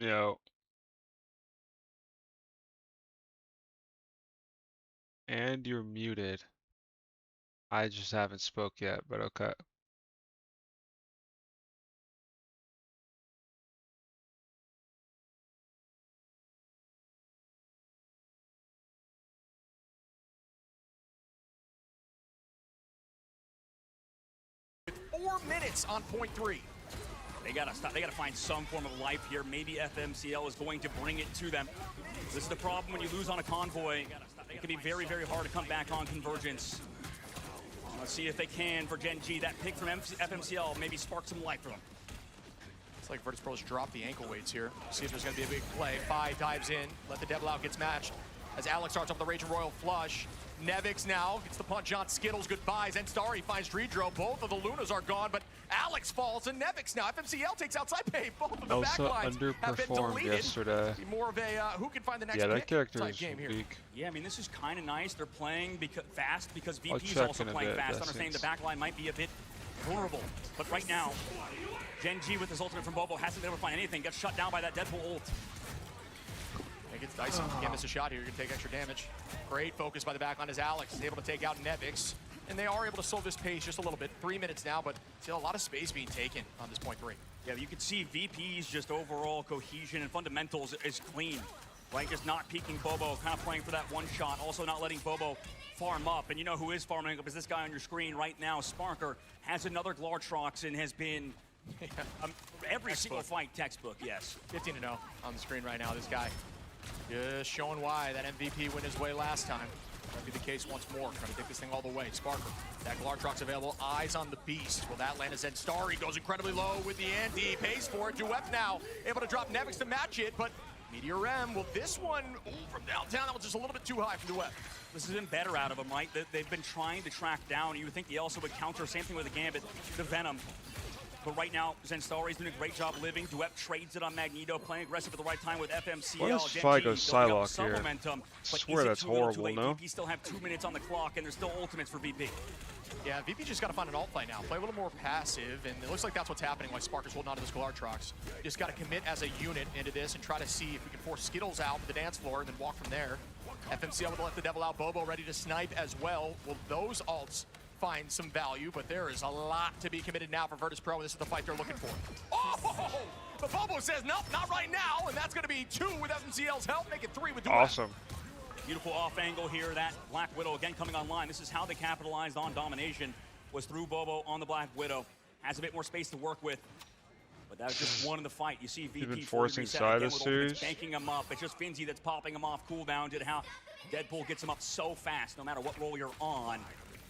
Yo, and you're muted. I just haven't spoke yet, but okay. With 4 minutes on point 3. They gotta stop. They gotta find some form of life here. Maybe FMCL is going to bring it to them. This is the problem when you lose on a convoy. It can be very, very hard to come back on convergence. Let's see if they can for Gen G. That pick from FMCL maybe spark some life for them. It's like Virtus.pro's dropped the ankle weights here. See if there's going to be a big play. Fi dives in, let the devil out, gets matched. As Alex starts off the Raging Royal flush. Nevix now gets the punch on Skittles, goodbyes. Zenstarry finds Dredro. Both of the Lunas are gone, but Alex falls and Nevix now. FMCL takes outside pay. Both of the Elsa backlines have been underperformed deleted. yesterday. More of a who can find the next Yeah, that pick character type is game here. weak. Yeah, I mean, this is kind of nice. They're playing fast because I'll VP is check also in a playing bit, fast, that understanding the seems- backline might be a bit vulnerable. But right now, Gen G with his ultimate from Bobo hasn't been able to find anything. Gets shut down by that Deadpool ult. It gets dicey. Can't miss a shot here. You're going to take extra damage. Great focus by the backline as Alex is able to take out Nevix. And they are able to slow this pace just a little bit. 3 minutes now, but still a lot of space being taken on this point 3. Yeah, you can see VP's just overall cohesion and fundamentals is clean, right? Just not peeking Bobo, kind of playing for that one shot, also not letting Bobo farm up. And you know who is farming up is this guy on your screen right now. Sparker has another Glartrox and has been every single fight textbook, yes. 15-0 on the screen right now, this guy. Just showing why that MVP went his way last time. That'll be the case once more. Trying to take this thing all the way. Sparker, that Glartrox available. Eyes on the beast. Will that land as Zenstarry goes incredibly low with the Andy. Pays for it. Duep now able to drop Nevix to match it, but Meteor M, will this one from downtown? That was just a little bit too high from Duep. This has been better out of them, right? They've been trying to track down. You would think they also would counter. Same thing with the Gambit, the Venom. But right now, Zenstarry's doing a great job living. Duep trades it on Magneto, playing aggressive at the right time with FMCL. Why does Fi go Psylocke here? I swear that's horrible, no? VP still have 2 minutes on the clock, and there's still ultimates for VP. Yeah, VP just got to find an alt play now. Play a little more passive, and it looks like that's what's happening while Sparker's holding on to this Glartrox. Just got to commit as a unit into this and try to see if we can force Skittles out to the dance floor and then walk from there. FMCL would let the devil out. Bobo ready to snipe as well. Will those alts find some value? But there is a lot to be committed now for Virtus.pro. This is the fight they're looking for. Oh! But Bobo says, nope, not right now. And that's going to be 2 with FMCL's help. Make it 3 with Duep. Awesome. Beautiful off angle here. That Black Widow again coming online. This is how they capitalized on domination, was through Bobo on the Black Widow. Has a bit more space to work with. But that was just one in the fight. You see VP been forcing side this series. banking him up. It's just Finzi that's popping him off cooldown. Did how Deadpool gets him up so fast, no matter what role you're on.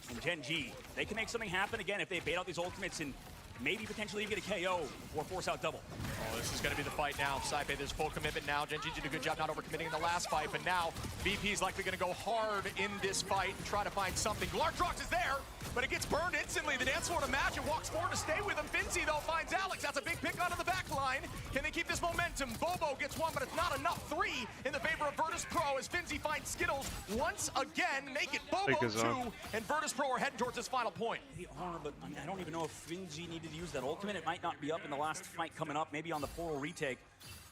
And Gen G, they can make something happen again if they bait out these ultimates and maybe potentially even get a KO or force out double. Oh, this is going to be the fight now. Saipe, there's full commitment now. Gen G did a good job not overcommitting in the last fight, but now VP is likely going to go hard in this fight and try to find something. Glartrox is there, but it gets burned instantly. The dance floor to match and walks forward to stay with him. Finzi, though, finds Alex. That's a big pick onto the back line. Can they keep this momentum? Bobo gets one, but it's not enough. 3 in the favor of Virtus.pro as Finzi finds Skittles once again. Make it Bobo 2, and Virtus.pro are heading towards this final point. They are, but I don't even know if Finzi needed to use that ultimate. It might not be up in the last fight coming up, maybe on the portal retake.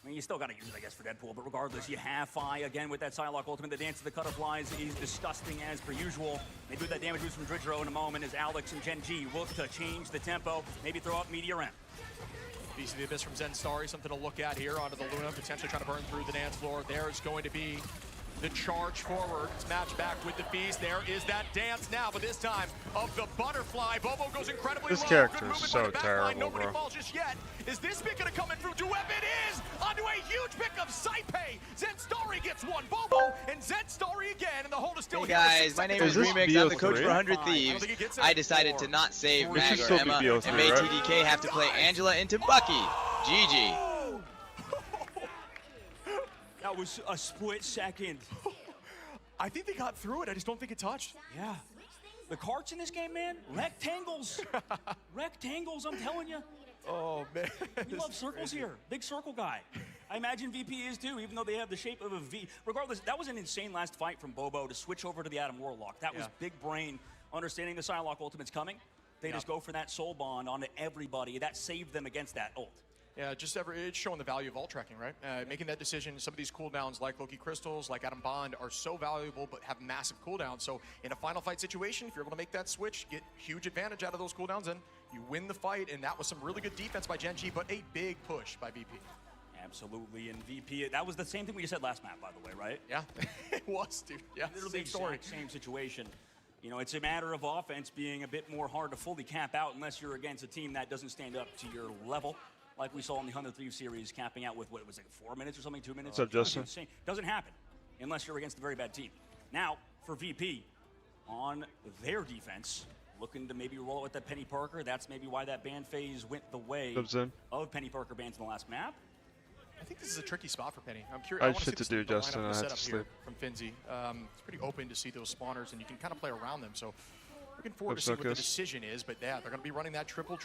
I mean, you still got to use it, I guess, for Deadpool, but regardless, you have Fi again with that Psylocke ultimate. The dance of the Cutterflies is disgusting as per usual. Maybe with that damage boost from Dredro in a moment as Alex and Gen G look to change the tempo, maybe throw out Meteor M. Beast of the Abyss from Zenstarry, something to look at here onto the Luna, potentially trying to burn through the dance floor. There's going to be the charge forward. It's matched back with the Beast. There is that dance now, but this time of the Butterfly. Bobo goes incredibly low. This character Good is movement so by the back terrible, line. Nobody bro. falls just yet. Is this pick going to come in through Duep? It is! Onto a huge pick of Saipe. Zenstarry gets one. Bobo and Zenstarry again, and the hold is still Hey here. guys, my name Is is this Remix. I'm the coach BO3? for 100 I don't Thieves. think he gets it I decided for- to not save This should Mag or still be Emma BO3, and made right? TDK have to play Angela into Bucky. GG. That was a split second. I think they got through it. I just don't think it touched. Yeah. The carts in this game, man, rectangles. Rectangles, I'm telling you. Oh, man. We love circles here. Big circle guy. I imagine VP is too, even though they have the shape of a V. Regardless, that was an insane last fight from Bobo to switch over to the Adam Warlock. That was big brain, understanding the Psylocke ultimate's coming. They just go for that soul bond onto everybody. That saved them against that ult. Yeah, it's showing the value of alt trekking, right? Making that decision. Some of these cooldowns, like Loki Crystals, like Adam Bond, are so valuable, but have massive cooldowns. So in a final fight situation, if you're able to make that switch, get huge advantage out of those cooldowns, and you win the fight. And that was some really good defense by Gen G, but a big push by VP. Absolutely, and VP, that was the same thing we just said last map, by the way, right? Yeah, it was, dude. Yeah, literally same situation. You know, it's a matter of offense being a bit more hard to fully cap out unless you're against a team that doesn't stand up to your level. Like we saw in the 100 Thieves series, capping out with, what was it, 4 minutes or something, 2 minutes? What's up, Justin? Doesn't happen unless you're against a very bad team. Now, for VP, on their defense, looking to maybe roll it with that Penny Parker. That's maybe why that ban phase went the way of Penny Parker bans in the last map. I think this is a tricky spot for Penny. I'm curious. I have shit to do, Justin. I have to sleep. From Finzi. It's pretty open to see those spawners, and you can kind of play around them. So looking forward to see what the decision is. But yeah, they're going to be running that triple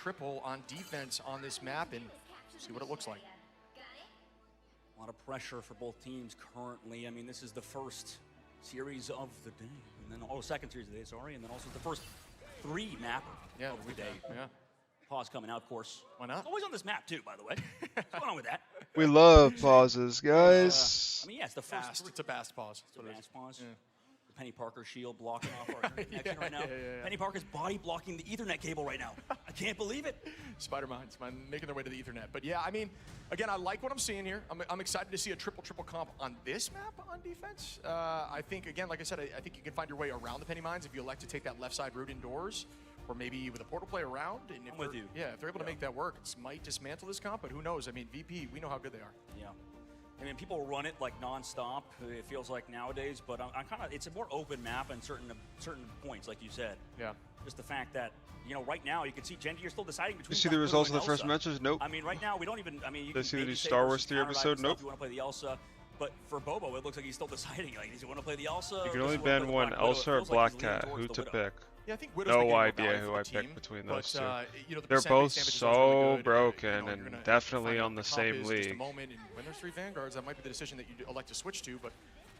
on defense on this map, and see what it looks like. A lot of pressure for both teams currently. I mean, this is the first series of the day, and then second series of the day, sorry, and then also the first 3 map of the day. Yeah. Pause coming out, of course. Why not? Always on this map too, by the way. What's going on with that? We love pauses, guys. I mean, yeah, it's the first. It's a fast pause. It's a fast pause. Yeah. The Penny Parker shield blocking off our connection right now. Penny Parker's body blocking the Ethernet cable right now. I can't believe it. Spider Minds, making their way to the Ethernet. But yeah, I mean, again, I like what I'm seeing here. I'm excited to see a triple comp on this map on defense. I think, again, like I said, I think you can find your way around the Penny Mines if you elect to take that left side route indoors. Or maybe with a portal play around, and I'm with you. Yeah, if they're able to make that work, it might dismantle this comp, but who knows? I mean, VP, we know how good they are. Yeah. I mean, people run it like nonstop. It feels like nowadays, but I'm kind of. It's a more open map in certain points, like you said. Yeah. Just the fact that right now you can see Genji. You're still deciding between. You see the results of the first matches? Nope. I mean, right now we don't even. I mean, you can see the Star Wars 3 episode? Nope. You want to play the Elsa, but for Bobo, it looks like he's still deciding. Like, does he want to play the Elsa? You can only ban one, Elsa or Black Cat. Who to pick? Yeah, I think no idea who I picked between those two. They're both so broken and definitely on the same league. And when there's 3 Vanguards, that might be the decision that you elect to switch to, but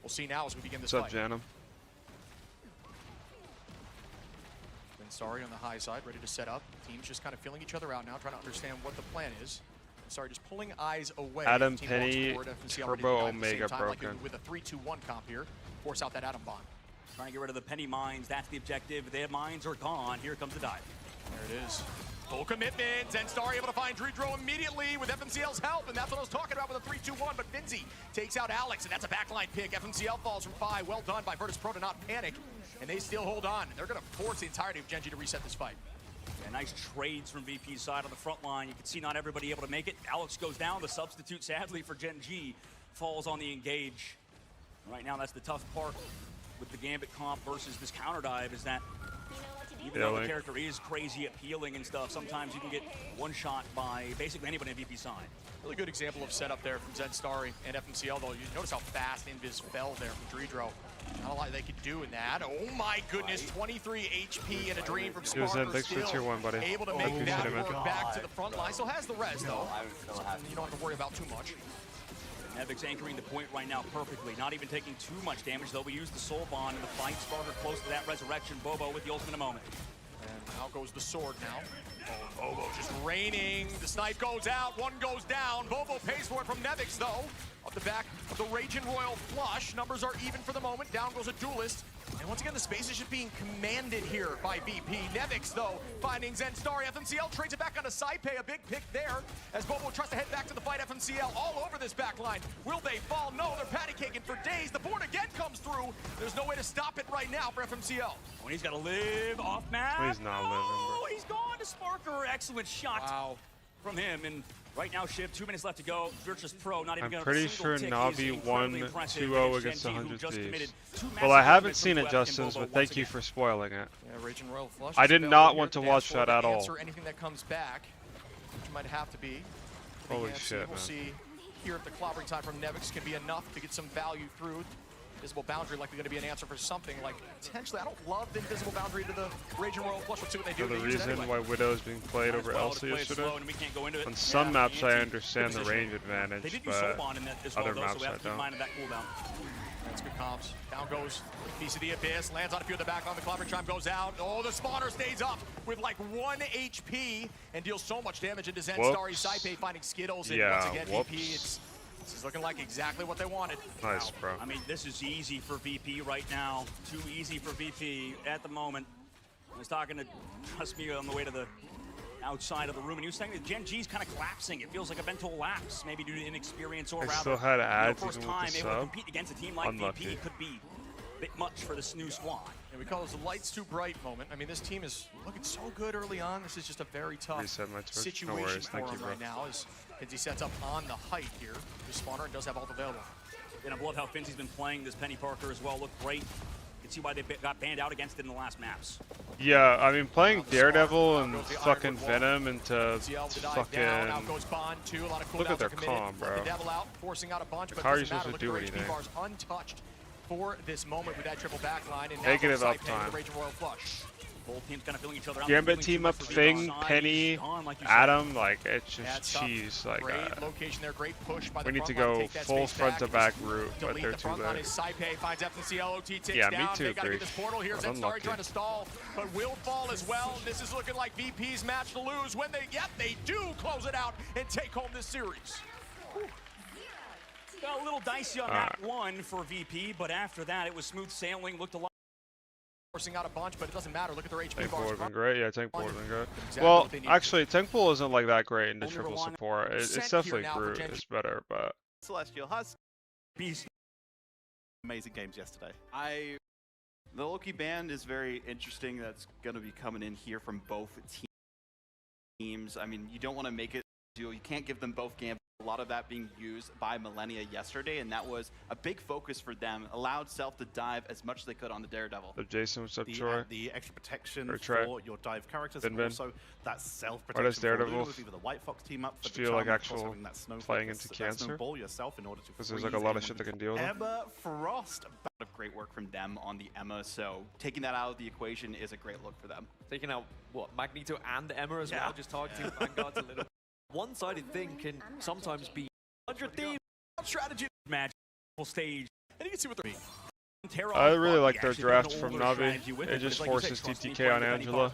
we'll see now as we begin this fight. What's up, Janum? Sorry on the high side, ready to set up. Teams just kind of feeling each other out now, trying to understand what the plan is. Sorry, just pulling eyes away. Adam Penny, Turbo Omega broken. Like with a 3-2-1 comp here, force out that Adam Bond. Trying to get rid of the Penny Mines. That's the objective. Their mines are gone. Here comes the dive. There it is. Full commitment. Zenstar able to find Dreedro immediately with FMCL's help, and that's what I was talking about with a 3-2-1. But Finzi takes out Alex, and that's a backline pick. FMCL falls from 5. Well done by Virtus Pro to not panic, and they still hold on. They're going to force the entirety of Gen G to reset this fight. Yeah, nice trades from VP's side on the front line. You can see not everybody able to make it. Alex goes down. The substitute, sadly for Gen G, falls on the engage. Right now, that's the tough part with the Gambit comp versus this counter dive, is that even though the character is crazy at peeling and stuff, sometimes you can get one shot by basically anybody on VP side. Really good example of setup there from Zenstar and FMCL, though. You notice how fast Invis fell there from Dreedro. Not a lot they could do in that. Oh my goodness, 23 HP and a dream from Sparker. Still able to make that work back to the front line. Still has the res, though. Something you don't have to worry about too much. Nevix anchoring the point right now perfectly, not even taking too much damage, though we use the Soul Bond in the fight. Sparker close to that resurrection. Bobo with the ultimate in a moment. And out goes the sword now. Oh, Bobo just raining. The snipe goes out, one goes down. Bobo pays for it from Nevix, though. Off the back of the Raging Royal flush. Numbers are even for the moment. Down goes a duelist. And once again, the space is just being commanded here by VP. Nevix, though, finding Zenstar. FMCL trades it back onto Saipei. A big pick there as Bobo tries to head back to the fight. FMCL all over this back line. Will they fall? No, they're patty caking for days. The board again comes through. There's no way to stop it right now for FMCL. When he's got to live off map. He's not living. Oh, he's gone to Sparker. Excellent shot from him. And right now, Shiv, 2 minutes left to go. Virtus Pro not even going to. I'm pretty sure Navi won 2-0 against the 100 Thieves. Well, I haven't seen it, Justin, but thank you for spoiling it. Yeah, Raging Royal flush. I did not want to watch that at all. Anything that comes back, which might have to be. Holy shit, We'll see here if the clobbering time from Nevix can be enough to get some value through. Invisible Boundary likely going to be an answer for something like potentially. I don't love the Invisible Boundary to the Raging Royal Flush. We'll see what they do. The reason why Widow is being played over Elsie yesterday. On some maps I understand the range advantage, but other maps I don't. That's good comps. Down goes Piece of the Abyss, lands on a few of the back on the Clobbering Chime goes out. Oh, the spawner stays up with like 1 HP and deals so much damage into Zen Starry. Saipe finding Skittles, and once again, VP, this is looking like exactly what they wanted. Nice, bro. I mean, this is easy for VP right now. Too easy for VP at the moment. I was talking to Trust Me on the way to the outside of the room, and he was saying that Gen G's kind of collapsing. It feels like a mental lapse, maybe due to inexperience, or rather, still had ads first even time with the able to sub. compete against a team like Unlucky. VP could be a bit much for this new squad. And we call this the lights too bright moment. I mean, this team is looking so good early on. This is just a very tough situation for him right now as Finzy sets up on the height here. The spawner and does have ult available. And I love how Finzy's been playing this Penny Parker as well. Looked great. You can see why they got banned out against it in the last maps. Yeah, I mean, playing Daredevil and fucking Venom into fucking... Look at their calm, bro. How are you supposed to do anything? Untouched for this moment with that triple backline, and negative uptime. Both teams kind of filling each other out. Gambit team up Thing, Penny, Adam, like it's just cheese. Like great location there, great push by the we need to go full front to back route, but they're too late. Finds FNCLOT, takes yeah, me down. too, They gotta get this portal here. Zenstarry trying to stall, but will fall as well. This is looking like VP's match to lose when they do close it out and take home this series. Got a little dicey on that one for VP, but after that it was smooth sailing. Looked a lot. Forcing out a bunch, but it doesn't matter. Look at their HP Tank bars. pool would have been great. Yeah, tank pool would have been good. Well, actually, tank pool isn't like that great in the triple support. It's definitely Groot. It's better, but Celestial has amazing games yesterday. The Loki band is very interesting. That's going to be coming in here from both teams. I mean, you don't want to make it dual. You can't give them both gambits. A lot of that being used by Millennia yesterday, and that was a big focus for them. Allowed Self to dive as much as they could on the Daredevil. So Jason, what's up, Troy? The extra protection for your dive characters, and also that self-protection Daredevil for either the White Fox team up for feel like actual playing into cancer? Yourself in order to because there's like a lot of shit they can deal with. Emma Frost, a lot of great work from them on the Emma, so taking that out of the equation is a great look for them. Taking out, what, Magneto and Emma as well, just targeting Vanguards a little. One-sided thing can sometimes be 100 Thieves strategy match stage. And you can see what they're I really like their draft from Navi. It just forces TTK on Angela.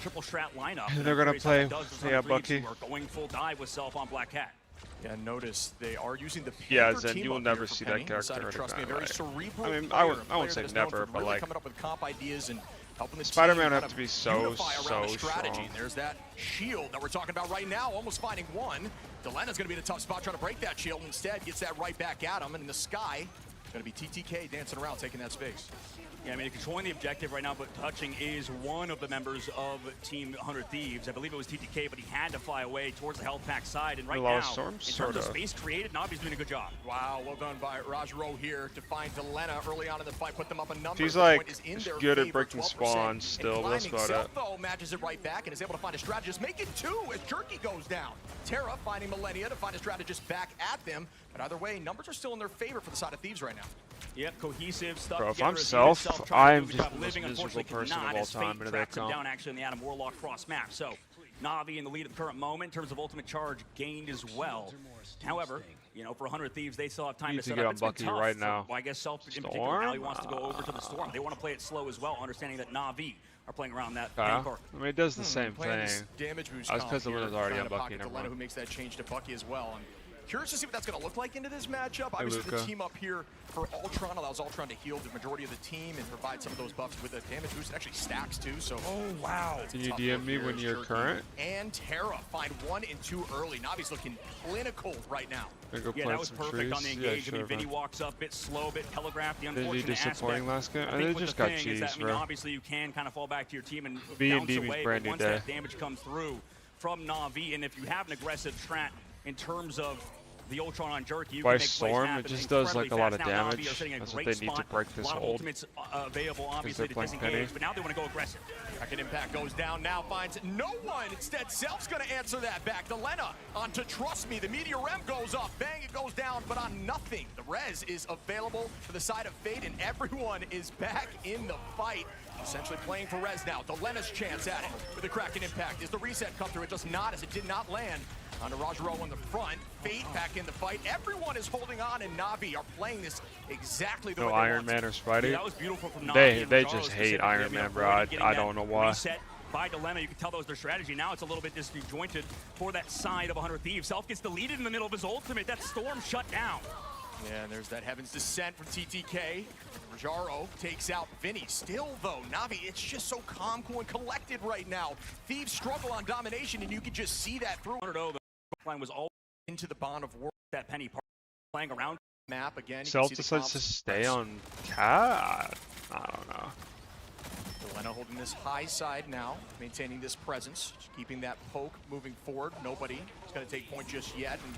Triple strat lineup. And they're gonna play, yeah, Bucky. Going full dive with Self on Black Cat. Yeah, notice they are using the Zen, you will never see that character. Trust me, very cerebral. I mean, I won't say never, but like coming up with comp ideas and helping the Spider-Man have to be so strategy. strong. There's that shield that we're talking about right now, almost finding one. Delena's gonna be in a tough spot trying to break that shield. Instead, gets that right back at him, and in the sky, gonna be TTK dancing around, taking that space. Yeah, I mean, controlling the objective right now, but touching is one of the members of Team 100 Thieves. I believe it was TTK, but he had to fly away towards the health pack side. And right now, in terms of space created, Navi's doing a good job. Wow, well done by Raj Rowe here to find Delena early on in the fight, put them up a number. She's like good at breaking spawns still, that's about it. Though matches it right back and is able to find a strategist, make it two as Jerky goes down. Terra finding Millennia to find a strategist back at them. But either way, numbers are still in their favor for the side of Thieves right now. Yep, cohesive stuff. Bro, if I'm Self, I'm just the most miserable person of all time into that comp. Down actually in the Adam Warlock Frost map. So Navi in the lead at the current moment in terms of ultimate charge gained as well. However, you know, for 100 Thieves, they still have time to set up. It's Bucky right now. Well, I guess Self in particular, now he wants to go over to the Storm. They want to play it slow as well, understanding that Navi are playing around that. I mean, it does the same thing. Damage boost. I was because the winner's already on Bucky. Delena who makes that change to Bucky as well. Curious to see what that's going to look like into this matchup. Obviously, the team up here for Ultron allows Ultron to heal the majority of the team and provide some of those buffs with a damage boost. It actually stacks too, so wow. Can you DM me when you're current? And Terra find 1 and 2 early. Navi's looking clinical right now. Yeah, that was perfect on the engage. I mean, Vinny walks up, bit slow, bit telegraphed. The unfortunate disappointing last game. I think they just got cheese, I mean, obviously you can kind of fall back to your team and B&D's bounce away, brand but new once day. that damage comes through from Navi, and if you have an aggressive strat in terms of the Ultron on Jerky. You By can make plays Storm, happen it just does like a lot of incredibly fast. Now, Na'Vi damage. are sitting in a That's what great they need to spot. break this A lot of hold. ultimates available, obviously, to playing Penny. disengage, but now they want to go aggressive. Second impact goes down now, finds no one. Instead, Self's going to answer that back. Delena onto Trust Me. The Meteor Rem goes up. Bang, it goes down, but on nothing. The res is available for the side of Fate, and everyone is back in the fight. Essentially playing for res now. Delena's chance at it with the Kraken impact. Is the reset come through? It does not, as it did not land. Onto Rajaro in the front. Fate back in the fight. Everyone is holding on, and Na'Vi are playing this exactly the way they Iron want Man to. or Spidey. Yeah, that was beautiful from Na'Vi. They just hate Iron Man, bro. I don't know why. Reset by Delena, you can tell that was their strategy. Now it's a little bit disjointed for that side of 100 Thieves. Self gets deleted in the middle of his ultimate. That Storm shut down. Yeah, and there's that Heaven's Descent from TTK. Rajaro takes out Vinny. Still, though, Na'Vi, it's just so calm, cool, and collected right now. Thieves struggle on domination, and you can just see that through. 100-0, the plan was all Into the bond of war that Penny playing around. map again. Self decides to stay on cat. I don't know. Delena holding this high side now, maintaining this presence, just keeping that poke moving forward. Nobody is going to take point just yet. And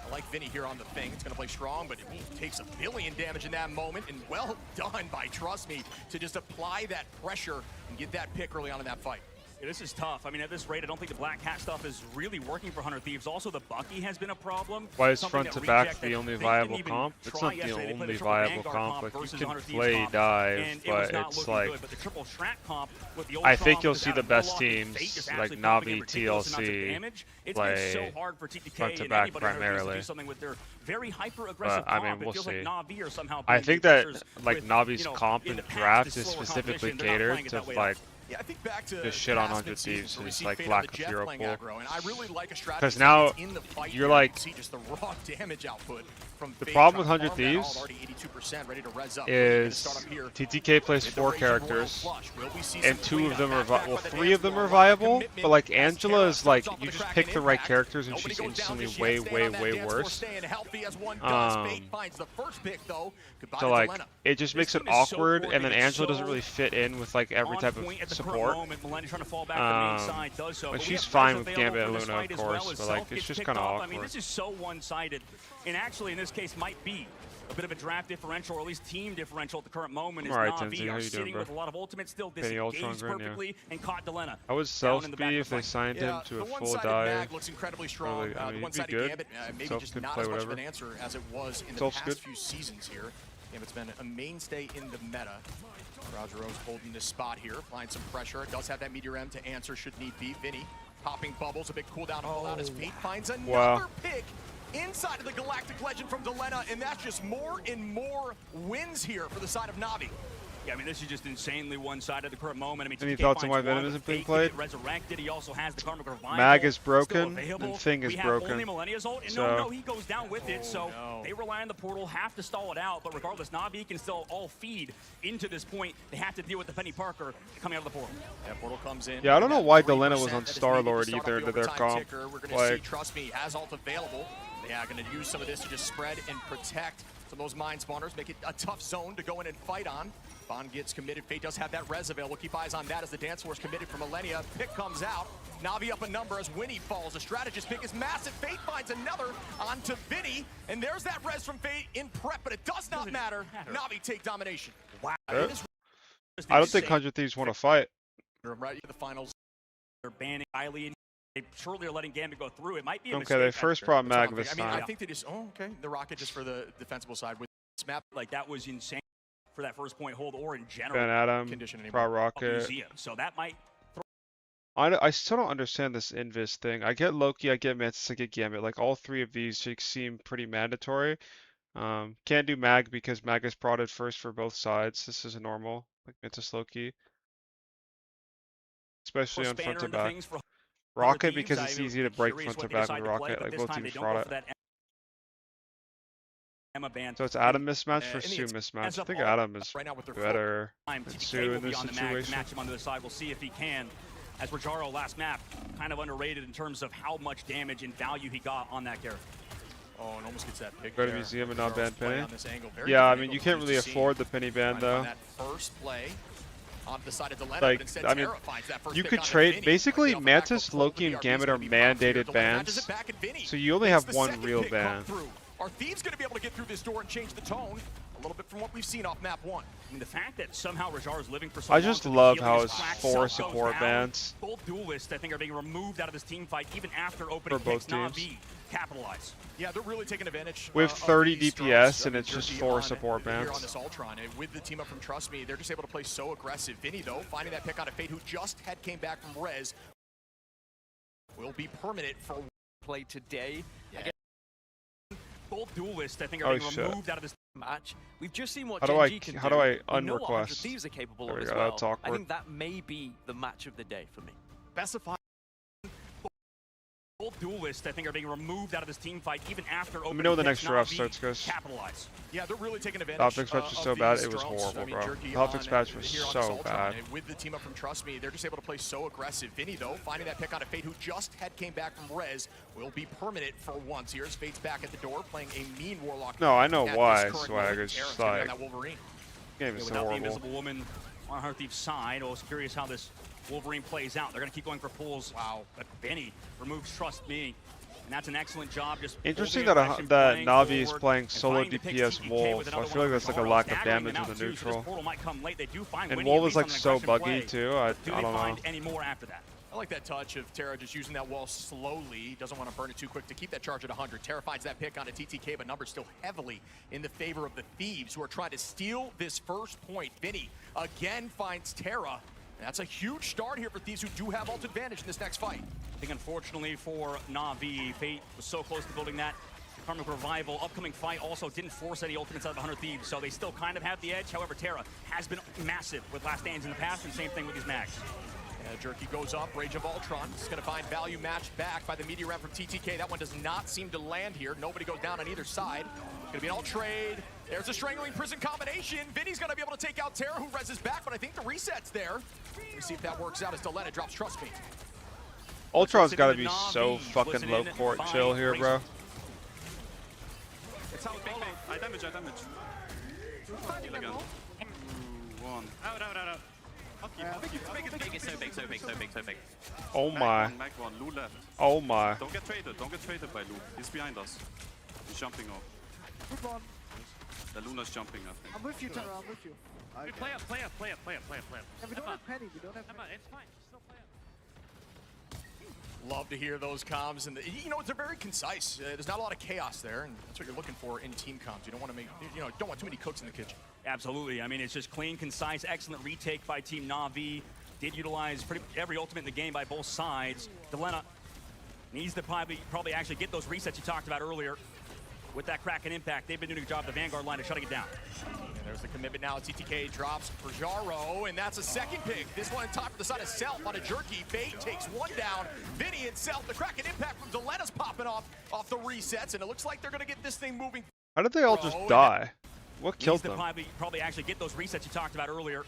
I like Vinny here on the thing. It's going to play strong, but it takes 1 billion damage in that moment. And well done by Trust Me to just apply that pressure and get that pick early on in that fight. Yeah, this is tough. I mean, at this rate, I don't think the Black Cat stuff is really working for 100 Thieves. Also, the Bucky has been a problem. Why is Something front to that back Reject the that only they viable didn't even comp? It's try not the yesterday. They played only a triple viable Vanguard comp. Like, you versus can 100 Thieves play comp, dive, and it was but not it's looking like... good. But the triple Strat comp with the I think Ultron you'll with see that the best Warlock and teams, Fate just like absolutely pumping in Na'Vi, ridiculous amounts of TLC, damage. It's been so play hard for TTK front to and back anybody on Earth to primarily. do something with their very hyper-aggressive But, I comp. mean, we'll It feels see. like Na'Vi are somehow I being think that pressures like with, Navi's you know, comp in and the past, draft this is slower specifically competition, they're not catered playing it to that way like Yeah, I think back to the shit on past 100 mid-seasons Thieves where we is see like Fate on lack the of Jet hero playing pool. aggro, and I really like a strategy Because now in the fight you're here. like- You can see just the raw damage output from The Fate problem with trying to 100 farm that Thieves all, already 82%, ready to res up. is Start up here. TTK plays With 4 the Raging Royal characters, Flush. Will we see and some 2 of them are cleanup? well, Back by the 3 of them dance are floor. viable, Commitment but like as Angela Terra is like starts off you with a just Kraken pick the right impact. characters and Nobody she's goes down instantly just way, yet. Staying way, on that way dance floor, worse. staying healthy as one does. Fate finds the first pick though. Goodbye So to like Delena. it just makes it team is so awkward, and then coordinated, Angela doesn't so really fit in with like every on type of point at the current support. moment. Millennium trying to fall back to the main side does so. Like, But we she's have fine Rez with available Gambit for and this Luna, fight of as well course, as but like Self it's gets just picked kind of up. awkward. I mean, this is so one-sided, and actually in this case might be a bit of a draft differential, or at least team differential at the current moment. Is Alright, Na'Vi Tenzi, how are you sitting doing, bro? with a lot of ultimates, still Penny Ultron disengaged Grin, yeah. perfectly, and caught Delena. How would down Self in the be back of if the they fight. signed him to the a full one-sided dive? mag looks incredibly strong. Really, I mean, The he'd be one-sided good. Gambit, maybe Self just could not play as much whatever. of an answer as it was in the Self's past good. few seasons here. Gambit's been a mainstay in the meta. Roger Rose holding this spot here, applying some pressure. Does have that Meteor M to answer should need be. Vinny popping bubbles, a big cooldown to pull out as Fate finds another Wow. pick inside of the Galactic Legend from Delena, and that's just more and more wins here for the side of Na'Vi. Yeah, I mean, this is just insanely one-sided at the current moment. I mean, Any TTK thoughts on finds why one, Venom but isn't being Fate can played? get resurrected. He also has the Karmic Revival. Mag is still broken, available. and Thing is we have broken. only Millennia's ult, and So- no, he goes down with it, so no. they rely on the portal, have to stall it out, but regardless, Na'Vi can still all feed into this point. They have to deal with the Penny Parker coming out of the portal. That portal comes in. Yeah, I don't know why 3% Delena was on that is Star-Lord needed to either start to off their the comp. overtime ticker. We're going to Like- see, trust me, has ult available. They are going to use some of this to just spread and protect some of those mine spawners, make it a tough zone to go in and fight on. Bond gets committed. Fate does have that res available. Keep eyes on that as the dance floor is committed for Millennia. Pick comes out. Na'Vi up a number as Winnie falls. A strategist pick is massive. Fate finds another onto Vinny. And there's that res from Fate in prep, but it does not matter. Na'Vi take domination. Wow. It is I don't think 100 Thieves want to fight. right at the finals. They're banning Kylie, and they surely are letting Gambit go through. It might be a Okay, they mistake. first brought That's what Mag I'm this thinking. I mean, time. I think they just, okay. The Rocket just for the defensible side with this map. Like, that was insane for that first point hold, or in general. Ben Adam, Condition anymore. Pro of Rocket. Museum. So that might I still don't understand this Invis thing. I get Loki, I get Mantis, I get Gambit. Like all 3 of these seem pretty mandatory. Can't do Mag because Mag is prodded first for both sides. This is normal, like Mantis Loki. Especially on front to back. Rocket because it's easy to break front to back with Rocket. Like both teams fraud it. So it's Adam mismatch for Sue mismatch. I think Adam is right now with their better time. than TTK Sue will in be this on the mag to situation. match him on the other side. We'll see if he can. As Rajaro last map, kind of underrated in terms of how much damage and value he got on that character. Oh, and almost gets that pick Go to there. museum and not Charles ban play Penny. on this angle. Very Yeah, I different mean you angle can't than really we've seen. afford the Penny ban On though. that first play, on the side of Delena, Like, but instead I mean, Terra finds that first you pick could on trade Vinny. basically Off the back Mantis, row, Loki, the and BRB is Gambit gonna are be popped here. mandated Delena matches bans, it back, and Vinny so you only gets have the one second real pick come ban. through. Are Thieves going to be able to get through this door and change the tone a little bit from what we've seen off map 1? I mean, the fact that somehow Rajar is living for so I long, just so the love healing how is it's cracked, 4 Self goes support down. bans Both duelists, I think, are being removed out of this team fight even after opening for both picks. teams. Na'Vi capitalize. Yeah, they're really taking advantage. We have of 30 these DPS strokes. and it's just Jerky 4 on support here on bans. this Ultron. And with the team up from Trust Me, they're just able to play so aggressive. Vinny, though, finding that pick on a Fate who just came back from Res, will be permanent for Play today. yeah. Both duelists, I think, are being shit. removed out of this Match. We've just seen what How do Gen I- G can how do. do I We know what 100 unrequest? Thieves are capable There of we as go, well. that's I awkward. think that may be the match of the day for me. specify. both duelists, I think, are being removed out of this team fight even after opening Let me know when the picks. next draft Na'Vi starts, guys. capitalize. Yeah, they're really taking advantage. Top fix match was of so bad, these it was strokes. horrible, I mean, bro. Jerky Top fix on match was here on so this Ultron. bad. And with the team up from Trust Me, they're just able to play so aggressive. Vinny, though, finding that pick on a Fate who just came back from Res, will be permanent for once. Here's Fate's back at the door, playing a mean Warlock. No, I know at why, this current Swag. moment. It's Terra's just gonna be on like, that Wolverine. game is so Without the horrible. Invisible Woman on Hunter Thief's side, I was curious how this Wolverine plays out. They're going to keep going for pulls. Wow. But Vinny removes Trust Me. And that's an excellent job. Just Interesting holding that aggression, that playing Navi is forward, playing and solo finding the picks. DPS TTK Wolf, with so I another feel like one that's like a from lack Jaro, of staggering damage them on out the too, so this neutral. portal might come late. They do find And Winnie, Wolf at is least like on an so aggression buggy play. too. Do I they don't know. find any more after that? I like that touch of Terra just using that wall slowly. Doesn't want to burn it too quick to keep that charge at 100. Terra finds that pick on a TTK, but numbers still heavily in the favor of the Thieves, who are trying to steal this first point. Vinny again finds Terra. And that's a huge start here for Thieves, who do have ult advantage in this next fight. I think unfortunately for Na'Vi, Fate was so close to building that. Karmic Revival, upcoming fight also didn't force any ultimates out of 100 Thieves, so they still kind of have the edge. However, Terra has been massive with last stands in the past, and same thing with these mags. Jerky goes up, Rage of Ultron. It's going to find value matched back by the meteor round from TTK. That one does not seem to land here. Nobody goes down on either side. Going to be an ult trade. There's a Strangling Prison combination. Vinny's going to be able to take out Terra, who reses back, but I think the reset's there. Let's see if that works out as Delena drops Trust Me. Ultron's got to be so fucking low court chill here, bro. It's out, big bang. I damage. Heal again. One. Out. Okay, it's so big. Oh my. Mag one, Lu left. Oh my. Don't get traded by Lu. He's behind us. He's jumping off. Good one. The Luna's jumping, I think. I'm with you, Terra. I'm with you. Okay. Play up. Yeah, we don't have Penny. We don't have Penny. It's fine. Still play up. Love to hear those comms, and you know they're very concise. There's not a lot of chaos there, and that's what you're looking for in team comms. You don't want to make, don't want too many cooks in the kitchen. Absolutely. I mean, it's just clean, concise, excellent retake by Team Na'Vi. Did utilize pretty much every ultimate in the game by both sides. Delena needs to probably actually get those resets you talked about earlier. With that Kraken impact, they've been doing a good job of the Vanguard line of shutting it down. And there's the commitment now. TTK drops for Jaro, and that's a second pick. This one on top of the side of Self on a Jerky. Fate takes one down. Vinny and Self, the Kraken impact from Delena's popping off the resets, and it looks like they're going to get this thing moving. How did they all just die? What killed them? Probably actually get those resets you talked about earlier.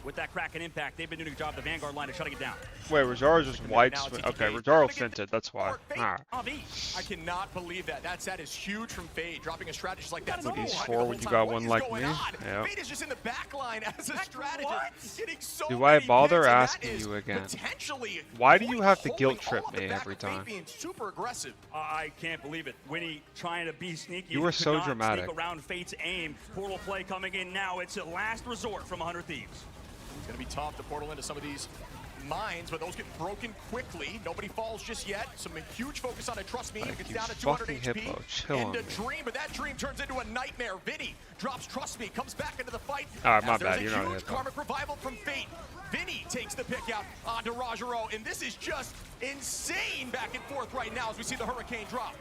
With that Kraken impact, they've been doing a good job of the Vanguard line of shutting it down. Wait, Rajaro just wide swing. Okay, Rajaro finted, that's why. Alright. I cannot believe that. That is huge from Fade, dropping a strategist like that. He's forward, you got one like me. Yeah. Fade is just in the back line as a strategist. Getting so Do I bother many asking picks, you again? Potentially Why do you have to holding guilt trip all of the me back every of Fade time? Being super aggressive. I can't believe it. Winnie trying to be sneaky. You were Could so not dramatic. Sneak around Fate's aim. Portal play coming in now. It's a last resort from 100 Thieves. It's going to be tough to portal into some of these mines, but those get broken quickly. Nobody falls just yet. Some huge focus on a Trust Me. Like, It gets you down to 200 fucking HP. hippo, chill and on a me. dream, but that dream turns into a nightmare. Vinny drops Trust Me, comes back into the fight. Alright, my As there's bad, you're not a huge hippo. karmic revival from Fate. Vinny takes the pick out onto Rajaro, and this is just insane back and forth right now as we see the Hurricane drop.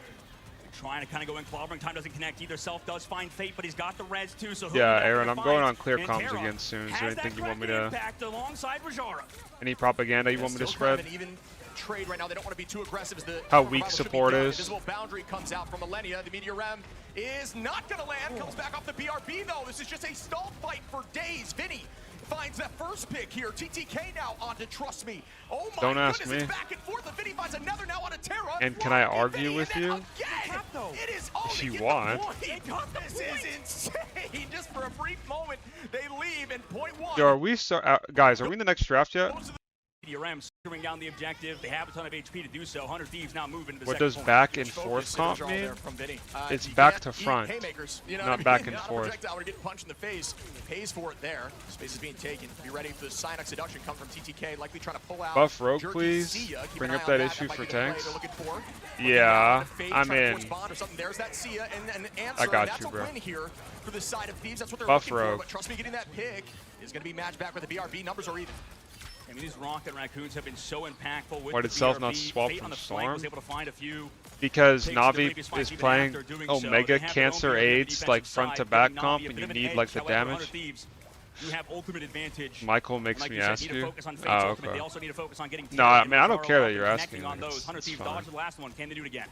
Trying to kind of go in, clobbering time doesn't connect either. Self does find Fate, but he's got the res too. So Yeah, Aaron, I'm going on clear comms again soon. Is there anything you want me to? Impact alongside Rajara. Any propaganda you want me to spread? An even trade right now. They don't want to be too aggressive as the How Karmic weak Revival should be support done. is. Invisible boundary comes out from Millennia. The Meteor Ram is not going to land. Comes back off the BRB though. This is just a stall fight for days. Vinny finds that first pick here. TTK now on to Trust Me. Oh my Don't ask goodness, me. it's back and forth. And Vinny finds another now on a Terra. And can I Rocky argue Vinny, with and then you? again, it is all If to you get want. the point. This is insane. Just for a brief moment, they leave in point one. Yo, are we guys? Are we in the next draft yet? DRM securing down the objective. They have a ton of HP to do so. 100 Thieves now moving to the What second does point. back and forth comp mean? It's You back can't to eat front, haymakers, you know not what I back mean? and Not a forth. projectile or getting punched in the face. Pays for it there. Space is being taken. Be ready for the Cynox seduction come from TTK. Likely trying to pull out. Buff Rogue, Jerky please. Sia. Keep Bring an up eye on that issue might for be the play tanks. they're looking for. Yeah, Fade, I'm trying to in. force bond or something. There's that Sia and an answer. I got and that's you, bro. a win here for the side of Thieves. That's what they're Buff looking Rogue. for. But trust me, getting that pick is going to be matched back with the BRB. Numbers are even. I mean, these Rocket Raccoons have been so impactful with Why the did Self BRB. not swap Fate from on the flank Storm? was able to find a few Because picks the Navi previous is fights even playing after doing Omega so. They have their own Cancer BRB AIDS like defensive front to side, back giving comp, Navi a and bit you of an need edge. like the However, 100 damage. Thieves, you have ultimate advantage. Michael makes Like me you said, ask need to you. focus on Fate's Oh, ultimate. okay. They also need to focus on getting No, I mean, I don't Taro care up that you're and asking. connecting on Like, those. 100 it's Thieves fine. dodged the last one. Can they do it again?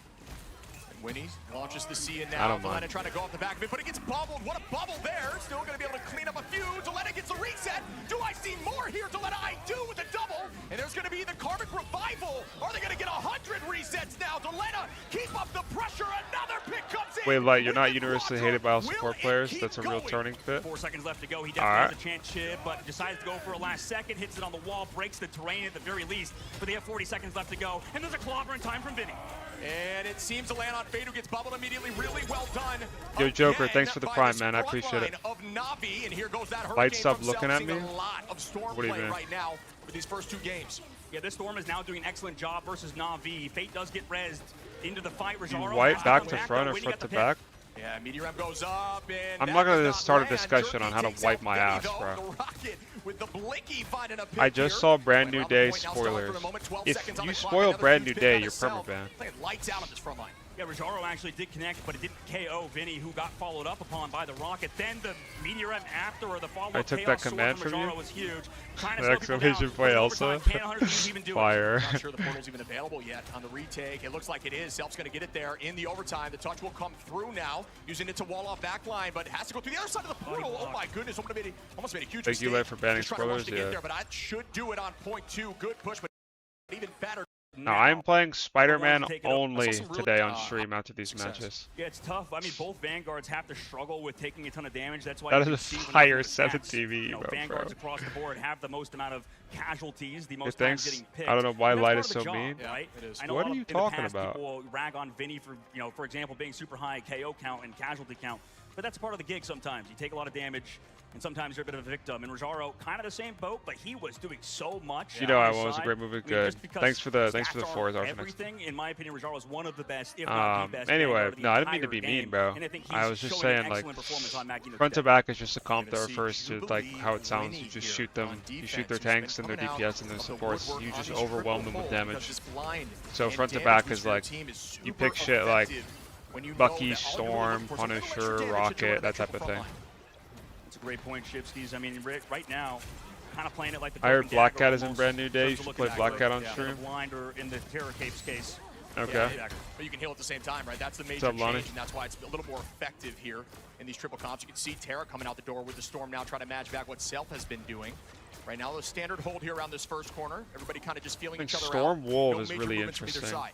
Winnie launches the Sia I now. don't mind. Delena trying to go off the back of it, but it gets bubbled. What a bubble there. Still going to be able to clean up a few. Delena gets a reset. Do I see more here, Delena? I do with a double. And there's going to be the Karmic Revival. Are they going to get 100 resets now? Delena, keep up the pressure. Another pick comes in. Wait, Light, you're with not the universally quadra. hated by all Will support it players? keep That's a real going? turning fit. 4 seconds left to go. He All definitely right. has a chance chip, but decides to go for a last second. Hits it on the wall, breaks the terrain at the very least. But they have 40 seconds left to go. And there's a clobber in time from Vinny. And it seems to land on Fade, who gets bubbled immediately. Really well done. Yo, Joker, Again thanks for the by prime, this man. I front appreciate it. line Of Navi, and here goes that Light, Hurricane stop from looking Self, at seeing me. a lot of Storm What do you play mean? right now with these first 2 games. Yeah, this Storm is now doing an excellent job versus Na'Vi. Fate does get rezzed into the fight. You Rizarro wipe has back come to back, front though. or Winnie front got the to pick. back? Yeah, Meteor goes up, and I'm that not gonna does start a land. discussion Jerky on how to takes wipe out my Vinny, ass, though. bro. The Rocket with the Blicky finding a pick I just here. saw Brand New Around the Day point now, stalling for spoilers. the moment, 12 If seconds on you the clock, spoil another Brand huge New pick Day, out of you're Self. permabanned. Playing lights out on this front line. Yeah, Rizarro actually did connect, but it didn't KO Vinny, who got followed up upon by the Rocket. Then the Meteor M after, or the follow-up I took Chaos that command sword from you? Rizarro was huge. Trying to The slow people down. exclamation point But also. overtime, can 100 Thieves even do it? Fire. Not sure the portal's even available yet on the retake. It looks like it is. Self's going to get it there in the overtime. The touch will come through now, using it to wall off backline, but it has to go through the other side of the portal. Oh my goodness, almost made a huge Thank you, mistake. Light, for banning Just trying to rush spoilers, to get yeah. there, but that should do it on point 2. Good push, but even better. No, I'm playing Spider-Man take it up. only I saw some really, today on stream after these success. matches. Yeah, it's tough. I mean, both Vanguards have to struggle with taking a ton of damage. That's why That you is can a see when you fire look at the 7 stats, TV, you know, bro. Vanguards across the board have the most amount of casualties, the Hey, most times thanks. getting picked. I don't know why And that's Light part is of the so job, mean. right? Yeah, it is. I know What a lot are you in the talking past about? People rag on Vinny for, you know, for example, being super high KO count and casualty count. But that's part of the gig sometimes. You take a lot of damage, and sometimes you're a bit of a victim. And Rizarro, kind of the same boat, but he was doing so much. You know, on I his was a side. great movie. I mean, Good. just because Thanks for the stats fours. are Next. everything. In my opinion, Rizarro is one of the best, if not the best. Anyway, Vanguard of the no, I didn't mean to entire be mean, game. bro. And I think I he's was just showing an saying, like, excellent performance on Magneto front to today. back is just a comp Gonna that see, refers do you to like how it believe sounds. Winnie You just here shoot them, on you defense, shoot their who's been tanks and their coming out DPS and their of the supports. woodwork You on just these overwhelm triple them with fold damage. because this blind So and front to damage back boost is for your like, team is you super pick shit like effective when you know Bucky, that all you're really Storm, looking for is a little extra Punisher, damage to Rocket, join that type triple of thing. front line. That's a great point, Shipskis. I mean, right now, kind of playing it like the I heard Broken Black Dagger Cat is in almost, Brand New Day. in You terms of should looking play at Black it, Cat on yeah, stream. the blind or in the Terror Cape's case. Okay. Yeah, exactly. But you can heal at the same time, right? That's the major up, Lonnie? change, and that's why it's a little more effective here in these triple comps. You can see Terra coming out the door with the Storm now trying to match back what Self has been doing. Right now, the standard hold here around this first corner. Everybody kind of just feeling I think each other Storm out. Wolf No is major really movements from either interesting. side.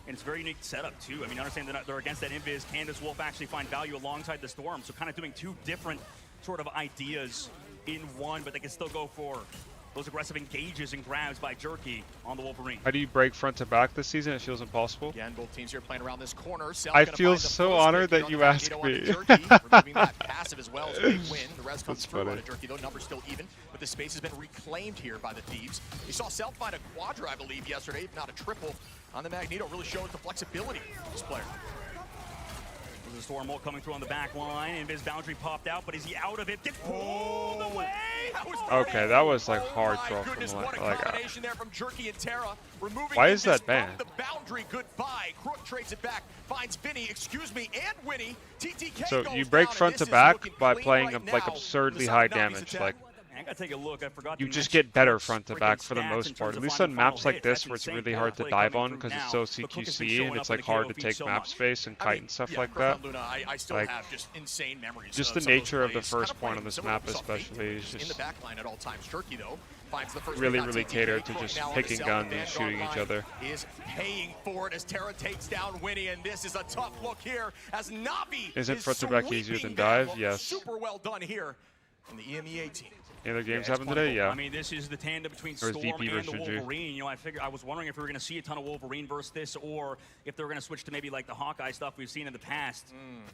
And it's a very unique setup, too. I mean, understand they're against that Invis. Candace Wolf actually find value alongside the Storm. So kind of doing two different sort of ideas in one, but they can still go for those aggressive engages and grabs by Jerky on the Wolverine. How do you break front to back this season? It feels impossible. Again, both teams here playing around this corner. Self I gonna feel find the so first honored pick that here you on the asked Magneto me. onto Jerky, removing that passive as well is a big win. The rest comes That's through funny. on a Jerky, though. Numbers still even, but the space has been reclaimed here by the Thieves. You saw Self find a quadra, I believe, yesterday, if not a triple, on the Magneto. Really shows the flexibility of this player. There's a Storm Ult coming through on the back line. Invis boundary popped out, but is he out of it? Gets pulled away! Okay, that was like hard Oh throw my from goodness, the what a like. combination there from Jerky and Terra. Removing Why is Invis that banned? from the boundary. Goodbye. Crook trades it back. Finds Vinny, excuse me, and Winnie. TTK So goes you break down, front and to this is back looking by clean playing right like now absurdly for the high side of Navi's damage. attack. Like I gotta take a look. I forgot. You to just mention get better Cook's front to freaking back for the stats in most terms part. At of least finding on final maps like hits. this That's where it's insane really ball hard to play dive coming on through because it's now, so but Cook has been CQC showing and up it's for like the hard to KOF take so map much. space and I kite mean, and stuff yeah, like Profound that. Luna, I still Like, have just insane memories. just of the some of those nature of the plays. first Kind of point playing on this similar to map what we saw Fake especially do, is in the just back line at all times. Jerky though finds the first really, pick on really TTK. catered to Crook just now on picking the guns Vanguard and shooting each line other. is paying for it as Terra takes down Winnie, and this is a tough look here as Navi Isn't is front to back easier sweeping than them. dive? Yes. Super well done here from the EMEA team. Any other games it's happen plentiful. today? Yeah. I mean, this is the tandem between Or is Storm VP and the versus G? Wolverine. You know, I was wondering if we were going to see a ton of Wolverine versus this, or if they were going to switch to maybe like the Hawkeye stuff we've seen in the past.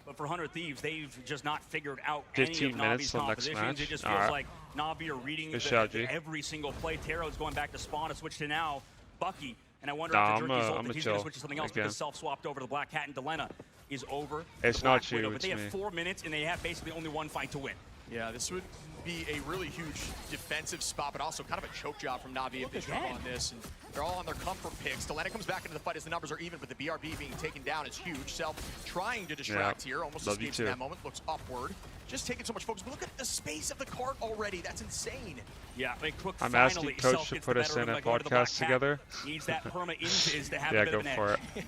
But for 100 Thieves, they've just not figured out any of 15 minutes Navi's till next compositions. match. It just feels Alright. like Navi are reading Good shot, G. every single play. Tara's going back to spawn to switch to now Bucky. And I wonder Nah, if the Jerky's ult, I'm if a he's going to chill switch to something else again. because self-swapped over to the Black Cat, and Delena is over. It's the Black not you, Widow, but it's they me. have 4 minutes, and they have basically only one fight to win. Yeah, this would be a really huge defensive spot, but also kind of a choke job from Navi if they jump on this. And they're all on their comfort picks. Delena comes back into the fight as the numbers are even, but the BRB being taken down is huge. Self trying to distract here, almost Love you escapes in too. that moment, looks upward. Just taking so much focus, but look at the space of the cart already. That's insane. Yeah, I mean, Cook I'm finally asking Coach Self to gets put the us better in of a him by going to the Black podcast Cat. together. Needs that perma invis to have Yeah, a bit go of an for edge. it.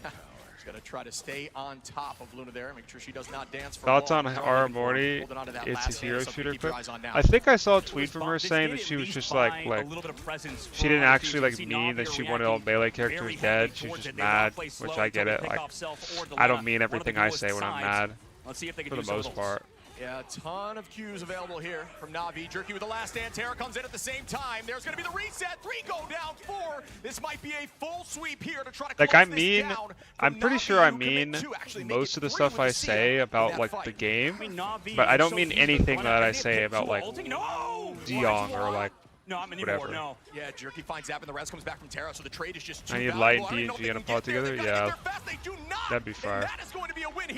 Just gotta try to stay on top of Luna there, make sure she does not dance for Thoughts long. on They're Ara looking for Morty? holding on to that It's last a hit, hero something to shooter keep your clip. eyes on now. I think I saw a It tweet was from fun. her This saying did that at she was least just buy like a little bit of presence she for didn't Navi. actually You like see mean Navi that she reacting wanted all melee characters very dead. heavy She was towards just it. They wanna mad, play which slow I until get they it. pick Like off Self or I Delena. don't mean One of the everything I newest say when I'm sides. mad Let's see if they can for do the some most of those. part. Yeah, a ton of Qs available here from Navi. Jerky with the last stand. Terra comes in at the same time. There's going to be the reset. 3 go down, 4. This might be a full sweep here to try to Like close I this mean, down I'm from pretty Navi, sure I who commit mean 2, actually make most it of the 3 stuff with I the Sia say in about that like fight. the game, I mean, Navi but I is don't so mean easy to anything run that at. I They say pick about two like ulting. No! Diong or like No, I'm anymore. whatever. No. Yeah, Jerky finds Zap and the rest comes back from Terra, so the trade is just too I need valuable. Light I don't even know if DNG they and a can pod get there. together. They've gotta Yeah, get there fast. They do not. that'd be fire. And that is going to be a win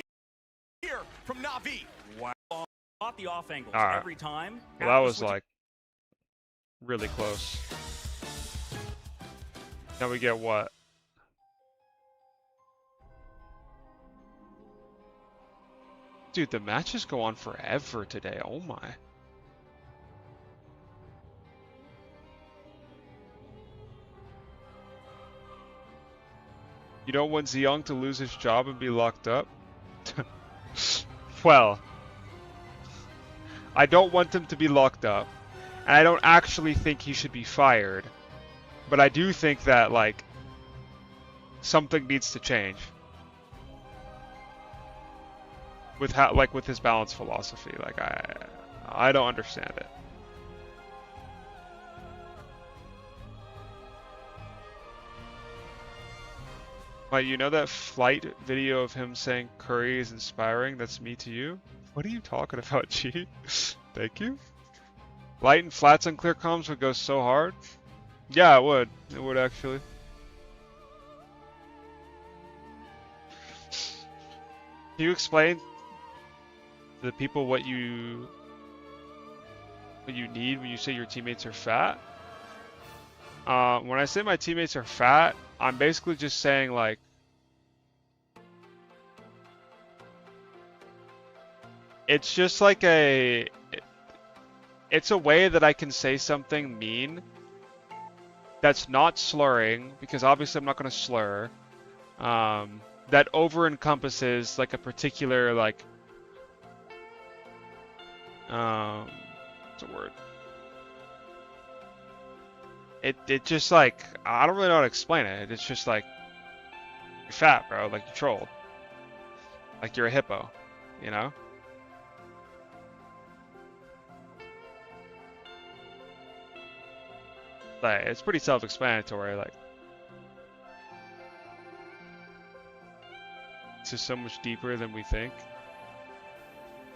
here from Navi. Off the off angles All right. every time. Well, that After was switching- like really close. Now we get what? Dude, the matches go on forever today. Oh my. You don't want Zeong to lose his job and be locked up? Well, I don't want him to be locked up. And I don't actually think he should be fired. But I do think that, like, something needs to change. With how, like, with his balance philosophy. Like, I don't understand it. Like, you know that flight video of him saying Curry is inspiring? That's me to you? What are you talking about, G? Thank you. Light and flats on clear comms would go so hard. Yeah, it would. It would actually. Can you explain to the people what you need when you say your teammates are fat? When I say my teammates are fat, I'm basically just saying like it's just like it's a way that I can say something mean that's not slurring, because obviously I'm not going to slur, that over encompasses like a particular like what's a word? It just like, I don't really know how to explain it. It's just like, you're fat, bro. Like, you trolled. Like, you're a hippo, you know? Like, it's pretty self-explanatory. Like, it's just so much deeper than we think.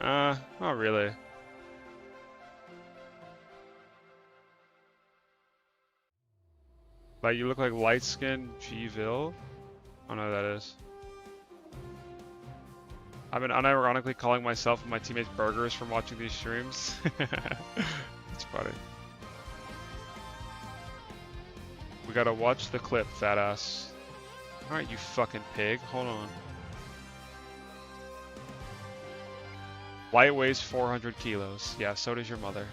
Not really. Like, you look like light-skinned G-ville? I don't know who that is. I've been unironically calling myself and my teammates burgers from watching these streams. It's funny. We gotta watch the clip, fat ass. Alright, you fucking pig. Hold on. Light weighs 400 kilos. Yeah, so does your mother.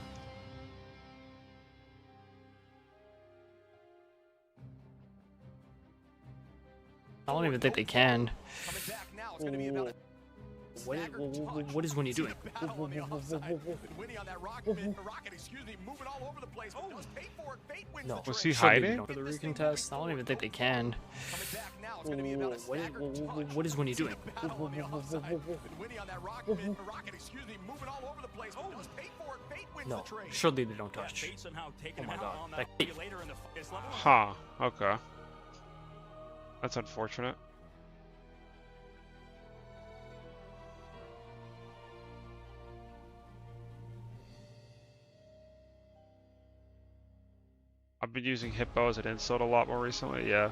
don't even think they can. Coming back now, it's gonna be about a What is Winnie doing? Winnie on that rocket, excuse me, moving all over the place. But does pay for it. Fate wins the Was trade. he hiding? For the recontest, I don't even think they can. Coming back now, it's gonna be about a staggered touch. What is Winnie doing? Battle on the offside. Winnie on that rocket, excuse me, moving all over the place. But does pay for it. Fate wins the No, trade. surely they don't touch. Fate somehow taking Oh my him God, out on that that Fate. later in the this level. Huh. Okay. That's unfortunate. I've been using Hippo as an insult a lot more recently, yeah.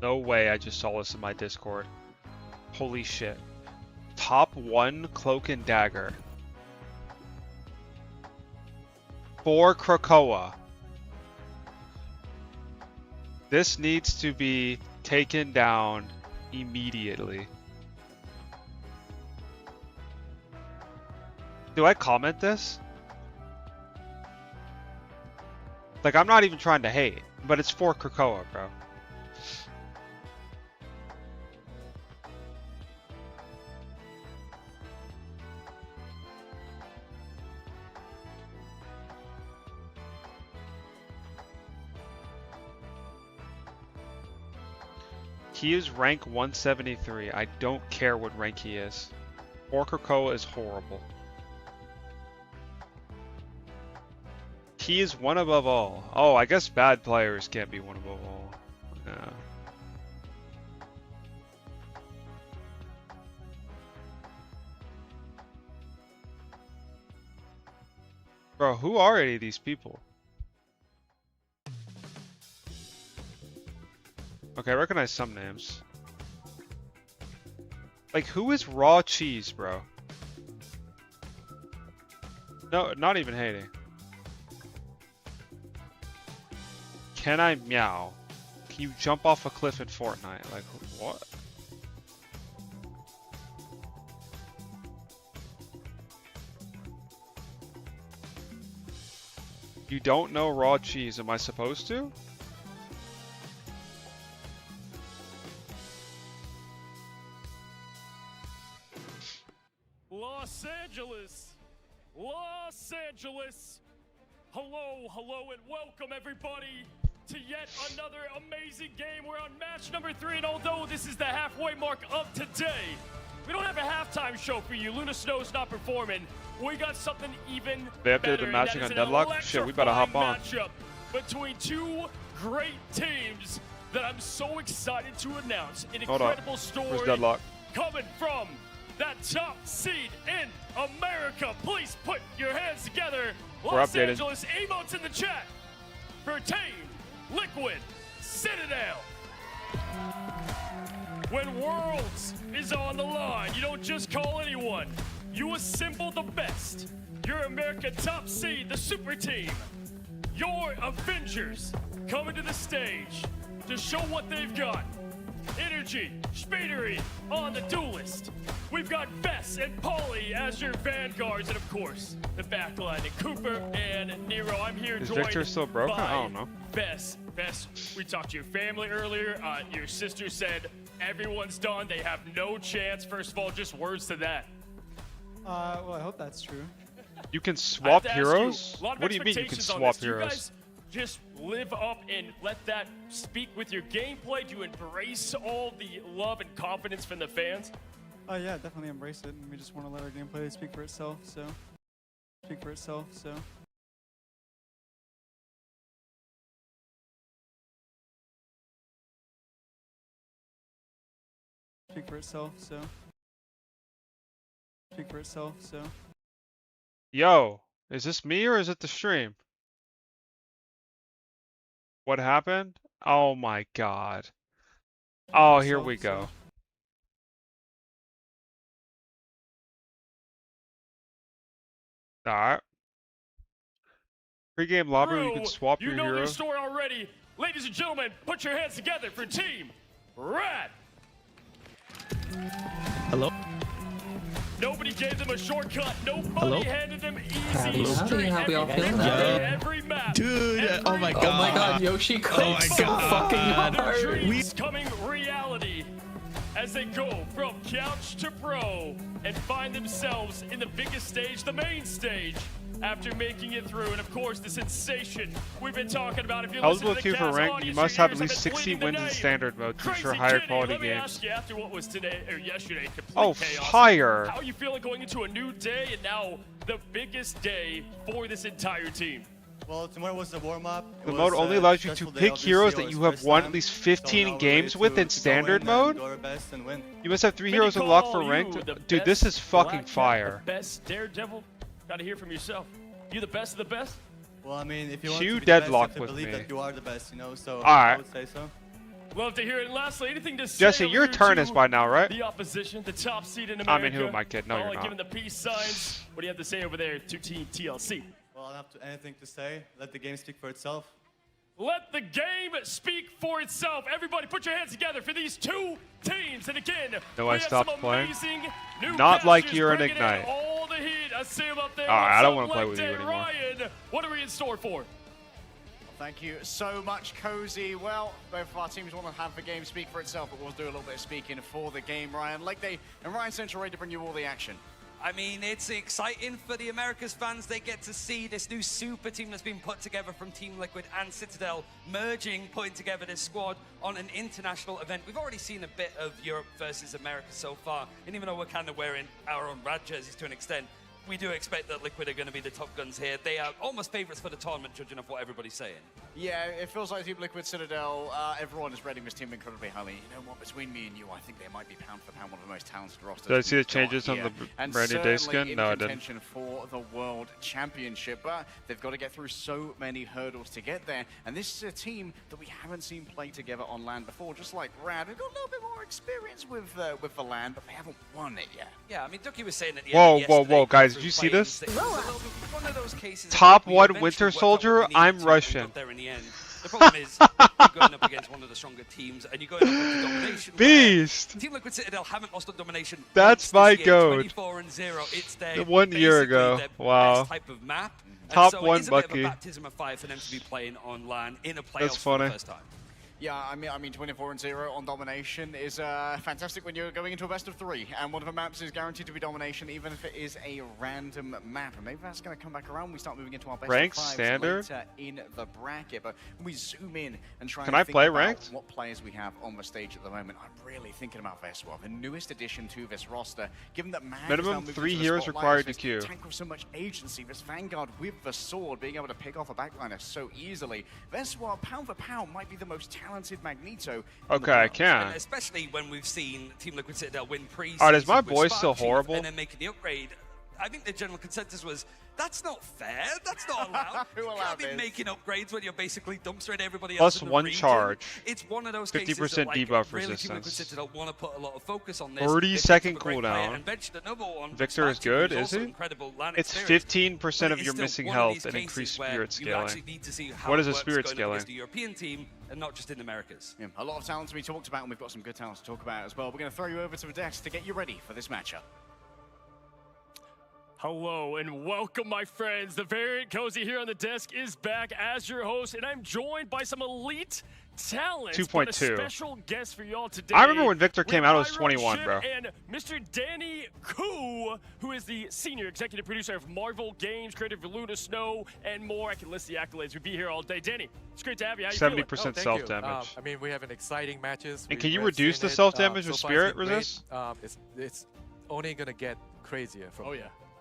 No way I just saw this in my Discord. Holy shit. Top 1 Cloak and Dagger. 4 Krakoa. This needs to be taken down immediately. Do I comment this? Like, I'm not even trying to hate, but it's 4 Krakoa, bro. He is rank 173. I don't care what rank he is. 4 Krakoa is horrible. He is one above all. Oh, I guess bad players can't be one above all. Yeah. Bro, who are any of these people? Okay, I recognize some names. Like, who is Raw Cheese, bro? No, not even hating. Can I meow? Can you jump off a cliff in Fortnite? Like, what? You don't know Raw Cheese, am I supposed to? Los Angeles! Los Angeles! Hello, hello, and welcome everybody to yet another amazing game. We're on match number 3, and although this is the halfway mark of today, we don't have a halftime show for you. Luna Snow's not performing. We got something even They have to do better, the matching and on that is an Deadlock? Shit, we better hop on. matchup between two great teams that I'm so excited to announce. An Hold up. incredible story Where's Deadlock? coming from that top seed in America. Please put your hands together. We're Los updated. Angeles emotes in the chat for Team Liquid Citadel. When Worlds is on the line, you don't just call anyone. You assemble the best. Your America top seed, the super team. Your Avengers coming to the stage to show what they've got. Energy, Speedery on the duelist. We've got Bess and Polly as your vanguards, and of course, the backline, Cooper and Nero. I'm here Is joined Victor still broken? by I don't know. Bess. Bess, we talked to your family earlier. Your sister said everyone's done. They have no chance. First of all, just words to that. Well, I hope that's true. You can I have swap to ask heroes? you, a lot of What do you mean you can expectations on swap this. Do you heroes? guys just live up and let that speak with your gameplay? Do you embrace all the love and confidence from the fans? Oh yeah, definitely embrace it, and we just want to let our gameplay speak for itself. So. Speak for itself, so. Speak for itself, so. Yo, is this me or is it the stream? What happened? Oh my god. Oh, here we go. Alright. Pre-game lobby where you can swap your You know hero. their story already. Ladies and gentlemen, put your hands together for Team Red. Hello? Nobody gave them a shortcut. Nobody handed them easy Howdy, how we all feeling? every map. Dude, oh my god. Oh my god, Yoshi clicks so fucking hard. Dreams coming reality as they go from couch to pro and find themselves in the biggest stage, the main stage, after making it through. And of course, the sensation we've been talking about. If you're Eligible listening to queue the for cast ranked, you audience must for have at years, least I've been 60 bleeding the wins in name. standard mode to Crazy ensure higher Kitty, quality let me games. ask you, after what was today or yesterday, complete Oh, chaos, fire! how are you feeling going into a new day and now the biggest day for this entire team? Well, tomorrow was the warm-up. The mode only allows you to pick heroes that you have won at least 15 games with in standard mode? You must have 3 heroes unlocked for ranked. Dude, this is fucking fire. The best Daredevil? Gotta hear from yourself. You the best of the best? Well, I mean, if you want Q to be the best, you deadlock have to with believe me. that you are the best, you know, so Alright. I would say so. Love to hear it. And lastly, anything to say Jesse, over your here turn to is by now, right? the opposition, the top seed in I America? mean, who am I kidding? No, All you're like not. giving the peace signs. What do you have to say over there to Team TLC? Well, I don't have anything to say. Let the game speak for itself. Let the game speak for itself. Everybody put your hands together for these two teams. And again, No, we I have stopped some playing. amazing new Not like casters you're an bringing in Ignite. all the heat. I see them up there. Alright, I don't want wanna play with you anymore. Ryan, what are we in store for? Thank you so much, Cozy. Well, both of our teams want to have the game speak for itself, but we'll do a little bit of speaking for the game, Ryan. Lake Day and Ryan Central ready to bring you all the action. I mean, it's exciting for the Americas fans. They get to see this new super team that's been put together from Team Liquid and Citadel merging, putting together this squad on an international event. We've already seen a bit of Europe versus America so far, and even though we're kind of wearing our own Rad jerseys to an extent, we do expect that Liquid are going to be the top guns here. They are almost favorites for the tournament, judging off what everybody's saying. Yeah, it feels like Team Liquid Citadel, everyone is rating this team incredibly highly. You know what, between me and you, I think they might be pound for pound one of the most talented rosters. Did I see the we've got changes on here. the And Brandy Day certainly skin? in No, I didn't. contention for the World Championship, but they've got to get through so many hurdles to get there. And this is a team that we haven't seen play together on LAN before, just like Rad. They've got a little bit more experience with the LAN, but they haven't won it yet. Yeah, I mean, Ducky was saying at the Whoa, end of whoa, yesterday, whoa, guys, through did you see playing, this? it was a little bit one of those cases Top where we one eventually Winter worked out Soldier, what we needed I'm to and Russian. got there in the end. The problem is, you're going up against one of the stronger teams, and you're going up against domination. Beast! Team Liquid Citadel haven't lost on domination. That's once my this year, goat. 24-0. It's their 1 year basically ago. their Wow. best type of map. And Top so one it is a bit of Bucky. a baptism of fire for them to be playing on LAN in a playoff That's for funny. the first time. Yeah, I mean, 24-0 on domination is fantastic when you're going into a best of 3, and one of the maps is guaranteed to be domination, even if it is a random map. And maybe that's going to come back around when we start moving into our best Ranked of 5s standard? later in the bracket. But when we zoom in and try Can and I think play about ranked? what players we have on the stage at the moment, I'm really thinking about Veswell, the newest addition to this roster. Given that Mag Minimum has now moved 3 into the heroes spotlight required as to this queue. tank with so much agency, this Vanguard with the sword, being able to pick off a backliner so easily. Veswell, pound for pound, might be the most talented Magneto. Okay, I can. And especially when we've seen Team Liquid Citadel win pre-season. Alright, is my with voice Spark still Chief horrible? And then making the upgrade. I think the general consensus was, that's not fair, that's not allowed. Who You allowed can't be this? making upgrades when you're basically dumpstering everybody Plus else in the 1 region. charge. It's one of those cases 50% that, like, debuff really Team Liquid resistance. Citadel want to put a lot of focus on this. 30-second They picked up a great player cooldown. and benched another one. Victor is Spark Chief, good, who's is also he? incredible LAN It's experience. 15% But of it's your still missing one of health these and cases increased where spirit you scaling. actually need to see how What it is a works spirit going up scaling? against the European team and not just in the Americas. Yeah, a lot of talent to be talked about, and we've got some good talent to talk about as well. We're going to throw you over to the desk to get you ready for this matchup. Hello and welcome, my friends. The Variant Cozy here on the desk is back as your host, and I'm joined by some elite talents. 2.2. But a special guest for y'all today. I remember when Victor We came have out, I was Iron 21, Ship bro. And Mr. Danny Koo, who is the senior executive producer of Marvel Games, creator for Luna Snow, and more. I can list the accolades. We'd be here all day. Danny, it's great to have you. How you 70% feeling? self-damage. I mean, we have an exciting matches. And can you reduce the self-damage with spirit resist? It's only gonna get crazier from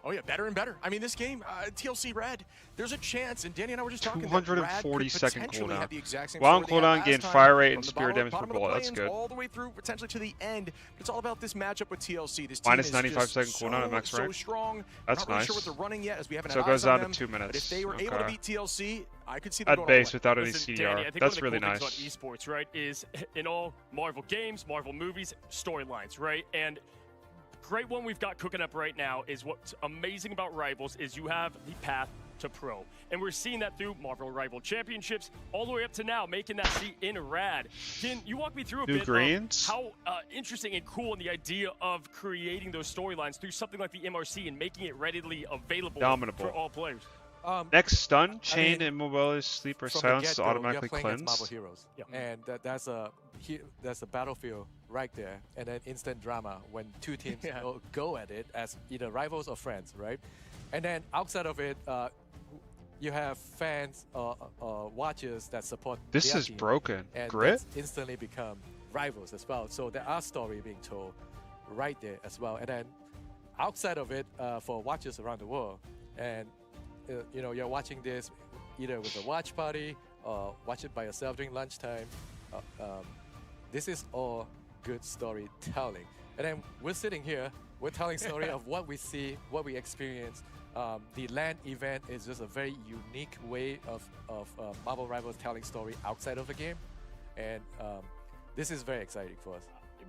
Oh yeah, better and better. I mean, this game, TLC Red, there's a chance, and Danny and I were just talking. 240-second cooldown. Have the exact same While on score they had cooldown, gain last fire time, rate from and the spear damage per bottom of the bullet. That's play-ins good. all the way through potentially to the end. But it's all about this matchup with TLC. This team Minus is 95-second just cooldown at max so rank. strong. That's Not really nice. sure what they're running yet, as we haven't So had it goes eyes on down to them. 2 minutes. But if they were able to beat TLC, I could see them At going base all without any Listen, CDR. Danny, I think That's one of the really cool nice. things about esports, right, is in all Marvel games, Marvel movies, storylines, right? And great one we've got cooking up right now is what's amazing about Rivals is you have the path to pro. And we're seeing that through Marvel Rival Championships all the way up to now, making that seat in Rad. Can you walk me through a bit greens? of how interesting and cool and the idea of creating those storylines through something like the MRC and making it readily available for all players? Next stun, chain, immobility, sleep, or silence is automatically cleansed. Marvel Heroes, and that's a battlefield right there, and then instant drama when two teams go at it as either rivals or friends, right? And then outside of it, you have fans or watchers that support. This their is team, broken. and Grit? that's instantly become rivals as well. So there are stories being told right there as well. And then outside of it, for watchers around the world, and you know, you're watching this either with a watch party or watch it by yourself during lunchtime. This is all good storytelling. And then we're sitting here, we're telling story of what we see, what we experience. The LAN event is just a very unique way of Marvel Rivals telling story outside of the game. And this is very exciting for us.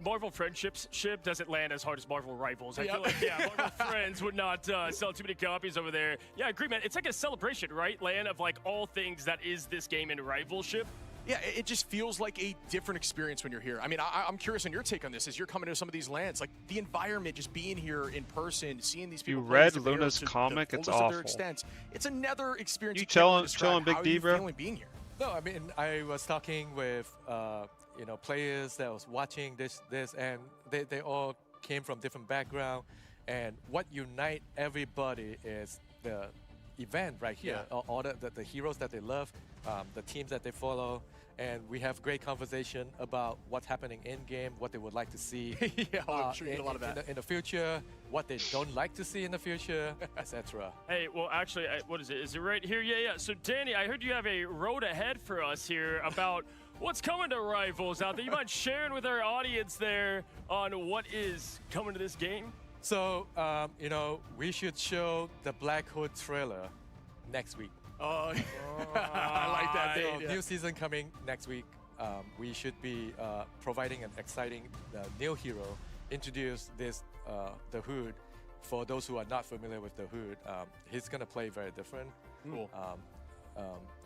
Marvel Friendships ship doesn't land as hard as Marvel Rivals. I feel like, Marvel Friends would not sell too many copies over there. Yeah, I agree, man. It's like a celebration, right, Lan, of like all things that is this game in Rivalship. Yeah, it just feels like a different experience when you're here. I mean, I'm curious on your take on this as you're coming to some of these lands. Like, the environment, just being here in person, seeing these people. You read Luna's comic? It's awful. It's another experience. You chilling, Big D, bro? Being here. No, I mean, I was talking with, you know, players that was watching this, and they all came from different background. And what unite everybody is the event right here. All the heroes that they love, the teams that they follow. And we have great conversation about what's happening in-game, what they would like to see I'm sure you get a lot of that. in the future, what they don't like to see in the future, etc. Hey, well, actually, what is it? Is it right here? Yeah. So, Danny, I heard you have a road ahead for us here about what's coming to Rivals out there. You mind sharing with our audience there on what is coming to this game? So, you know, we should show the Black Hood trailer next week. Oh, I like that date. New season coming next week. We should be providing an exciting new hero. Introduce this the Hood. For those who are not familiar with the Hood, he's gonna play very different. Cool.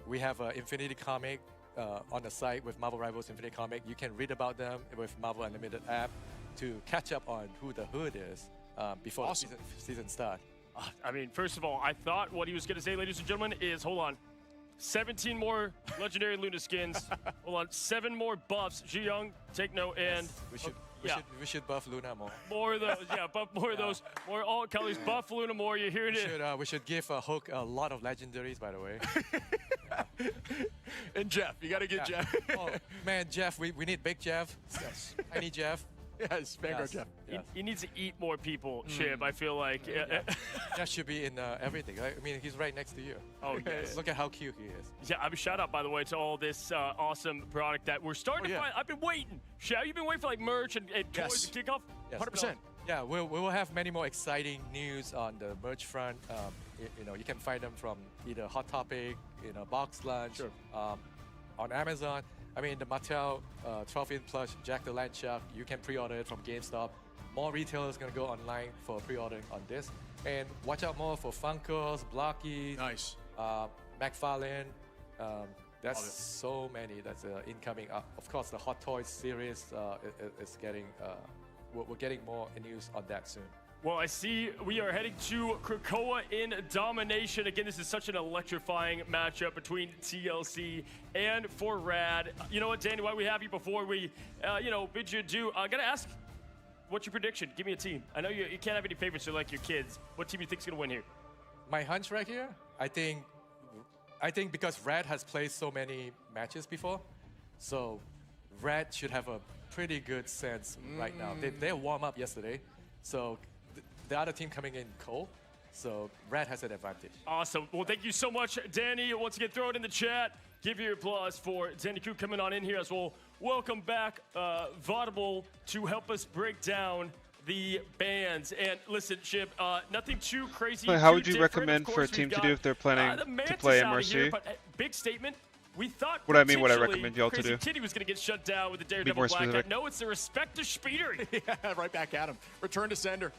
We have an Infinity comic on the site with Marvel Rivals Infinity comic. You can read about them with Marvel Unlimited app to catch up on who the Hood is before the season starts. I mean, first of all, I thought what he was going to say, ladies and gentlemen, is, hold on, 17 more legendary Luna skins. Hold on, 7 more buffs. Ji Young, take note, and we should buff Luna more. More of those, buff more of those. More all colors, buff Luna more. You're hearing it. We should give Hook a lot of legendaries, by the way. And Jeff, you got to get Jeff. Oh man, Jeff, we need big Jeff. Yes. Tiny Jeff. Yes, Vanguard Jeff. He needs to eat more people, Chip. I feel like. Jeff should be in everything. I mean, he's right next to you. Oh, yes. Look at how cute he is. Yeah, I'm shout out, by the way, to all this awesome product that we're starting to find. I've been waiting. Shao, you've been waiting for like merch and toys to kick off? Yes. 100%. Yeah, we will have many more exciting news on the merch front. You know, you can find them from either Hot Topic, Box Lunch, on Amazon. I mean, the Mattel 12-inch plush Jack the Landshark, you can pre-order it from GameStop. More retailers going to go online for pre-ordering on this. And watch out more for Funkos, Blocky, McFarlane. That's so many that's incoming. Of course, the Hot Toys series is getting, we're getting more news on that soon. Well, I see we are heading to Krakoa in domination. Again, this is such an electrifying matchup between TLC and for Rad. You know what, Danny, why we have you before we, bid you adieu. I got to ask, what's your prediction? Give me a team. I know you can't have any favorites, they're like your kids. What team do you think is going to win here? My hunch right here, I think because Rad has played so many matches before, so Rad should have a pretty good sense right now. They warm up yesterday, so the other team coming in cold, So Red has an advantage. Awesome. Well, thank you so much, Danny. Once again, throw it in the chat. Give your applause for Danny Koo coming on in here as well. Welcome back, Vaudable, to help us break down the bans. And listen, Chip, nothing too crazy. How would too you different. recommend Of for a course, team we've to got, do if they're planning the to Mantis play out of MRC? here, but, big statement. We thought What I mean, what I potentially recommend y'all to Crazy do. Kitty was going to get shut down with the more Daredevil Black specific. Hat. No, it's the respect to Speedery. Yeah, right back at him. Return to sender.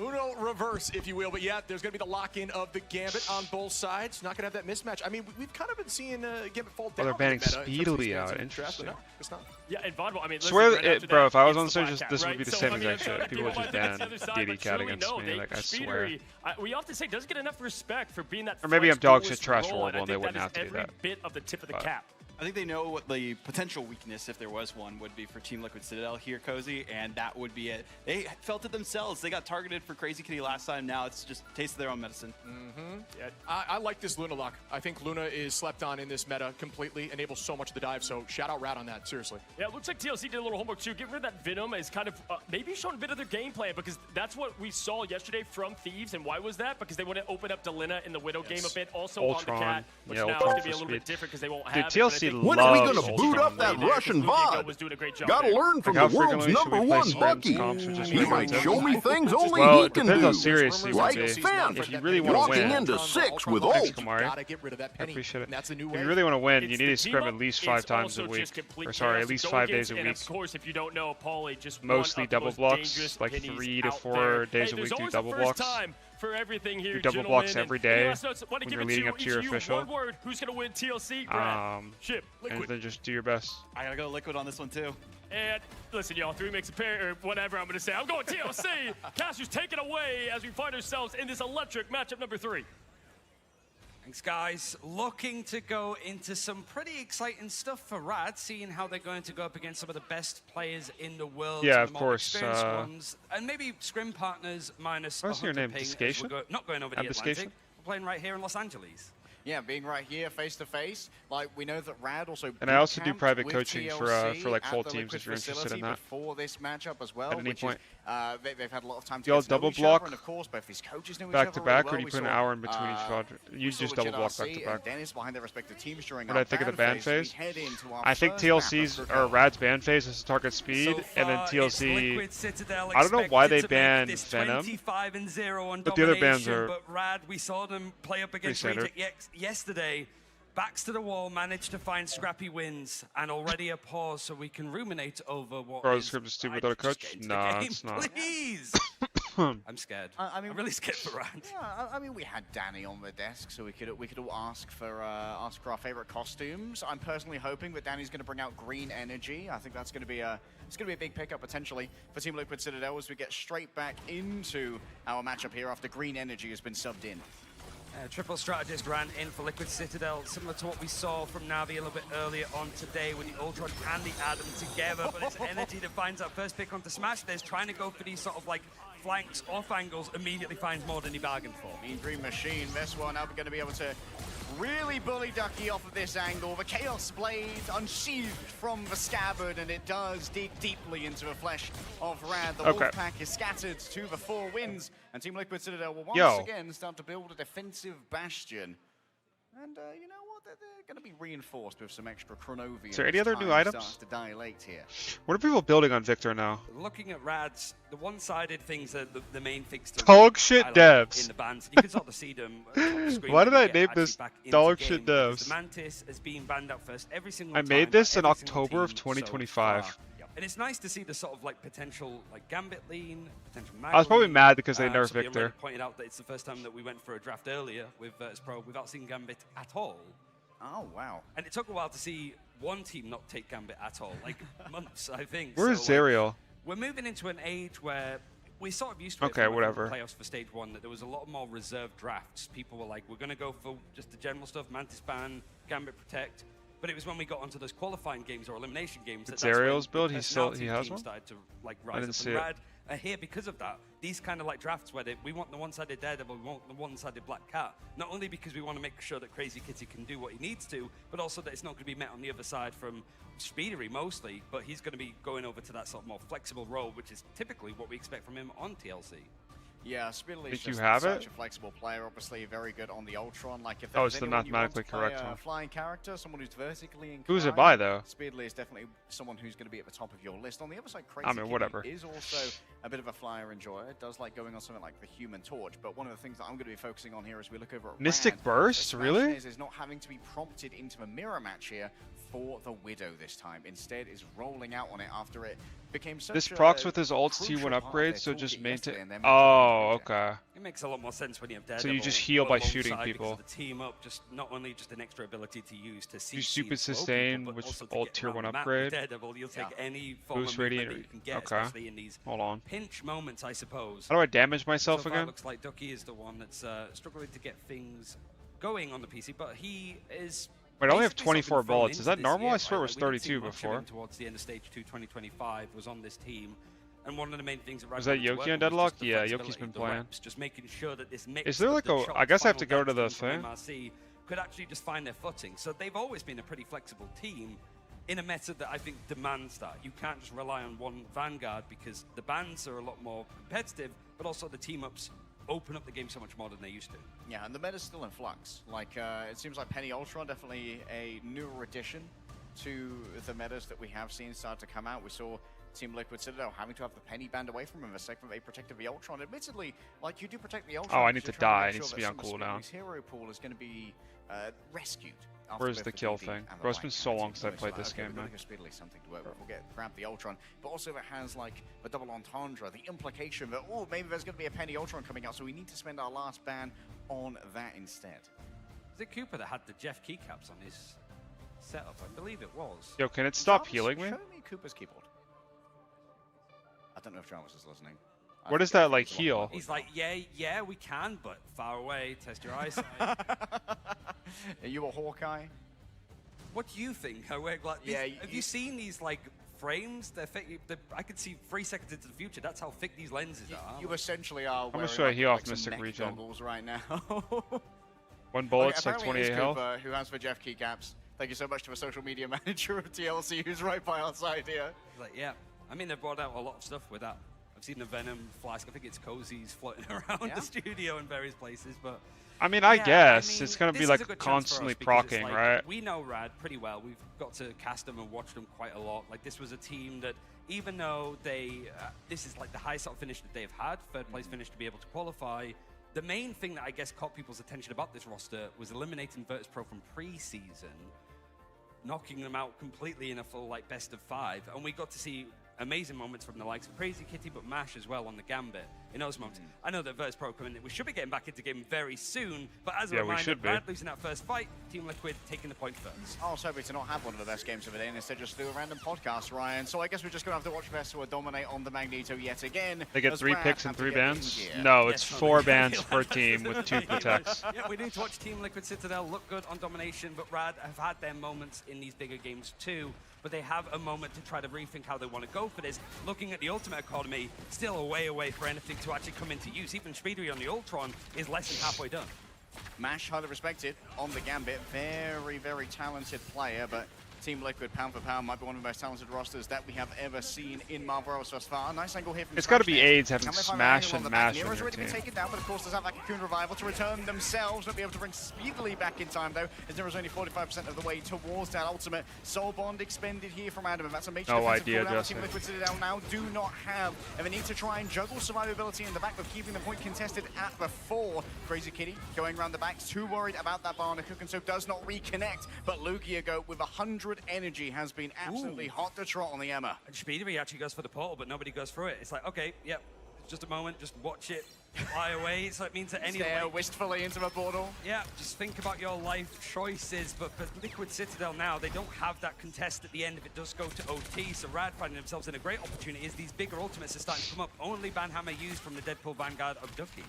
Uno reverse, if you will. But yeah, there's going to be the lock-in of the Gambit on both sides. Not going to have that mismatch. I mean, we've kind of been seeing Gambit fall down. they're banning in the meta in terms of speedily experience out. and draft, but Interesting. no, it's not. Yeah, and Vaudable, I mean, listen, Swear, right after bro, that, if I was it's on the stage, Black Hat, this would right? be the So, same I mean, exact shit. People would just ban the other side, DD but cat truly, against no, me. Like, I swear. Speedery, we often say, doesn't get enough respect for being that Or maybe I'm flex dog duelist shit trash role, horrible and they I think wouldn't that have is to do every that. bit of the tip of the But- cap. I think they know what the potential weakness, if there was one, would be for Team Liquid Citadel here, Cozy, and that would be it. They felt it themselves. They got targeted for Crazy Kitty last time. Now it's just taste of their own medicine. Yeah, I like this Luna lock. I think Luna is slept on in this meta completely, enables so much of the dive, so shout out Rad on that, seriously. Yeah, it looks like TLC did a little homework too. Get rid of that Venom is kind of maybe showing a bit of their game plan, because that's what we saw yesterday from Thieves. And why was that? Because they want to open up Delina in the Widow game a bit, also Ultron. on the Cat, which Yeah, now Ultron is going to for be a little bit speed. different because they won't Dude, have TLC it. but I think loves when are we Ultron gonna boot up that late. Russian VOD? Was doing a great job Gotta there. learn from Like, the how world's frequently should we number play one scrims, Bucky. comps, or just He regular might tips? show me things only Well, he it can depends do. how serious you want Like to be. Fenn, If you really want to walking win, into 6 with Thanks, ult. Kamari. Gotta get rid of that I penny. appreciate it. And that's the new If way. you really want to win, It's you the need to team scrim up, at least it's 5 times a also week. just complete Or sorry, chaos at least to 5 go days a against, week. and of course, if you don't know, Pauly just Mostly one of the double most blocks, dangerous like pennies 3 to out 4 there. days Hey, a week, there's do always double a first blocks. time for everything here, Do double blocks gentlemen. every And day last notes, want to when give you're it leading to up to each your of you. official. One word, who's going to win TLC? Brad, Chip, And Liquid. then just do your best. I gotta go Liquid on this one too. And listen, y'all, 3 makes a pair, or whatever I'm going to say. I'm going TLC. Caster's taken away as we find ourselves in this electric matchup number 3. Thanks, guys. Looking to go into some pretty exciting stuff for Rad, seeing how they're going to go up against some of the best players in the world. Yeah, some of more course, experienced ones, and maybe scrim partners minus What's your 100 name? ping as Discation? we're not going over the Abdication? Atlantic. We're playing right here in Los Angeles. Yeah, being right here face to face, like we know that Rad also. And I also do boot-camped private with coaching for TLC like at full the teams Liquid if you're interested facility in that. Before this matchup as well, At any which point. is they've had a lot of time to Do y'all get to know double each block other, and of course both these coaches know back each to other really back, well. or do you We put an saw, hour in between each quadrant? You we saw just double Legit block RC back to and back. Dennis behind their respective teams during What our I think of the ban We phase? head into our I think first TLC's map of or the Rad's ban phase is to target speed, So and then far, it's TLC. Liquid Citadel I don't know why they expected to make banned this Venom, 25-0 on but the other bans domination, are but Rad, we saw them play up against pretty Reject yesterday. Backs to the wall, managed to find scrappy wins, and already a pause so we can ruminate over what Bro, the is script is stupid right, without a just coach? get into Nah, the game, it's not. Please. I'm scared. I mean, I'm really scared for Rad. Yeah, I mean, we had Danny on the desk, so we could all ask for our favorite costumes. I'm personally hoping that Danny's going to bring out green energy. I think that's going to be a big pickup potentially for Team Liquid Citadel as we get straight back into our matchup here after green energy has been subbed in. Triple strategist ran in for Liquid Citadel, similar to what we saw from Navi a little bit earlier on today with the Ultron and the Adam together, but it's energy that finds that first pick onto Smash. There's trying to go for these sort of like flanks off angles, immediately finds more than he bargained for. Mean Green Machine, this one now going to be able to really bully Ducky off of this angle. The Chaos Blade unsheathed from the scabbard, and it does dig deeply into the flesh of Rad. The Okay. Wolfpack is scattered to the 4 wins, and Team Liquid Citadel will once again start to build a defensive bastion. And you know what? They're going to be reinforced with some extra Chronovia. Is there any other new items? Starts to dilate here. What are people building on Victor now? Looking at Rad's, the one-sided things are the main things to Dog shit highlight devs. in the bands. You can sort of see them. On the screen Why when did you I get name actually this back into dog the shit game, because devs? The Mantis has been banned out first every single I time. made this by in every single October of team so 2025. far. And it's nice to see the sort of like potential like Gambit lean, potential I was probably Mag mad because they lean. nerfed Somebody Victor. already pointed out that it's the first time that we went for a draft earlier with Pro without seeing Gambit at all. Oh, wow. And it took a while to see one team not take Gambit at all, like months, I think. Where's So, Zerial? we're moving into an age where we're sort of used to it Okay, from whatever. the playoffs for stage 1, that there was a lot more reserved drafts. People were like, we're going to go for just the general stuff, Mantis ban, Gambit protect. But it was when we got onto those qualifying games or elimination games It's that that's when Zerial's the build? He personality has teams one? started to like I rise didn't up. see And it. Rad are here because of that. These kind of like drafts where we want the one-sided Daredevil, we want the one-sided Black Cat. Not only because we want to make sure that Crazy Kitty can do what he needs to, but also that it's not going to be met on the other side from Speedery mostly, but he's going to be going over to that sort of more flexible role, which is typically what we expect from him on TLC. Yeah, Speedily is Think you just have such it? a flexible player. Obviously, very good on the Ultron. Like if Oh, there's it's the anyone you want to mathematically play correct a one. flying character, someone who's vertically inclined. Who's it by, though? Speedily is definitely someone who's going to be at the top of your list. On the other side, Crazy I mean, Kitty whatever. is also a bit of a flyer enjoyer. Does like going on something like the Human Torch. But one of the things that I'm going to be focusing on here as we look over at Mystic Rand, Burst, the really? Smash is not having to be prompted into a mirror match here for the Widow this time. Instead, is rolling out on it after it became such This a procs with his ults crucial T1 part of upgrade, their so just toolkit maintain. yesterday, and they're Oh, okay. It makes a lot more sense when you have So Daredevil. you just heal by alongside shooting because people. of the team up, just not only just an extra ability to use to see Do stupid sustain, which ult tier 1 upgrade. Daredevil, you'll take any form Boost of movement radiant. that you can get, Okay. especially in these Hold on. pinch moments, I suppose. How do I damage myself So far, again? it looks like Ducky is the one that's struggling to get things going on the PC, but he is. Wait, I only have basically sort of 24 been thrown bullets. Is into that this normal? year, I swear it right? was Like, we didn't see 32 much of before. him towards the end of stage 2 2025 was on this team. And one of the main things that Was that Ragnar wanted to Yoki work on on was Deadlock? just the Yeah, flexibility, Yoki's been the playing. reps, just making sure that this mix Is there of like the a? shots, I guess I have to final go to the dance from thing. MRC could actually just find their footing. So they've always been a pretty flexible team in a meta that I think demands that. You can't just rely on one Vanguard because the bans are a lot more competitive, but also the team-ups open up the game so much more than they used to. Yeah, and the meta's still in flux. Like, it seems like Penny Ultron definitely a newer addition to the metas that we have seen start to come out. We saw Team Liquid Citadel having to have the Penny banned away from him the second they protected the Ultron. Admittedly, like, you do protect the Ultron. Oh, I need to you're trying die. make It needs sure to be that on some of cooldown. Speedy's hero pool is going to be rescued. Where's the kill thing? Bro, it's been so long since I played this game, man. Speedily something to work with. We'll grab the Ultron, but also it has like the double entendre, the implication that maybe there's going to be a Penny Ultron coming out, so we need to spend our last ban on that instead. Is it Cooper that had the Jeff keycaps on his setup? I believe it was. Yo, can it stop healing me? Show me Cooper's keyboard. I don't know if Jarvis is listening. What is that, like, heal? He's like, yeah, we can, but far away. Test your eyesight. Are you a Hawkeye? What do you think? Have you seen these like frames? I could see 3 seconds into the future. That's how thick these lenses are. You essentially are. How much wearing, should I like, heal off some Mystic mech Regen? goggles right now. One bullet's Okay, like apparently it is 28 health. Cooper, who has for Jeff keycaps. Thank you so much to the social media manager of TLC, who's right by our side here. Like, yeah. I mean, they've brought out a lot of stuff with that. I've seen the Venom flask. I think it's Cozy's floating around the studio in various places, but. I mean, I guess I mean, it's gonna this be is a like good chance for constantly us because it's procking, like, right? We know Rad pretty well. We've got to cast them and watch them quite a lot. Like, this was a team that, even though this is like the highest sort of finish that they've had, third place finish to be able to qualify. The main thing that I guess caught people's attention about this roster was eliminating Virtus Pro from pre-season, knocking them out completely in a full like best of 5, and we got to see amazing moments from the likes of Crazy Kitty, but Mash as well on the Gambit in those moments. I know that Virtus Pro coming in, we should be getting back into the game very soon, but as a reminder, Rad losing that first fight, Team Liquid taking the point first. I was hoping to not have one of the best games of the day and instead just do a random podcast, Ryan. So I guess we're just going to have to watch Vesua dominate on the Magneto yet again. They get as 3 Rad picks and have to 3 get bans? in gear. No, it's 4 bans per team with 2 protects. Yeah, we need to watch Team Liquid Citadel look good on domination, but Rad have had their moments in these bigger games too. But they have a moment to try to rethink how they want to go for this. Looking at the Ultimate Economy, still a way away for anything to actually come into use. Even Speedy on the Ultron is less than halfway done. Mash, highly respected on the Gambit. Very, very talented player, but Team Liquid, pound for pound, might be one of the most talented rosters that we have ever seen in Marvel Rivals thus far. Nice angle here from It's got to be Smash AIDS there. having Can they find Smash an angle and on the back? Mash on Nero's your already been team. taken down, but of course does have that Cocoon Revival to return themselves. Won't be able to bring Speedily back in time, though, as Nero's only 45% of the way towards that ultimate. Soul Bond expended here from Adam, and that's a major No defensive idea, cooldown. Justin. Team Liquid Citadel now do not have, and they need to try and juggle survivability in the back with keeping the point contested at the 4. Crazy Kitty going around the back, too worried about that Barna Cook, and so does not reconnect, but Lugia go with 100 energy has been absolutely hot to trot on the Emma. And Speedy actually goes for the portal, but nobody goes through it. It's like, okay, yep, it's just a moment, just watch it fly away. So it means that any Stare wistfully into the portal. Yeah, just think about your life choices. But for Liquid Citadel now, they don't have that contest at the end if it does go to OT. So Rad finding themselves in a great opportunity as these bigger ultimates are starting to come up. Only Banhammer used from the Deadpool Vanguard of Ducky.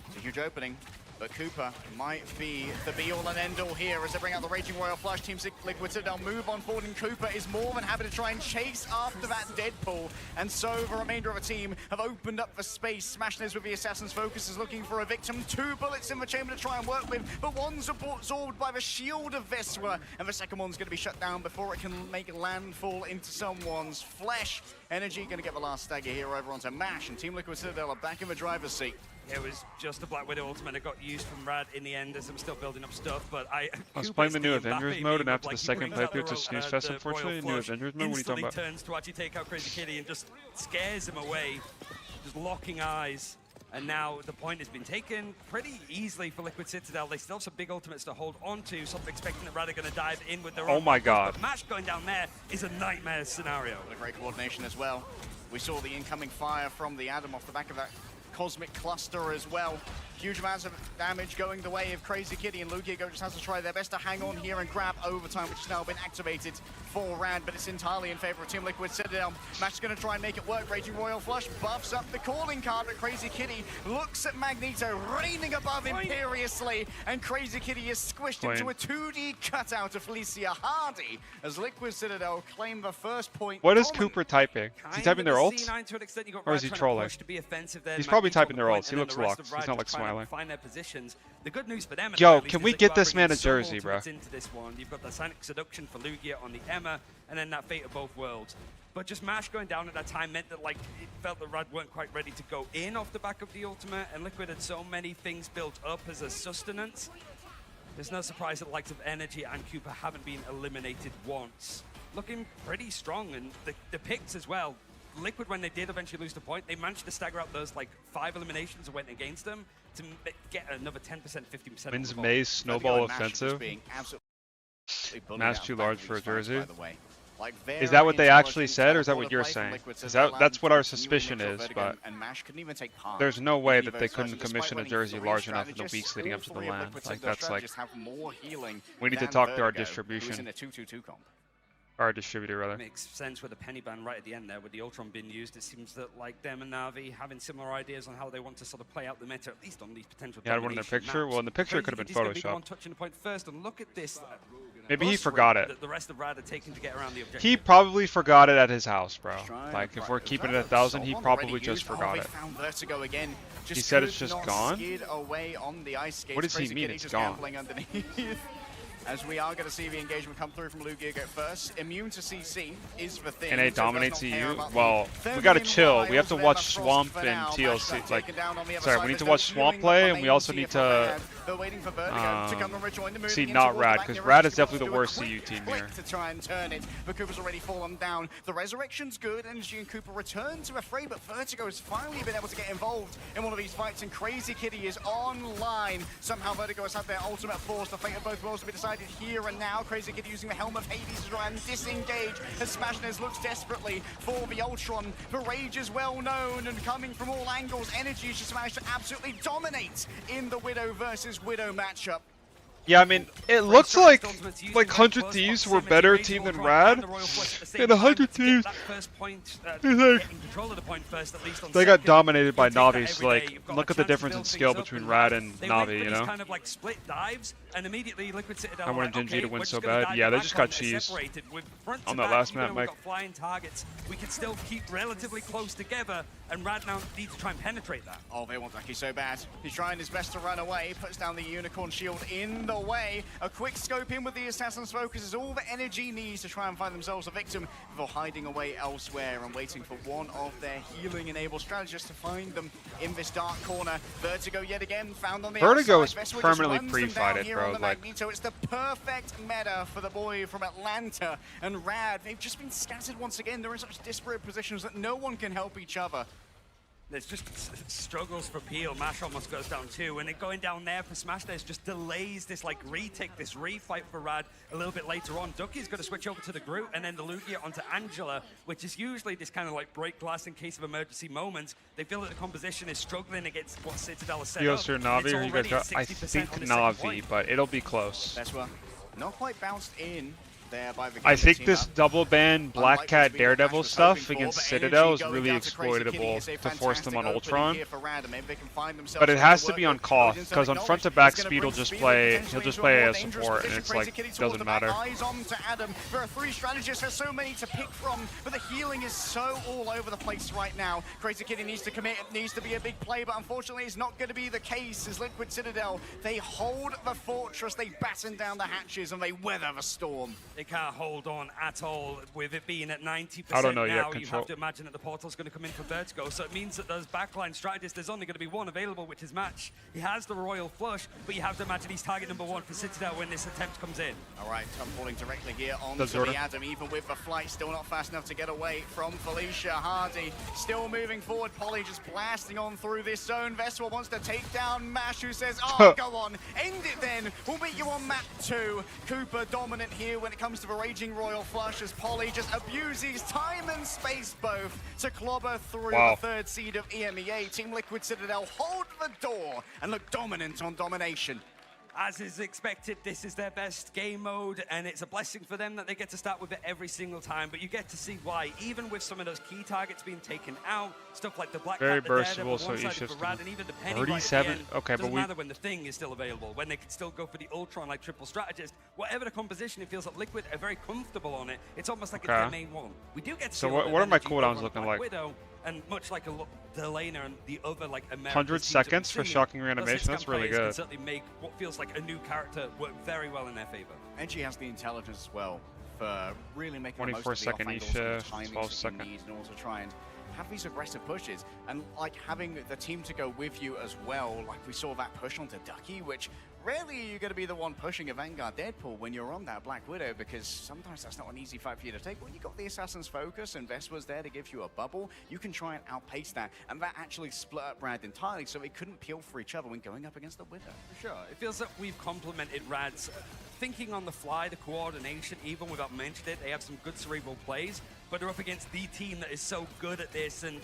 It's a huge opening, but Cooper might be the be-all and end-all here as they bring out the Raging Royal Flush. Team Liquid Citadel move on forward, and Cooper is more than happy to try and chase after that Deadpool. And so the remainder of the team have opened up the space. Smashness with the Assassin's Focus is looking for a victim. 2 bullets in the chamber to try and work with, but one's absorbed by the shield of Vesua, and the second one's going to be shut down before it can make landfall into someone's flesh. Energy going to get the last stagger here over onto Mash, and Team Liquid Citadel are back in the driver's seat. It was just a Black Widow ultimate that got used from Rad in the end as I'm still building up stuff, but I was playing the new Avengers mode, and after the second playthrough, it's a snooze fest, unfortunately. New Avengers mode, what are you talking about? Turns to actually take out Crazy Kitty and just scares him away, just locking eyes. And now the point has been taken pretty easily for Liquid Citadel. They still have some big ultimates to hold on to, so I'm expecting that Rad are going to dive in with their own. Oh my god. But Mash going down there is a nightmare scenario. A great coordination as well. We saw the incoming fire from the Adam off the back of that Cosmic Cluster as well. Huge amounts of damage going the way of Crazy Kitty, and Lugigo just has to try their best to hang on here and grab overtime, which has now been activated for Rad, but it's entirely in favor of Team Liquid Citadel. Mash is going to try and make it work. Raging Royal Flush buffs up the calling card, but Crazy Kitty looks at Magneto, reigning above imperiously, and Crazy Kitty is squished into a 2D cutout of Felicia Hardy as Liquid Citadel claim the first point. What is Cooper typing? Is he typing their ults? Or is he trolling? He's probably typing their ults. He looks locked. He's not like smiling. Find their positions. The good news for them, yo, can we get this man a jersey, bro? Into this one. You've got the Sonic Seduction for Lugia on the Emma, and then that Fate of Both Worlds. But just Mash going down at that time meant that, like, it felt that Rad weren't quite ready to go in off the back of the ultimate, and Liquid had so many things built up as a sustenance. There's no surprise that the likes of Energy and Cooper haven't been eliminated once. Looking pretty strong, and the picks as well. Liquid, when they did eventually lose the point, they managed to stagger out those like 5 eliminations that went against them to get another 10%, 50%. Wins Maze snowball offensive. Mash too large for a jersey. Is that what they actually said, or is that what you're saying? That's what our suspicion is, but there's no way that they couldn't commission a jersey large enough in the weeks leading up to the LAN. Like, that's like, we need to talk to our distribution. Our distributor, rather. Makes sense with the penny ban right at the end there, with the Ultron being used. It seems that like them and Navi having similar ideas on how they want to sort of play out the meta, at least on these potential. Yeah, one in their picture. Maps. Well, in the picture, it could have been photoshopped. Touching the point first, and look at this. Maybe he forgot it. The rest of Rad are taking to get around the objective. He probably forgot it at his house, bro. Like, if we're keeping it at 1,000, he probably just forgot it. He said it's just gone? What does he mean it's gone? As we are going to see the engagement come through from Lugia go first. Immune to CC is the thing. And they dominate CU? Well, we gotta chill. We have to watch Swamp and TLC. Like, sorry, we need to watch Swamp play, and we also need to see not Rad, because Rad is definitely the worst CU team here. To try and turn it, but Cooper's already fallen down. The resurrection's good, and Energy and Cooper return to a fray, but Vertigo has finally been able to get involved in one of these fights, and Crazy Kitty is online. Somehow Vertigo has had their ultimate force. The fate of both worlds to be decided here and now. Crazy Kitty using the Helm of Hades to try and disengage as Smashnes looks desperately for the Ultron. The Rage is well known and coming from all angles. Energy has just managed to absolutely dominate in the Widow versus Widow matchup. Yeah, I mean, it looks like 100 Thieves were better team than Rad. And 100 Thieves, they got dominated by Navi. So, like, look at the difference in skill between Rad and Navi, you know? Kind of like split dives, and immediately Liquid Citadel. I wanted Genji to win so bad. Yeah, they just got cheesed on that last map, Mike. Flying targets, we can still keep relatively close together, and Rad now needs to try and penetrate that. Oh, they want Lucky so bad. He's trying his best to run away, puts down the Unicorn Shield in the way. A quick scope in with the Assassin's Focus is all the Energy needs to try and find themselves a victim before hiding away elsewhere and waiting for one of their healing-enabled strategists to find them in this dark corner. Vertigo yet again found on the Vertigo is outside. permanently pre-fighted, bro. Like, Magneto. It's the perfect meta for the boy from Atlanta and Rad. They've just been scattered once again. They're in such disparate positions that no one can help each other. There's just struggles for Peel. Mash almost goes down too, and it going down there for Smashnes just delays this like retake, this refight for Rad a little bit later on. Ducky's going to switch over to the Groot and then the Lugia onto Angela, which is usually this kind of like break glass in case of emergency moments. They feel that the composition is struggling against what Citadel has set up. Or Navi, or you guys got, I think Navi, but it'll be close. That's well, not quite bounced in. I think this double ban Black Cat Daredevil stuff against Citadel is really exploitable to force them on Ultron. But it has to be on cost, because on front to back speed he'll just play as support, and it's like doesn't matter. Eyes on to Adam. There are 3 strategists, there's so many to pick from, but the healing is so all over the place right now. Crazy Kitty needs to commit, it needs to be a big play, but unfortunately it's not going to be the case as Liquid Citadel, they hold the fortress, they batten down the hatches, and they weather the storm. They can't hold on at all with it being at 90% I don't know now. yet, You control. have to imagine that the portal's going to come in for Vertigo, so it means that those backline strategists, there's only going to be one available, which is Match. He has the Royal Flush, but you have to imagine he's target number 1 for Citadel when this attempt comes in. All right, Tom falling directly here onto the Adam, even with the flight, still not fast enough to get away from Felicia. Hardy still moving forward. Polly just blasting on through this zone. Vestal wants to take down Mash, who says, oh, go on, end it then. We'll meet you on map 2. Cooper dominant here when it comes to the Raging Royal Flush as Polly just abuses time and space both to clobber through the 3rd seed of EMEA. Team Liquid Citadel hold the door and look dominant on domination. As is expected, this is their best game mode, and it's a blessing for them that they get to start with it every single time, but you get to see why, even with some of those key targets being taken out, stuff like the Black Very Cat, the burstable, so one-sided Isha's Rad, and even the Penny 37. right at the end. Okay, but doesn't we matter when the Thing is still available, when they can still go for the Ultron like Triple Strategist, whatever the composition, it feels like Liquid are very comfortable on it. It's almost like it's their main one. We do get to So see what are my cooldowns looking like? Widow, and much like Delana and the other like American 100 seconds for shocking reanimation. That's really good. Can certainly make what feels like a new character work very well in their favor. NG has the intelligence as well for really making the most 24 of the second off-angles Isha, and the timings 12 that you second. need in order to try and have these aggressive pushes. And like having the team to go with you as well, like we saw that push onto Ducky, which rarely are you going to be the one pushing a Vanguard Deadpool when you're on that Black Widow, because sometimes that's not an easy fight for you to take. When you got the Assassin's Focus and Vespa's there to give you a bubble, you can try and outpace that, and that actually split up Rad entirely, so it couldn't peel for each other when going up against the Widow. For sure. It feels like we've complemented Rad's thinking on the fly, the coordination, even without mentioning it. They have some good cerebral plays, but they're up against the team that is so good at this. And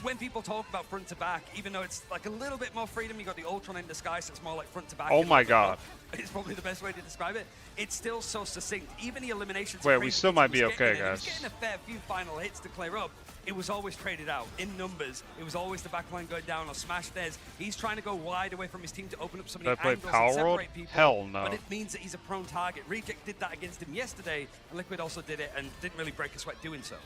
when people talk about front to back, even though it's like a little bit more freedom, you got the Ultron in disguise, so it's more like front to back. Oh my god. It's probably the best way to describe it. It's still so succinct. Even the eliminations. Wait, we still might be okay, guys. He was getting a fair few final hits to clear up. It was always traded out in numbers. It was always the backline going down or smash theirs. He's trying to go wide away from his team to open up some of the angles and separate people. Hell no. But it means that he's a prone target. Reject did that against him yesterday, and Liquid also did it and didn't really break a sweat doing so.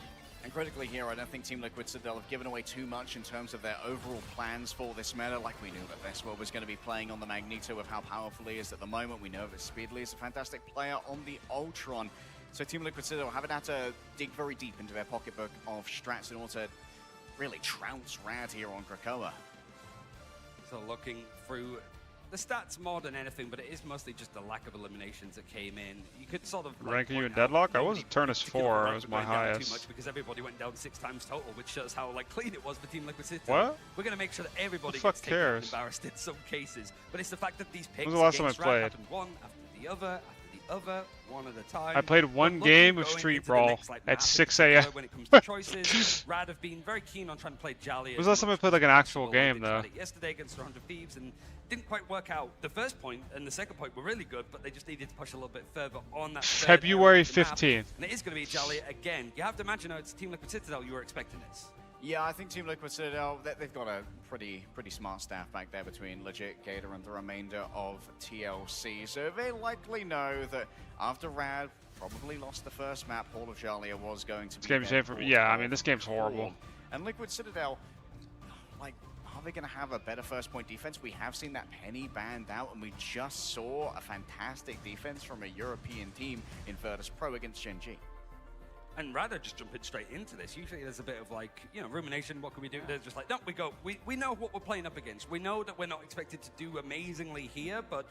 And critically here, I don't think Team Liquid Citadel have given away too much in terms of their overall plans for this meta. Like we knew that Vespa was going to be playing on the Magneto with how powerful he is at the moment. We know that Speedly is a fantastic player on the Ultron. So Team Liquid Citadel haven't had to dig very deep into their pocketbook of strats in order to really trounce Rad here on Krakoa. So looking through the stats more than anything, but it is mostly just the lack of eliminations that came in. You could sort of like, ranking you in deadlock? I was Turnus 4. It was my highest. Too much because everybody went down 6 times total, which shows how like clean it was for Team Liquid Citadel. What? We're gonna make sure that everybody Who the gets fuck taken out and cares? embarrassed in some cases. But it's the fact that these picks When was the last time I against Rad played? happened one after the other, one at a time. I played one But game of going Street into the Brawl next, like, at map 6 in a.m. particular When it comes to choices, Rad have been very keen on trying to play Jolly. When was the last time I played like an actual game though? Yesterday against 100 Thieves and didn't quite work out. The first point and the second point were really good, but they just needed to push a little bit further on that. February 15th. And it is going to be Jolly again. You have to imagine, it's Team Liquid Citadel, you were expecting this. Yeah, I think Team Liquid Citadel, they've got a pretty smart staff back there between Legit, Gator, and the remainder of TLC. So they likely know that after Rad probably lost the first map, Hall of Jalia was going to be This game's I mean, this game's horrible. And Liquid Citadel, like, are they going to have a better first point defense? We have seen that Penny banned out, and we just saw a fantastic defense from a European team in Virtus Pro against Gen G. And rather just jumping straight into this, usually there's a bit of like, you know, rumination, what can we do? They're just like, no, we know what we're playing up against. We know that we're not expected to do amazingly here, but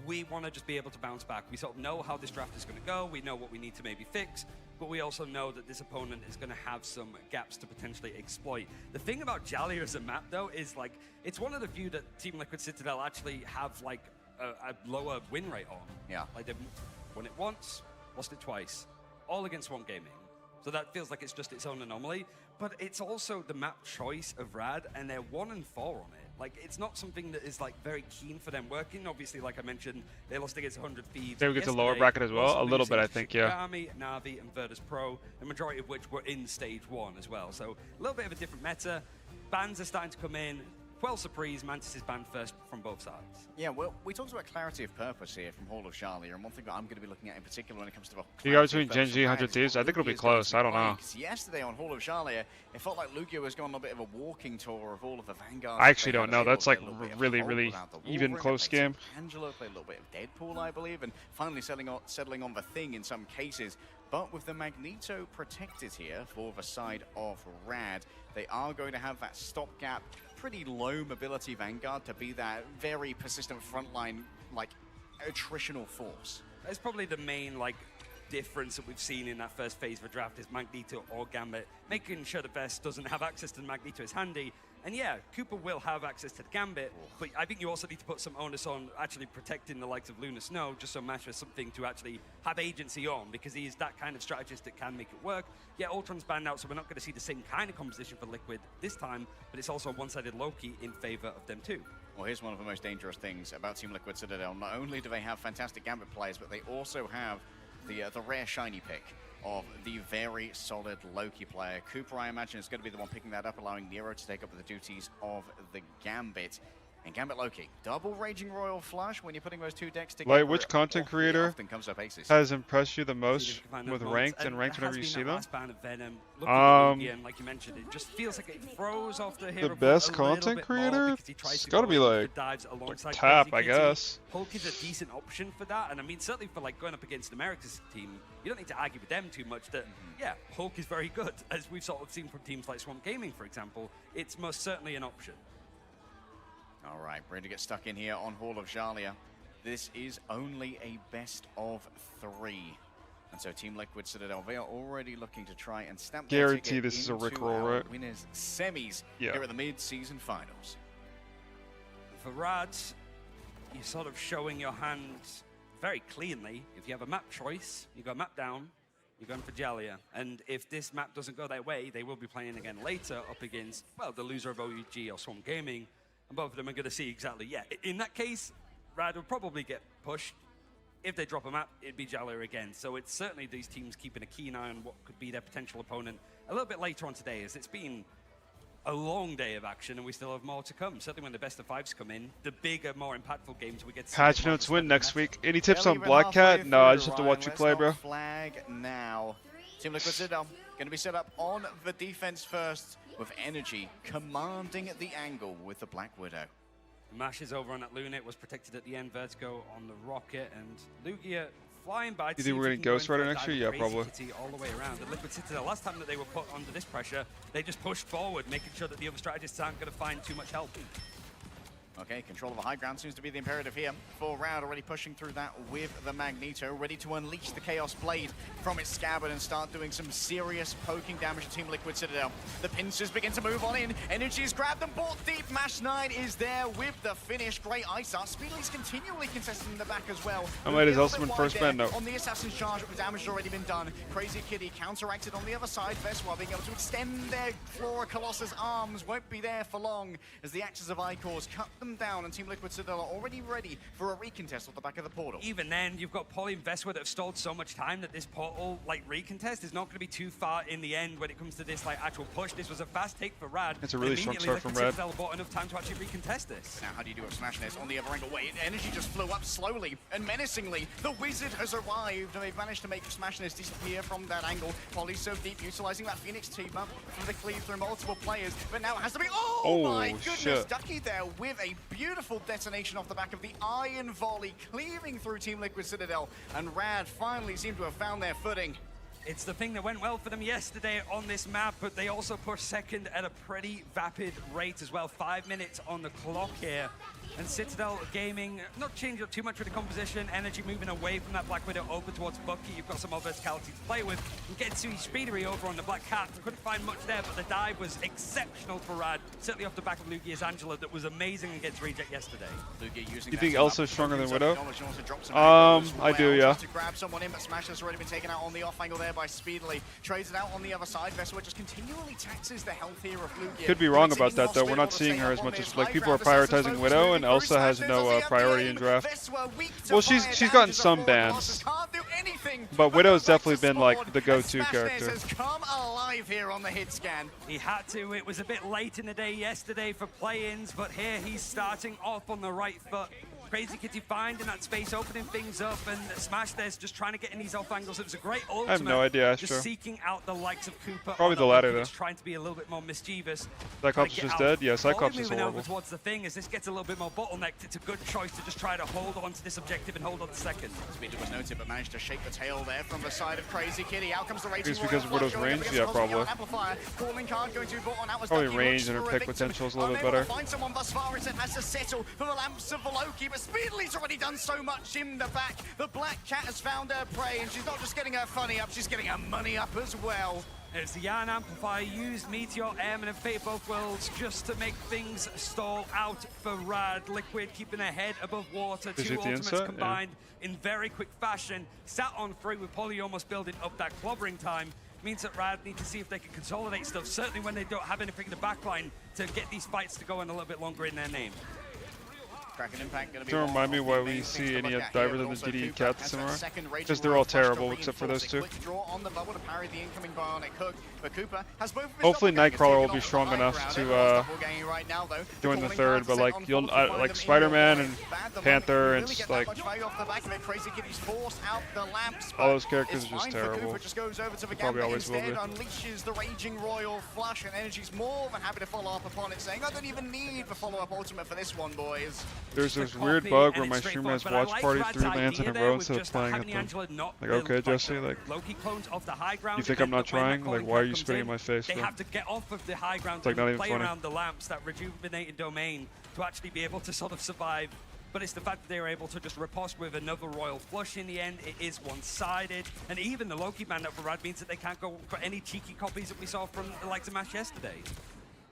we want to just be able to bounce back. We sort of know how this draft is going to go. We know what we need to maybe fix, but we also know that this opponent is going to have some gaps to potentially exploit. The thing about Jalia as a map, though, is like, it's one of the few that Team Liquid Citadel actually have like a lower win rate on. Yeah. Like they've won it once, lost it twice, all against one gaming. So that feels like it's just its own anomaly, but it's also the map choice of Rad, and they're 1 and 4 on it. Like, it's not something that is like very keen for them working. Obviously, like I mentioned, they lost against 100 Thieves. They would get the lower bracket as well? A little bit, I think, yeah. Army, Na'Vi, and Virtus Pro, the majority of which were in Stage 1 as well. So a little bit of a different meta. Bans are starting to come in. Quell Surprise, Mantis is banned first from both sides. Yeah, well, we talked about clarity of purpose here from Hall of Charlie, and one thing that I'm going to be looking at in particular when it comes to You guys between Genji and 100 Thieves? I think it'll be close. I don't know. Yesterday on Hall of Charlie, it felt like Lugia was going on a bit of a walking tour of all of the Vanguards. I actually don't know. That's like really even close game. Angelo played a little bit of Deadpool, I believe, and finally settling on the Thing in some cases. But with the Magneto protected here for the side of Rad, they are going to have that stopgap, pretty low mobility Vanguard to be that very persistent frontline, like, attritional force. That's probably the main, like, difference that we've seen in that first phase of the draft is Magneto or Gambit. Making sure the best doesn't have access to the Magneto is handy. And yeah, Cooper will have access to the Gambit, but I think you also need to put some onus on actually protecting the likes of Luna Snow, just so Mash has something to actually have agency on, because he is that kind of strategist that can make it work. Yeah, Ultron's banned out, so we're not going to see the same kind of composition for Liquid this time, but it's also a one-sided Loki in favor of them too. Well, here's one of the most dangerous things about Team Liquid Citadel. Not only do they have fantastic Gambit players, but they also have the rare shiny pick of the very solid Loki player. Cooper, I imagine, is going to be the one picking that up, allowing Nero to take up the duties of the Gambit. And Gambit Loki, double Raging Royal Flush when you're putting those two decks together. Like, which content creator has impressed you the most with ranked and ranked whenever you see them? Like you mentioned, it just feels like it throws off the hero. The best content creator? It's got to be like Tap, I guess. Hulk is a decent option for that, and I mean certainly for like going up against an America's team, you don't need to argue with them too much. That yeah, Hulk is very good, as we've sort of seen from teams like Swamp Gaming, for example. It's most certainly an option. All right, ready to get stuck in here on Hall of Jalia. This is only a best of 3. And so Team Liquid Citadel, they are already looking to try and stamp their Guarantee this is a Rickroll, right? Winners semis here at the mid-season finals. For Rad, you're sort of showing your hand very cleanly. If you have a map choice, you go map down, you're going for Jalia. And if this map doesn't go their way, they will be playing again later up against, well, the loser of OUG or Swamp Gaming. And both of them are going to see exactly, in that case, Rad will probably get pushed. If they drop a map, it'd be Jalia again. So it's certainly these teams keeping a keen eye on what could be their potential opponent a little bit later on today, as it's been a long day of action and we still have more to come. Certainly when the best of 5s come in, the bigger, more impactful games we get to see. Patch notes win next week. Any tips on Black Cat? No, I just have to watch you play, bro. Flag now. Team Liquid Citadel going to be set up on the defense first, with Energy commanding the angle with the Black Widow. Mash is over on that Luna. It was protected at the end. Vertigo on the Rocket, and Lugia flying by. You think we're going to Ghost Rider next year? Yeah, probably. All the way around. The Liquid Citadel, last time that they were put under this pressure, they just pushed forward, making sure that the other strategists aren't going to find too much help. Okay, control of the high ground seems to be the imperative here. For Rad already pushing through that with the Magneto, ready to unleash the Chaos Blade from its scabbard and start doing some serious poking damage to Team Liquid Citadel. The pincers begin to move on in. Energy is grabbed and bought deep. Mash 9 is there with the finish. Great Ice Art. Speedly's continually contested in the back as well. I might as also been first man though. On the Assassin's Charge, the damage has already been done. Crazy Kitty counteracted on the other side. Veswa being able to extend their Flora Colossus arms won't be there for long as the Axes of Icors cut them down, and Team Liquid Citadel are already ready for a recontest off the back of the portal. Even then, you've got Poly and Veswa that have stalled so much time that this portal, like, recontest is not going to be too far in the end when it comes to this, like, actual push. This was a fast take for Rad. It's a really strong start from Rad. Citadel bought enough time to actually recontest this. Now, how do you do a Smash Nest on the other angle? Wait, Energy just flew up slowly and menacingly. The Wizard has arrived, and they've managed to make Smash Nest disappear from that angle. Poly's so deep, utilizing that Phoenix team up from the cleave through multiple players, but now it has to be. Oh my goodness! Shit. Ducky there with a beautiful detonation off the back of the Iron Volley, cleaving through Team Liquid Citadel, and Rad finally seem to have found their footing. It's the thing that went well for them yesterday on this map, but they also pushed second at a pretty vapid rate as well. 5 minutes on the clock here. And Citadel Gaming not changed up too much with the composition. Energy moving away from that Black Widow over towards Bucky. You've got some more verticality to play with. And Getsu Speedery over on the Black Cat. Couldn't find much there, but the dive was exceptional for Rad. Certainly off the back of Lugia's Angela that was amazing against Reject yesterday. Lugia using you think Elsa's stronger than Widow? I do, yeah. To grab someone in, but Smash has already been taken out on the off angle there by Speedily. Trades it out on the other side. Veswa just continually taxes the health here of Lugia. Could be wrong about that though. We're not seeing her as much as like people are prioritizing Widow, and Elsa has no priority in draft. Well, she's gotten some bans, but Widow's definitely been like the go-to character. Come alive survive here on the hit scan. He had to. It was a bit late in the day yesterday for play-ins, but here he's starting off on the right foot. Crazy Kitty finding that space, opening things up, and Smash there's just trying to get in these off angles. It was a great ultimate. I have no idea, Astro. Just seeking out the likes of Cooper. Probably the latter, though. Just trying to be a little bit more mischievous. Cyclops is just dead? Yeah, Cyclops is moving horrible. over towards the thing as this gets a little bit more bottlenecked. It's a good choice to just try to hold on to this objective and hold on to second. Speeder was noted, but managed to shake the tail there from the side of Crazy Kitty. Out comes the Raging It's because of Royal Widow's Flush going range? up Yeah, against probably. Amplifier. Calling card going to be brought on. That was Probably Ducky. range Looks and her for a pick victim. potential is a little bit Unable better. to find someone thus far. It has to settle for the lamps of Veloki, but Speedly's already done so much in the back. The Black Cat has found her prey, and she's not just getting her funny up, she's getting her money up as well. As the Yarn Amplifier used Meteor, Airman, and Fate of Both Worlds just to make things stall out for Rad. Liquid keeping their head above water. Is Two it the ultimates insert? combined in very quick fashion. Sat on 3 with Polly almost building up that clobbering time. Means that Rad need to see if they can consolidate stuff, certainly when they don't have anything in the backline to get these fights to go on a little bit longer in their name. Kraken Impact going to be Don't remind me why we see any divers in the DD Cats somewhere. Because they're all terrible except for those two. Draw on the bubble to parry the incoming bionic hook, but Cooper has both of his Hopefully doppelgangers Nightcrawler will taken be off strong the high enough ground. to Everyone's doppelganging right now, though. join the calling third, card but set like on you'll full for one like of them Spider-Man in and bad. The Panther moment and really just get like that much value off the back of it. Crazy Kitty's forced out the lamps, all but those characters it's are just fine for terrible. Cooper. Just goes over to the Probably gambit always will instead, be. unleashes the Raging Royal Flush, and Energy's more than happy to follow up upon it, saying, I don't even need the follow-up ultimate for this one, boys. There's this weird bug where my streamer has watch party 3 lands in a row instead of playing at them. Like, okay, Jesse, like, Loki clones off the high ground. you think I'm not trying? Like, why are you spitting in my face? They Bro? have to get off of the high ground It's like to not even play funny. around the lamps, that rejuvenated domain, to actually be able to sort of survive. But it's the fact that they were able to just riposte with another Royal Flush in the end. It is one-sided. And even the Loki band up for Rad means that they can't go for any cheeky copies that we saw from the likes of Mash yesterday.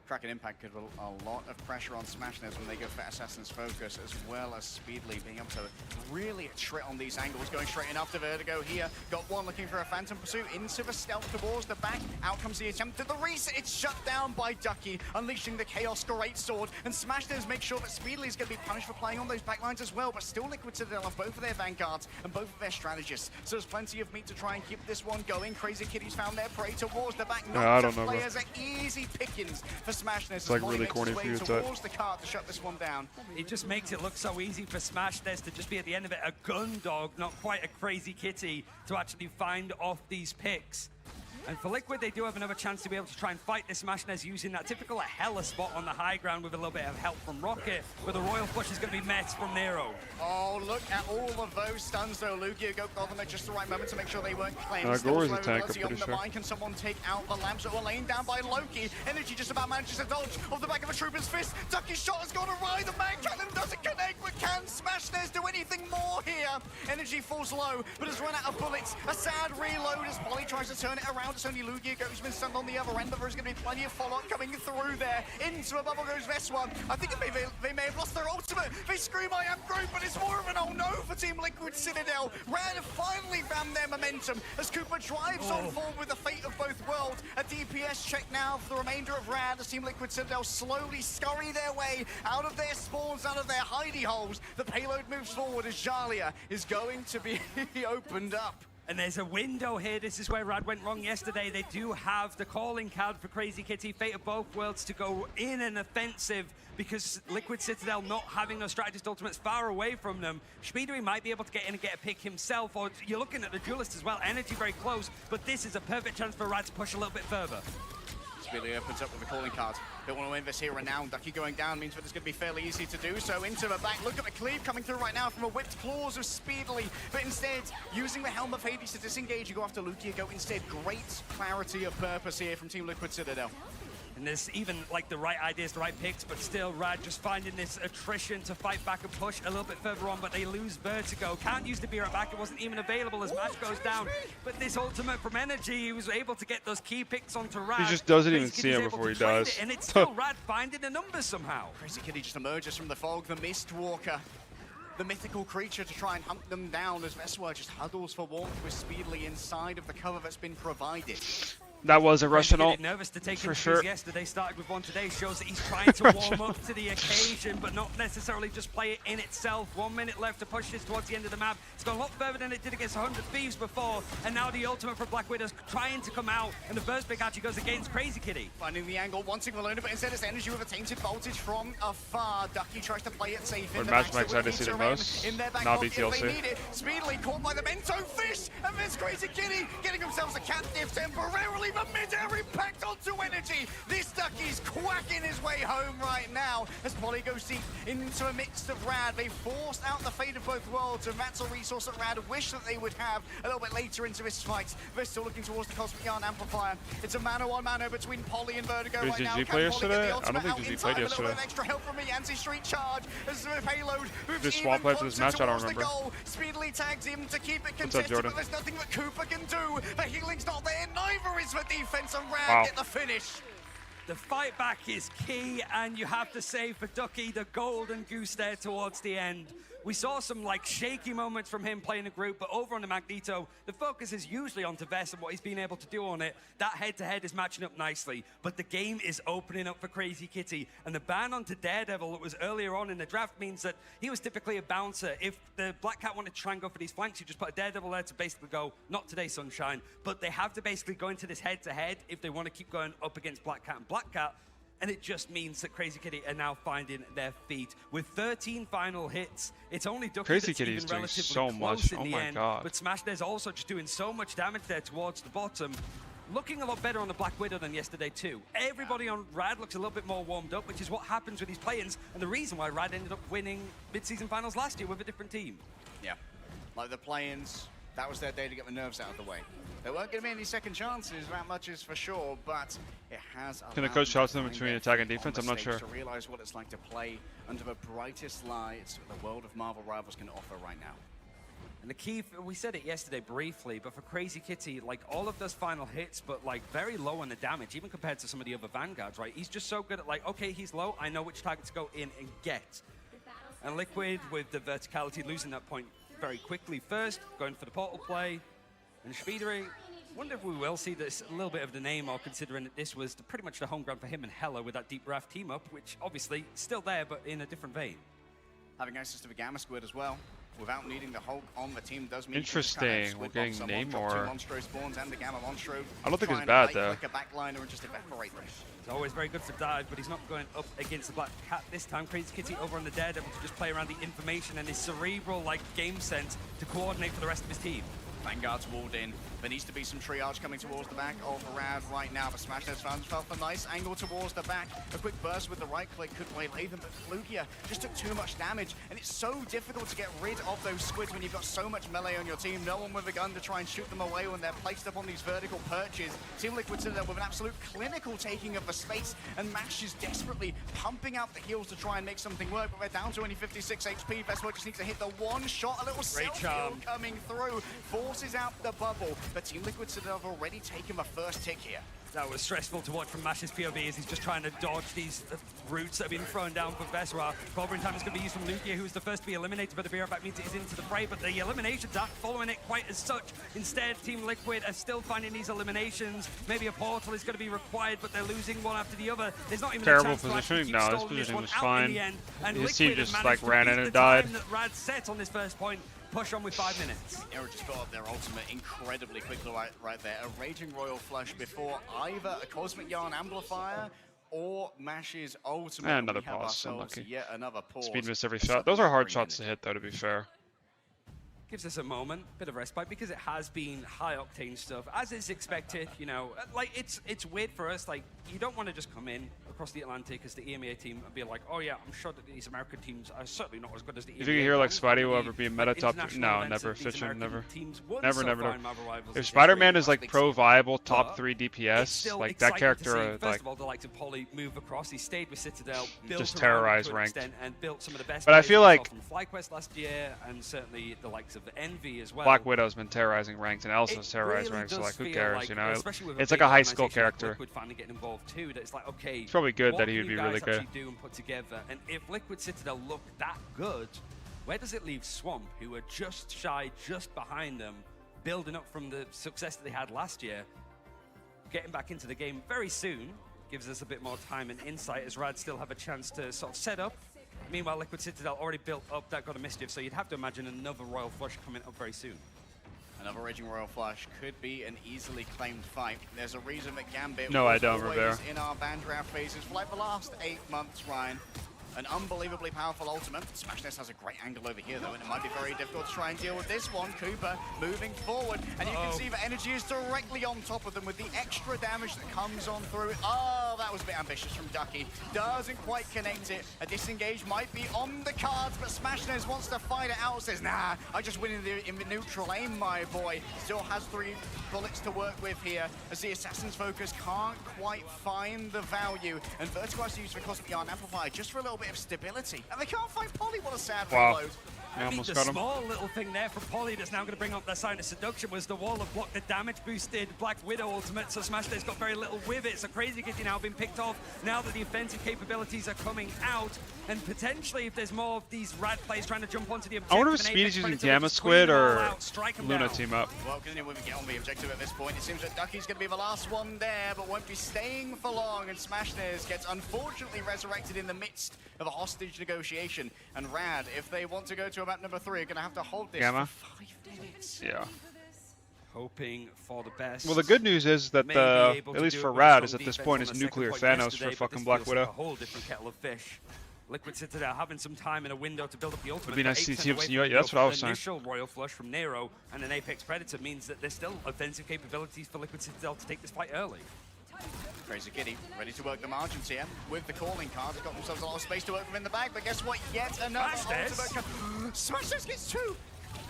Kraken Impact could put a lot of pressure on Smashness when they go for Assassin's Focus, as well as Speedly being able to really trit on these angles, going straight in after Vertigo here. Got one looking for a Phantom Pursuit into the stealth towards the back. Out comes the attempt to the reset. It's shut down by Ducky, unleashing the Chaos Great Sword. And Smashness make sure that Speedly's going to be punished for playing on those backlines as well, but still Liquid Citadel off both of their vanguards and both of their strategists. So there's plenty of meat to try and keep this one going. Crazy Kitty's found their prey towards the back. Yeah, I don't know, bro. Players are easy pickings for Smashness. It's like really corny for you to towards the cart to shut this one down. It just makes it look so easy for Smashness to just be at the end of it a gun dog, not quite a Crazy Kitty, to actually find off these picks. And for Liquid, they do have another chance to be able to try and fight this Smashness using that typical Hella spot on the high ground with a little bit of help from Rocket, where the Royal Flush is going to be met from Nero. Oh, look at all of those stuns, though. Lugia got them at just the right moment to make sure they weren't claimed. Gore is a tank, I'm pretty sure. Can someone take out the lamps that were laying down by Loki? Energy just about manages to dodge off the back of a Trooper's fist. Ducky's shot has gone awry. The man cannon doesn't connect, but can Smashness do anything more here? Energy falls low, but has run out of bullets. A sad reload as Polly tries to turn it around. It's only Lugia who's been stunned on the other end, but there's going to be plenty of follow-up coming through there. Into a bubble goes Veswan. I think they may have lost their ultimate. They scream, I am Groot, but it's more of an oh no for Team Liquid Citadel. Rad have finally found their momentum as Cooper drives on forward with the fate of both worlds. A DPS check now for the remainder of Rad as Team Liquid Citadel slowly scurry their way out of their spawns, out of their hidey holes. The payload moves forward as Jalia is going to be opened up. And there's a window here. This is where Rad went wrong yesterday. They do have the calling card for Crazy Kitty, Fate of Both Worlds, to go in an offensive because Liquid Citadel not having those strategist ultimates far away from them. Speedery might be able to get in and get a pick himself, or you're looking at the duelist as well. Energy very close, but this is a perfect chance for Rad to push a little bit further. Speedly opens up with the calling card. Don't want to win this here and now. Ducky going down means that it's going to be fairly easy to do so. Into the back. Look at the cleave coming through right now from a whipped claws of Speedly. But instead, using the Helm of Hades to disengage, you go after Lugia. Go instead. Great clarity of purpose here from Team Liquid Citadel. And there's even like the right ideas, the right picks, but still Rad just finding this attrition to fight back and push a little bit further on, but they lose Vertigo. Can't use the beer back, it wasn't even available as Mash goes down. But this ultimate from Energy, he was able to get those key picks onto Rad. He just doesn't even Crazy see him Kitty's before able he to trade dies. it, and it's still Rad finding the numbers somehow. Crazy Kitty just emerges from the fog, the Mistwalker. The mythical creature to try and hunt them down as Veswa just huddles for warmth with Speedly inside of the cover that's been provided. That was a Russian ult, nervous to take for sure. Yesterday started with one today, shows that he's trying to warm up to the occasion, but not necessarily just play it in itself. 1 minute left to push this towards the end of the map. It's gone a lot further than it did against 100 Thieves before, and now the ultimate for Black Widow's trying to come out, and the first pick actually goes against Crazy Kitty. Finding the angle, wanting Malona, but instead it's Energy with a tainted voltage from afar. Ducky tries to play it safe in the back. Match excited to see the most. Not BTLC. Speedily caught by the Mento Fish, and there's Crazy Kitty getting themselves a captive temporarily, but mid-air impact onto Energy. This Ducky's quacking his way home right now as Polly goes deep into a midst of Rad. They forced out the fate of both worlds, and that's a resource that Rad wish that they would have a little bit later into this fight. They're still looking towards the Cosmic Yarn Amplifier. It's a mano-on-mano between Polly and Vertigo right now. Did GG play yesterday? I don't think GG played yesterday. A little bit of extra help from the Anti-Street Charge as the payload moves This even swap play for this match, I don't towards the remember. goal. Speedily tags him to keep it What's up, contested, Jordan? but there's nothing that Cooper can do. The healing's not there, neither is the defense, and Rad get the finish. The fight back is key, and you have to say for Ducky, the golden goose there towards the end. We saw some like shaky moments from him playing a group, but over on the Magneto, the focus is usually on Vess and what he's been able to do on it. That head-to-head is matching up nicely, but the game is opening up for Crazy Kitty, and the ban onto Daredevil that was earlier on in the draft means that he was typically a bouncer. If the Black Cat wanted to try and go for these flanks, you just put a Daredevil there to basically go, not today, Sunshine, but they have to basically go into this head-to-head if they want to keep going up against Black Cat and Black Cat. And it just means that Crazy Kitty are now finding their feet. With 13 final hits, it's only Ducky Crazy that's Kitty's even doing relatively so close much. in Oh the my end. god. But Smash there's also just doing so much damage there towards the bottom. Looking a lot better on the Black Widow than yesterday too. Everybody on Rad looks a little bit more warmed up, which is what happens with these play-ins, and the reason why Rad ended up winning mid-season finals last year with a different team. Yeah, like the play-ins, that was their day to get the nerves out of the way. There weren't going to be any second chances, that much is for sure, but it has allowed Can the coach tell them them between attack and defense? I'm not sure. To realize what it's like to play under the brightest lights the world of Marvel Rivals can offer right now. And the key, we said it yesterday briefly, but for Crazy Kitty, like all of those final hits, but like very low on the damage, even compared to some of the other Vanguards, right? He's just so good at like, okay, he's low, I know which target to go in and get. And Liquid with the verticality, losing that point very quickly first, going for the portal play. And Speedery, wonder if we will see this a little bit of the name, or considering that this was pretty much the home ground for him and Hella with that Deep Raft team up, which obviously still there, but in a different vein. Having access to the Gamma Squid as well, without needing the Hulk on the team does mean interesting. We're getting Namor. Monstro spawns and the Gamma Monstro. I don't think it's bad though. Like a backliner and just evaporate them. It's always very good for dive, but he's not going up against the Black Cat this time. Crazy Kitty over on the Daredevil to just play around the information and his cerebral like game sense to coordinate for the rest of his team. Vanguard's walled in. There needs to be some triage coming towards the back of Rad right now. The Smash has found himself a nice angle towards the back. A quick burst with the right click could waylay them, but Flugia just took too much damage. And it's so difficult to get rid of those squids when you've got so much melee on your team. No one with a gun to try and shoot them away when they're placed up on these vertical perches. Team Liquid Citadel with an absolute clinical taking of the space, and Mash is desperately pumping out the heals to try and make something work, but they're down to only 56 HP. Vesper just needs to hit the one shot, a little self-heal coming through, forces out the bubble. But Team Liquid Citadel have already taken the first tick here. That was stressful to watch from Mash's POV as he's just trying to dodge these routes that have been thrown down for Vesra. Clobbering time is going to be used from Lugia, who's the first to be eliminated, but the beer back means it is into the fray, but the eliminations aren't following it quite as such. Instead, Team Liquid are still finding these eliminations. Maybe a portal is going to be required, but they're losing one after the other. There's not even terrible a chance positioning. to No, his positioning was fine. And His team Liquid just like managed to ran beat in the and died. time that Rad set on this first point. Push on with 5 minutes. Era just got up their ultimate incredibly quickly right there. A Raging Royal Flush before either a Cosmic Yarn Amplifier or Mash's ultimate. And another we have pause, ourselves unlucky. Yet another pause. Speed miss every shot. Those are hard shots to hit though, to be fair. Gives us a moment, bit of respite, because it has been high octane stuff, as is expected. You know, like it's weird for us. Like, you don't want to just come in across the Atlantic as the EMEA team and be like, oh yeah, I'm sure that these American teams are certainly not as good as the EMEA. If you hear like ones, Spidey but will ever be meta top, no, never. Fishing, never. Never. If Spider-Man is like pro viable top 3 DPS, like that character, first of all, the likes of Poly move across. He stayed with Citadel, just terrorize ranked, and built some of the best. But I feel like from FlyQuest last year, and certainly the likes of Envy as well. Black Widow's been terrorizing ranked, and Elson's terrorized ranked, so like who cares, you know? It's like a high school character. Liquid finally getting involved too. That it's like, okay, it's probably good that he would be really good. Do and put together, and if Liquid Citadel look that good, where does it leave Swamp, who are just shy, just behind them, building up from the success that they had last year? getting back into the game very soon gives us a bit more time and insight as Rad still have a chance to sort of set up. Meanwhile, Liquid Citadel already built up that God of Mischief, so you'd have to imagine another Royal Flush coming up very soon. Another Raging Royal Flush could be an easily claimed fight. There's a reason that Gambit No, I was don't, always Rivera. in our ban draft phases for like the last 8 months, Ryan. An unbelievably powerful ultimate. Smashness has a great angle over here, though, and it might be very difficult to try and deal with this one. Cooper moving forward, and you can see the energy is directly on top of them with the extra damage that comes on through it. Oh, that was a bit ambitious from Ducky. Doesn't quite connect it. A disengage might be on the cards, but Smashness wants to fight it out. Says, nah, I just win in the neutral aim, my boy. Still has 3 bullets to work with here, as the Assassin's Focus can't quite find the value. And Vertigo has to use the Cosmic Yarn Amplifier just for a little bit of stability. And they can't find Polly. What a sad reload. I mean, the small little thing there from Polly that's now going to bring up their sign of seduction was the wall of block, the damage boosted Black Widow ultimate, so Smashday's got very little with it. So Crazy Kitty now being picked off now that the offensive capabilities are coming out, and potentially if there's more of these Rad players trying to jump onto the objective. I wonder if Speedy's using Gamma Squid or Luna team up. Well, because we get on the objective at this point, it seems that Ducky's going to be the last one there, but won't be staying for long, and Smashness gets unfortunately resurrected in the midst of a hostage negotiation. And Rad, if they want to go to map number 3, are going to have to hold this Gamma. for 5 minutes. Yeah. Hoping for the best. Well, the good news is that at least for Rad, is at this point is nuclear Thanos for fucking Black Widow. Like a whole different kettle of fish. Liquid Citadel having some time and a window to build up the ultimate. It'd be nice to see teams. Yeah, That's what I was saying. Initial Royal Flush from Nero and an Apex Predator means that there's still offensive capabilities for Liquid Citadel to take this fight early. Crazy Kitty ready to work the margins here with the calling card. They've got themselves a lot of space to work with in the bag, but guess what? Yet another ultimate. Smashness gets 2!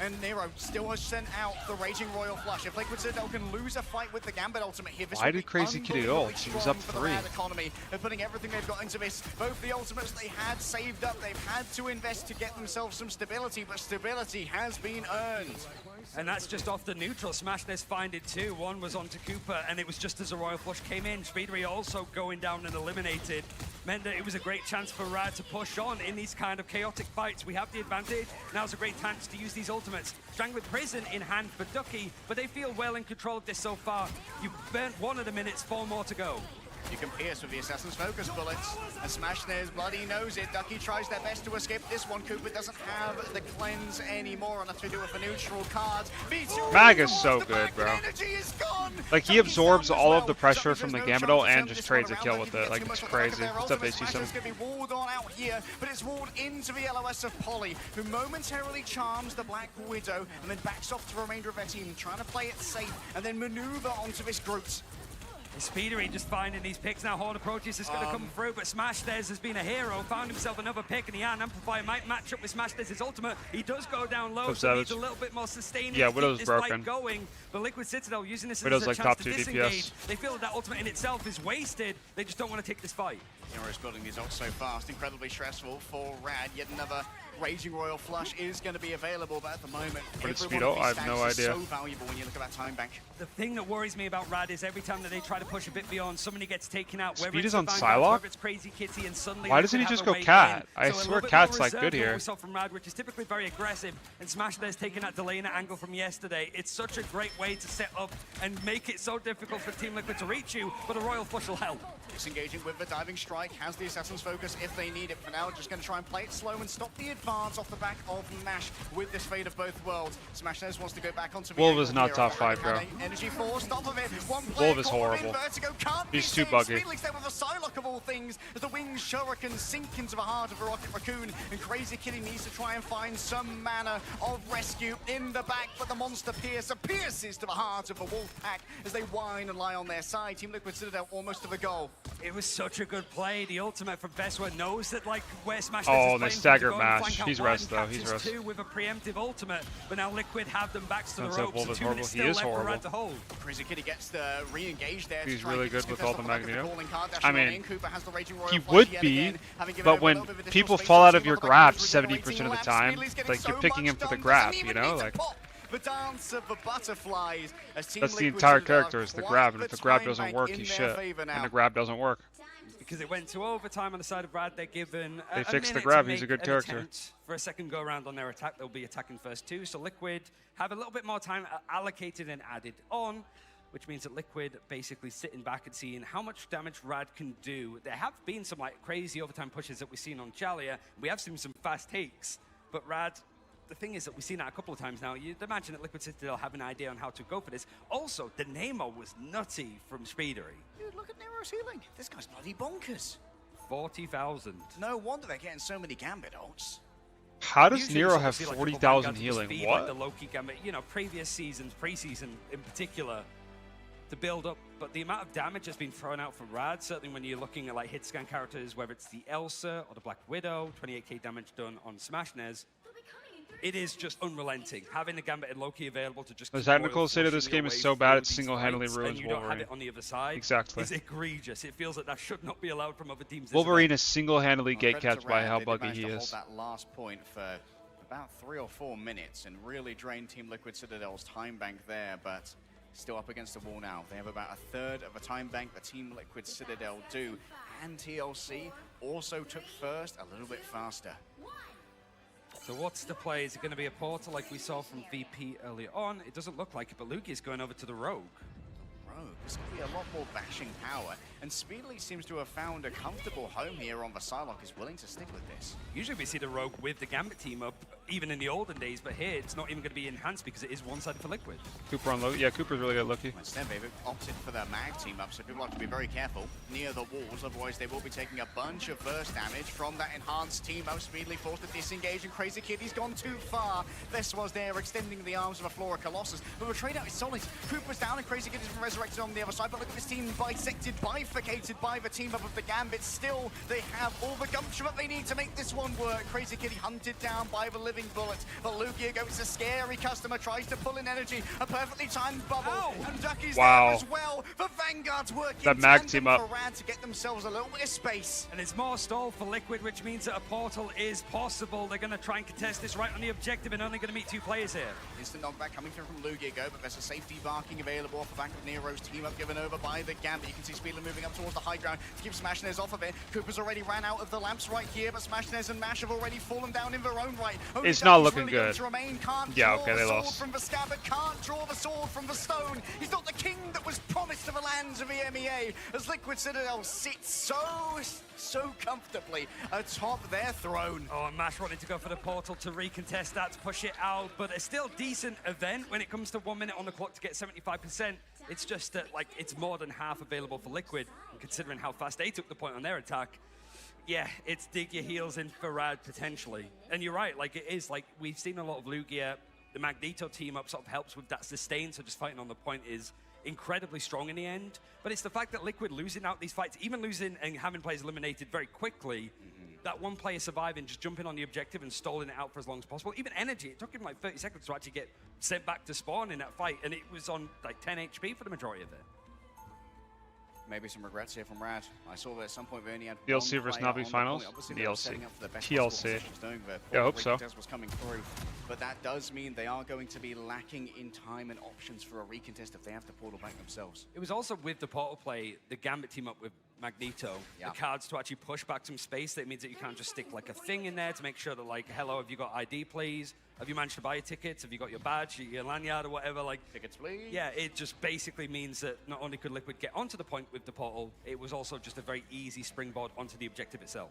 And Nero still has sent out the Raging Royal Flush. If Liquid Citadel can lose a fight with the Gambit ultimate here, this Why will did be Crazy Kitty ult? He was up for the 3. Rad economy. They're putting everything they've got into this. Both the ultimates they had saved up, they've had to invest to get themselves some stability, but stability has been earned. And that's just off the neutral. Smashness find it too. One was onto Cooper, and it was just as a Royal Flush came in. Speedery also going down and eliminated. Meant that it was a great chance for Rad to push on in these kind of chaotic fights. We have the advantage. Now's a great chance to use these ultimates. Strangler Prison in hand for Ducky, but they feel well in control of this so far. You've burnt 1 of the minutes, 4 more to go. You can pierce with the Assassin's Focus bullets, and Smashness bloody knows it. Ducky tries their best to escape this one. Cooper doesn't have the cleanse anymore, enough to do it for neutral cards. Mag is so good, bro. Like, he absorbs all of the pressure from the Gambit ult and just trades a kill with it. Like, it's crazy. What's up, AC7? It's going to be walled on out here, but it's walled into the LOS of Polly, who momentarily charms the Black Widow and then backs off to the remainder of their team, trying to play it safe and then maneuver onto this Groot. Speedery just finding these picks now. Horn approaches is going to come through, but Smashness has been a hero. Found himself another pick, and the Iron Amplifier might match up with Smashness' ultimate. He does go down low, so needs a little bit more sustaining to keep this fight going. But Liquid Citadel using this as a like chance top to 2 disengage. DPS. They feel that ultimate in itself is wasted. They just don't want to take this fight. Heroes building these ults so fast, incredibly stressful for Rad. Yet another Raging Royal Flush is going to be available, but at the moment, every one of these stacks is so valuable when you look at that time bank. The thing that worries me about Rad is every time that they try to push a bit beyond, somebody gets taken out. Whether Speed it's is on Vanguard, Psylocke? whether it's Crazy Kitty, and suddenly Why doesn't he just go Cat? I swear Cat's like good here. What we saw from Rad, which is typically very aggressive, and Smashness taking that Delana angle from yesterday. It's such a great way to set up and make it so difficult for Team Liquid to reach you, but a Royal Flush will help. Disengaging with the diving strike, has the Assassin's Focus if they need it. For now, just going to try and play it slow and stop the advance off the back of Mash with this Fate of Both Worlds. Smashness wants to go back onto the Wolf is not top 5, bro. Energy force, stop of it. Wolf is horrible. He's too buggy. Speedlix there with a Psylocke of all things, as the winged shuriken sink into the heart of a Rocket Raccoon, and Crazy Kitty needs to try and find some manner of rescue in the back, but the monster pierces to the heart of the Wolf Pack as they whine and lie on their side. Team Liquid Citadel almost to the goal. It was such a good play. The ultimate from Veswa knows that, like, where Smash Oh, is they playing stagger to go and Mash. flank out He's one, rest, though. captures He's rest. 2 with a preemptive ultimate, but now Liquid have them back to the That's ropes. Wolf is 2 minutes horrible. He still is left for Rad horrible. to hold. Crazy Kitty gets the re-engage there. He's really good with all the Magneto. I mean, he would be, but when people fall out of your grab 70% of the time, like, you're picking him for the grab, you know? Like, the dance of the butterflies. that's the entire character is the grab, and if the grab doesn't work, he's shit. And the grab doesn't work. Because it went to overtime on the side of Rad, they're given They a fixed the minute grab, to he's a make good an character. attempt for a second go around on their attack. They'll be attacking first too, so Liquid have a little bit more time allocated and added on. which means that Liquid basically sitting back and seeing how much damage Rad can do. There have been some like crazy overtime pushes that we've seen on Jalia. We have seen some fast takes, but Rad, the thing is that we've seen that a couple of times now. You'd imagine that Liquid Citadel have an idea on how to go for this. Also, the Nemo was nutty from Speedery. Dude, look at Nero's healing. This guy's bloody bonkers. 40,000. No wonder they're getting so many Gambit ults. How does Usually Nero you have see, like, 40,000 Vanguard healing? feed, What? Like the Loki Gambit, you know, previous seasons, preseason in particular, to build up. But the amount of damage that's been thrown out for Rad, certainly when you're looking at like hit scan characters, whether it's the Elsa or the Black Widow, 28k damage done on Smashnes, it is just unrelenting. Having the Gambit and Loki available to just The keep technical oil state of this flushing game is away so bad through it these single-handedly fights, ruins and you don't have Wolverine. it on the other side. Exactly. It's egregious. It feels like that should not be allowed from other teams. Wolverine is single-handedly Credit to gatekept by Rad, how they buggy managed he to is. hold that last point for about 3 or 4 minutes and really drain Team Liquid Citadel's time bank there, but still up against the wall now. They have about a third of a time bank the Team Liquid Citadel do, and TLC also took first a little bit faster. So what's the play? Is it going to be a portal like we saw from VP earlier on? It doesn't look like it, but Luki is going over to the Rogue. Rogue, there's going to be a lot more bashing power, and Speedily seems to have found a comfortable home here on the Psylocke, is willing to stick with this. Usually we see the Rogue with the Gambit team up, even in the olden days, but here it's not even going to be enhanced because it is one-sided for Liquid. Cooper on Loki. Yeah, Cooper's really good Loki. Instead, they've opted for their mag team up, so people have to be very careful near the walls, otherwise they will be taking a bunch of burst damage from that enhanced team up. Speedily forced to disengage, and Crazy Kitty's gone too far. This was there, extending the arms of a Flora Colossus, but the trade out is solid. Cooper's down, and Crazy Kitty's been resurrected on the other side, but look at this team bisected, bifurcated by the team up of the Gambit. Still, they have all the gumption that they need to make this one work. Crazy Kitty hunted down by the living bullet, but Lugia goes a scary customer, tries to pull in energy, a perfectly timed bubble, and Ducky's there as well. The Vanguard's working That mag team up. for Rad to get themselves a little bit of space. And it's more stall for Liquid, which means that a portal is possible. They're going to try and contest this right on the objective and only going to meet 2 players here. Instant knockback coming through from Lugia go, but there's a safety barking available off the back of Nero's team up, given over by the Gambit. You can see Speedler moving up towards the high ground to keep Smashnes off of it. Cooper's already ran out of the lamps right here, but Smashnes and Mash have already fallen down in their own right. Only It's not Ducky's looking really good. to remain. Can't Yeah, draw okay, the they sword lost. from the scabbard, can't draw the sword from the stone. He's not the king that was promised to the lands of EMEA, as Liquid Citadel sits so comfortably atop their throne. Oh, and Mash wanted to go for the portal to recontest that, to push it out, but a still decent event when it comes to 1 minute on the clock to get 75%. It's just that, like, it's more than half available for Liquid, and considering how fast they took the point on their attack, yeah, it's dig your heels in for Rad potentially. And you're right, like, it is, like, we've seen a lot of Lugia. The Magneto team up sort of helps with that sustain, so just fighting on the point is incredibly strong in the end. But it's the fact that Liquid losing out these fights, even losing and having players eliminated very quickly, that one player surviving, just jumping on the objective and stalling it out for as long as possible. Even Energy, it took him like 30 seconds to actually get sent back to spawn in that fight, and it was on like 10 HP for the majority of it. Maybe some regrets here from Rad. I saw that at some point we only had DLC one versus player Navi on the finals? point. Obviously, they were setting DLC. up for the best TLC. possible positions, knowing that Yeah, I hope so. recontest was coming through. But that does mean they are going to be lacking in time and options for a recontest if they have to portal back themselves. It was also with the portal play, the Gambit team up with Magneto, the cards to actually push back some space. That means that you can't just stick like a thing in there to make sure that, like, hello, have you got ID, please? Have you managed to buy your tickets? Have you got your badge, your lanyard, or whatever? Like, tickets, please. Yeah, it just basically means that not only could Liquid get onto the point with the portal, it was also just a very easy springboard onto the objective itself.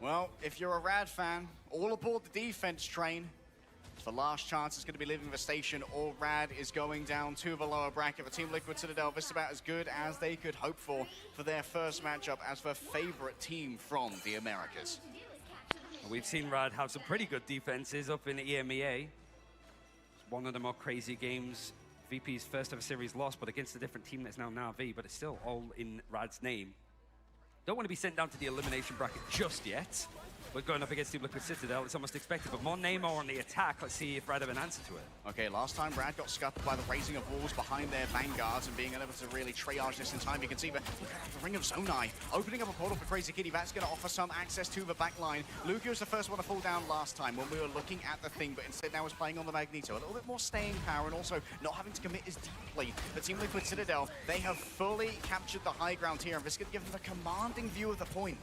Well, if you're a Rad fan, all aboard the defense train. The last chance is going to be leaving the station, or Rad is going down to the lower bracket. The Team Liquid Citadel, this is about as good as they could hope for their first matchup as the favorite team from the Americas. We've seen Rad have some pretty good defenses up in the EMEA. It's one of the more crazy games. VP's first ever series loss, but against a different team that's now Na'Vi, but it's still all in Rad's name. Don't want to be sent down to the elimination bracket just yet. We're going up against Team Liquid Citadel. It's almost expected, but more Namor on the attack. Let's see if Rad have an answer to it. Okay, last time Rad got scuppered by the raising of walls behind their vanguards and being unable to really triage this in time. You can see the Ring of Zonai opening up a portal for Crazy Kitty. That's going to offer some access to the back line. Lugia was the first one to fall down last time when we were looking at the thing, but instead now is playing on the Magneto. A little bit more staying power and also not having to commit as deeply. The Team Liquid Citadel, they have fully captured the high ground here, and this is going to give them a commanding view of the point.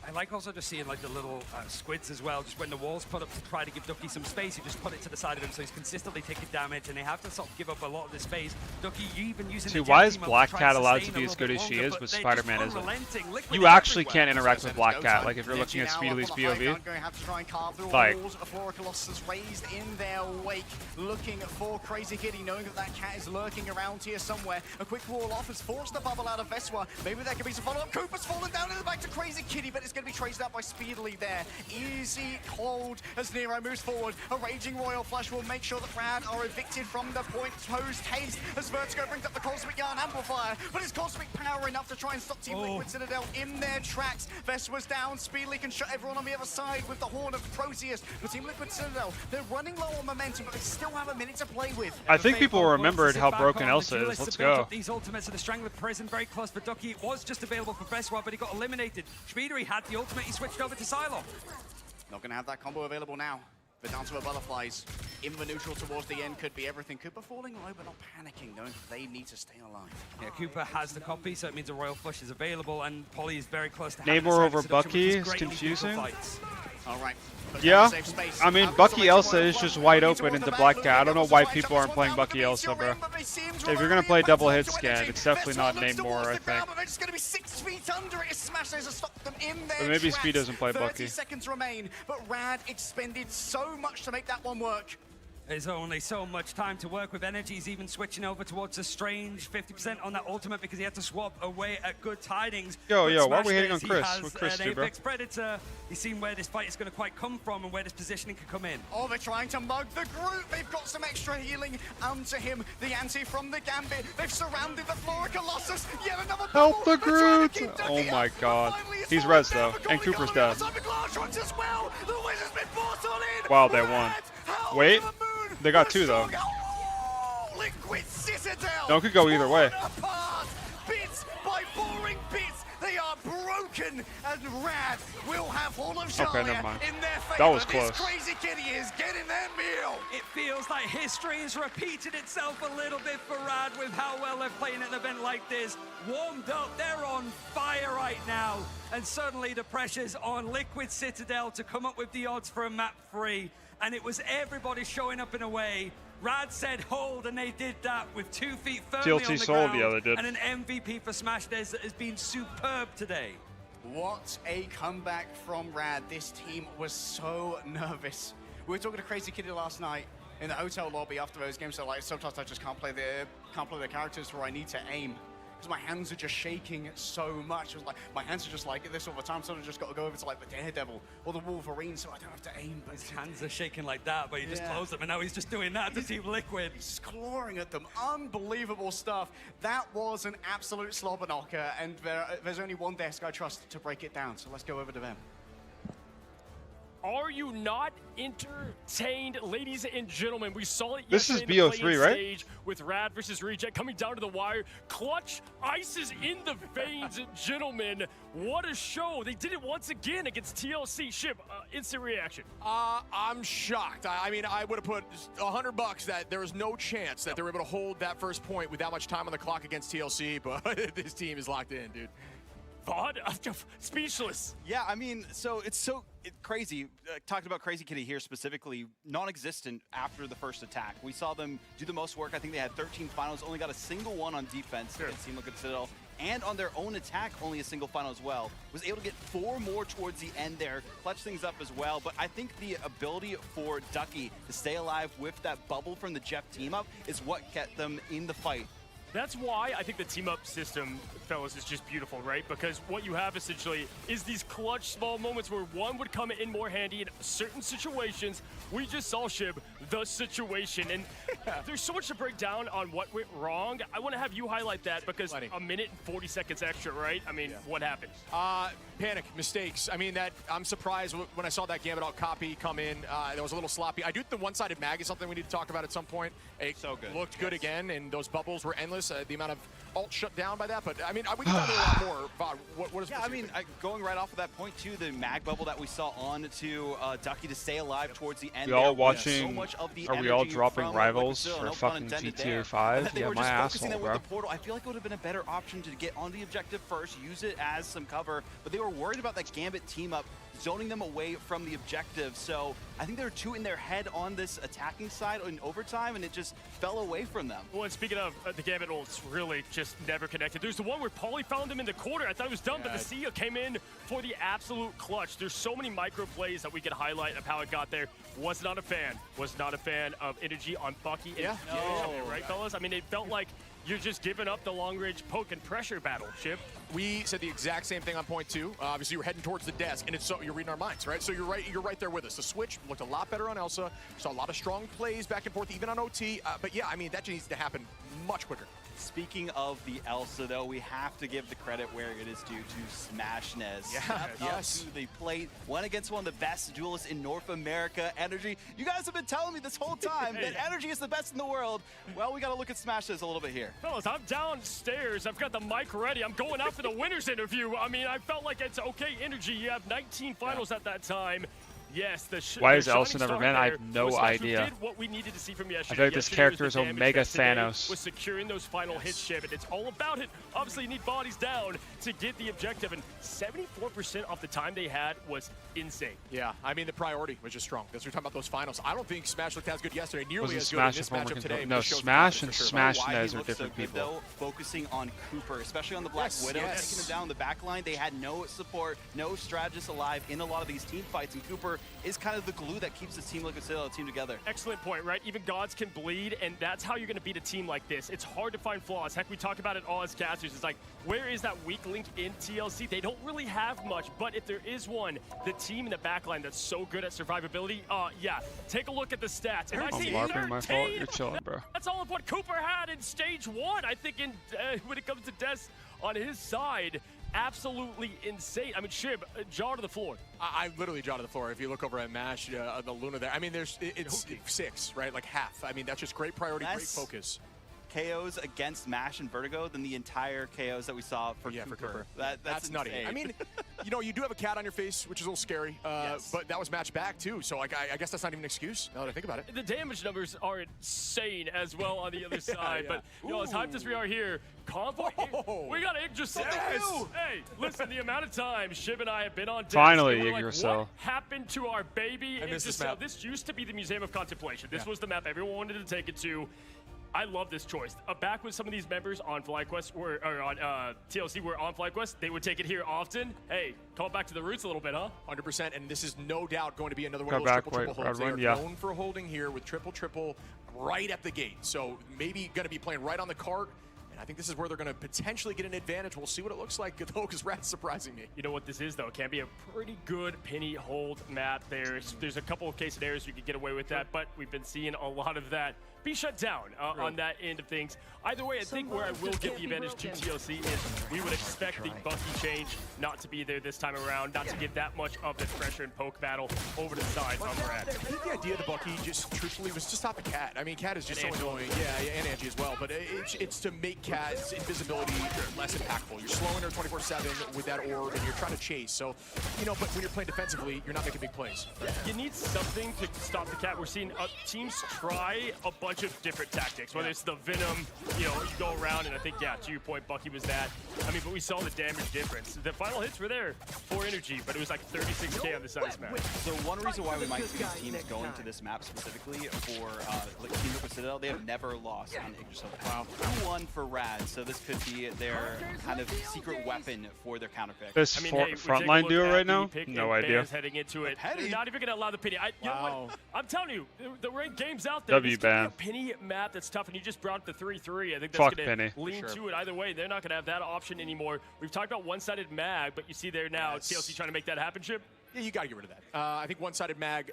I like also just seeing like the little squids as well. Just when the wall's put up to try to give Ducky some space, you just put it to the side of him so he's consistently taking damage, and they have to sort of give up a lot of the space. Ducky even using the why is Jet Black team up Cat to allowed sustain to a be as little good bit as she longer, is, but but they're Spider-Man just isn't? unrelenting. Liquid You is actually everywhere. can't interact with Black Cat. Like if you're looking at Speedly's POV. Going to have to try and carve through Like, walls. A Flora Colossus raised in their wake, looking for Crazy Kitty, knowing that that cat is lurking around here somewhere. A quick wall off has forced the bubble out of Veswa. Maybe there could be some follow-up. Cooper's fallen down in the back to Crazy Kitty, but it's going to be traced out by Speedly there. Easy cold as Nero moves forward. A raging Royal Flush will make sure that Rad are evicted from the point post haste as Vertigo brings up the Cosmic Yarn Amplifier, but is Cosmic Power enough to try and stop Team Liquid Citadel in their tracks? Veswa's down. Speedly can shut everyone on the other side with the Horn of Proteus. But Team Liquid Citadel, they're running low on momentum, but they still have a minute to play with. I think people remembered how broken Elsa is. Let's go. These ultimates of the Strangler Prison very close for Ducky. It was just available for Veswa, but he got eliminated. Speedery had the ultimate. He switched over to Psylocke. Not going to have that combo available now. But down to her butterflies. In the neutral towards the end could be everything. Cooper falling low but not panicking, knowing they need to stay alive. Yeah, Cooper has the copy, so it means a Royal Flush is available, and Polly is very close to Namor over Bucky is confusing. All right. Yeah, I mean, Bucky Elsa is just wide open into Black Cat. I don't know why people aren't playing Bucky Elsa, bro. If you're going to play double hit scan, it's definitely not Namor, I think. They're just going to be 6 feet under it as Smashes has stopped them in their But maybe tracks. Speed doesn't play 30 Bucky. seconds remain, but Rad expended so much to make that one work. There's only so much time to work with energy. He's even switching over towards a strange 50% on that ultimate because he had to swap away at Good Tidings. Yo, But why are we hating on Smash Chris? has What Chris an do, bro? Apex Predator. He's seen where this fight is going to quite come from and where this positioning can come in. Oh, they're trying to mug the group. They've got some extra healing onto him. The anti from the Gambit. They've surrounded the Flora Colossus. Yet another Help the bubble. They're trying to Groot! keep Oh Ducky my out. god. Finally, it's He's fallen res down. though, We're and going Cooper's on dead. outside the glass trunks as well. The Wiz has been forced on in. Wow, they won. Rad, howl Wait, to the moon. they got 2 though. Oh, Liquid Citadel. No, it could go either way. Torn apart, bits by boring bits. They are broken, and Rad will have Hall of Okay, never Sharia mind. in their favor. That was This close. Crazy Kitty is getting their meal. It feels like history has repeated itself a little bit for Rad with how well they're playing at an event like this. Warmed up, they're on fire right now. And suddenly the pressure's on Liquid Citadel to come up with the odds for a map 3. And it was everybody showing up in a way. Rad said hold, and they did that with 2 feet firmly TLT on the sold, ground. yeah, they did. And an MVP for Smash Days that has been superb today. What a comeback from Rad. This team was so nervous. We were talking to Crazy Kitty last night in the hotel lobby after those games. So like, sometimes I just can't play the characters where I need to aim. Because my hands are just shaking so much. It was like, my hands are just like this all the time, so I just got to go over to like the Daredevil or the Wolverine so I don't have to aim. But his hands are shaking like that, but he just closed them, and now he's just doing that to Team Liquid. He's clawing at them. Unbelievable stuff. That was an absolute slobber knocker, and there's only one desk I trust to break it down, so let's go over to them. Are you not entertained, ladies and gentlemen? We saw it This is yesterday in the BO3, play-in right? stage with Rad versus Reject coming down to the wire. Clutch ices in the veins, gentlemen. What a show. They did it once again against TLC. Ship, instant reaction. I'm shocked. I mean, I would have put $100 that there was no chance that they were able to hold that first point with that much time on the clock against TLC, but this team is locked in, dude. Vaughn, speechless. Yeah, I mean, so it's crazy. Talking about Crazy Kitty here specifically, non-existent after the first attack. We saw them do the most work. I think they had 13 finals, only got a single one on defense against Team Liquid Citadel. And on their own attack, only a single final as well. Was able to get 4 more towards the end there, clutch things up as well. But I think the ability for Ducky to stay alive with that bubble from the Jeff team up is what kept them in the fight. That's why I think the team-up system, fellas, is just beautiful, right? Because what you have essentially is these clutch small moments where one would come in more handy in certain situations. We just saw Shib, the situation, and there's so much to break down on what went wrong. I want to have you highlight that because a minute and 40 seconds extra, right? I mean, what happened? Panic, mistakes. I mean, I'm surprised when I saw that Gambit out copy come in. That was a little sloppy. I do think the one-sided mag is something we need to talk about at some point. It so good. Looked good again, and those bubbles were endless. The amount of ult shut down by that, but I mean, we can talk a lot more about what is. Yeah, I mean, going right off of that point too, the mag bubble that we saw on to Ducky to stay alive towards the end. We all there, watching? So much of the Are we all energy dropping from Rivals Liquid Citadel, for no pun fucking intended GTA there, 5? They Yeah, were my just focusing asshole, them bro. with the portal. I feel like it would have been a better option to get on the objective first, use it as some cover, but they were worried about that Gambit team up, zoning them away from the objective. So I think there were two in their head on this attacking side in overtime, and it just fell away from them. Well, and speaking of the Gambit ults, really just never connected. There's the one where Paulie found him in the corner. I thought it was done, but the Sia came in for the absolute clutch. There's so many micro plays that we could highlight of how it got there. Was not a fan of energy on Bucky. Right, fellas? I mean, it felt like you're just giving up the long-range poke and pressure battle, Chip. We said the exact same thing on point 2. Obviously, you're heading towards the desk, and you're reading our minds, right? So you're right there with us. The switch looked a lot better on Elsa. Saw a lot of strong plays back and forth, even on OT. But yeah, I mean, that needs to happen much quicker. Speaking of the Elsa, though, we have to give the credit where it is due to Smashness. Yes. To the plate, went against one of the best duelists in North America, Energy. You guys have been telling me this whole time that Energy is the best in the world. Well, we got to look at Smashness a little bit here. Fellas, I'm downstairs. I've got the mic ready. I'm going out for the winner's interview. I mean, I felt like it's okay, Energy. You have 19 finals at that time. Yes, why is Elsa never been? I have no idea. Did what we needed to see from yesterday. I feel like this character is Omega Thanos. Was securing those final hits, Chip, and it's all about it. Obviously, you need bodies down to get the objective, and 74% of the time they had was insane. Yeah, I mean, the priority was just strong. As we're talking about those finals, I don't think Smash looked as good yesterday, nearly as good in this matchup today. No, Smash and Smashness are different good, people. Though, focusing on Cooper, especially on the Black Widow, taking him down the back line. They had no support, no strategists alive in a lot of these team fights, and Cooper is kind of the glue that keeps this team like a team together. Excellent point, right? Even gods can bleed, and that's how you're going to beat a team like this. It's hard to find flaws. Heck, we talk about it all as casters. It's like, where is that weak link in TLC? They don't really have much, but if there is one, the team in the backline that's so good at survivability, yeah, take a look at the stats. And I'm LARPing, my fault. You're chilling, bro. That's all of what Cooper had in stage 1. I think when it comes to Des on his side, absolutely insane. I mean, Shib, jaw to the floor. I literally jaw to the floor. If you look over at MASH, the Luna there, I mean, it's 6, right? Like half. I mean, that's just great priority, great focus. KOs against MASH and Vertigo than the entire KOs that we saw for Cooper. That's nutty. I mean, you do have a cat on your face, which is a little scary, but that was matched back too, so like, I guess that's not even an excuse, now that I think about it. The damage numbers are insane as well on the other side, but as hyped as we are here, we got Yggdrasil. Hey, listen, the amount of time Shiv and I have been on desk, finally, Yggdrasil. Like, what happened to our baby Yggdrasil? This used to be the Museum of Contemplation. This was the map everyone wanted to take it to. I love this choice. Back with some of these members on FlyQuest or on TLC were on FlyQuest, they would take it here often. Hey, call it back to the roots a little bit, huh? 100%, and this is no doubt going to be another one of those triple holds. They are known for holding here with triple right at the gate. So maybe going to be playing right on the cart. I think this is where they're going to potentially get an advantage. We'll see what it looks like, though, because Rat's surprising me. You know what this is, though? It can be a pretty good penny hold map. There's a couple of case scenarios you could get away with that, but we've been seeing a lot of that be shut down on that end of things. Either way, I think where I will give the advantage to TLC is we would expect the Bucky change not to be there this time around, not to get that much of the pressure and poke battle over to the side of Rad. I think the idea of the Bucky, just truthfully, was to stop the Cat. I mean, Cat is just so annoying. Yeah, and Angie as well, but it's to make Cat's invisibility less impactful. You're slowing her 24/7 with that orb, and you're trying to chase. So, but when you're playing defensively, you're not making big plays. You need something to stop the Cat. We're seeing teams try a bunch of different tactics, whether it's the Venom, you go around, and I think, to your point, Bucky was that. I mean, but we saw the damage difference. The final hits were there for Energy, but it was like 36K on this side of this map. So one reason why we might see these teams going to this map specifically for like Team Liquid Citadel, they have never lost on Yggdrasil. Wow. 2-1 for Rad, so this could be their kind of secret weapon for their counter pick. This frontline duo right now? No idea. Heading into it. They're not even going to allow the penny. You know what? I'm telling you, the ranked game's out there. W-ban. Penny map that's tough, and you just brought up the 3-3. I think that's going to lean to it. Either way, they're not going to have that option anymore. We've talked about one-sided mag, but you see there now TLC trying to make that happen, Chip. Yeah, you got to get rid of that. I think one-sided mag,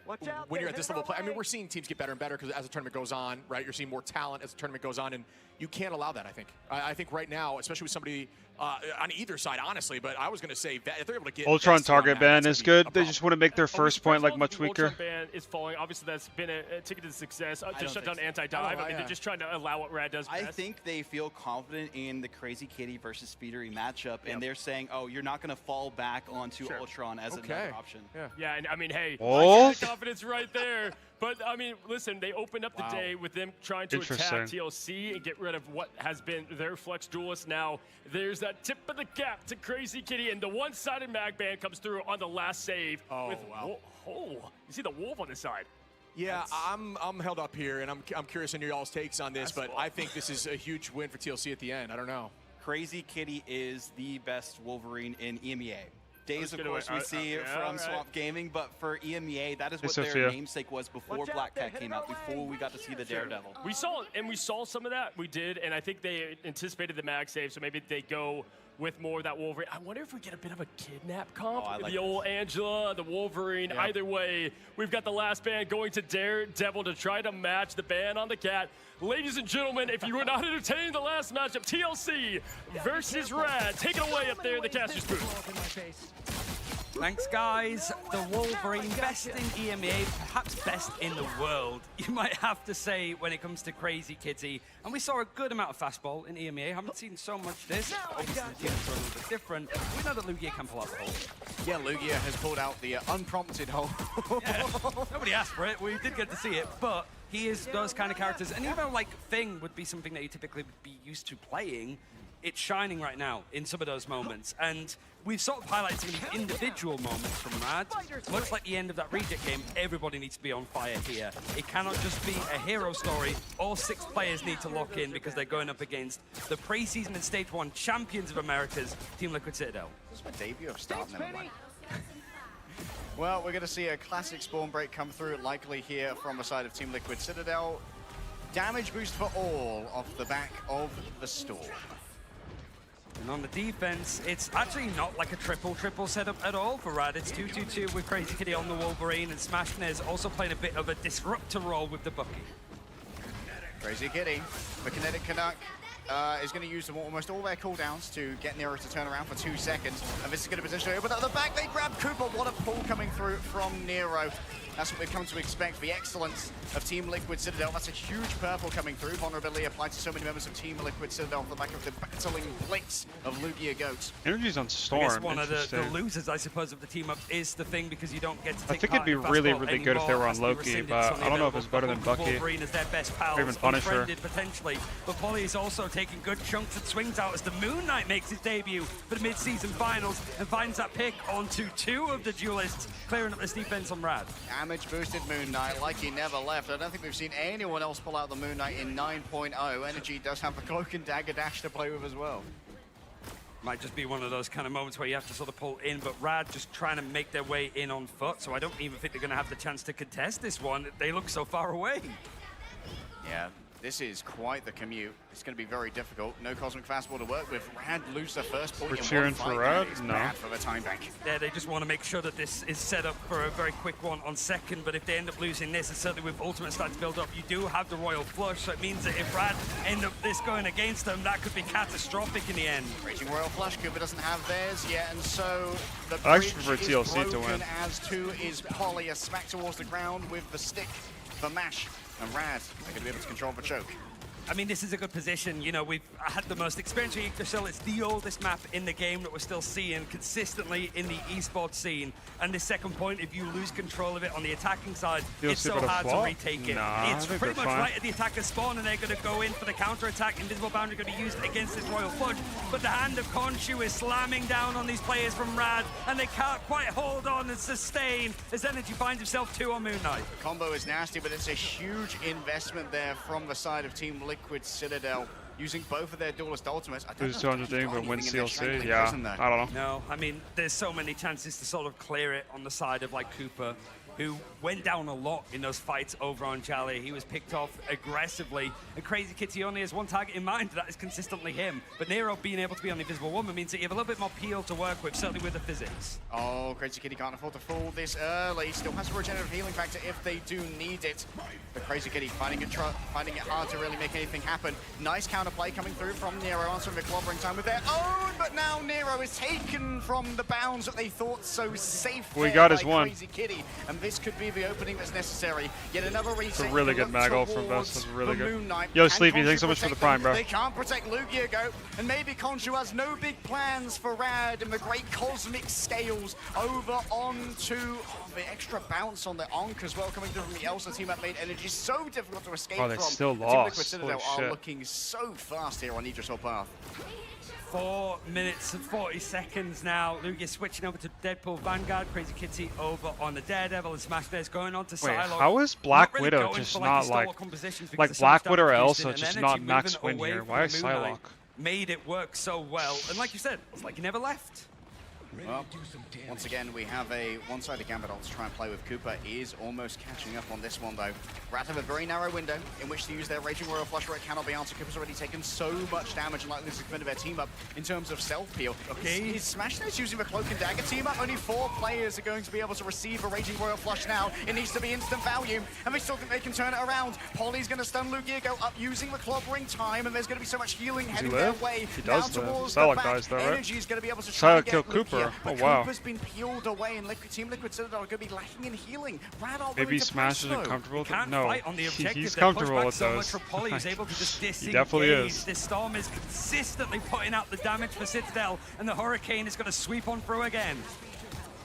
when you're at this level of play, I mean, we're seeing teams get better and better because as the tournament goes on, right, you're seeing more talent as the tournament goes on, and you can't allow that, I think. I think right now, especially with somebody on either side, honestly, but I was going to say if they're able to get... Ultron target ban is good. They just want to make their first point like much weaker. Ban talent is falling. Obviously, that's been a ticket to success. Just shut down anti-dive. I mean, they're just trying to allow what Rad does best. I think they feel confident in the Crazy Kitty versus Speedery matchup, and they're saying, oh, you're not going to fall back onto Ultron as another option. Yeah, and I mean, hey, Oh. I got the confidence right there. But, I mean, listen, they opened up the day with them trying to attack TLC and get rid of what has been their flex duelist. Now, there's that tip of the cap to Crazy Kitty, and the one-sided mag ban comes through on the last save. Oh, wow. Oh, you see the wolf on the side. Yeah, I'm held up here, and I'm curious on your y'all's takes on this, but I think this is a huge win for TLC at the end. I don't know. Crazy Kitty is the best Wolverine in EMEA. Days, of course, we see from Swamp Gaming, but for EMEA, that is what their namesake was before Black Cat came out, before we got to see the Daredevil. We saw some of that. We did, and I think they anticipated the mag save, so maybe they go with more of that Wolverine. I wonder if we get a bit of a kidnap comp. Like the old Angela, the Wolverine. Yeah. Either way, we've got the last ban going to Daredevil to try to match the ban on the cat. Ladies and gentlemen, if you were not entertaining the last matchup, TLC versus Rad. Take it away up there in the caster's booth. Thanks, guys. The Wolverine, best in EMEA, perhaps best in the world, you might have to say, when it comes to Crazy Kitty. And we saw a good amount of fastball in EMEA. Haven't seen so much this. Obviously, the teams are a little bit different. We know that Lugia can pull out the hole. Yeah, Lugia has pulled out the unprompted hole. Nobody asked for it. We did get to see it, but he is those kind of characters. And even though, like, Thing would be something that you typically would be used to playing, it's shining right now in some of those moments. And we've sort of highlighted some of the individual moments from Rad. Much like the end of that reject game, everybody needs to be on fire here. It cannot just be a hero story. All 6 players need to lock in because they're going up against the preseason and Stage 1 champions of America's Team Liquid Citadel. This is my debut of Start, never mind. Well, we're going to see a classic spawn break come through, likely here from the side of Team Liquid Citadel. Damage boost for all off the back of the Storm. And on the defense, it's actually not like a triple setup at all for Rad. It's 2-2-2 with Crazy Kitty on the Wolverine, and Smashner's also playing a bit of a disruptor role with the Bucky. Crazy Kitty, the Kinetic Canuck, is going to use almost all their cooldowns to get Nero to turn around for 2 seconds. And this is going to potentially open up the back. They grab Cooper. What a pull coming through from Nero. That's what we've come to expect. The excellence of Team Liquid Citadel. That's a huge purple coming through. Vulnerability applied to so many members of Team Liquid Citadel off the back of the battling blitz of Lugia Goats. Energy's on Storm. I guess one of the losers, I suppose, of the team up is the Thing, because you don't get to take I think it'd be really, really good if they were on Loki, but I don't know if it's better than Bucky. Wolverine is their best pal, or even Punisher. Potentially. But Polly is also taking good chunks and swings out as the Moon Knight makes his debut for the mid-season finals and finds that pick onto 2 of the duelists, clearing up this defense on Rad. Damage boosted Moon Knight like he never left. I don't think we've seen anyone else pull out the Moon Knight in 9.0. Energy does have the Cloak and Dagger dash to play with as well. Might just be one of those kind of moments where you have to sort of pull in, but Rad just trying to make their way in on foot, so I don't even think they're going to have the chance to contest this one. They look so far away. Yeah, this is quite the commute. It's going to be very difficult. No Cosmic Fastball to work with. Rad lose the first point. We're cheering for Rad? No. Bad for the time bank. Yeah, they just want to make sure that this is set up for a very quick one on second, but if they end up losing this, and certainly with Ultimate starting to build up, you do have the Royal Flush, so it means that if Rad end up this going against them, that could be catastrophic in the end. Raging Royal Flush, Cooper doesn't have theirs yet, and so the I actually bridge prefer is TLC to broken, win. as too is Polly, a smack towards the ground with the stick for Mash, and Rad are going to be able to control the choke. I mean, this is a good position. You know, we've had the most experience with Yggdrasil. It's the oldest map in the game that we're still seeing consistently in the esports scene. And this second point, if you lose control of it on the attacking side, it's so hard to retake it. It's pretty much right at the attacker's spawn, and they're going to go in for the counter-attack. Invisible Boundary going to be used against this Royal Flush. But the hand of Khonshu is slamming down on these players from Rad, and they can't quite hold on and sustain as Energy finds himself 2 on Moon Knight. The combo is nasty, but it's a huge investment there from the side of Team Liquid Citadel, using both of their duelist ultimates. I don't know if 200 but win anything in their CLC. strangling Yeah, prison there. I don't know. No, I mean, there's so many chances to sort of clear it on the side of, like, Cooper, who went down a lot in those fights over on Jolly. He was picked off aggressively, and Crazy Kitty only has one target in mind, that is consistently him. But Nero being able to be on the Invisible Woman means that you have a little bit more peel to work with, certainly with the physics. Oh, Crazy Kitty can't afford to fall this early. Still has a regenerative healing factor if they do need it. But Crazy Kitty finding it hard to really make anything happen. Nice counterplay coming through from Nero, answering the clobbering time with their own, but now Nero is taken from the bounds that they thought so safe. We got his by one. Crazy Kitty, and this could be the opening that's necessary. Yet another reset. It's a really good mag ult from Vest. That's really good. Yo, Sleepy, thanks so much for the prime, bro. They can't protect Lugia, and maybe Khonshu has no big plans for Rad and the great cosmic scales over onto the extra bounce on the Onk as well, coming through from the Elsa team that made energy so difficult to escape from. They still Team Liquid lost. Citadel Holy are shit. looking so fast here on Idris Path. 4 minutes and 40 seconds now. Lugia switching over to Deadpool Vanguard. Crazy Kitty over on the Daredevil, and Smashdare's going on to Wait, Psylocke. how is Black Not really Widow going just for, not historic like compositions because Black there's so much Widow or damage Elsa and just energy not max moving win away here? from Why is the Moon Knight Psylocke? Made it work so well, and like you said, it's like he never left. Well, once again, we have a one-sided Gambit ult to try and play with. Cooper is almost catching up on this one, though. Rat have a very narrow window in which to use their Raging Royal Flush, where it cannot be answered. Cooper's already taken so much damage, and likely this is going to their team up in terms of self-peel. Okay. Is Smashness using the Cloak and Dagger team up? Only 4 players are going to be able to receive a Raging Royal Flush now. It needs to be instant value, and they still think they can turn it around. Polly's going to stun Lugia, go up using the clobbering time, and there's going to be so much healing heading their way. He does down live. towards the Psylocke back. dies though, right? Energy's going to be able to try and Psylocke get killed Lugia, Cooper. but Oh wow. Cooper's been peeled away, and Team Liquid Citadel are going to be lacking in healing. Rad are Maybe willing to Smash press, isn't though. comfortable with it. Can't No, fight on the objective. he's They're pushed comfortable back with so those. much from Polly, who's able to just disengage. He definitely is. This Storm is consistently putting out the damage for Citadel, and the Hurricane is going to sweep on through again.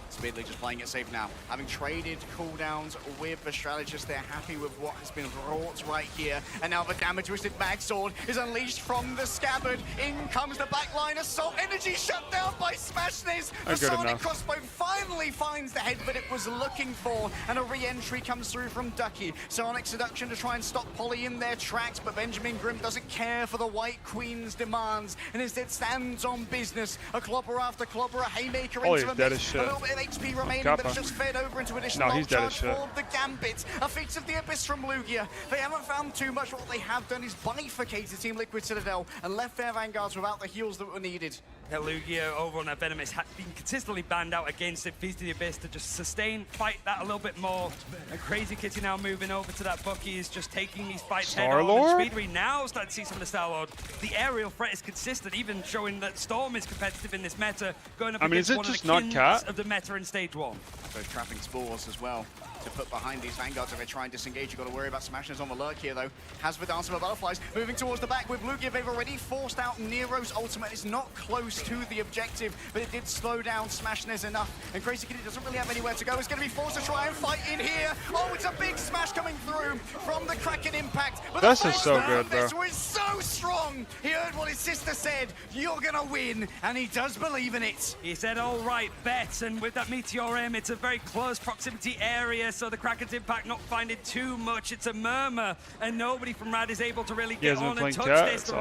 Speedly just playing it safe now. Having traded cooldowns with the strategist, they're happy with what has been wrought right here. And now the damage-twisted mag sword is unleashed from the scabbard. In comes the backline assault. Energy shut down by Smashness. The Sonic crossbow finally finds the head that it was looking for. And a re-entry comes through from Ducky. Sonic seduction to try and stop Polly in their tracks, but Benjamin Grimm doesn't care for the White Queen's demands and instead stands on business. A clobber after clobber, a haymaker Polly into is the dead mix. as shit. A little bit of HP remaining, but it's just fed over into additional No, he's dead as charge shit. for the Gambit. A feat of the Abyss from Lugia. They haven't found too much. What they have done is bifurcated Team Liquid Citadel and left their Vanguards without the heals that were needed. Lugia over on that Venomous has been consistently banned out against it. Feast of the Abyss to just sustain, fight that a little bit more. And Crazy Kitty now moving over to that Bucky is just taking these fights head on. And Speedry now starting to see some of the Star-Lord. The aerial threat is consistent, even showing that Storm is competitive in this meta, going up against one of the kings of the meta in stage 1. So trapping spores as well to put behind these Vanguards if they try and disengage. You've got to worry about Smashness on the lurk here, though. Has the Dance of the Butterflies moving towards the back with Lugia. They've already forced out Nero's ultimate. It's not close to the objective, but it did slow down Smashness enough. And Crazy Kitty doesn't really have anywhere to go. It's going to be forced to try and fight in here. Oh, it's a big smash coming through from the Kraken Impact. But this is so good, bro. This was so strong. He heard what his sister said. You're going to win. And he does believe in it. He said, all right, bet. And with that Meteor M, it's a very close proximity area, so the Kraken's Impact not finding too much. It's a murmur, and nobody from Rad is able to really get on and touch this. The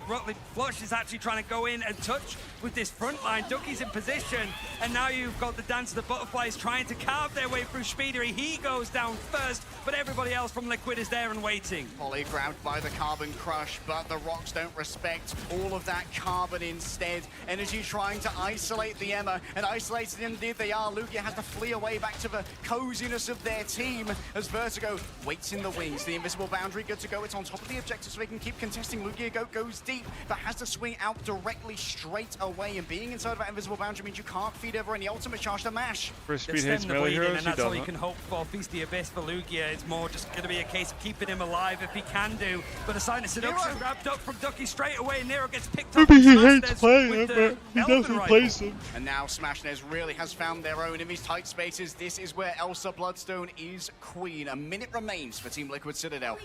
Rolling Flush is actually trying to go in and touch with this front line. Ducky's in position, and now you've got the Dance of the Butterflies trying to carve their way through Speedery. He goes down first, but everybody else from Liquid is there and waiting. Polly grabbed by the Carbon Crush, but the rocks don't respect all of that carbon instead. Energy trying to isolate the Emma, and isolated indeed they are. Lugia has to flee away back to the coziness of their team as Vertigo waits in the wings. The invisible boundary good to go. It's on top of the objective so they can keep contesting. Lugia goes deep, but has to swing out directly straight away, and being inside of that invisible boundary means you can't feed over any ultimate charge to Mash. For speed hits melee heroes, and that's all you can hope for. Feast the Abyss for Lugia. It's more just going to be a case of keeping him alive if he can do. But a sign of seduction grabbed up from Ducky straight away. Nero gets picked up. Maybe he hates playing it, but he definitely plays him. And now Smashness really has found their own in these tight spaces. This is where Elsa Bloodstone is queen. A minute remains for Team Liquid Citadel.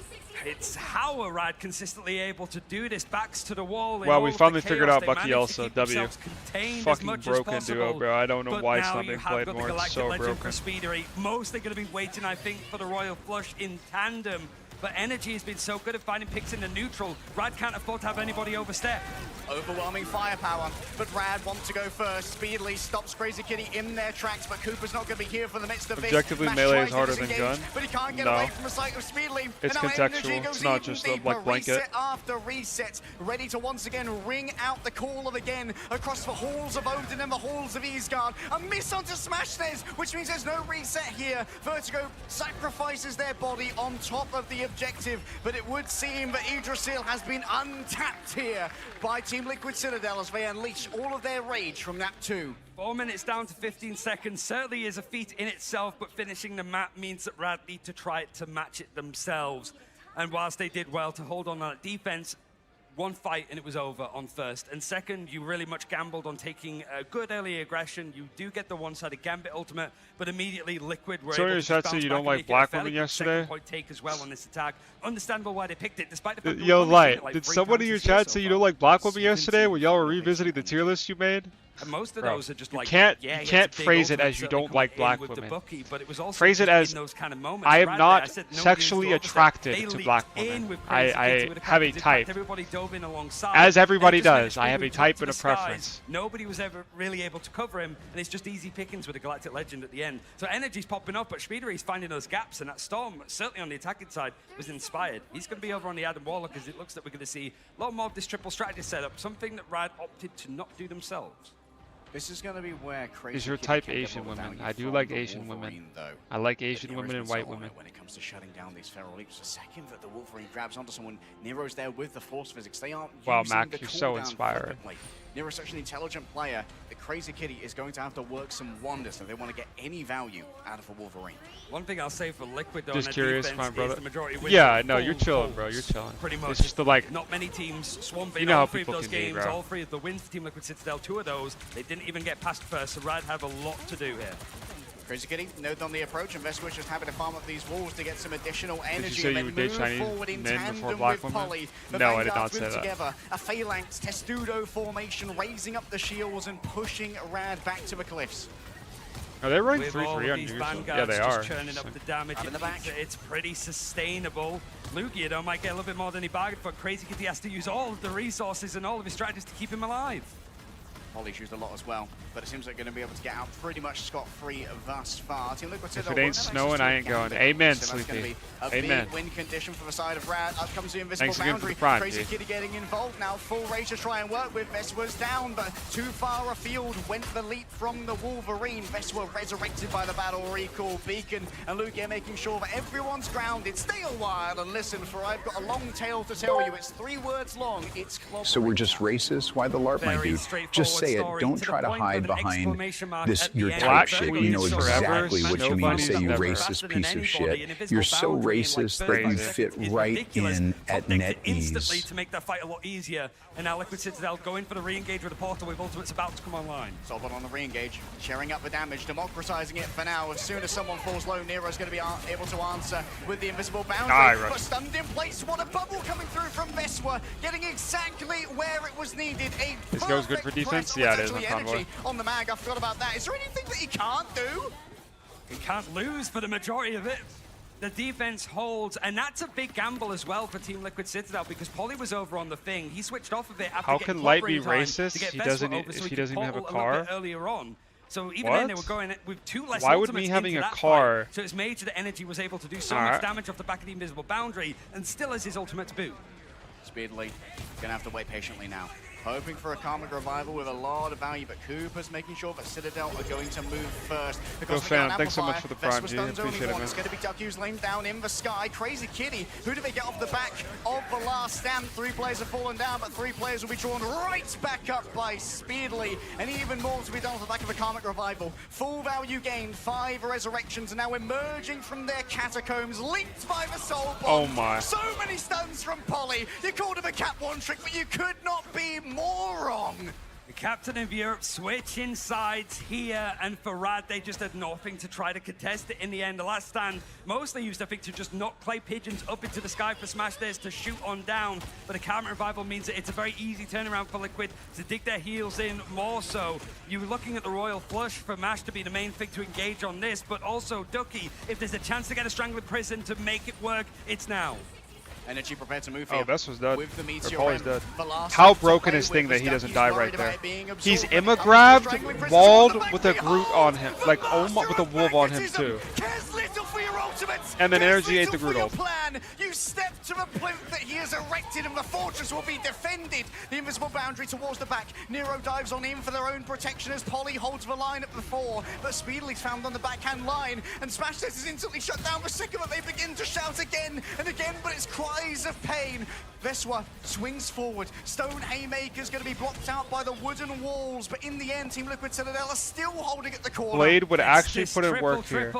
It's how are Rad consistently able to do this. Backs to the wall. Wow, we finally figured out Bucky Elsa. W. Fucking broken duo, bro. I don't know why it's not being played more. It's so broken. Speedery. Mostly going to be waiting, I think, for the Royal Flush in tandem. But Energy has been so good at finding picks in the neutral. Rad can't afford to have anybody overstep. Overwhelming firepower, but Rad wants to go first. Speedily stops Crazy Kitty in their tracks, but Cooper's not going to be here for the midst of this. Objectively, melee is harder than gun. But he can't get away from the sight of Speedily. It's contextual. It's not just a blanket. Reset after reset, ready to once again ring out the call of again across the halls of Odin and the halls of Easgard. A miss onto Smashness, which means there's no reset here. Vertigo sacrifices their body on top of the objective, but it would seem that Yggdrasil has been untapped here by Team Liquid Citadel as they unleash all of their rage from map 2. 4 minutes down to 15 seconds certainly is a feat in itself, but finishing the map means that Rad need to try to match it themselves. And whilst they did well to hold on that defense, one fight and it was over on first. And second, you really much gambled on taking a good early aggression. You do get the one-sided Gambit ultimate, but immediately Liquid were So able your to chat bounce say you back don't and like make it a black fairly women good yesterday? second point take as well on this attack. Understandable why they picked it, despite the fact that Yo, we've only seen it Light, like did 3 someone times in your this year chat so say you far. don't like black women yesterday when y'all were revisiting the tier list you made? And most of Bro, those are just you like, can't, yeah, you he can't has a big phrase it ultimate, as you certainly don't like coming black in with women. the Bucky, but it was also Phrase it just as, in those kind of moments. I am Right not there, I said, no sexually news to all attracted they to leaped black in women. with Crazy I Kitty with a have a couple of type. Everybody dove in alongside. As everybody And it just made does, it I have we a took type to and a the skies. preference. Nobody was ever really able to cover him, and it's just easy pickings with a Galactic Legend at the end. So energy's popping up, but Speedery's finding those gaps, and that Storm, certainly on the attacking side, was inspired. He's going to be over on the Adam Warlock, because it looks like we're going to see a lot more of this triple strategy setup, something that Rad opted to not do themselves. This is going to be where Crazy Is your Kitty type can get Asian a lot of women? value I do from like the Asian Wolverine, women. though. I like But Asian Nero's women and been white so on women. it when it comes to shutting down these feral leaps. The second that the Wolverine grabs onto someone, Nero's there with the force physics. They aren't Wow, using Mac, the you're so cooldown inspiring. flippantly. Nero's such an intelligent player that Crazy Kitty is going to have to work some wonders if they want to get any value out of a Wolverine. One thing I'll say for Liquid though, Just on curious, defense my brother. is the majority wins Yeah, with no, you're full chilling, bro. pulls, You're chilling. Pretty much. It's just the like. Not many teams swamping You know how all 3 of people those can be, games, bro. all 3 of the wins for Team Liquid Citadel. 2 of those, they didn't even get past first, so Rad have a lot to do here. Crazy Kitty, note on the approach, and Vesco's just happy to farm up these walls to get some additional Did you energy say and you then would date move Chinese forward in men before tandem black with women? Polly. The No, I did Vanguards not say move that. together, a Phalanx Testudo formation, raising up the shields and pushing Rad back to the cliffs. Are they running With 3-3 all on of these News? Vanguards Yeah, they are. just churning up the damage. Up in the back. It's pretty sustainable. Lugia though might get a little bit more than he bargained for. Crazy Kitty has to use all of the resources and all of his strategies to keep him alive. Polly's used a lot as well, but it seems like they're going to be able to get out pretty much scot-free thus far. Team Liquid If Citadel it won't ain't have snowing, access to I a ain't going. Gambit, Amen, so that's going to Sleepy. be a Amen. big win condition for the side of Rad. Up comes the invisible Thanks again for boundary. the prime, Crazy G. Kitty getting involved now. Full rage to try and work with. Veswa's down, but too far afield went the leap from the Wolverine. Veswa resurrected by the battle recall beacon, and Lugia making sure that everyone's grounded. Stay a while and listen, for I've got a long tale to tell you. It's 3 words long. It's clobbering. So we're just racist? Why the LARP, my Very dude? straightforward Just say it. story, Don't to try the to point hide with an behind exclamation mark this at the your end. type Black shit. queens You know forever, exactly what snow you mean. bunnies Say you never. racist Faster than piece of anybody, shit. an invisible You're so boundary in, like, racist 30 that you seconds fit is right ridiculous. in Top at decked net it instantly ease. to make that fight a lot easier. And now Liquid Citadel going for the re-engage with the portal with ultimates about to come online. Solvent on the re-engage, sharing up the damage, democratizing it for now. As soon as someone falls low, Nero's going to be able to answer with the invisible boundary. But stunned in place, what a bubble coming through from Veswa, getting exactly where it was needed. A This goes good for defense? Yeah, it is on Convoy. energy on the mag. I forgot about that. Is there anything that he can't do? He can't lose for the majority of it. The defense holds, and that's a big gamble as well for Team Liquid Citadel, because Polly was over on the thing. He switched off of it after How getting can Light covering be time racist? to get He Vespa doesn't. over If so he could doesn't even have a portal little bit car. earlier on. So even What? then, they were going with 2 less Why would me ultimates having into a that car? fight. So it's major that energy was able to do so Alright. much damage off the back of the invisible boundary, and still has his ultimate to boot. Speedily, gonna have to wait patiently now. Hoping for a Karmic Revival with a lot of value, but Cooper's making sure that Citadel are going to move first. Go fam, thanks so much for the prime, G. Appreciate it, man. It's going to be Ducky's lane down in the sky. Crazy Kitty, who do they get off the back of the last stand? 3 players have fallen down, but 3 players will be drawn right back up by Speedily. And even more to be done off the back of a Karmic Revival. Full value gain, 5 resurrections, and now emerging from their catacombs, linked by the soul bomb. Oh my. So many stuns from Polly. You called him a Cat 1 trick, but you could not be more wrong. The captain of Europe switching sides here, and for Rad, they just had nothing to try to contest it in the end. The last stand mostly used, I think, to just knock clay pigeons up into the sky for Smash Dares to shoot on down. But a Karmic Revival means that it's a very easy turnaround for Liquid to dig their heels in more so. You're looking at the Royal Flush for Mash to be the main thing to engage on this, but also Ducky, if there's a chance to get a Strangling Prison to make it work, it's now. Energy prepared to move Oh, here. Best was dead. With the Or Meteor Paul's M. dead. Velocity How to broken play is with thing that the he doesn't Ducky's die worried right about there. it being He's absorbed when it comes to immigrabbed, Strangling Prison. walled It's on the with a back Groot wheel. on him, like with a wolf on him Magnetism. too. Cares little for your ultimates. And then Cares energy ate little the for Groot your ult. plan. You step to the plinth that he has erected, and the fortress will be defended. The invisible boundary towards the back. Nero dives on in for their own protection as Polly holds the line at the 4, but speedily found on the backhand line, and Smash Test is instantly shut down the second that they begin to shout again and again, but it's cries of pain. Veswa swings forward. Stone Haymaker's going to be blocked out by the wooden walls, but in the end, Team Liquid Citadel are still holding at the corner. Blade would actually put in work here.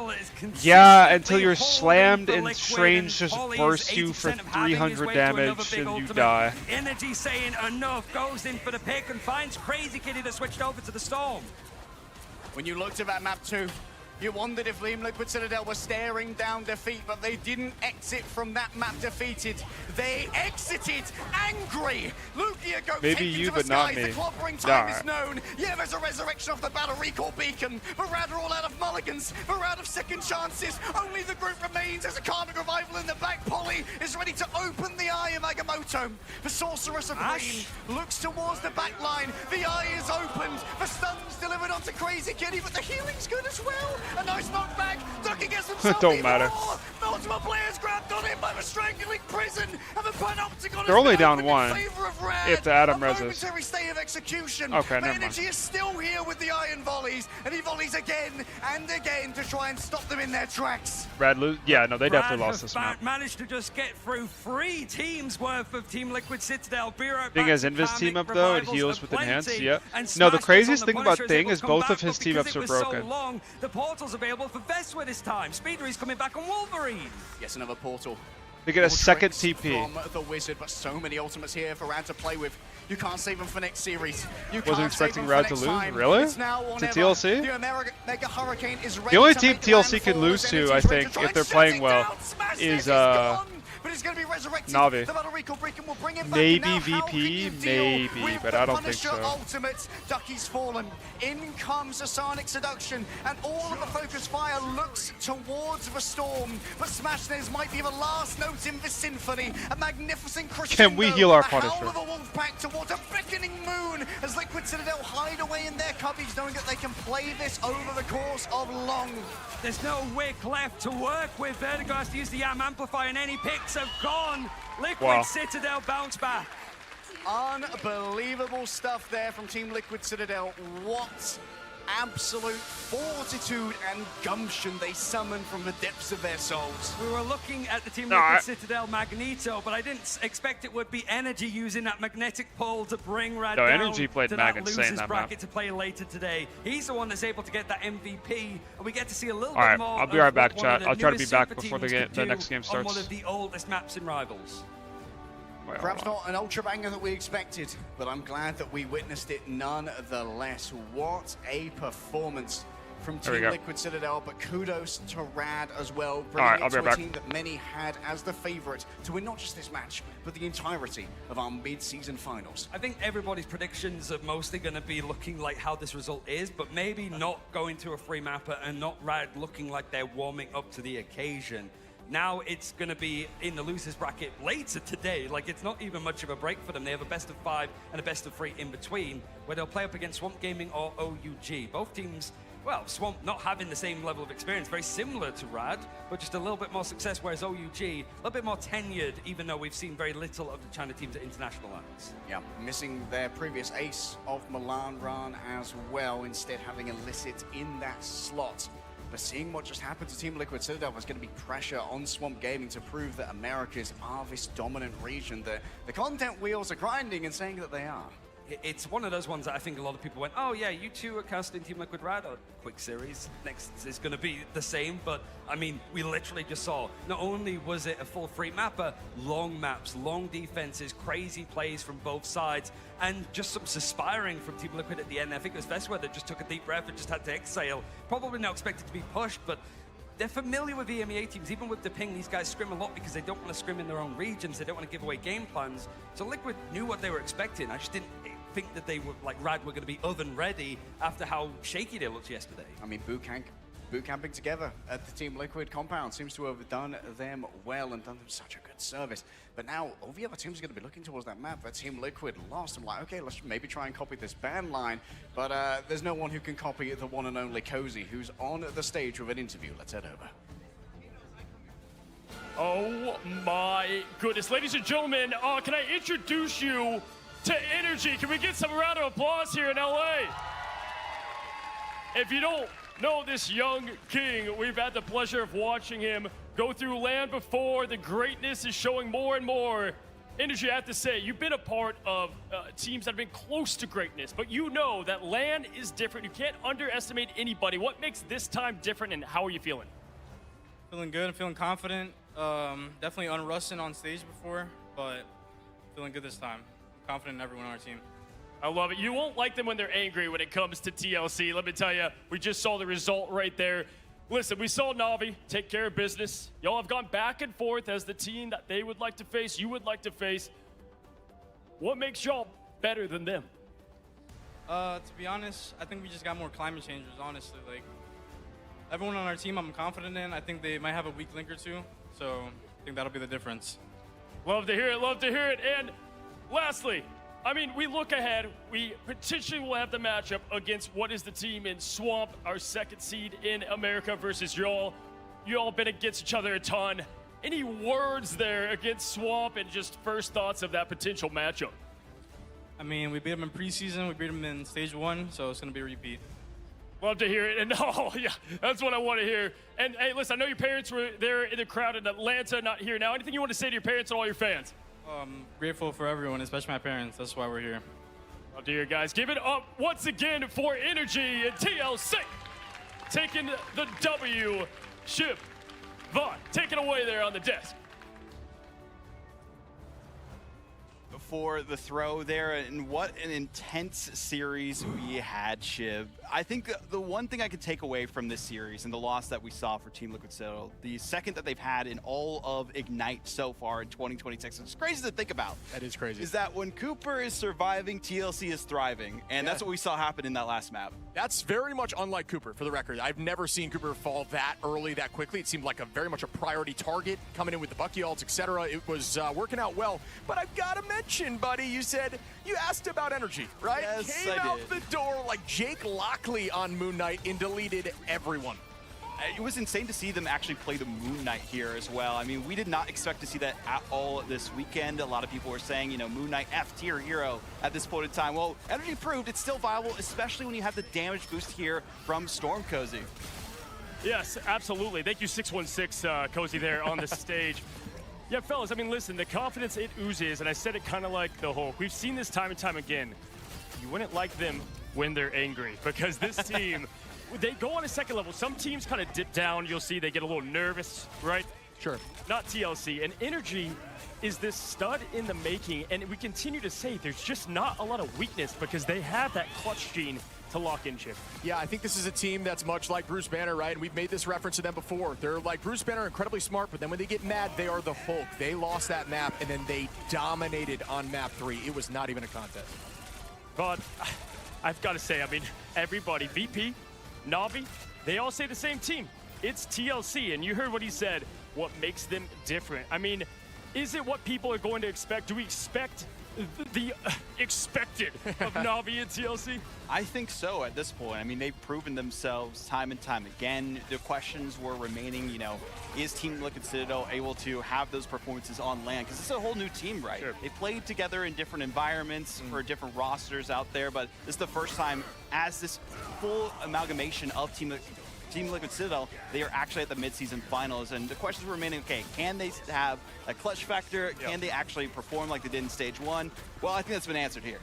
Yeah, until you're slammed and Strange just bursts you for 300 damage and you die. Energy saying enough, goes in for the pick and finds Crazy Kitty that switched over to the Storm. When you looked at that map too, you wondered if Team Liquid Citadel were staring down defeat, but they didn't exit from that map defeated. They exited angry. Lugia goes maybe you, but not me. The clobbering time is known. Yeah, there's a resurrection off the battle recall beacon. But are all out of mulligans. We're out of second chances. Only the group remains as a karmic revival in the back. Polly is ready to open the eye of Agamotto. The Sorceress of Green looks towards the back line. The eye is opened. The stun's delivered onto Crazy Kitty, but the healing's good as well. A nice knockback. Ducky gets himself Don't matter. more. Multiple players grabbed on him by the strangling prison. And the Panopticon They're only down in 1 favor of Rad. if the Adam A reses. momentary stay of execution. Okay, the never mind. energy is still here with the iron volleys, and he volleys again and again to try and stop them in their tracks. Rad lose? Yeah, no, they definitely Brad lost this map. managed to just get through 3 teams worth of Team Liquid Citadel. Thing has Invis team up though, it heals with enhance, yeah. No, the craziest thing about Thing is both of his team ups are broken. So long, the portal's available for Veswa this time. Speedery's coming back on Wolverine. Yes, another portal. They get a second TP. From the Wizard, but so many ultimates here for Rad to play with. You can't save them for next series. You Wasn't can't expecting save them Rad for to next lose, time. really? It's now or To never. TLC? The Mega Hurricane is ready The only to team make TLC landfall could lose as to, Energy's I ready think, to try if and they're shut playing it well, down. Smash is gone, but it's going to be resurrected. Navi. The Battle Recall Beacon will bring him back. Maybe And now, how can VP, you deal maybe, with but the I don't think Punisher so. Ultimates. Ducky's fallen. In comes a Sonic Seduction, and all of the focus fire looks towards the Storm. But Smashnez might be the last note in this symphony. A magnificent crescendo. Can we heal our A howl Punisher? of a wolf pack towards a beckoning moon as Liquid Citadel hide away in their cubbies, knowing that they can play this over the course of long. There's no wick left to work with. Vertigo has to use the Yam Amplifier, and any picks have gone. Liquid Citadel bounce back. Unbelievable stuff there from Team Liquid Citadel. What absolute fortitude and gumption they summoned from the depths of their souls. We were looking at the Team Liquid Citadel Magneto, but I didn't expect it would be Energy using that magnetic pole to bring Rad down Energy played to Mag that insane losers that bracket map. to play later today. He's the one that's able to get that MVP, and we get to see a little bit Alright, more I'll be of right back, what one of chat. the I'll try to be newest back super before the teams could next do game on one starts. of the oldest maps in Rivals. Perhaps not an ultra banger that we expected, but I'm glad that we witnessed it nonetheless. What a performance from Team Liquid Citadel, but kudos to Rad as well, bringing it to a team that many had as the favorite to win not just this match, but the entirety of our mid-season finals. I think everybody's predictions are mostly going to be looking like how this result is, but maybe not going to a free mapper and not Rad looking like they're warming up to the occasion. Now it's going to be in the losers bracket later today. Like, it's not even much of a break for them. They have a best of 5 and a best of 3 in between, where they'll play up against Swamp Gaming or OUG. Both teams, well, Swamp not having the same level of experience, very similar to Rad, but just a little bit more success, whereas OUG, a little bit more tenured, even though we've seen very little of the China teams at international levels. Yeah, missing their previous ace of Milan run as well, instead having Illicit in that slot. But seeing what just happened to Team Liquid Citadel, there's going to be pressure on Swamp Gaming to prove that Americas are this dominant region, that the content wheels are grinding and saying that they are. It's one of those ones that I think a lot of people went, oh yeah, you two are casting Team Liquid Rad, a quick series. Next is going to be the same, but I mean, we literally just saw, not only was it a full free mapper, long maps, long defenses, crazy plays from both sides, and just some suspiring from Team Liquid at the end. I think it was Veswa that just took a deep breath and just had to exhale. Probably not expected to be pushed, but they're familiar with EMEA teams. Even with the ping, these guys scrim a lot because they don't want to scrim in their own regions. They don't want to give away game plans. So Liquid knew what they were expecting. I just didn't think that they were, like Rad were going to be oven ready after how shaky they looked yesterday. I mean, boot camping together at the Team Liquid compound seems to have done them well and done them such a good service. But now all the other teams are going to be looking towards that map that Team Liquid lost. I'm like, okay, let's maybe try and copy this ban line. But there's no one who can copy the one and only Cozy, who's on the stage with an interview. Let's head over. Oh my goodness. Ladies and gentlemen, can I introduce you to Energy? Can we get some round of applause here in LA? If you don't know this young king, we've had the pleasure of watching him go through land before. The greatness is showing more and more. Energy, I have to say, you've been a part of teams that have been close to greatness, but you know that land is different. You can't underestimate anybody. What makes this time different, and how are you feeling? Feeling good. I'm feeling confident. Definitely unrusting on stage before, but feeling good this time. Confident in everyone on our team. I love it. You won't like them when they're angry when it comes to TLC. Let me tell you, we just saw the result right there. Listen, we saw Na'Vi take care of business. Y'all have gone back and forth as the team that they would like to face, you would like to face. What makes y'all better than them? To be honest, I think we just got more climate changers, honestly. Like, everyone on our team I'm confident in. I think they might have a weak link or two, so I think that'll be the difference. Love to hear it, love to hear it. And lastly, I mean, we look ahead, we potentially will have the matchup against what is the team in Swamp, our second seed in America versus y'all. You all been against each other a ton. Any words there against Swamp and just first thoughts of that potential matchup? I mean, we beat them in preseason, we beat them in stage 1, so it's going to be a repeat. Love to hear it. And oh, yeah, that's what I want to hear. And hey, listen, I know your parents were there in the crowd in Atlanta, not here now. Anything you want to say to your parents and all your fans? Grateful for everyone, especially my parents. That's why we're here. Love to hear, guys. Give it up once again for Energy and TLC. Taking the W. Ship. Vaughn, take it away there on the desk. For the throw there, and what an intense series we had, Shiv. I think the one thing I could take away from this series and the loss that we saw for Team Liquid Citadel, the second that they've had in all of Ignite so far in 2026, it's crazy to think about. That is crazy. Is that when Cooper is surviving, TLC is thriving, and that's what we saw happen in that last map. That's very much unlike Cooper, for the record. I've never seen Cooper fall that early, that quickly. It seemed like very much a priority target, coming in with the Bucky ults, etc. It was working out well, but I've got to mention, buddy, you asked about Energy, right? Yes, Came I out did. the door like Jake Lockley on Moon Knight and deleted everyone. It was insane to see them actually play the Moon Knight here as well. I mean, we did not expect to see that at all this weekend. A lot of people were saying, you know, Moon Knight F-tier hero at this point in time. Well, Energy proved it's still viable, especially when you have the damage boost here from Storm Cozy. Yes, absolutely. Thank you, 616 Cozy there on the stage. Yeah, fellas, I mean, listen, the confidence it oozes, and I said it kind of like the Hulk. We've seen this time and time again. You wouldn't like them when they're angry, because this team, they go on a second level. Some teams kind of dip down. You'll see they get a little nervous, right? Sure. Not TLC. And Energy is this stud in the making, and we continue to say there's just not a lot of weakness because they have that clutch gene to lock in, Chip. Yeah, I think this is a team that's much like Bruce Banner, right? And we've made this reference to them before. They're like Bruce Banner, incredibly smart, but then when they get mad, they are the Hulk. They lost that map, and then they dominated on map 3. It was not even a contest. But I've got to say, I mean, everybody, VP, Na'Vi, they all say the same team. It's TLC, and you heard what he said, what makes them different. I mean, is it what people are going to expect? Do we expect the expected of Na'Vi and TLC? I think so at this point. I mean, they've proven themselves time and time again. The questions were remaining, you know, is Team Liquid Citadel able to have those performances on land? Because it's a whole new team, right? Sure. They played together in different environments for different rosters out there, but this is the first time as this full amalgamation of Team Liquid Citadel, they are actually at the midseason finals, and the questions were remaining, okay, can they have a clutch factor? Can they actually perform like they did in stage 1? Well, I think that's been answered here.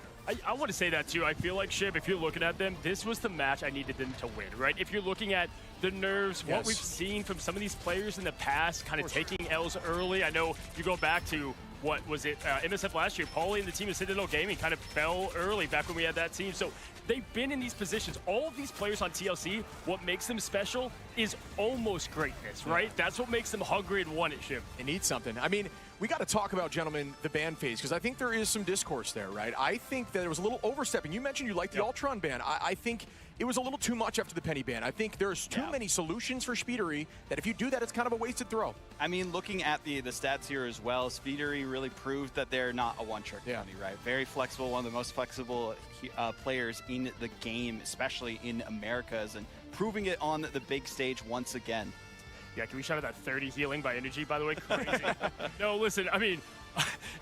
I want to say that too. I feel like, Shib, if you're looking at them, this was the match I needed them to win, right? If you're looking at the nerves, what we've seen from some of these players in the past, kind of taking L's early. I know you go back to, what was it, MSF last year, Paulie and the team of Citadel Gaming kind of fell early back when we had that team. So they've been in these positions. All of these players on TLC, what makes them special is almost greatness, right? That's what makes them hungry and want it, Shib. They need something. I mean, we got to talk about, gentlemen, the ban phase, because I think there is some discourse there, right? I think that there was a little overstepping. You mentioned you liked the Ultron ban. I think it was a little too much after the Penny ban. I think there's too many solutions for Speedery that if you do that, it's kind of a wasted throw. I mean, looking at the stats here as well, Speedery really proved that they're not a one-trick pony, right? Very flexible, one of the most flexible players in the game, especially in Americas, and proving it on the big stage once again. Yeah, can we shout out that 30 healing by Energy, by the way? Crazy. No, listen, I mean,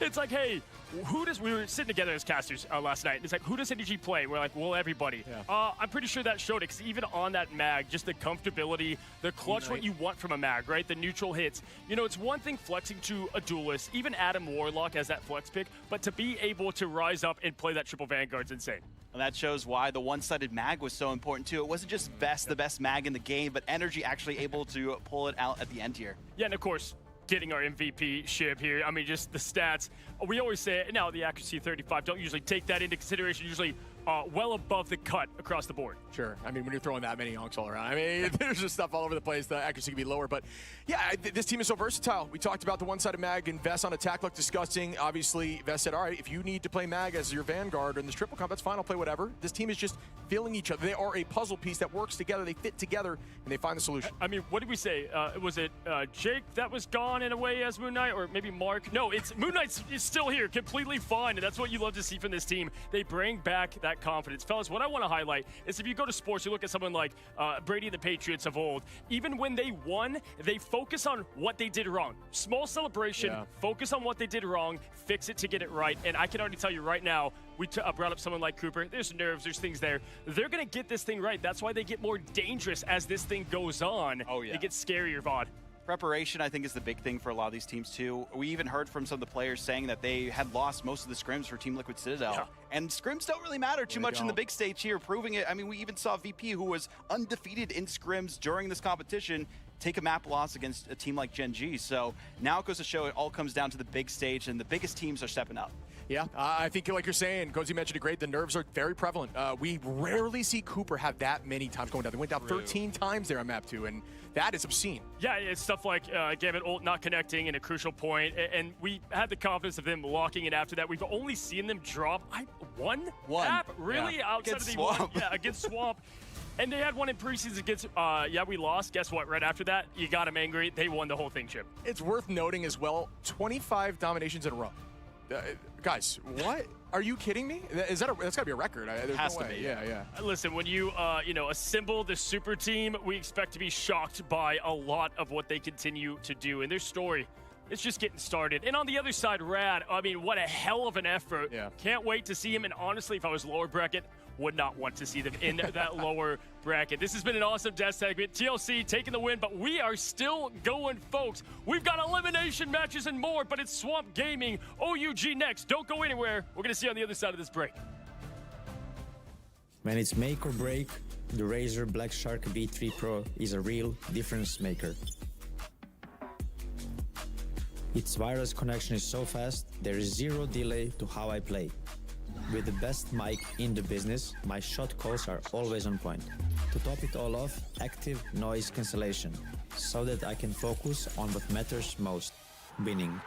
it's like, hey, we were sitting together as casters last night. It's like, who does Energy play? We're like, well, everybody. Yeah. I'm pretty sure that showed it, because even on that mag, just the comfortability, the clutch, what you want from a mag, right? The neutral hits. You know, it's one thing flexing to a duelist, even Adam Warlock as that flex pick, but to be able to rise up and play that triple Vanguard's insane. And that shows why the one-sided mag was so important too. It wasn't just Vest, the best mag in the game, but Energy actually able to pull it out at the end here. Yeah, and of course, getting our MVP ship here. I mean, just the stats. We always say it, now the accuracy 35, don't usually take that into consideration, usually well above the cut across the board. Sure. I mean, when you're throwing that many yonks all around, I mean, there's just stuff all over the place. The accuracy can be lower. But yeah, this team is so versatile. We talked about the one-sided mag and Vest on attack looked disgusting. Obviously, Vest said, all right, if you need to play mag as your Vanguard in this triple comp, that's fine. I'll play whatever. This team is just filling each other. They are a puzzle piece that works together. They fit together, and they find the solution. I mean, what did we say? Was it Jake that was gone in a way as Moon Knight, or maybe Mark? No, it's Moon Knight's is still here, completely fine, and that's what you love to see from this team. They bring back that confidence. Fellas, what I want to highlight is if you go to sports, you look at someone like Brady and the Patriots of old, even when they won, they focus on what they did wrong. Small celebration, focus on what they did wrong, fix it to get it right, and I can already tell you right now, we brought up someone like Cooper. There's nerves, there's things there. They're going to get this thing right. That's why they get more dangerous as this thing goes on. Oh, yeah. It gets scarier, VOD. Preparation, I think, is the big thing for a lot of these teams, too. We even heard from some of the players saying that they had lost most of the scrims for Team Liquid Citadel. Yeah. And scrims don't really matter too much in the big stage here, proving it. I mean, we even saw VP, who was undefeated in scrims during this competition, take a map loss against a team like Gen G. So now it goes to show it all comes down to the big stage, and the biggest teams are stepping up. Yeah, I think like you're saying, Gozi mentioned it great, the nerves are very prevalent. We rarely see Cooper have that many times going down. They went down 13 times there on map 2, and that is obscene. Yeah, it's stuff like Gambit ult not connecting in a crucial point, and we had the confidence of them locking it after that. We've only seen them drop one map, really, outside against of the Swamp. Yeah, against Swamp. And they had one in preseason against, we lost. Guess what? Right after that, you got them angry. They won the whole thing, Chip. It's worth noting as well, 25 dominations in a row. Guys, what? Are you kidding me? That's got to be a record. There's Has no to way. be. Yeah. Listen, when you, assemble the super team, we expect to be shocked by a lot of what they continue to do. And their story, it's just getting started. And on the other side, Rad, I mean, what a hell of an effort. Yeah. Can't wait to see him. And honestly, if I was lower bracket, would not want to see them in that lower bracket. This has been an awesome death segment. TLC taking the win, but we are still going, folks. We've got elimination matches and more, but it's Swamp Gaming. OUG next. Don't go anywhere. We're going to see you on the other side of this break. When it's make or break, the Razer Black Shark V3 Pro is a real difference maker. Its wireless connection is so fast, there is zero delay to how I play. With the best mic in the business, my shot calls are always on point. To top it all off, active noise cancellation, so that I can focus on what matters most, winning.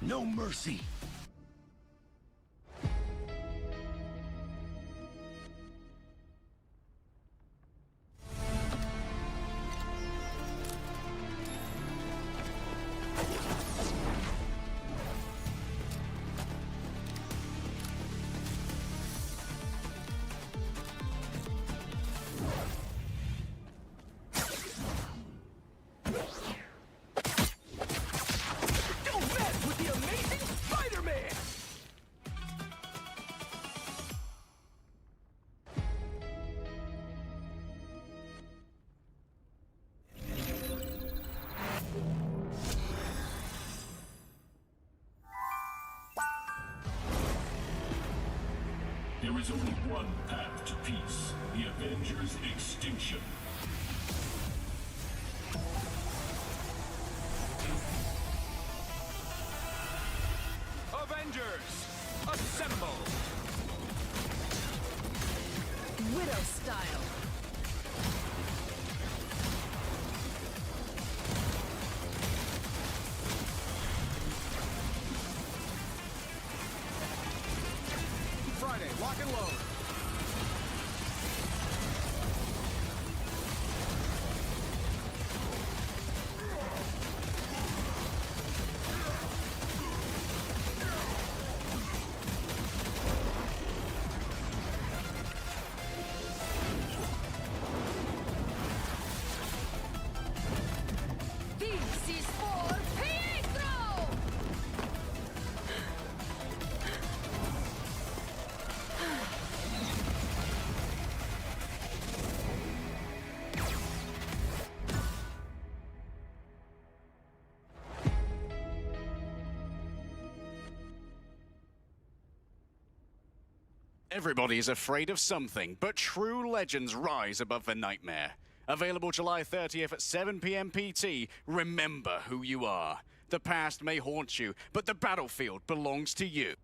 No mercy. There is only one path to peace, the Avengers' extinction. Avengers, assemble! Widow style. Friday, lock and load. This is for Pietro! Everybody is afraid of something, but true legends rise above the nightmare. Available July 30th at 7 p.m. PT. Remember who you are. The past may haunt you, but the battlefield belongs to you.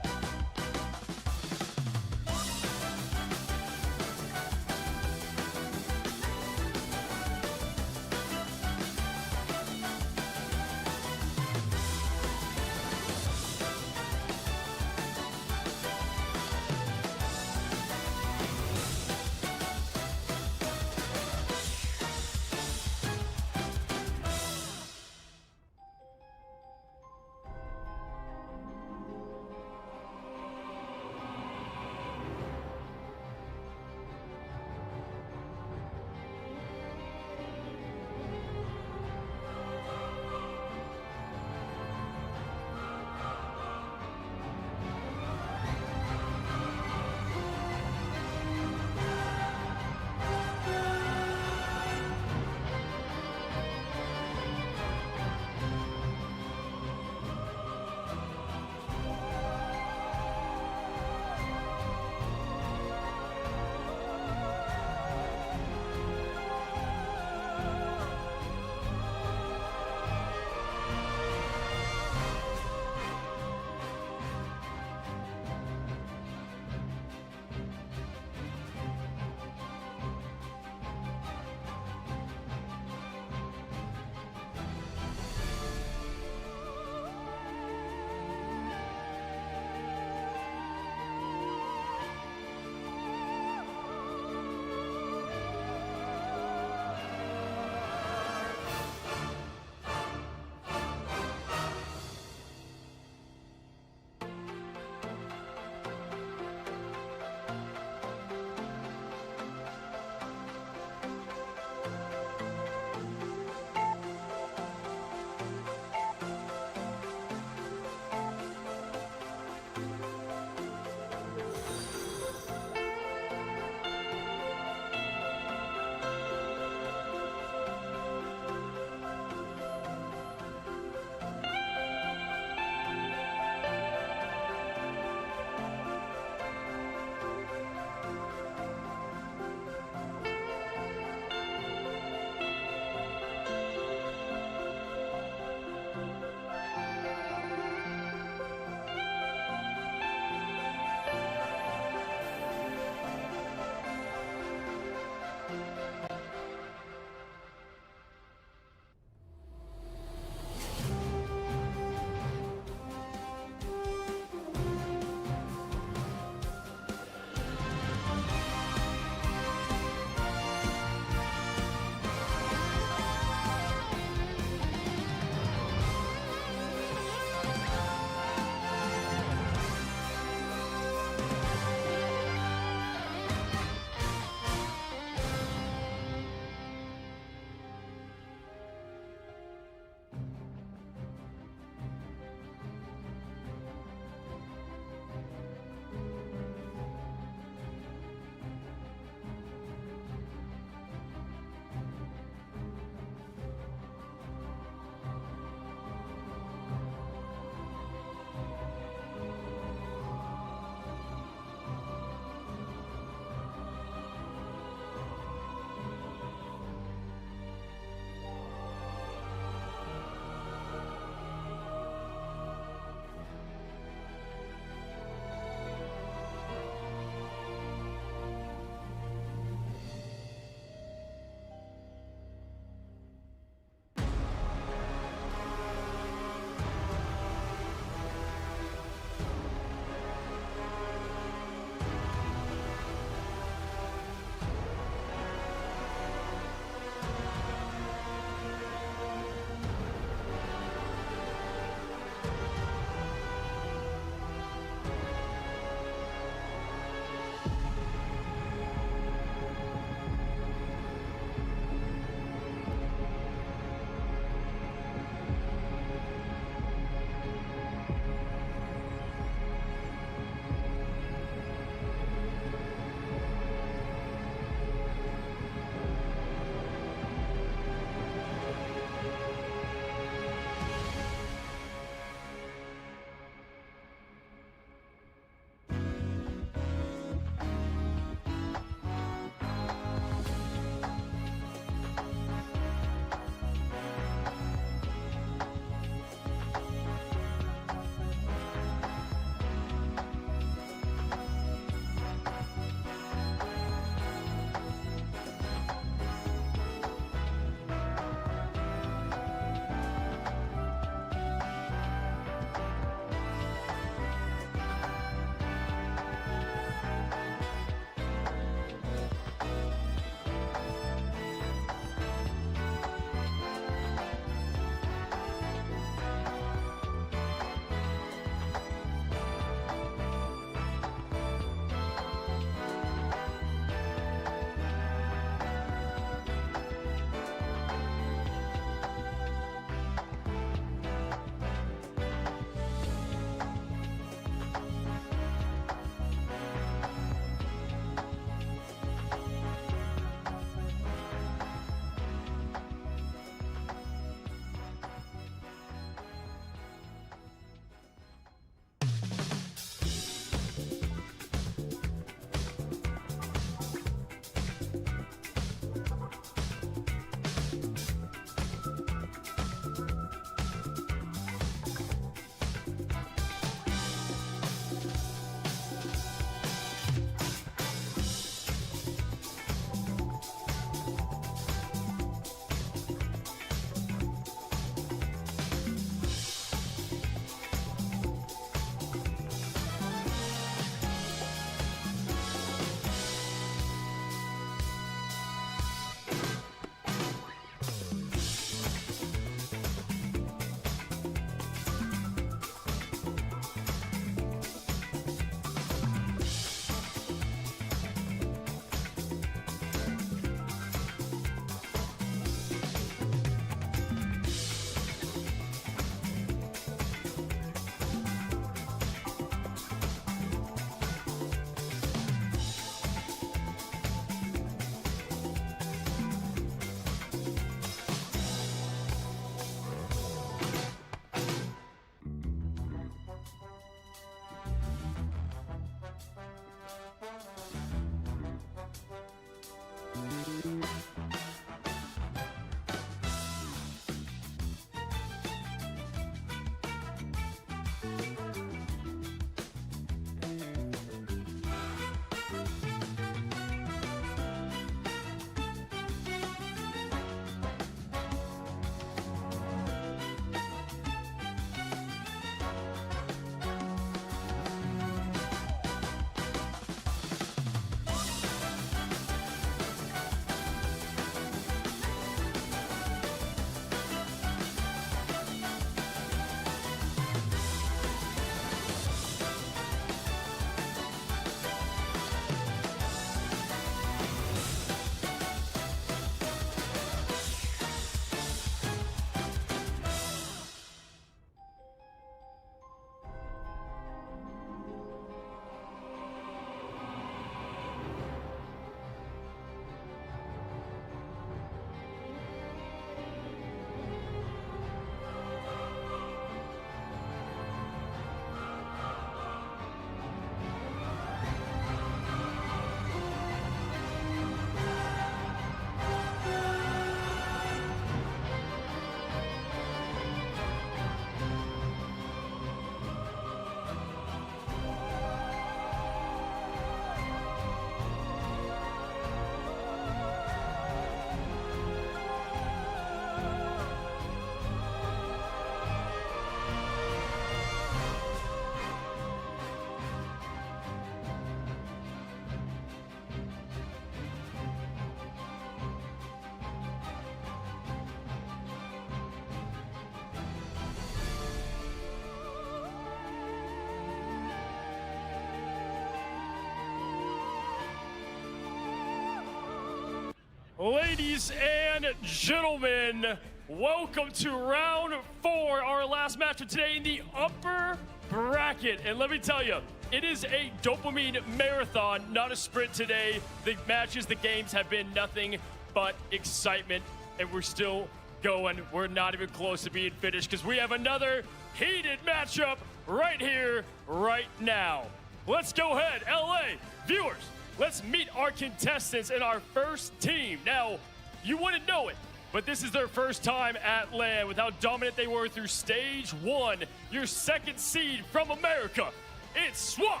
Ladies and gentlemen, welcome to round 4, our last match of today in the upper bracket. And let me tell you, it is a dopamine marathon, not a sprint today. The matches, the games have been nothing but excitement, and we're still going. We're not even close to being finished because we have another heated matchup right here, right now. Let's go ahead, LA viewers. Let's meet our contestants in our first team. Now, you wouldn't know it, but this is their first time at LAN with how dominant they were through stage 1. Your second seed from America, it's Swamp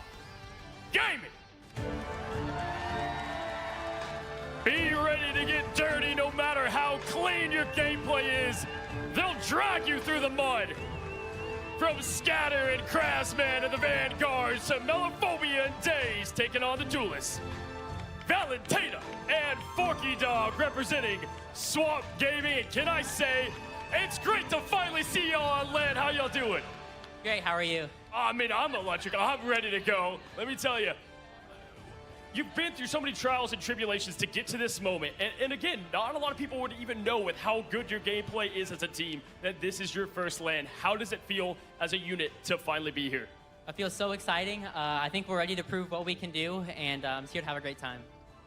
Gaming. Be ready to get dirty no matter how clean your gameplay is. They'll drag you through the mud. From Scatter and Craftsman and the Vanguards to Melophobia and Daze taking on the Duelists. Valentina and Forky Dog representing Swamp Gaming. And can I say, it's great to finally see y'all on LAN. How y'all doing? Great, how are you? I mean, I'm electric. I'm ready to go. Let me tell you, you've been through so many trials and tribulations to get to this moment. And again, not a lot of people would even know with how good your gameplay is as a team that this is your first LAN. How does it feel as a unit to finally be here? It feels so exciting. I think we're ready to prove what we can do, and I'm here to have a great time.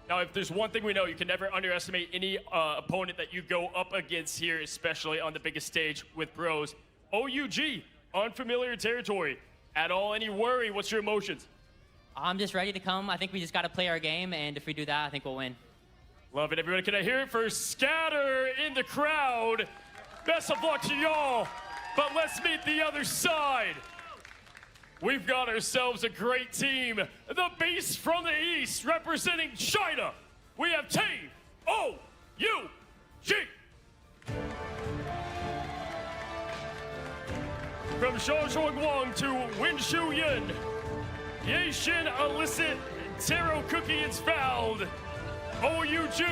Now, if there's one thing we know, you can never underestimate any opponent that you go up against here, especially on the biggest stage with bros. OUG, unfamiliar territory. At all any worry? What's your emotions? I'm just ready to come. I think we just got to play our game, and if we do that, I think we'll win. Love it, everybody. Can I hear it for Scatter in the crowd? Best of luck to y'all. But let's meet the other side. We've got ourselves a great team. The Beast from the East representing China. We have Team OUG. From Zhozhuang to Winshu Yin. Yashin Illicit Taro Cookie is found. OUG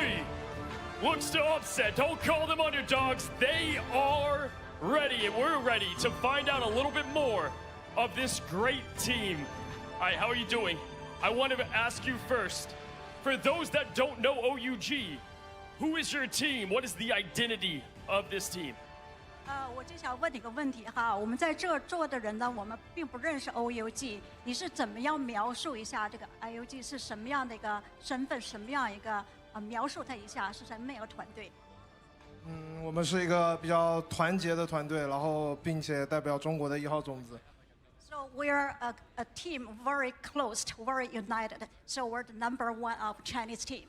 looks to upset. Don't call them underdogs. They are ready, and we're ready to find out a little bit more of this great team. All right, how are you doing? I wanted to ask you first, for those that don't know OUG, who is your team? What is the identity of this team? 我就想问你个问题哈，我们在这坐的人呢，我们并不认识 OUG， 你是怎么样描述一下这个 OUG 是什么样的一个身份，什么样一个描述它一下是什么样的团队？我们是一个比较团结的团队，然后并且代表中国的1号种子。So we're a team very close, very united. So we're the #1 of Chinese team.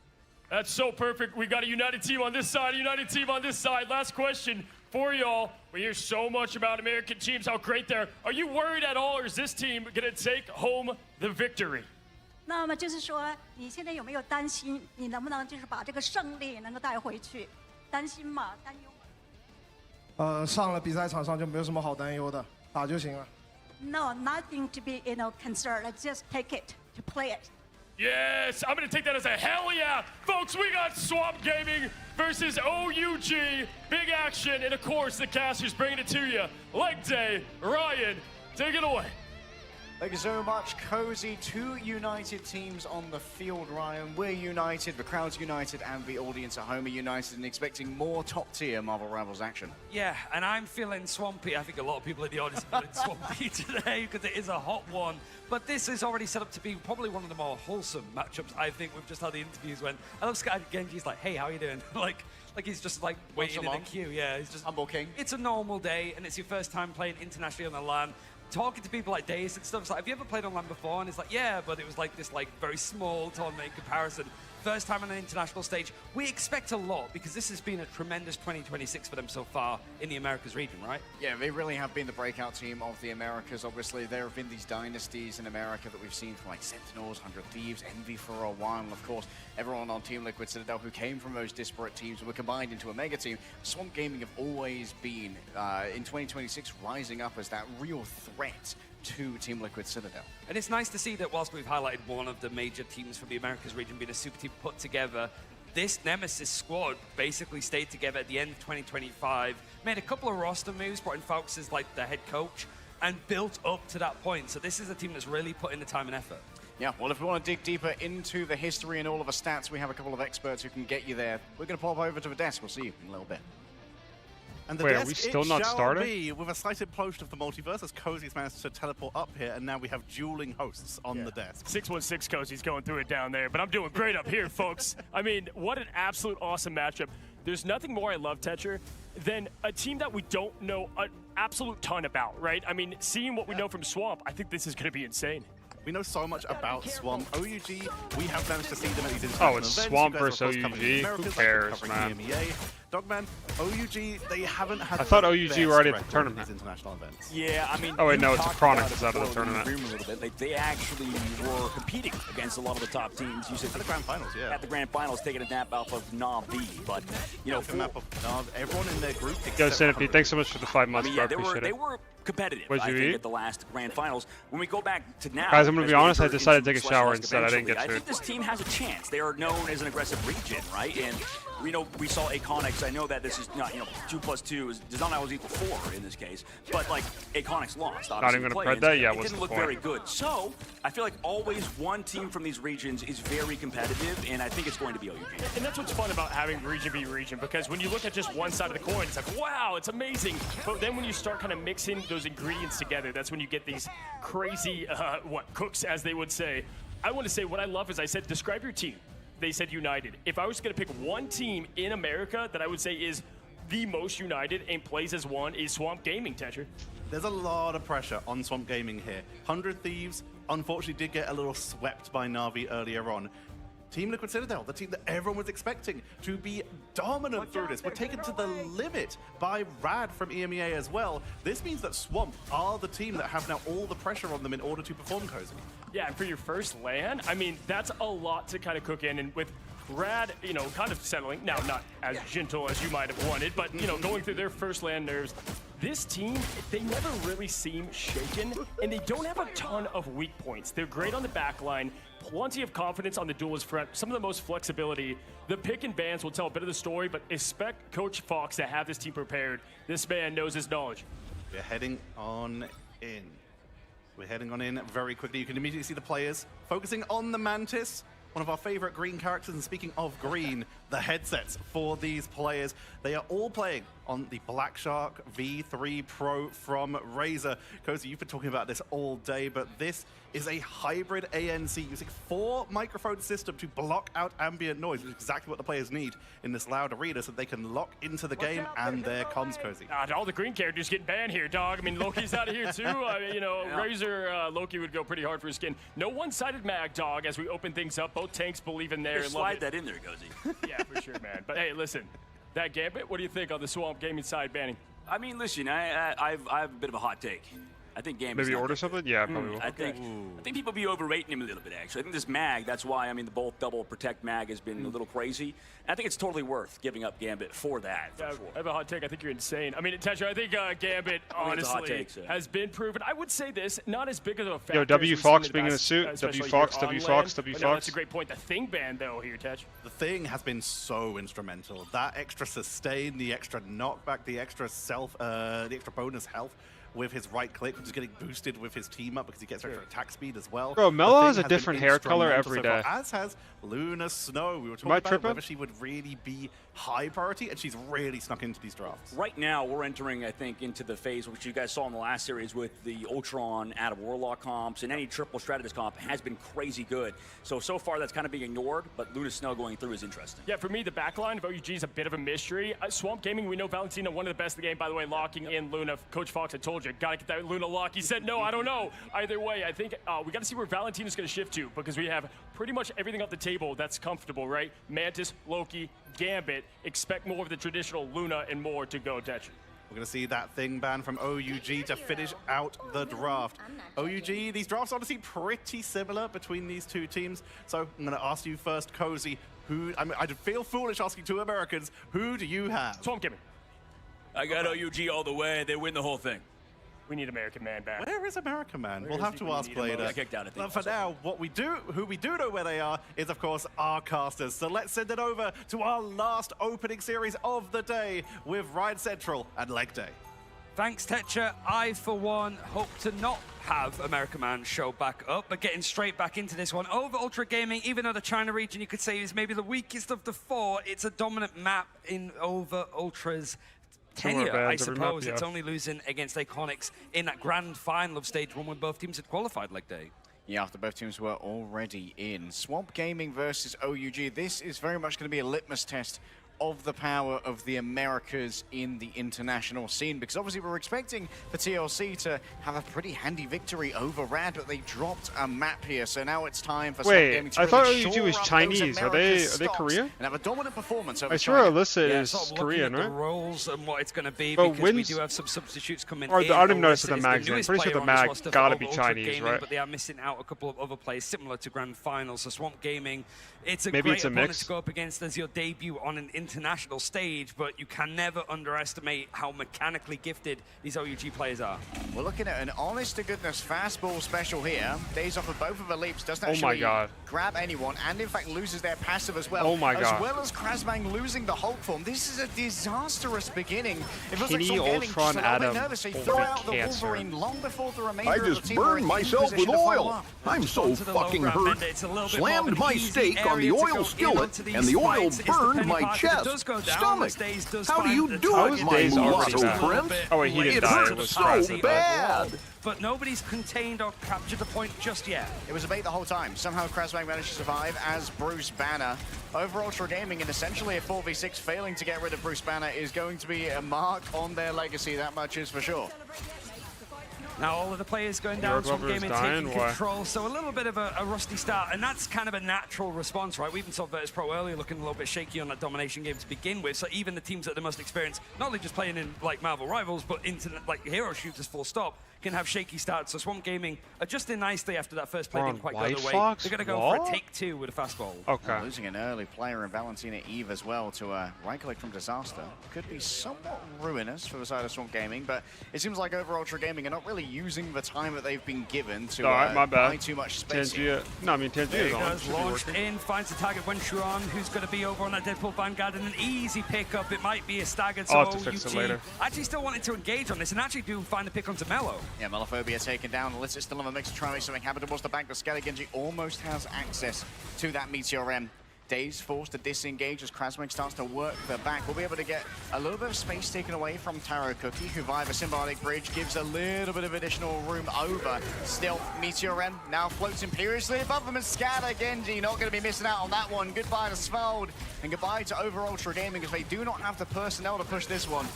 That's so perfect. We got a united team on this side, a united team on this side. Last question for y'all. We hear so much about American teams, how great they are. Are you worried at all, or is this team going to take home the victory? 那么就是说，你现在有没有担心，你能不能就是把这个胜利能够带回去？担心吗？担忧吗？上了比赛场上就没有什么好担忧的，打就行了。No, nothing to be concerned. Just take it to play it. Yes, I'm going to take that as a hell yeah. Folks, we got Swamp Gaming versus OUG. Big action, and of course, the casters bringing it to you. Leg day, Ryan, take it away. Thank you so much, Cozy. 2 united teams on the field, Ryan. We're united, the crowd's united, and the audience at home are united and expecting more top-tier Marvel Rivals action. Yeah, and I'm feeling swampy. I think a lot of people in the audience are feeling swampy today because it is a hot one. But this is already set up to be probably one of the more wholesome matchups, I think. We've just had the interviews when I love Genji's like, hey, how are you doing? like he's just like waiting in a queue. Yeah, he's just humble king. It's a normal day, and it's your first time playing internationally on the LAN. Talking to people like Daze and stuff, it's like, have you ever played on LAN before? And it's like, yeah, but it was like this like very small tournament in comparison. First time on an international stage. We expect a lot because this has been a tremendous 2026 for them so far in the Americas region, right? Yeah, they really have been the breakout team of the Americas. Obviously, there have been these dynasties in America that we've seen from like Sentinels, 100 Thieves, Envy for a while, and of course, everyone on Team Liquid Citadel who came from those disparate teams and were combined into a mega team. Swamp Gaming have always been, in 2026, rising up as that real threat to Team Liquid Citadel. And it's nice to see that whilst we've highlighted one of the major teams from the Americas region being a super team put together, this Nemesis squad basically stayed together at the end of 2025, made a couple of roster moves, brought in Fox as like the head coach, and built up to that point. So this is a team that's really put in the time and effort. Yeah, well, if we want to dig deeper into the history and all of the stats, we have a couple of experts who can get you there. We're going to pop over to the desk. We'll see you in a little bit. And the Wait, desk, are we still it not shall starting? be with a slight implosion of the multiverse as Cozy's managed to teleport up here, and now we have dueling hosts on the desk. 616 Cozy's going through it down there, but I'm doing great up here, folks. I mean, what an absolute awesome matchup. There's nothing more I love, Tetcher, than a team that we don't know an absolute ton about, right? I mean, seeing what we know from Swamp, I think this is going to be insane. We know so much about Swamp. OUG, we have managed to see them at these Oh, international it's events. Swamp You guys are, versus of course, covering the OUG? Who Americas, cares, covering man? EMEA. Dogman, OUG, they haven't had I thought the OUG best were already at the record in tournament. these international events. Yeah, I mean. Oh, wait, you no, it's a talked Chronic about that's it out of the before in tournament. room a little bit. Like, they actually were competing against a lot of the top teams. You said At the grand finals, yeah. At the grand finals, taking a nap off of na'Vi, but you know, everyone in their group. Yo, except Centipede, thanks so much for the 5 months, I mean, bro. yeah, Appreciate they it. were competitive. What'd I you think eat? at the last grand finals. When we go back to now, Guys, I'm gonna as be we honest, I enter decided to into take a shower Slush instead. I didn't eventually, get I to. think this team has a chance. They are known as an aggressive region, right? And we saw Aconics. I know that this is not, 2 plus 2 does not always equal 4 in this case, but like Aconics lost. Not Obviously, even gonna play, credit and that? Yeah, it what's didn't the look point? very good. So I feel like always one team from these regions is very competitive, and I think it's going to be OUG. And that's what's fun about having region be region, because when you look at just one side of the coin, it's like, wow, it's amazing. But then when you start kind of mixing those ingredients together, that's when you get these crazy, cooks, as they would say. I want to say what I love is I said, describe your team. They said united. If I was going to pick one team in America that I would say is the most united and plays as one, is Swamp Gaming, Tetcher. There's a lot of pressure on Swamp Gaming here. 100 Thieves, unfortunately, did get a little swept by Na'Vi earlier on. Team Liquid Citadel, the team that everyone was expecting to be dominant through this, were taken to the limit by Rad from EMEA as well. This means that Swamp are the team that have now all the pressure on them in order to perform Cozy. Yeah, and for your first LAN, I mean, that's a lot to kind of cook in. And with Rad, kind of settling, now not as gentle as you might have wanted, but, going through their first LAN nerves, this team, they never really seem shaken, and they don't have a ton of weak points. They're great on the back line, plenty of confidence on the duelist front, some of the most flexibility. The pick and bans will tell a bit of the story, but expect Coach Fox to have this team prepared. This man knows his knowledge. We're heading on in. We're heading on in very quickly. You can immediately see the players focusing on the Mantis, one of our favorite green characters. And speaking of green, the headsets for these players, they are all playing on the Black Shark V3 Pro from Razer. Cozy, you've been talking about this all day, but this is a hybrid ANC using 4 microphone system to block out ambient noise, which is exactly what the players need in this loud arena so they can lock into the game, and there comes Cozy. All the green characters getting banned here, dog. I mean, Loki's out of here too. Razer, Loki would go pretty hard for his skin. No one-sided mag, dog, as we open things up. Both tanks believe in there. Just slide that in there, Cozy. Yeah, for sure, man. But hey, listen, that Gambit, what do you think on the Swamp Gaming side banning? I mean, listen, I have a bit of a hot take. I think Gambit's Maybe not order good. something? Yeah, probably will. I think people be overrating him a little bit, actually. I think this mag, that's why, I mean, the both double protect mag has been a little crazy. I think it's totally worth giving up Gambit for that, for sure. I have a hot take. I think you're insane. I mean, Tetcher, I think Gambit, honestly, has been proven. I would say this, not as big of a factor. Yo, W as we've Fox seen being in a past, suit. especially W Fox, here W on Fox, LAN. W But no, Fox. that's a great point. The Thing ban, though, here, Tetch. The Thing has been so instrumental. That extra sustain, the extra knockback, the extra the extra bonus health with his right click, which is getting boosted with his team up because he gets extra attack speed as well. Bro, The Mela Thing has a has been different hair color instrumental every so day. far, as has Luna Snow. We were talking I about tripping? whether she would really be high priority, and she's really snuck into these drafts. Right now, we're entering, I think, into the phase which you guys saw in the last series with the Ultron out of Warlock comps, and any triple Strategist comp has been crazy good. So far, that's kind of being ignored, but Luna Snow going through is interesting. Yeah, for me, the backline of OUG is a bit of a mystery. Swamp Gaming, we know Valentina, one of the best in the game, by the way, locking in Luna. Coach Fox, I told you, gotta get that Luna lock. He said, no, I don't know. Either way, I think we gotta see where Valentina's gonna shift to, because we have pretty much everything off the table that's comfortable, right? Mantis, Loki, Gambit. Expect more of the traditional Luna and more to go, Tetch. We're going to see that Thing ban from OUG to finish out the draft. OUG, these drafts honestly pretty similar between these two teams. So I'm going to ask you first, Cozy, I feel foolish asking two Americans, who do you have? Swamp Gaming. I got OUG all the way. They win the whole thing. We need American Man back. Where is American Man? We'll have to ask I later. got kicked out, I think. But for now, who we do know where they are is, of course, our casters. So let's send it over to our last opening series of the day with Ride Central and Leg Day. Thanks, Tetra. I, for one, hope to not have American Man show back up, but getting straight back into this one. Over Ultra Gaming, even though the China region you could say is maybe the weakest of the four, it's a dominant map in Over Ultra's tenure, I suppose. It's only losing against Iconics in that grand final of stage 1 when both teams had qualified leg day. Yeah, after both teams were already in. Swamp Gaming versus OUG. This is very much going to be a litmus test of the power of the Americas in the international scene, because obviously we're expecting the TLC to have a pretty handy victory over Rad, but they dropped a map here, so now it's time for Swamp Gaming to I thought really OUG shore was up Chinese. those Are they stocks Korean? and have a dominant performance over I swear China. Alyssa Yeah, is sort of looking Korean, at the right? roles and what it's going to be, But because we wins- do have some substitutes coming Or in. I don't even notice Alyssa the is mag's name. newest Pretty sure player the on this mag roster for gotta be Ultra Chinese, Gaming, right? But they are missing out a couple of other players similar to Grand Finals. So Swamp Gaming, it's a Maybe great it's a opponent mix. to go up against as your debut on an international stage, but you can never underestimate how mechanically gifted these OUG players are. We're looking at an honest-to-goodness fastball special here. Days off of both of the leaps, doesn't Oh my actually God. grab anyone, and in fact loses their passive as well. Oh my God. As well as Krasbang losing the Hulk form. This is a disastrous beginning. It feels like Kenny, Swamp Gaming Ultron, just a little bit Adam, nervous. They holy throw out the cancer. Wolverine long before the remainder I of the just team were burned in myself position with to follow oil. up. I'm so Onto the low fucking ground hurt. bender. It's a little bit more of Slammed an my easy steak on the area to oil go skillet, into these and the oil fights. It's the burned penny my part that chest, does go down. stomach. Days does How do find you the do target. it, my Days already mulatto back? friend? Oh wait, he didn't It die. It hurt was so Krasbang. bad. But nobody's contained or captured the point just yet. It was a bait the whole time. Somehow Krasbang managed to survive as Bruce Banner. Over Ultra Gaming, and essentially a 4v6 failing to get rid of Bruce Banner is going to be a mark on their legacy, that much is for sure. Now all of the players going down, Swamp Glover's Gaming dying, taking why? control, so a little bit of a rusty start, and that's kind of a natural response, right? We even saw Virtus Pro earlier looking a little bit shaky on that domination game to begin with, so even the teams that are the most experienced, not only just playing in like Marvel Rivals, but into like hero shooters full stop, can have shaky starts. So Swamp Gaming adjusting nicely after that first play We're didn't on quite White go their way. Fox? They're going to go What? for a take two with a fastball. Okay. Losing an early player in Valentina Eve as well to right click from Disaster could be somewhat ruinous for the side of Swamp Gaming, but it seems like over Ultra Gaming are not really using the time that they've been given to Alright, my bad. buy too much space. Tangia. No, I mean Tangia There is he on. goes, Should be launched working. in, finds the target Wen Shuan, who's going to be over on that Deadpool Vanguard, and an easy pickup. It might be a staggered, so I'll have to fix it OUG later. actually still wanted to engage on this, and actually do find the pick onto Mello. Yeah, Melophobia taken down. Alyssa still in the mix to try and make something happen towards the bank, but Skelly Genji almost has access to that Meteor M. Days forced to disengage as Krasmik starts to work the back. We'll be able to get a little bit of space taken away from Taro Cookie, who via the Symbiotic Bridge gives a little bit of additional room over. Still, Meteor M now floats imperiously above them, and Scatter Genji not going to be missing out on that one. Goodbye to Svald, and goodbye to Over Ultra Gaming, as they do not have the personnel to push this one.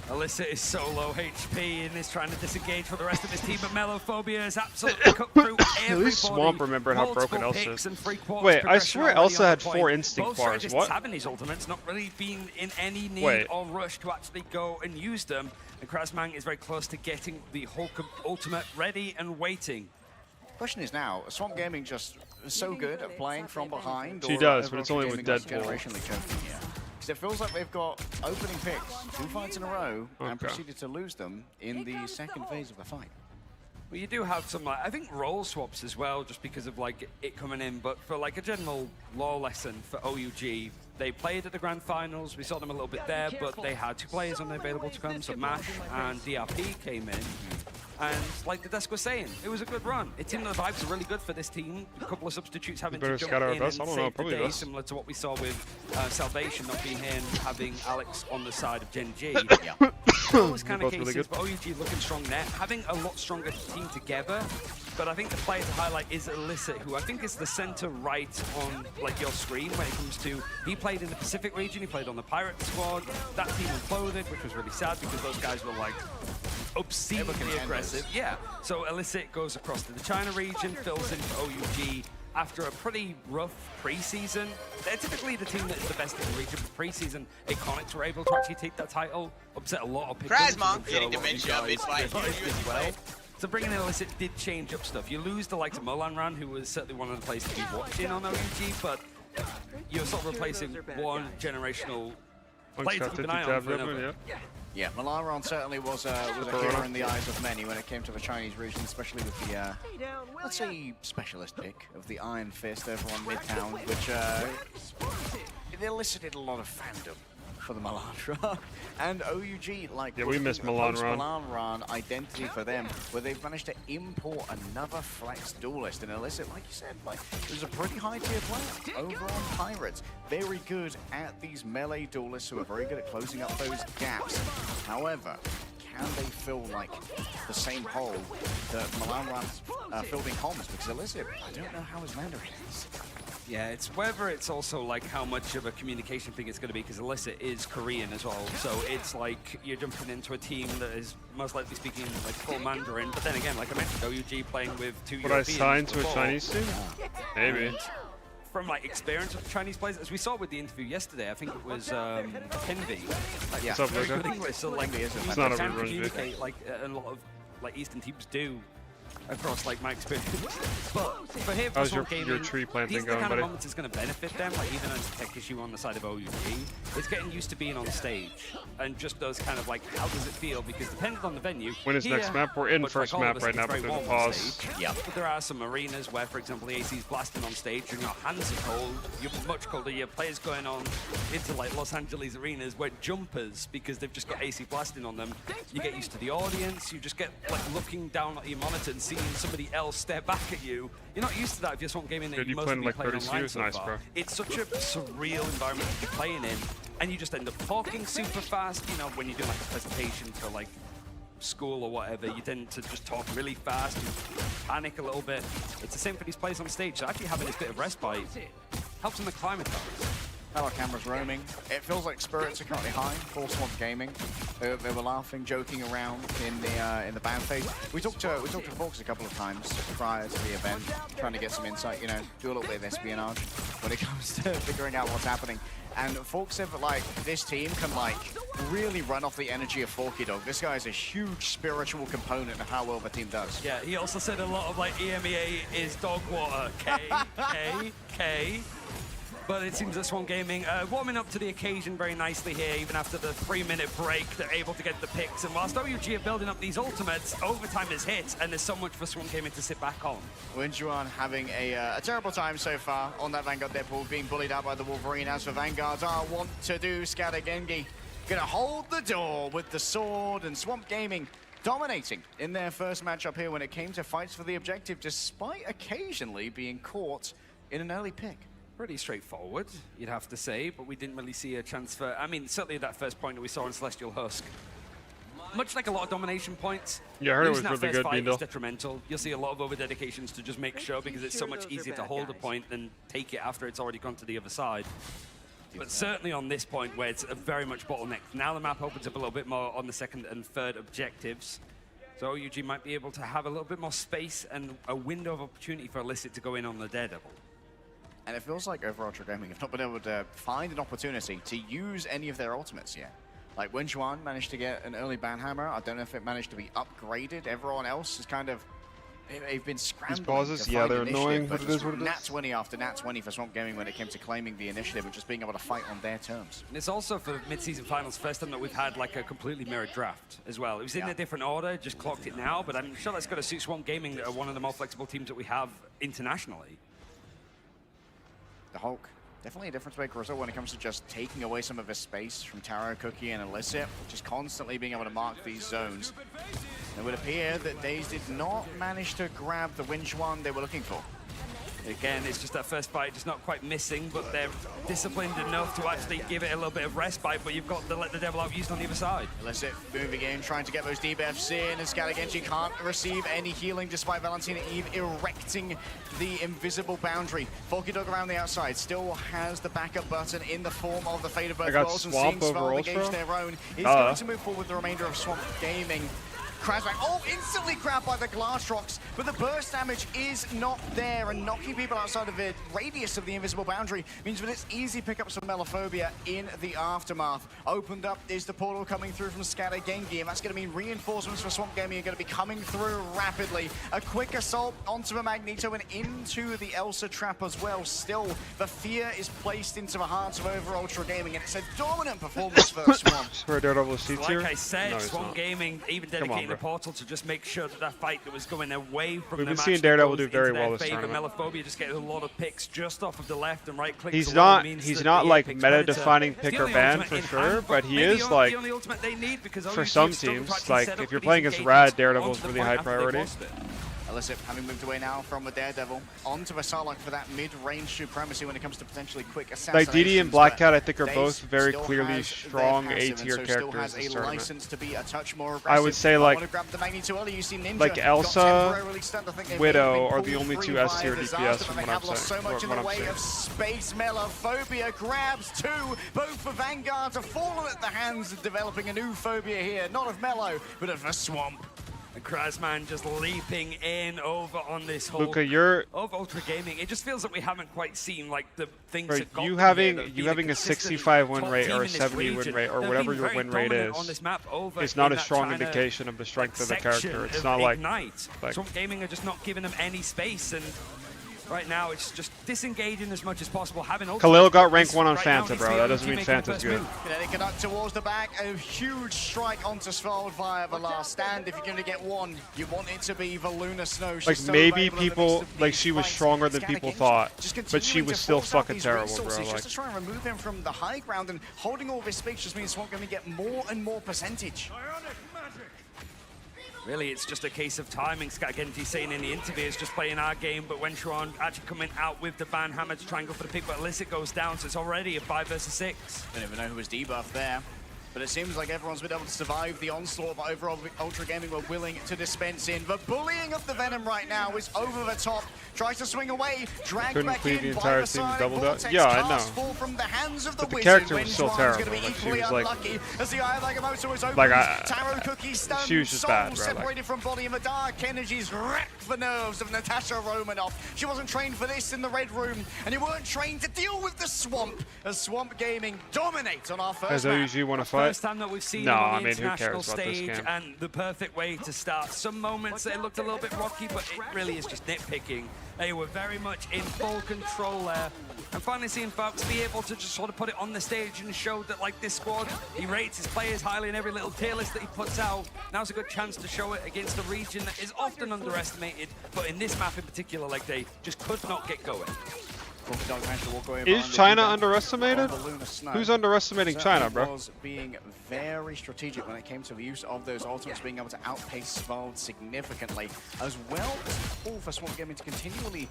Alyssa is so low HP and is trying to disengage for the rest of his team, but Melophobia is absolutely cut through At everybody. least Swamp remembered how broken Multiple Elsa picks is. and three-quarters Wait, I progression swear already Elsa on had the 4 point. instinct Both bars. strategists What? having these ultimates, not really being in any need Wait. or rush to actually go and use them. And Krasmang is very close to getting the Hulk ultimate ready and waiting. Question is now, Swamp Gaming just so good at playing from behind? She or does, Over but it's Ultra only with Gaming just Deadpool. generationally choking here? Because it feels like they've got opening picks, 2 fights in a row, and Okay. proceeded to lose them in the second phase of the fight. Well, you do have some, like, I think role swaps as well, just because of like it coming in. But for like a general lore lesson for OUG, they played at the grand finals. We saw them a little bit there, but they had 2 players unavailable to come. So Mash and DRP came in. And like the desk was saying, it was a good run. It seemed the vibes are really good for this team. A couple of substitutes having to better jump scout our in best. and I don't know, save the probably day, best. similar to what we saw with Salvation not being here and having Alex on the side of Gen G. Those kind of Both really cases, good. but OUG looking strong net, having a lot stronger team together. But I think the player to highlight is Illicit, who I think is the center right on like your screen when it comes to, he played in the Pacific region, he played on the Pirate squad. That team imploded, which was really sad because those guys were like obscenely aggressive. Yeah, so Illicit goes across to the China region, fills in for OUG after a pretty rough preseason. They're typically the team that is the best in the region, but preseason, Iconics were able to actually take that title, upset a lot of people. Krasmong getting dementia mid-fight. Well. So bringing in Illicit did change up stuff. You lose the likes of Molanran, who was certainly one of the players to be watching on OUG, but you're sort of replacing one generational player to keep an eye on for another. Yeah, Malaron certainly was a hero in the eyes of many when it came to the Chinese region, especially with the, let's say, specialist pick of the Iron Fist over on Midtown, which it elicited a lot of fandom for the Milan run. And OUG, like, yeah, we missed Milan run. Milan run identity for them, where they've managed to import another flex duelist. And Illicit, like you said, like, it was a pretty high tier player over on Pirates. Very good at these melee duelists who are very good at closing up those gaps. However, can they fill like the same hole that Milan run filled in comms? Because Illicit, I don't know how his Mandarin is. Yeah, it's whether it's also like how much of a communication thing it's going to be, because Illicit is Korean as well, so it's like you're jumping into a team that is most likely speaking like full Mandarin, but then again, like I mentioned, OUG playing with 2 Would Europeans I sign to before. a Chinese team? Maybe. And from like experience with Chinese players, as we saw with the interview yesterday, I think it was Kenvi. Like, What's up, very Luca? good English, so like It's not a can rerun communicate like a lot of like Eastern teams do. Across like my experience, but for here, How's for your tree planting these are the going, kind buddy? of moments that's going to benefit them. Like even as a tech issue on the side of OUG, it's getting used to being on stage and just those kind of like, how does it feel? Because depending on the venue. When is here, next map? We're in much first like all map of us, right now, it's but very there's a warm on pause. stage. Yeah, but there are some arenas where, for example, the AC is blasting on stage and your hands are cold. You're much colder. Your players going on into like Los Angeles arenas where jumpers because they've just got AC blasting on them. You get used to the audience. You just get like looking down at your monitor and seeing somebody else stare back at you. You're not used to that if you're Swamp Gaming. Dude, you mostly playing like playing 30 online series? so Nice, far. bro. It's such a surreal environment to be playing in, and you just end up talking super fast. You know, when you do like a presentation for like school or whatever, you tend to just talk really fast, you panic a little bit. It's the same for these players on stage, so actually having this bit of respite helps them acclimatize. Hello, cameras roaming. It feels like spirits are currently high for Swamp Gaming. They were laughing, joking around in the band phase. We talked to Fox a couple of times prior to the event, trying to get some insight. You know, do a little bit of espionage when it comes to figuring out what's happening. And Fox said that like this team can like really run off the energy of Forky Dog. This guy is a huge spiritual component of how well the team does. Yeah, he also said a lot of like EMEA is dog water. K. But it seems that Swamp Gaming warming up to the occasion very nicely here, even after the 3-minute break. They're able to get the picks, and whilst OUG are building up these ultimates, overtime is hit, and there's so much for Swamp Gaming to sit back on. Winjuan having a terrible time so far on that Vanguard Deadpool, being bullied out by the Wolverine. As for Vanguard, want to do Scatter Gengi. Gonna hold the door with the sword, and Swamp Gaming dominating in their first matchup here when it came to fights for the objective, despite occasionally being caught in an early pick. Pretty straightforward, you'd have to say, but we didn't really see a chance for... I mean, certainly that first point that we saw in Celestial Husk. Much like a lot of domination points, yeah, I heard it was losing that really first good, fight is Beandle. detrimental. You'll see a lot of over-dedications to just make sure, because it's so much easier to hold a point than take it after it's already gone to the other side. But certainly on this point where it's very much bottleneck. Now the map opens up a little bit more on the second and third objectives. So OUG might be able to have a little bit more space and a window of opportunity for Illicit to go in on the Daredevil. And it feels like overall Ultra Gaming have not been able to find an opportunity to use any of their ultimates yet. Like Wenjuan managed to get an early Banhammer. I don't know if it managed to be upgraded. Everyone else is kind of... They've been scrambling. These pauses, to yeah, find they're initiative, annoying, but but it is what it is. Nat 20 after Nat 20 for Swamp Gaming when it came to claiming the initiative and just being able to fight on their terms. And it's also for mid-season finals, first time that we've had like a completely mirrored draft as well. It was in a different order, just clocked it now, but I'm sure that's got to suit Swamp Gaming, that are one of the more flexible teams that we have internationally. The Hulk, definitely a difference maker as well when it comes to just taking away some of his space from Taro, Cookie, and Illicit, just constantly being able to mark these zones. It would appear that Daze did not manage to grab the Winjuan they were looking for. Again, it's just that first fight just not quite missing, but they're disciplined enough to actually give it a little bit of respite, but you've got to let the devil out used on the other side. Illicit moving in, trying to get those debuffs in, and Scalagenji can't receive any healing despite Valentina Eve erecting the invisible boundary. Forky Dog around the outside still has the backup button in the form of the Fate of Both Worlds, and seeing Sval engage their own is going to move forward with the remainder of Swamp Gaming. Crashback, oh, instantly grabbed by the Glassrocks, but the burst damage is not there, and knocking people outside of the radius of the invisible boundary means that it's easy pickups for Melophobia in the aftermath. Opened up is the portal coming through from Scatter Gengi, and that's going to mean reinforcements for Swamp Gaming are going to be coming through rapidly. A quick assault onto the Magneto and into the Elsa trap as well. Still, the fear is placed into the hearts of over Ultra Gaming, and it's a dominant performance for Swamp. For Daredevil seats like here? I said, No, Swamp Gaming even dedicating activating the bro. portal to just make sure that fight that was going away from We've them been seeing actually Daredevil goes do very into well their this favor. tournament. Melophobia just getting a lot of picks just off of the left and right clicks. He's alone not means he's that not the like Apex meta Predator defining is pick the or only ban ultimate for in sure, hand, but he maybe is the like only ultimate they need, because for OUG some have struggled teams, to actually like set if up you're these playing as engagements Rad, Daredevil's onto the really point high after they've priority. lost it. Elicit having moved away now from the Daredevil onto Vesalok for that mid-range supremacy when it comes to potentially quick assassinations. Like DD and Black Cat, I think are Daze both very still clearly has strong their A passive, and tier so still characters has this a tournament. license to be a touch more I would aggressive. say I like want to grab the Magni too early. You see Ninja like got Elsa, temporarily stunned. I think they Widow may have been are the pulled only through two by S tier disaster, DPS but from they what I'm have lost saying. so much in What the I'm way saying. of space. Melophobia grabs two, both for Vanguard to fallen at the hands of developing a new phobia here, not of Melo, but of a Swamp. And Krasman just leaping in over on this whole Luca, you're of Ultra Gaming. It just feels that we haven't quite seen like the things Bro, that got you them having here, that you be having the a consistent 65 win top rate team or a in this 70 win region. rate or They've whatever been your very win rate dominant is, on this map over it's not in a that strong China, indication of the strength of the section character. It's of not like Ignite. Swamp Gaming are just not giving them any space, and right now it's just disengaging as much as possible. Having Khalil got rank 1 on right now, Fanta, he's bro. the That only doesn't team mean making the Fanta's first good. move. Connecticut up towards the back, a huge strike onto Svalbard via the last stand. If you're going to get one, you want it to be the Lunar Snow. She's Like so maybe available in the people midst of like these she was fights. stronger than people Scanner thought, just but she continuing was to still force out fucking these terrible, resources bro. just Like to try and remove him from the high ground, and holding all this space just means Swamp going to get more and more percentage. Really, it's just a case of timing. Scatagenti saying in the interview is just playing our game, but when Sharon actually coming out with the ban hammer to try and go for the pick, but Illicit goes down, so it's already a 5 versus 6. I don't even know who was debuffed there. But it seems like everyone's been able to survive the onslaught, but overall Ultra Gaming were willing to dispense in. The bullying of the Venom right now is over the top. Tries to swing away, dragged couldn't back cleave in the by entire the team sonic doubled up. vortex. Yeah, I Cast know. fall from the hands of the But the wizard character when was still Juan's terrible. gonna be Like, she equally was, like- unlucky as the Eye of Agamotto is open. Like, Taro Cookie stunned, she was just soul bad, bro. Like- separated from body, and the dark energies wrecked the nerves of Natasha Romanoff. She wasn't trained for this in the Red Room, and you weren't trained to deal with the Swamp, as Swamp Gaming dominates on our first Has map. OUG want to fight? First time that we've seen No, him I on the mean who international cares about this stage, game? and the perfect way to start. Some moments it looked a little bit rocky, but it really is just nitpicking. They were very much in full control there. And finally seeing Fox be able to just sort of put it on the stage and show that, like, this squad, he rates his players highly in every little tier list that he puts out. Now's a good chance to show it against a region that is often underestimated, but in this map in particular, like, they just could not get going. Is China underestimated? Who's underestimating China, bro? Was being very strategic when it came to the use of those ultimates, being able to outpace Svalbard significantly, as well as all for Swamp Gaming to continually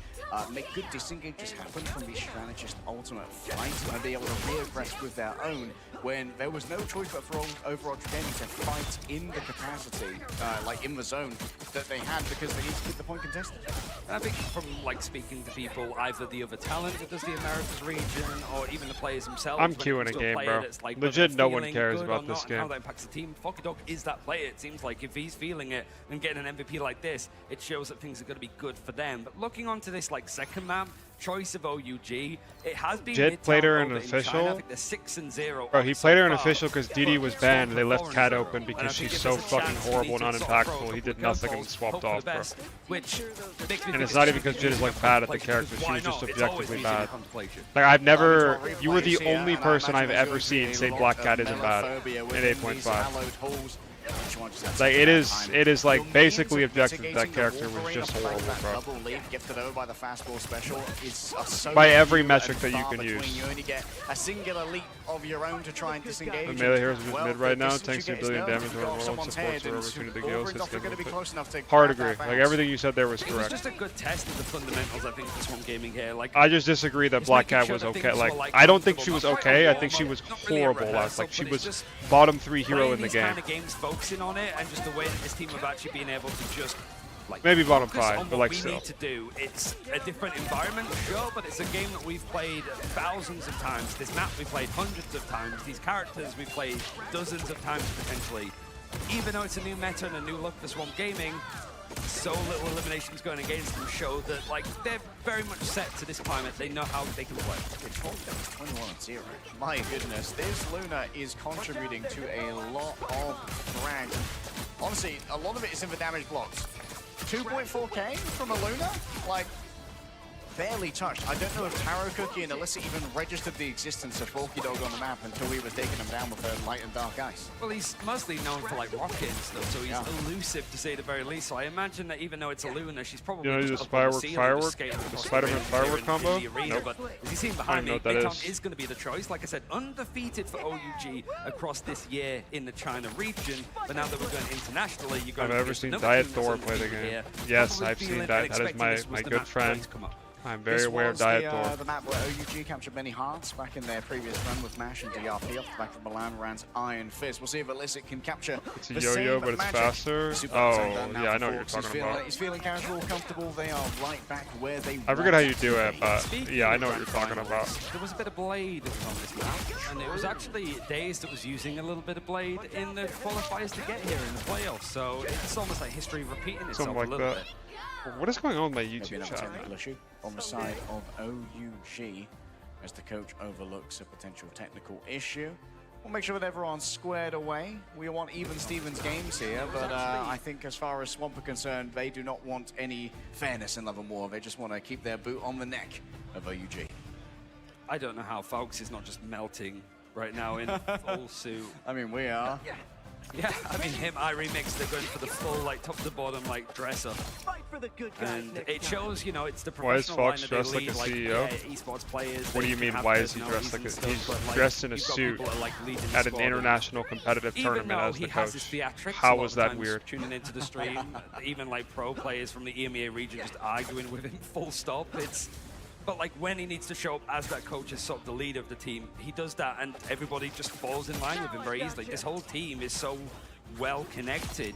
make good disengages happen from these strategist ultimate fights and be able to re-aggress with their own when there was no choice but for overall Gaming to fight in the capacity, like in the zone that they had, because they need to keep the point contested. I think from, like, speaking to people, either the other talent that does the Americas region or even the players themselves. I'm when it queuing comes a to game, player bro. that's, like, Legit, whether they're no one feeling cares good about or this not and game. how that impacts the team. Foggy Dog is that player. It seems like if he's feeling it and getting an MVP like this, it shows that things are going to be good for them. But looking onto this, like, second map, choice of OUG, it has been Jit played her in in official. China. I think they're 6-0. Bro, on he it played so her in far. official because DD was banned and they left Cat open And I because think she's if so there's a fucking chance, we horrible need and to sort of unimpactful. throw He a did couple of nothing and curveballs, swapped hope for off, the bro. best, which makes me And think it's not even should because Jit is, like, bad at the character. She was just objectively bad. Like, I've never... You were the only person I've ever seen say Black Cat isn't bad in 8.5. Like, it is like basically objective that character was just horrible, bro. By every metric that you can use. You only get a singular leap of your own to try and disengage. The melee heroes is Well, mid right the now, distance tanks you a get is billion known. damage You on go off roll, someone's supports head wherever and between the over gills. and off, they're gonna be close enough to Hard grab agree. that Like, bounce. everything you said there was It was correct. just a good test of the fundamentals, I think, for Swamp Gaming here. Like, I just disagree that it's Black making Cat sure was that okay. things were, Like, like, I don't think she comfortable, was not quite okay. a I think she warm-up, was not really a horrible last. rehearsal, Like, she but was it's just bottom 3 hero playing in the these game. kind of games, focusing on it, and just the way that this team have actually been able to just, like, Maybe bottom focus 5, on but, what like, we still. need to do. It's a different environment, sure, but it's a game that we've played thousands of times. This map we played hundreds of times. These characters we played dozens of times potentially. Even though it's a new meta and a new look for Swamp Gaming, so little eliminations going against them show that, like, they're very much set to this climate. They know how they can play. 21-0. My goodness, this Luna is contributing to a lot of drag. Honestly, a lot of it is in the damage blocks. 2.4k from a Luna? Like, barely touched. I don't know if Taro Cookie and Alyssa even registered the existence of Forky Dog on the map until he was taking them down with her light and dark ice. Well, he's mostly known for like rocket and stuff, so he's elusive to say the very least. So I imagine that even though it's a Luna, she's probably You know, just the up on the firework, ceiling, the just Spider-Man firework in combo. the arena. Nope. But as you see I behind don't me, know what that Midtown is. is going to be the choice. Like I said, undefeated for OUG across this year in the China region. But now that we're going internationally, you're going I've to ever seen Diet Thor play the game. Yes, I've seen that. That is my good friend. I'm very aware of Diet Thor. The map where OUG captured many hearts back in their previous run with MASH and DRP off the back of Milan Rand's Iron Fist. We'll see if Illicit can capture It's a the yo-yo, same but it's magic. faster. Super Oh, Saiyan now yeah, I for know what you're Fox. talking about. He's feeling casual, comfortable. They are right back where they I forget how you do it, but Speaking yeah, I of know what you're talking finals, about. There was a bit of Blade on this map, and it was actually Daze that was using a little bit of Blade in the qualifiers to get here in the playoffs. So it's almost like history repeating itself Something like a little that. bit. What is going on with my Maybe YouTube another chat? technical issue on the side of OUG as the coach overlooks a potential technical issue. We'll make sure that everyone's squared away. We want even Stevens games here, but I think as far as Swamp are concerned, they do not want any fairness in Love and War. They just want to keep their boot on the neck of OUG. I don't know how Fox is not just melting right now in full suit. I mean, we are. Yeah, I mean, him, I remixed, they're going for the full, like, top to bottom, like, dresser. And it shows, you know, it's the Why is professional line Fox that they dressed like lead, a like, CEO? yeah, esports players. What do you mean, why is he dressed like a... He's dressed in a suit at an international competitive tournament as the coach. How was that weird? Tuning into the stream, even, like, pro players from the EMEA region just arguing with him, full stop. But like when he needs to show up as that coach, as sort of the leader of the team, he does that and everybody just falls in line with him very easily. This whole team is so well connected.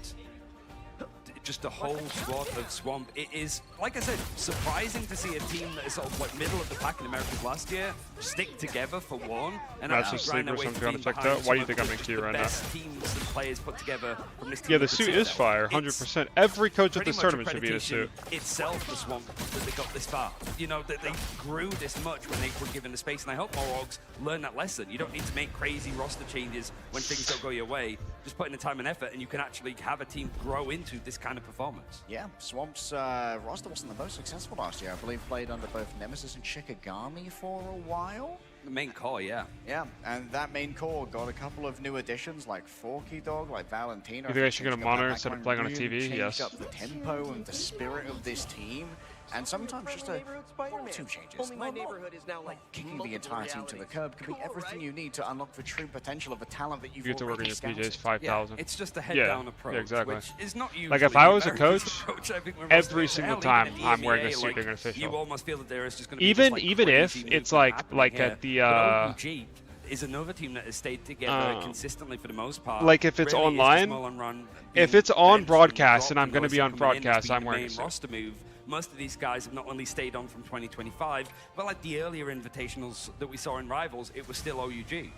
Just the whole squad of Swamp. It is, like I said, surprising to see a team that is sort of like middle of the pack in Americas last year stick together for one. And That's actually just grind their sleeper, way so to I'm being trying to check behind that. Why do you some think of I'm in just queue the right now? best teams and players put together from this team. Yeah, the in suit is Citadel. fire, 100%. Every coach at this tournament should be in a suit. Itself, the Swamp, that they got this far. You know, that they grew this much when they were given the space, and I hope more orgs learn that lesson. You don't need to make crazy roster changes when things don't go your way. Just put in the time and effort, and you can actually have a team grow into this kind of performance. Yeah, Swamp's roster wasn't the most successful last year. I believe played under both Nemesis and Shikigami for a while. The main core, yeah. Yeah, and that main core got a couple of new additions like Forky Dog, like Valentina. You think I should get a monitor instead of playing on a TV? Yes. Up the tempo and the spirit of this team. And sometimes just one or two changes. My neighborhood is now like kicking the entire team to the curb can be everything you need to unlock the true potential of the talent that you've You get to work in already your scouted. PJs 5,000. Yeah, it's just a head-down approach, yeah, exactly. which is not usually like if I was a America's coach, approach. I think we're every most- single hell, time even in I'm wearing a EMEA, suit like, being an official. You almost feel that there is just going to be even just, like, even if crazy it's movement like happening here. at the But OUG is another team that has stayed together consistently for the most part. like if it's Really is just online, Mullen Run if being it's on benched broadcast and dropped I'm going to Noise be on coming in broadcast, to be I'm the wearing a main suit. roster move. Most of these guys have not only stayed on from 2025, but like the earlier invitationals that we saw in Rivals, it was still OUG.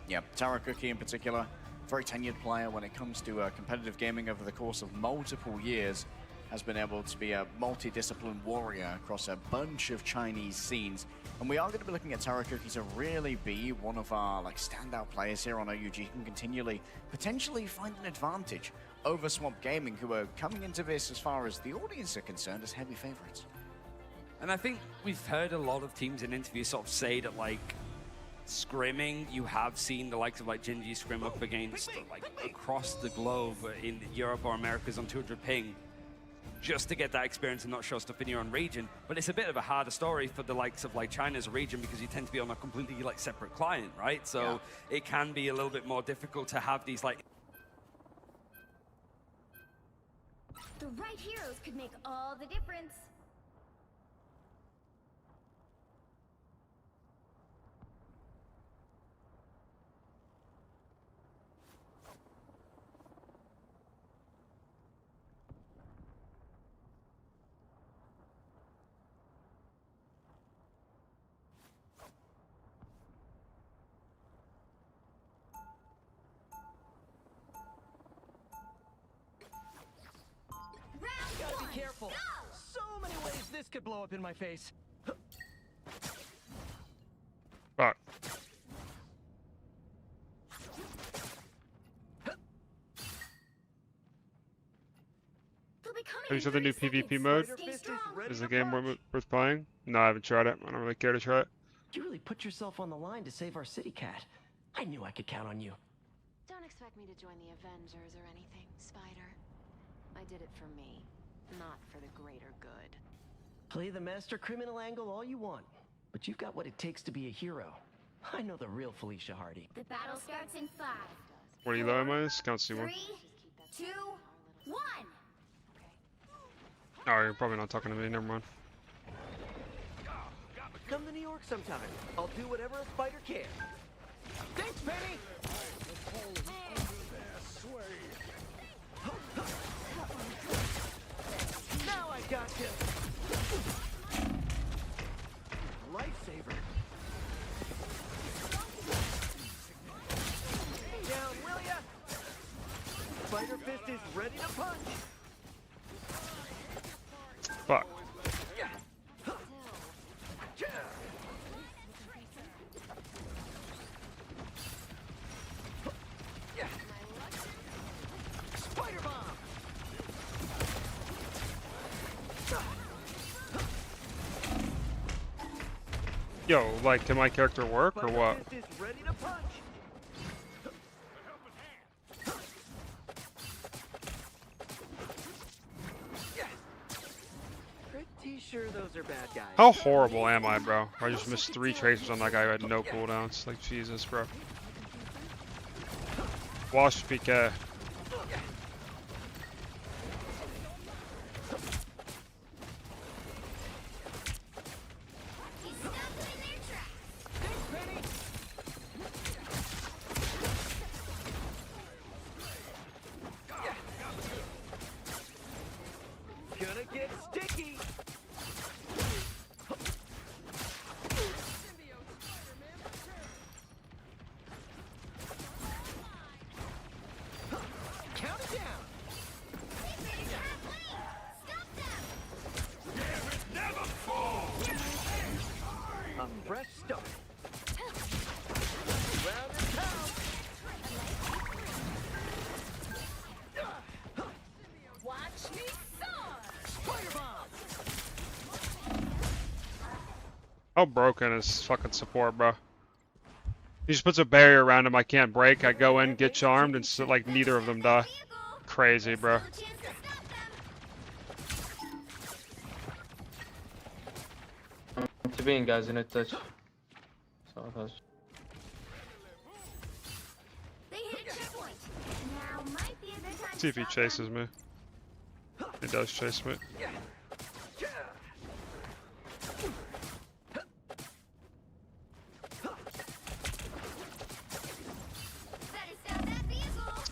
Yeah, Taro Cookie in particular, very tenured player when it comes to competitive gaming over the course of multiple years, has been able to be a multidisciplined warrior across a bunch of Chinese scenes. And we are going to be looking at Taro Cookie to really be one of our standout players here on OUG, who can continually, potentially find an advantage over Swamp Gaming, who are coming into this, as far as the audience are concerned, as heavy favorites. And I think we've heard a lot of teams in interviews sort of say that, like, scrimming, you have seen the likes of, like, Gingy scrim up against, like, across the globe in Europe or Americas on 200 ping, just to get that experience and not show stuff in your own region. But it's a bit of a harder story for the likes of, like, China as a region, because you tend to be on a completely, like, separate client, right? So it can be a little bit more difficult to have these, like, The right heroes could make all the difference. Gotta be careful. So many ways this could blow up in my face. Fuck. They'll be Have you tried the new PvP mode? Is the game worth playing? No, I haven't tried it. I don't really care to try it. You really put yourself on the line to save our city, Cat. I knew I could count on you. Don't expect me to join the Avengers or anything, Spider. I did it for me, not for the greater good. Play the master criminal angle all you want, but you've got what it takes to be a hero. I know the real Felicia Hardy. The battle starts in 5. What are you low minus? Can't see one. 3, 2, 1. Oh, you're probably not talking to me. Never mind. Come to New York sometime. I'll do whatever a spider can. Thanks, Penny! Now I got you! Lifesaver. Down, will ya? Spider Fist is ready to punch! Fuck. Spider Bomb! Yo, like, can my character work or what? Spider Fist is ready to punch! Pretty sure those are bad guys. How horrible am I, bro? I just missed 3 tracers on that guy who had no cooldowns. Like, Jesus, bro. Wash PK. Gonna get sticky! Count it down! A fresh start. Round and pound. Watch me soar! Spider Bomb! How broken is fucking support, bro? He just puts a barrier around him I can't break. I go in, get charmed, and so, like, neither of them die. Crazy, bro. To be in, guys, in a touch. So touch. They hit a checkpoint. Now might be a good time See if he chases me. He does chase me.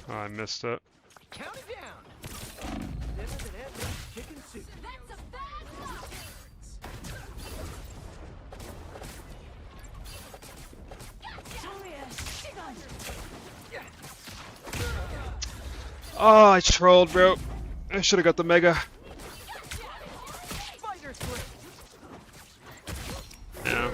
Oh, I missed it. Count it down. Better than Ant-Man's chicken soup. That's a bad block! Oh, I trolled, bro. I should have got the mega. Spider Flip. Yeah.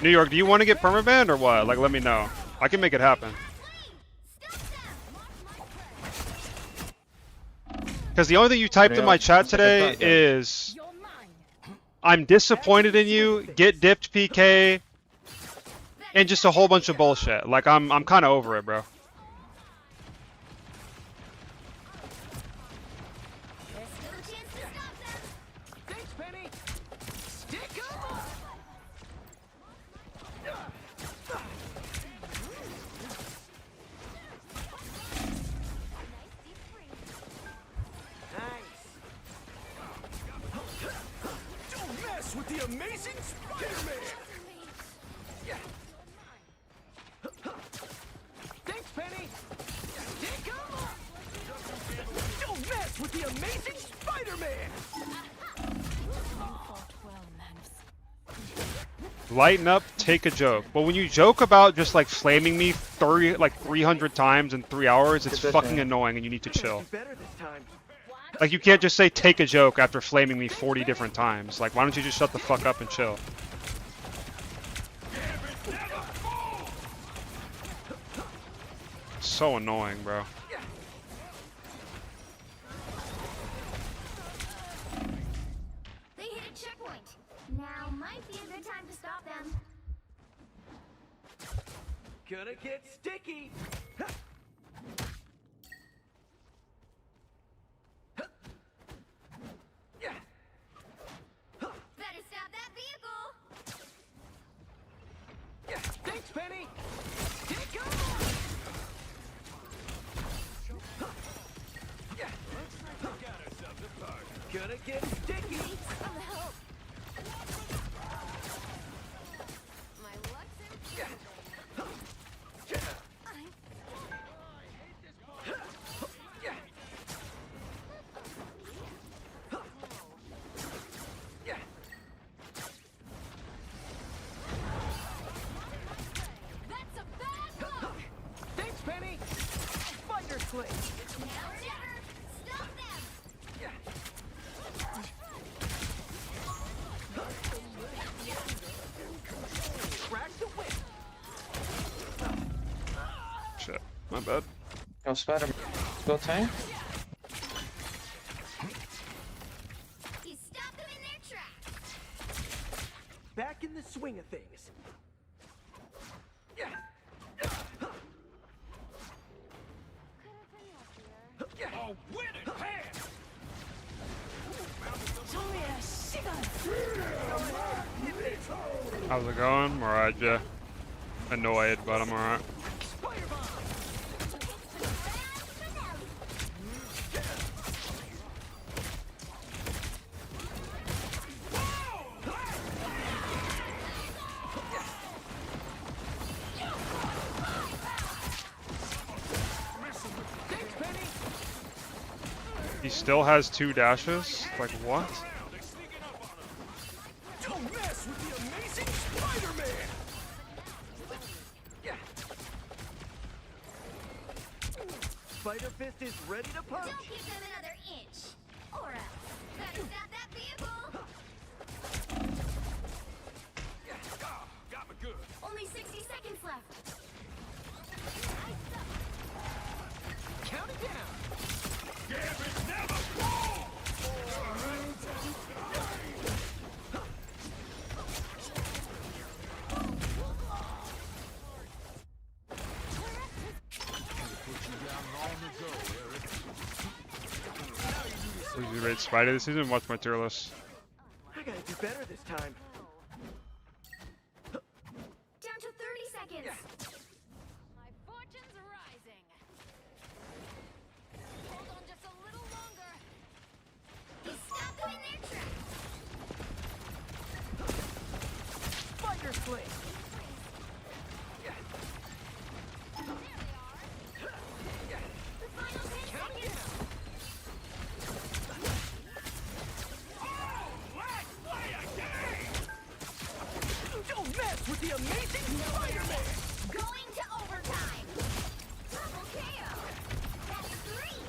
New York, do you want to get permabanned or what? Like, let me know. I can make it happen. Because the only thing you typed in my chat today is, I'm disappointed in you, get dipped PK, and just a whole bunch of bullshit. Like, I'm kind of over it, bro. Thanks, Penny. Stick 'em up. Don't mess with the amazing Spider-Man! Thanks, Penny. Stick 'em up. Don't mess with the amazing Spider-Man. Lighten up, take a joke. But when you joke about just like flaming me 300 times in 3 hours, it's fucking annoying and you need to chill. Better this time. Like, you can't just say take a joke after flaming me 40 different times. Like, why don't you just shut the fuck up and chill? so annoying, bro. They hit a checkpoint. Now might be a good time to stop them. Gonna get sticky. Better stop that vehicle. Thanks, Penny. Here it goes. Gonna get sticky. Some help. My luck's improving. That's a bad look. Thanks, Penny. Spider sling. Now or never. Stop them. Crack the whip. Shit, my bad. Go Spider. Go tank. You stop them in their tracks. Back in the swing of things. Oh, win it, hand! How's it going? I'm alright, yeah. Annoyed, but I'm alright. He still has 2 dashes? Like, what? Don't mess with the amazing Spider-Man! Spider Fist is ready to punch. Don't give them another inch. Or else. Better stop that vehicle. Got me good. Only 60 seconds left. Count it down. Gambit never fall! Would you rate Spider this season? Watch my tier list. I gotta do better this time. Down to 30 seconds. My fortune's rising. Hold on just a little longer. You stop them in their tracks. Spider sling. The final 10 seconds. Don't mess with the amazing Spider-Man! Going to overtime. Double KO. That's 3.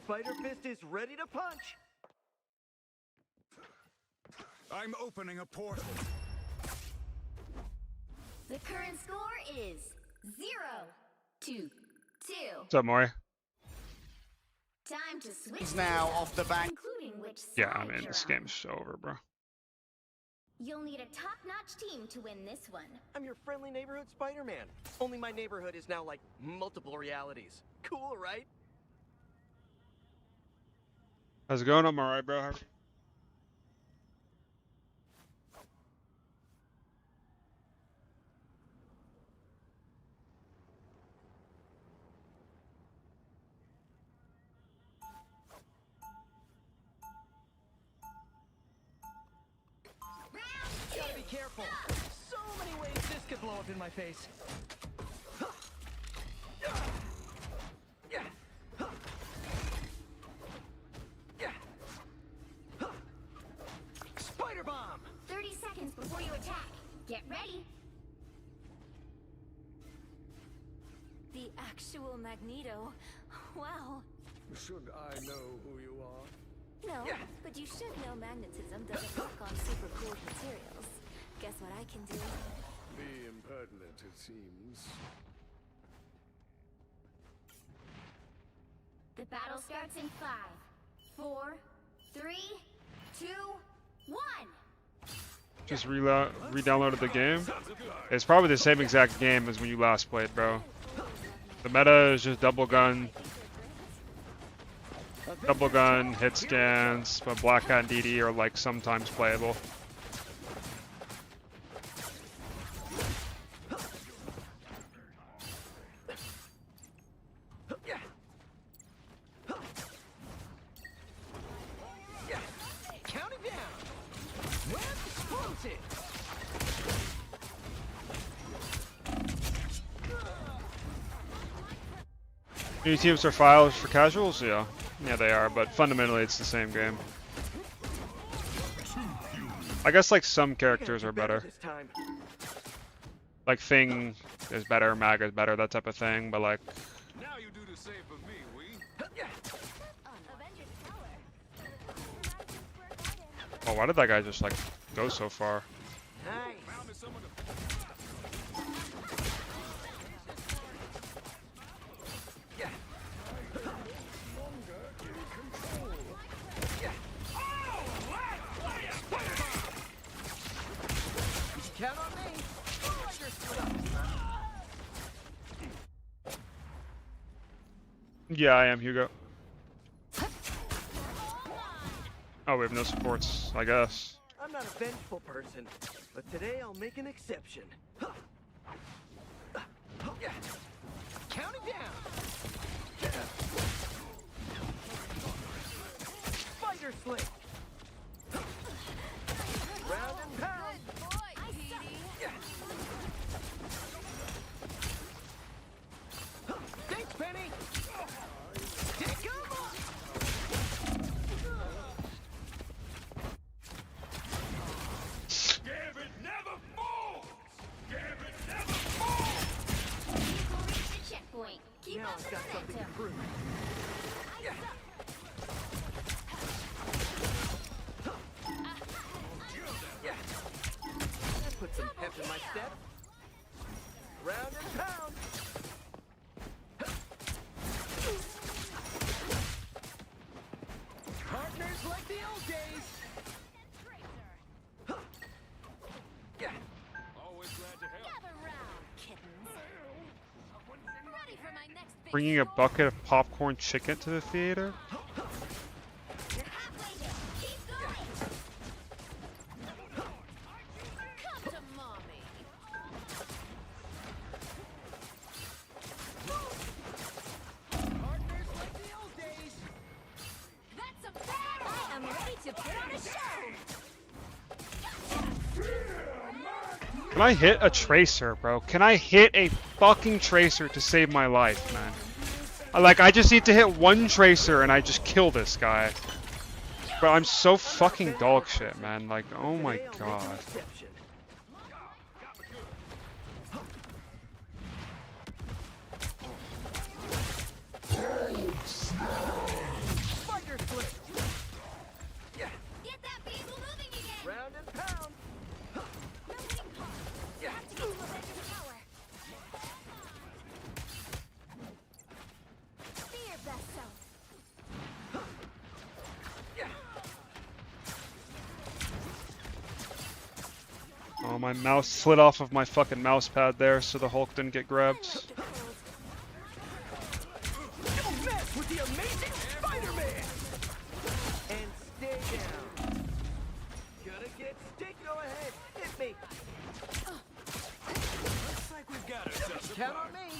Spider Fist is ready to punch. I'm opening a portal. The current score is 0-2. What's up, Maury? Time to switch He's now things up, off the back. including which Yeah, I side mean, you're this on. game's over, bro. You'll need a top-notch team to win this one. I'm your friendly neighborhood Spider-Man. Only my neighborhood is now like multiple realities. Cool, right? How's it going? I'm alright, bro. How- Gotta be careful. So many ways this could blow up in my face. Spider bomb. 30 seconds before you attack. Get ready. The actual Magneto. Wow. Should I know who you are? No, but you should know magnetism doesn't work on super cool materials. Guess what I can do? Be impertinent, it seems. The battle starts in 5, 4, 3, 2, 1. Just re-downloaded the game. It's probably the same exact game as when you last played, bro. The meta is just double gun, hit scans, but Black Hat and DD are like sometimes playable. Counting down. Web explosive. New teams are files for casuals? Yeah. Yeah, they are, but fundamentally it's the same game. I guess like some characters are better. Like Thing is better, Mag is better, that type of thing, but like... Now you do the same for me, Oh, why did that guy just like go so far? Count on me. Yeah, I am, Hugo. Oh, we have no supports, I guess. I'm not a vengeful person, but today I'll make an exception. Counting down. Spider sling. Round and pound. Thanks, Penny. Take 'em. Gambit never falls! Gambit never falls! Vehicle reached the checkpoint. Keep Now up I've the got something to momentum. prove. That put some pep in my step. Round and pound. Partners like the old days. Always glad to help. Gather round, kittens. Ready for my next big Bringing a bucket of popcorn chicken to the theater? You're halfway there. Keep going. Come to mommy. Partners like the old days. That's a battle. I am ready to put on a show. Can I hit a tracer, bro? Can I hit a fucking tracer to save my life, man? Like, I just need to hit one tracer and I just kill this guy. But I'm so fucking dog shit, man. Like, oh my god. Spider sling. Get that vehicle moving again. Round and pound. No waiting pause. You have to get to the edge of the tower. Be your best self. Oh, my mouse slid off of my fucking mouse pad there so the Hulk didn't get grabbed. Don't mess with the amazing Spider-Man. And stay down. Gonna get stick. Go ahead. Hit me. Looks like we've got ourselves a Count on party. me.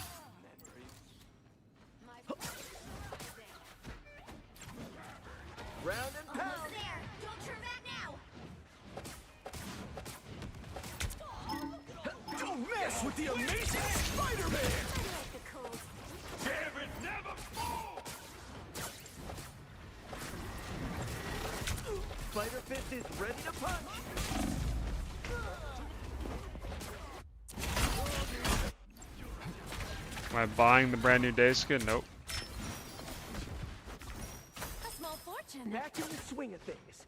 Round and pound. Almost there. Don't turn back now. Don't mess with the amazing Spider-Man! Gambit never falls! Spider Fist is ready to punch. Am I buying the brand new day skin? Nope. A small fortune. Back in the swing of things.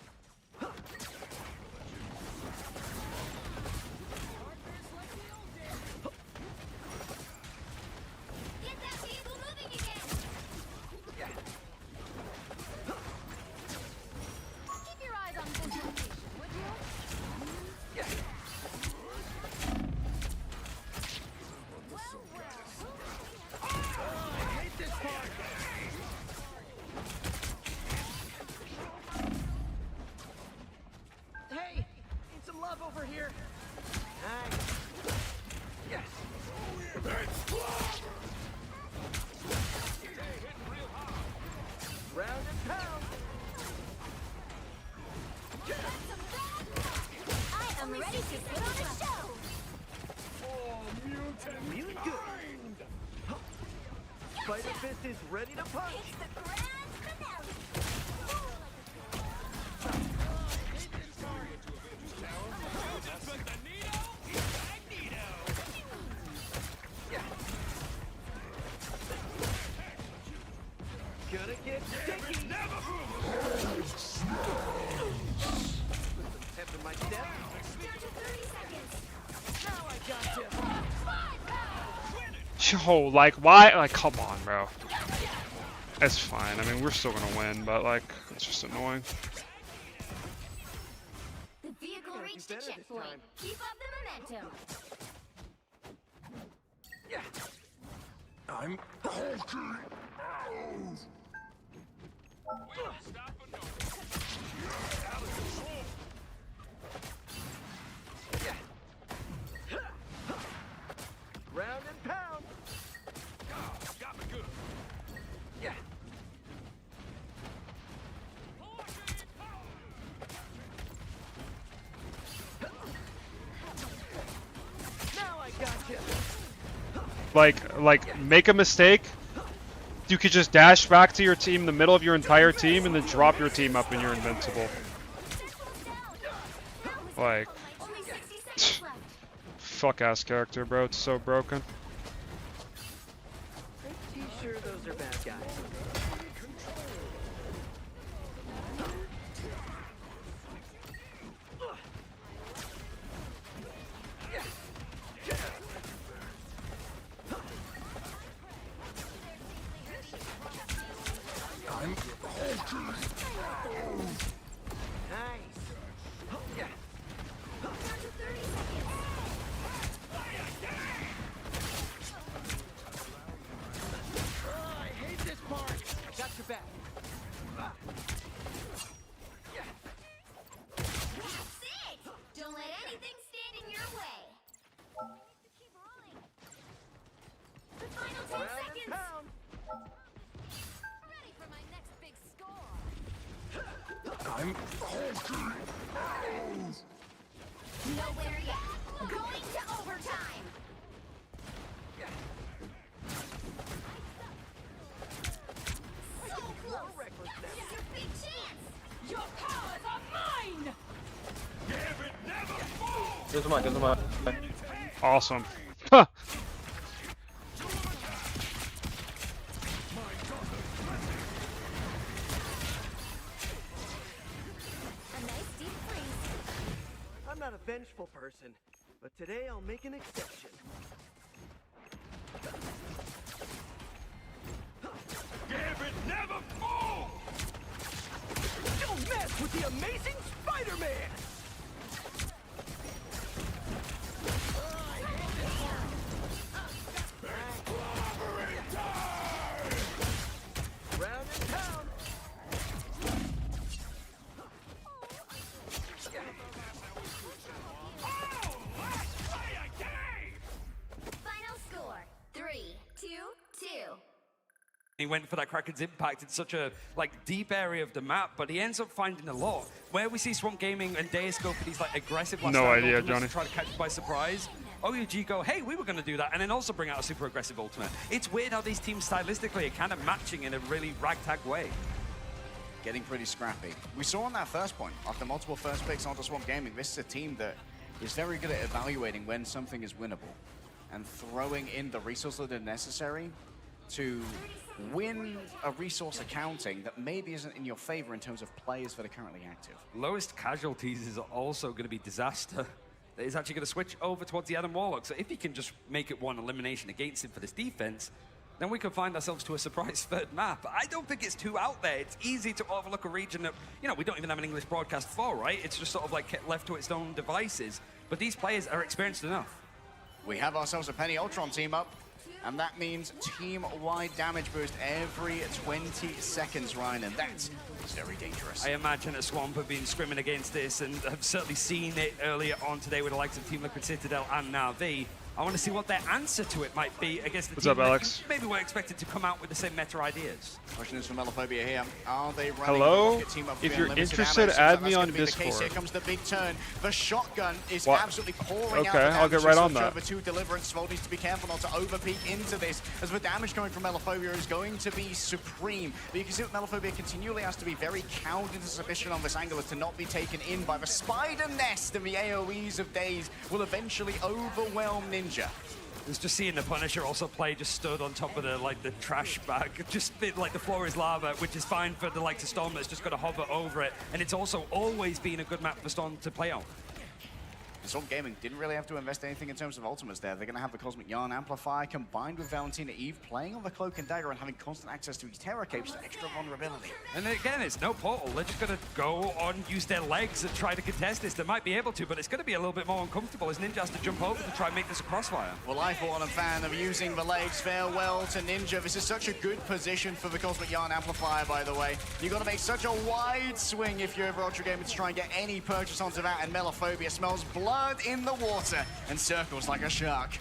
ready to punch. It's the grand finale. Gonna get sticky. Pep in my step. Down to 30 seconds. Now I got you. Yo, like, why? Like, come on, bro. It's fine. I mean, we're still gonna win, but like, it's just annoying. The vehicle reached a checkpoint. Keep up the momentum. I'm Round and pound. Got me good. Yeah. Now I got you. Like, make a mistake. You could just dash back to your team in the middle of your entire team and then drop your team up and you're invincible. Like, fuck ass character, bro. It's so broken. Pretty sure those are bad guys. Don't let anything stand in your way. The final 10 seconds. Ready for my next big score. I'm Nowhere yet. Going to overtime. So close. This is your big chance. Your powers are mine. Give him a. Awesome. Huh. A nice deep freeze. I'm not a vengeful person, but today I'll make an exception. Gambit never falls! Don't mess with the amazing Spider-Man! Round and pound. Final score 3-2-2. He went for that Kraken's impact in such a deep area of the map, but he ends up finding a lot. Where we see Swamp Gaming and Deus go for these aggressive last No idea, ultimates Johnny. to try to catch you by surprise. OUG go, hey, we were going to do that, and then also bring out a super aggressive ultimate. It's weird how these teams stylistically are kind of matching in a really ragtag way. Getting pretty scrappy. We saw on that first point, after multiple first picks onto Swamp Gaming, this is a team that is very good at evaluating when something is winnable and throwing in the resources that are necessary to win a resource accounting that maybe isn't in your favor in terms of players that are currently active. Lowest casualties is also going to be disaster. He's actually going to switch over towards the Adam Warlock, so if he can just make it one elimination against him for this defense, then we could find ourselves to a surprise third map. I don't think it's too out there. It's easy to overlook a region that, we don't even have an English broadcast for, right? It's just sort of left to its own devices. But these players are experienced enough. We have ourselves a Penny Ultron team up, and that means team-wide damage boost every 20 seconds, Ryan, and that is very dangerous. I imagine that Swamp have been scrimming against this and have certainly seen it earlier on today with the likes of Team Liquid Citadel and now V. I want to see what their answer to it might be against the What's team up, that Alex? maybe we're expected to come out with the same meta ideas. Question is from Melophobia here. Are they running Hello? the rocket team up If with you're unlimited interested, ammo? Seems add like me that's on gonna be the case. Discord. Here comes the big turn. The shotgun is What? absolutely pouring out Okay, the I'll get damage. right on Switch that. over to Deliverance. Svold needs to be careful not to overpeak into this, as the damage coming from Melophobia is going to be supreme. But you can see that Melophobia continually has to be very cowed into submission on this angle as to not be taken in by the spider nest, and the AoEs of Daze will eventually overwhelm Ninja. It's just seeing the Punisher also play, just stood on top of the trash bag, just like the floor is lava, which is fine for the likes of Storm that's just got to hover over it. And it's also always been a good map for Storm to play on. Storm Gaming didn't really have to invest anything in terms of ultimates there. They're going to have the Cosmic Yarn Amplifier combined with Valentina Eve playing on the Cloak and Dagger and having constant access to these Terror Capes for extra vulnerability. And again, it's no portal. They're just going to go on, use their legs and try to contest this. They might be able to, but it's going to be a little bit more uncomfortable as Ninja has to jump over to try and make this a crossfire. Well, I, for one, am a fan of using the legs. Farewell to Ninja. This is such a good position for the Cosmic Yarn Amplifier, by the way. You've got to make such a wide swing if you're over Ultra Gamer to try and get any purchase onto that, and Melophobia smells blood in the water and circles like a shark.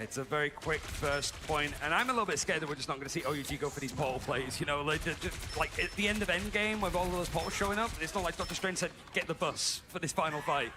It's a very quick first point, and I'm a little bit scared that we're just not going to see OUG go for these portal plays. You know, like at the end of Endgame with all of those portals showing up, it's not like Dr. Strange said, get the bus for this final fight.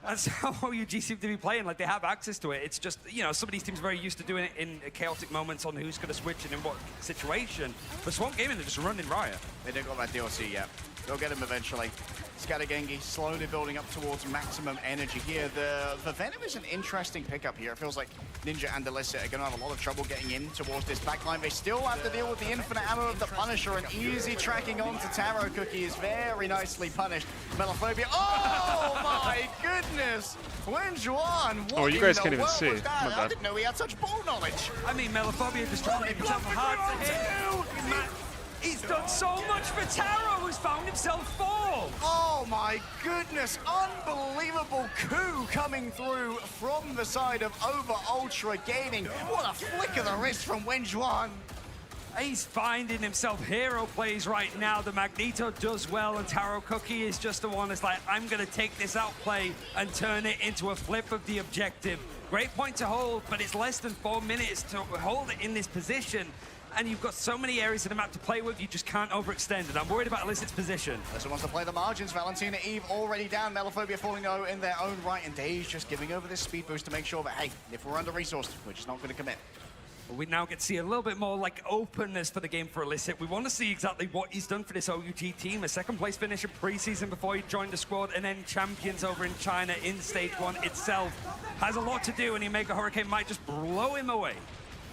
That's how OUG seem to be playing. Like, they have access to it. It's just, you know, some of these teams are very used to doing it in chaotic moments on who's going to switch and in what situation. But Swamp Gaming, they're just running riot. They don't got that DLC yet. They'll get him eventually. Scattergengi slowly building up towards maximum energy here. The Venom is an interesting pickup here. It feels like Ninja and Alyssa are going to have a lot of trouble getting in towards this backline. They still have to deal with the infinite ammo of the Punisher, and easy tracking onto Taro Cookie is very nicely punished. Melophobia. Oh my goodness! Wenjuan, what you guys in can't the even world see. was that? My I bad. didn't know he had such ball knowledge. I mean, Melophobia just trying to make himself hard to hit. He's done so much for Taro, who's found himself fall. Oh my goodness, unbelievable coup coming through from the side of Over Ultra Gaming. What a flick of the wrist from Wenjuan. He's finding himself hero plays right now. The Magneto does well, and Taro Cookie is just the one that's like, I'm going to take this outplay and turn it into a flip of the objective. Great point to hold, but it's less than 4 minutes to hold it in this position. And you've got so many areas of the map to play with, you just can't overextend. And I'm worried about Illicit's position. Alyssa wants to play the margins. Valentina Eve already down. Melophobia falling low in their own right. And Daze just giving over this speed boost to make sure that, hey, if we're under-resourced, we're just not going to commit. We now get to see a little bit more like openness for the game for Illicit. We want to see exactly what he's done for this OUG team. A second place finish in preseason before he joined the squad, and then champions over in China in stage 1 itself. Has a lot to do, and Omega Hurricane might just blow him away.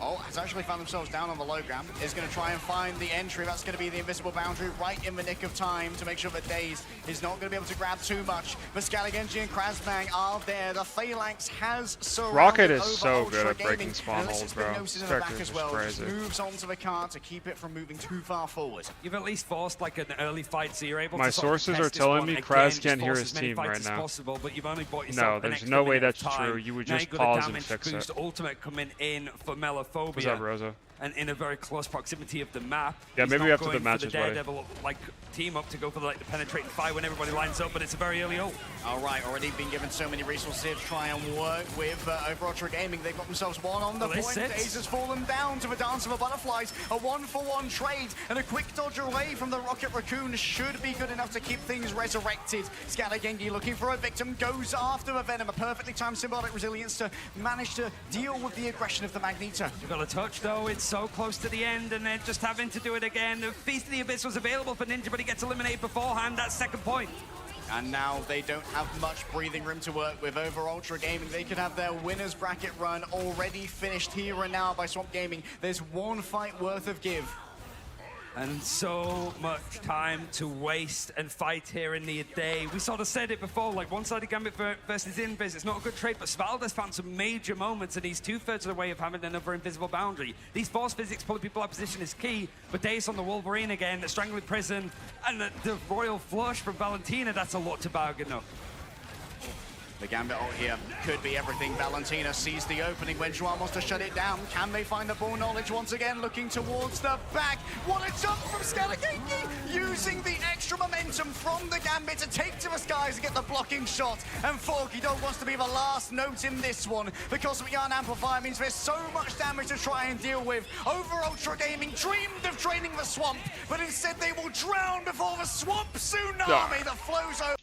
Oh, has actually found themselves down on the low ground. Is going to try and find the entry. That's going to be the invisible boundary right in the nick of time to make sure that Daze is not going to be able to grab too much. But Scalagenji and Krasbang are there. The Phalanx has surrounded Rocket is over so Ultra good at breaking Gaming. spawn And holes, it's been bro. noticed in the Character back is as well. crazy. Just moves onto the car to keep it from moving too far forward. You've at least forced like an early fight, so you're able My to sort of sources test are this telling one me again, Kraz just can't hear force his as many team fights right as now. possible, but you've only bought No, yourself an there's extra no way minute of that's time. true. You would Now just you've got a pause and damage fix boost it. ultimate coming in for Melophobia. What's up, Rosa? And in a very close proximity of the map. Yeah, He's maybe not after the going for matches, buddy. Daredevil like team up to go for the penetrating fire when everybody lines up, but it's a very early ult. All right, already been given so many resources here to try and work with over Ultra Gaming. They've got themselves one on the Well, point. this Daze has fallen down to the Dance of the Butterflies. A 1-for-1 trade and a quick dodge away from the Rocket Raccoon should be good enough to keep things resurrected. Scalagengi looking for a victim, goes after the Venom. A perfectly timed symbiotic resilience to manage to deal with the aggression of the Magneto. You've got a touch though, it's so close to the end, and then just having to do it again. The Feast of the Abyss was available for Ninja, but he gets eliminated beforehand. That's second point. And now they don't have much breathing room to work with over Ultra Gaming. They could have their winner's bracket run already finished here and now by Swamp Gaming. There's one fight worth of give. And so much time to waste and fight here in the day. We sort of said it before, like one-sided Gambit versus Invis. It's not a good trade, but Svalda's found some major moments, and he's 2/3 of the way of having another invisible boundary. These force physics pulling people out of position is key, but Daze on the Wolverine again, the Strangling Prison, and the Royal Flush from Valentina, that's a lot to bargain though. The Gambit ult here could be everything. Valentina sees the opening when Juan wants to shut it down. Can they find the ball knowledge once again? Looking towards the back. What a jump from Skalageki! Using the extra momentum from the Gambit to take to the skies and get the blocking shot. And Forky wants to be the last note in this one. The Cosmic Yarn Amplifier means there's so much damage to try and deal with. Over Ultra Gaming dreamed of draining the swamp, but instead they will drown before the swamp tsunami that flows over.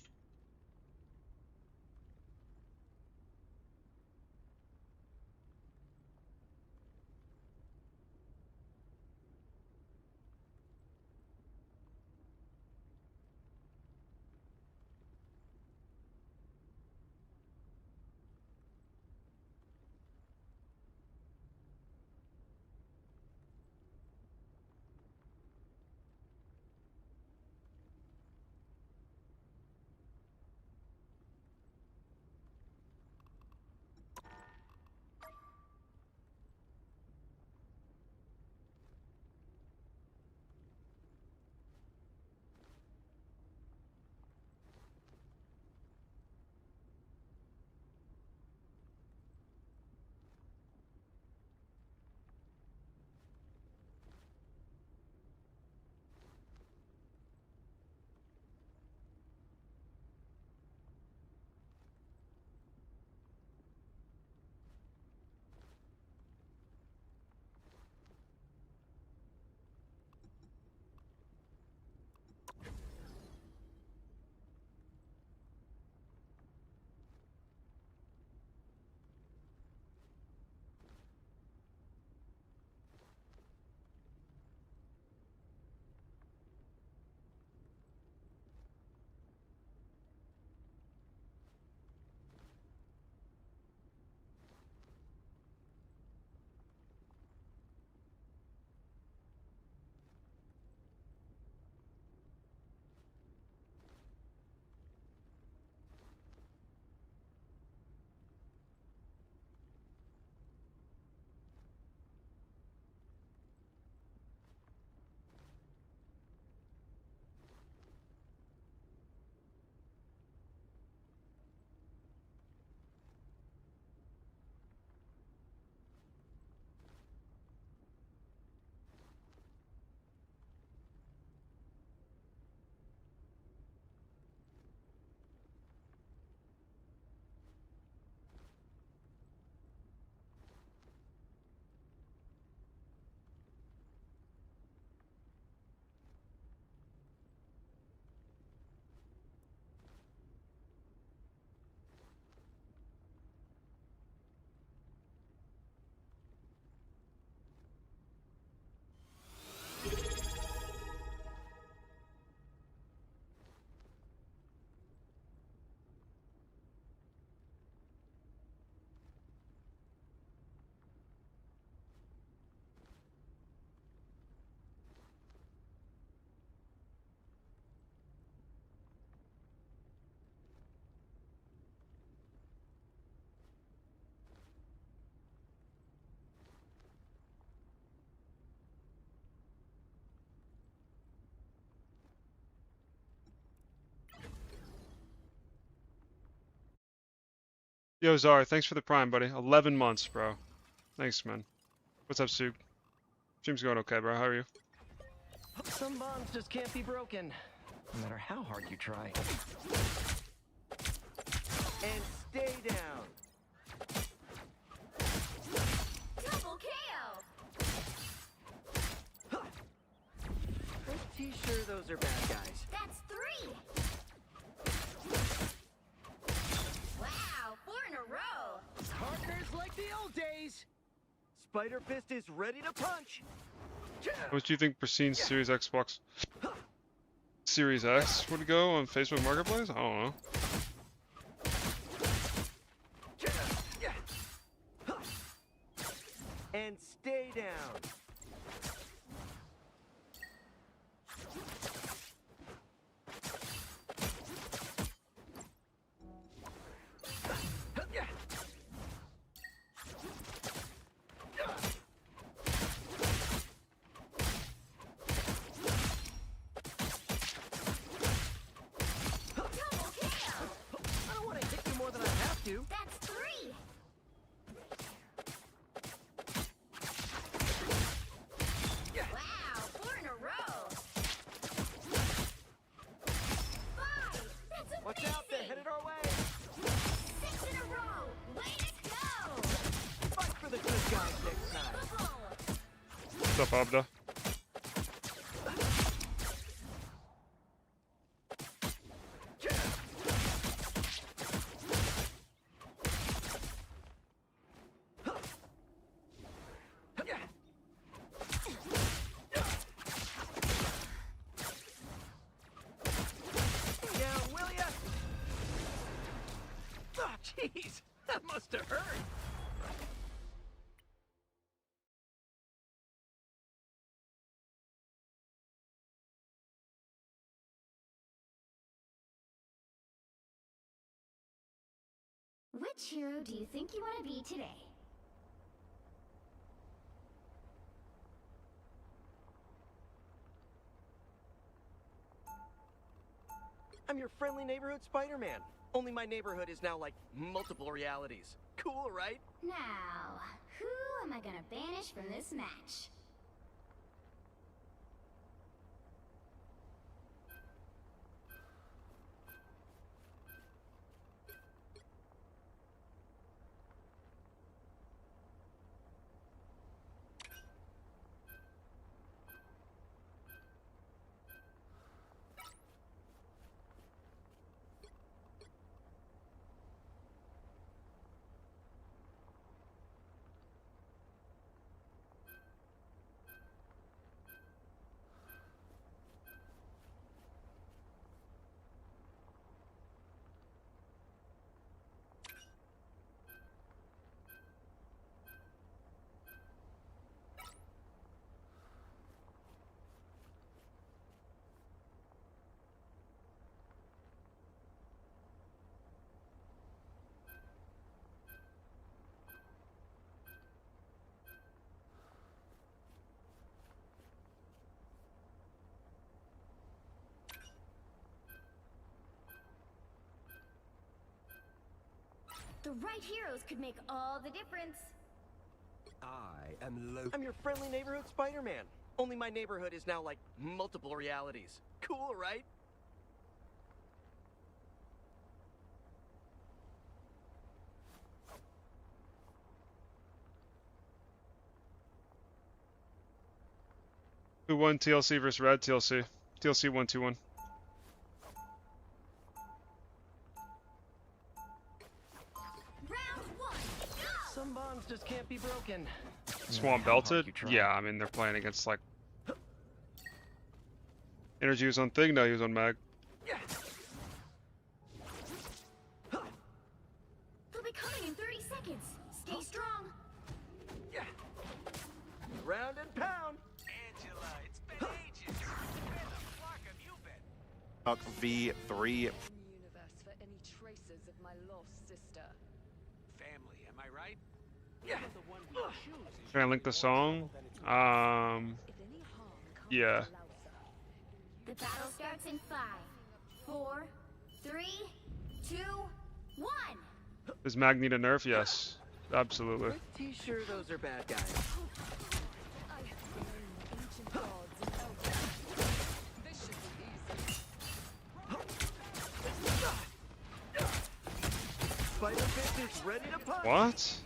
Yo, Zar, thanks for the prime, buddy. 11 months, bro. Thanks, man. What's up, Soup? Stream's going okay, bro. How are you? Some bonds just can't be broken, no matter how hard you try. And stay down. Double kill! Pretty sure those are bad guys. That's 3! Wow, 4 in a row! Partners like the old days. Spider Fist is ready to punch. How much do you think Pristine Series Xbox Series X would go on Facebook Marketplace? I don't know. And stay down. I don't want to hit you more than I have What's up, Abda? Yeah, will ya? Oh, jeez, that must have hurt. Which hero do you think you want to be today? I'm your friendly neighborhood Spider-Man. Only my neighborhood is now like multiple realities. Cool, right? Now, who am I gonna banish from this match? The right heroes could make all the difference. I am Loki. I'm your friendly neighborhood Spider-Man. Only my neighborhood is now like multiple realities. Cool, right? Who won TLC versus Red? TLC. TLC 1-2-1. Some bonds just can't be broken. Swamp belted? Yeah, I mean, they're playing against, like... Energy was on Thing? No, he was on Mag. They'll be coming in 30 seconds. Stay strong. Round and pound. Angela, it's been ages. Where the fuck have you been? Puck V3. Universe for any traces of my lost sister. Family, am I right? Can I link the song? Yeah. The battle starts in 5, 4, 3, 2, 1. Does Mag need a nerf? Yes. Absolutely. Pretty sure those are bad guys. I have known ancient gods and elders. This should be easy. Spider-Fist is ready to punch. What?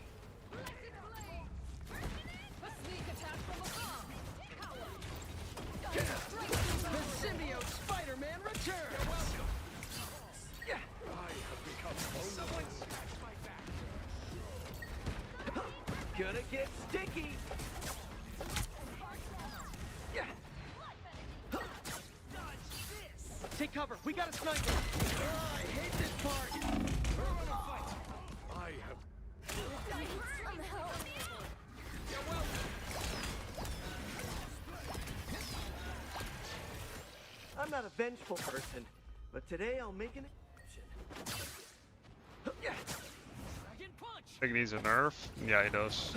A sneak attack from above. The symbiote Spider-Man returns. I have become someone scratch my back. Gonna get sticky. Take cover. We got a sniper. I hate this part. We're gonna fight. I have. I'm not a vengeful person, but today I'll make an exception. Think he needs a nerf? Yeah, he does.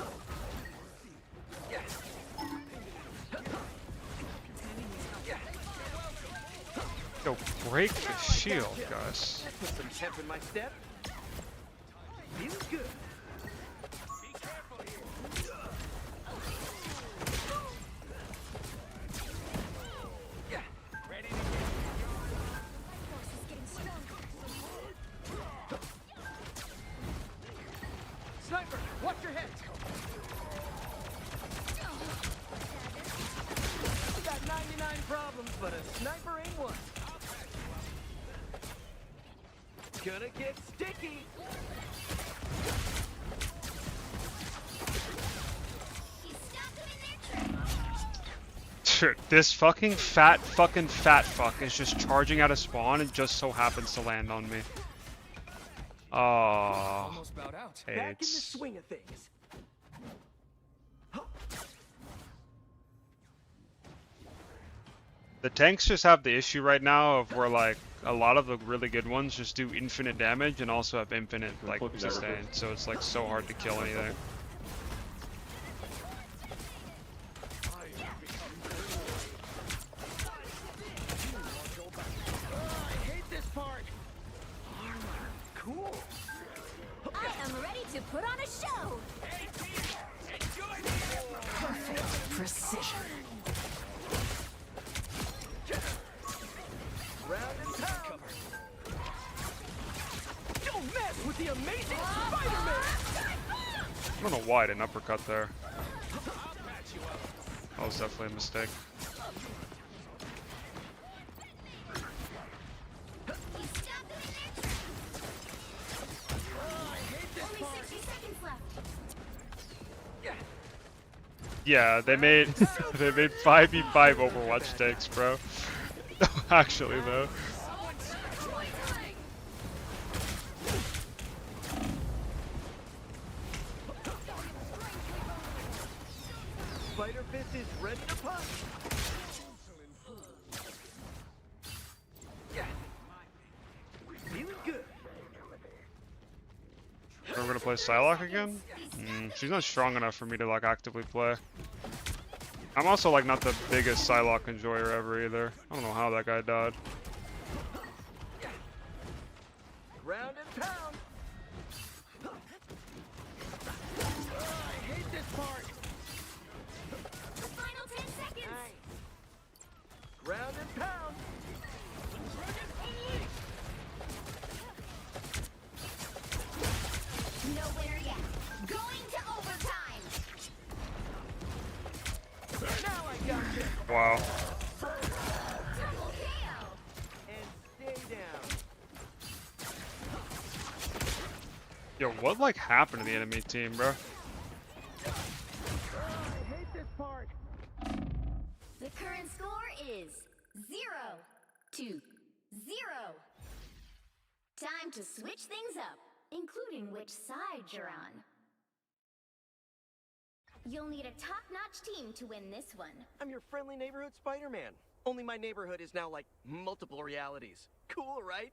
Yo, break the shield, guys. Put some pep in my step. Feels good. Be careful here. Ready to Sniper, watch your head. Gonna get sticky. Dude, this fucking fat fuck is just charging out of spawn and just so happens to land on me. Oh, Almost bowed out. Back in the AIDS. swing of things. The tanks just have the issue right now of where like a lot of the really good ones just do infinite damage and also have infinite like sustain, so it's like so hard to kill anything. I hate this part. Armor, cool. I am ready to put on a show. Perfect precision. Round and pound. Don't mess with the amazing Spider-Man. I don't know why I didn't uppercut there. That was definitely a mistake. Yeah, they made 5v5 Overwatch tanks, bro. Actually, though. Spider Fist is ready to punch. Yeah. Feeling good. We're gonna play Psylocke again? She's not strong enough for me to like actively play. I'm also like not the biggest Psylocke enjoyer ever either. I don't know how that guy died. Round and pound. I hate this part. The final 10 seconds. Round and pound. No winner yet. Going to overtime. Now I got you. Wow. Double KO. And stay down. Yo, what like happened to the enemy team, bro? I hate this part. The current score is 0-0. Time to switch things up, including which side you're on. You'll need a top-notch team to win this one. I'm your friendly neighborhood Spider-Man. Only my neighborhood is now like multiple realities. Cool, right?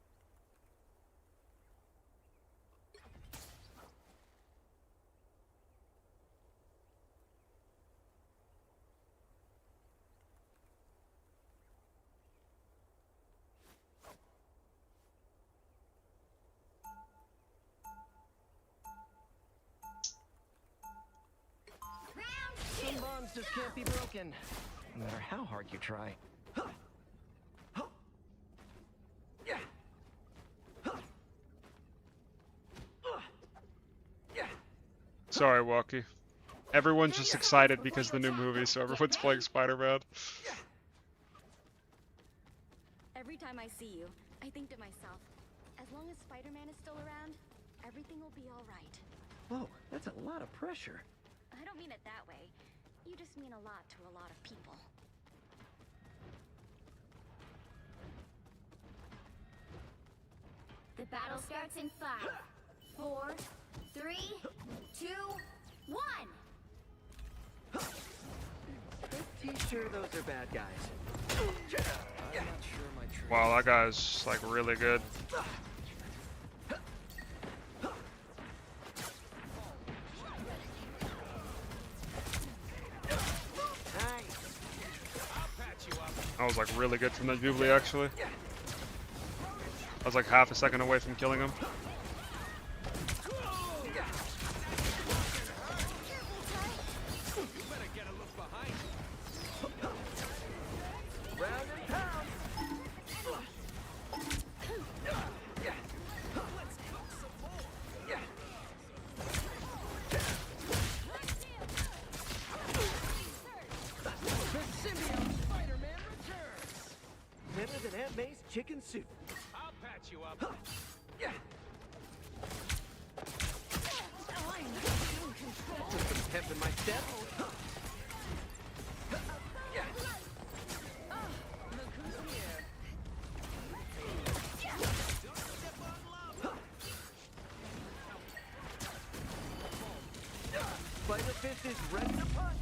Some bonds just can't be broken, no matter how hard you try. Sorry, Walkie. Everyone's just excited because of the new movie, so everyone's playing Spider-Man. Every time I see you, I think to myself, as long as Spider-Man is still around, everything will be all right. Whoa, that's a lot of pressure. I don't mean it that way. You just mean a lot to a lot of people. The battle starts in 5, 4, 3, 2, 1. Pretty sure those are bad guys. I'm not sure my trade. Wow, that guy's like really good. That was like really good from that Jubilee actually. I was like half a second away from killing him. Round and pound. The symbiote Spider-Man returns. Better than Aunt May's chicken soup. I'll patch patch you up. Put some pep in my step. Spider Fist is ready to punch.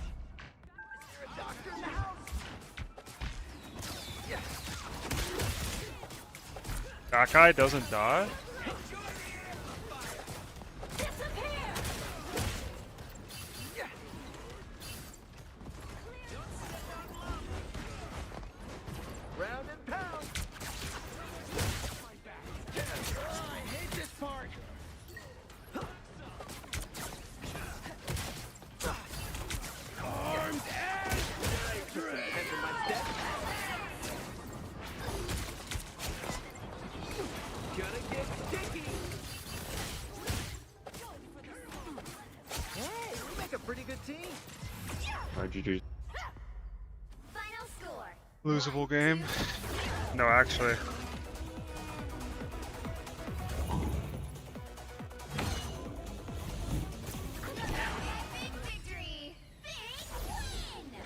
Is there a doctor in the house? That guy doesn't die? Round and pound. I hate this part. Armed and dangerous. Pep in my step. Gonna get sticky. Hey, we make a pretty good team. GG. Final score. Losable game? No, actually. Big victory. Big win.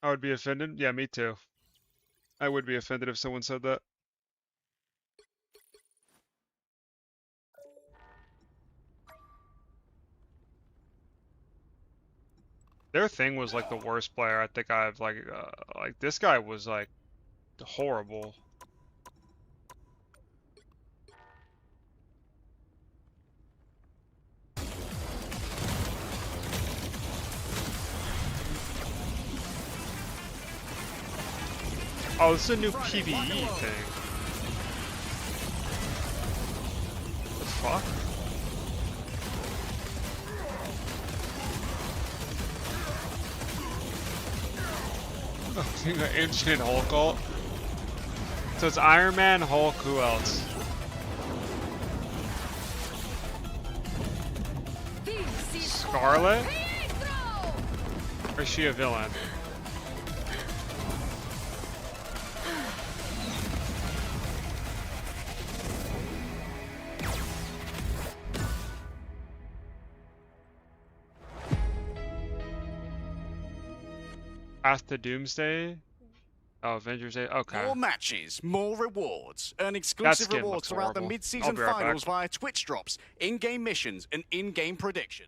I would be offended. Yeah, me too. I would be offended if someone said that. Their thing was like the worst player I think I've like this guy was like horrible. Oh, this is a new PvE thing. The fuck? Ancient Hulk ult. So it's Iron Man, Hulk, who else? Scarlet? Or is she a villain? Path to Doomsday? Oh, Avengers Day. Okay. More matches, more rewards. Earn exclusive skin rewards looks throughout the horrible. mid-season I'll be right finals back. via Twitch drops, in-game missions, and in-game prediction.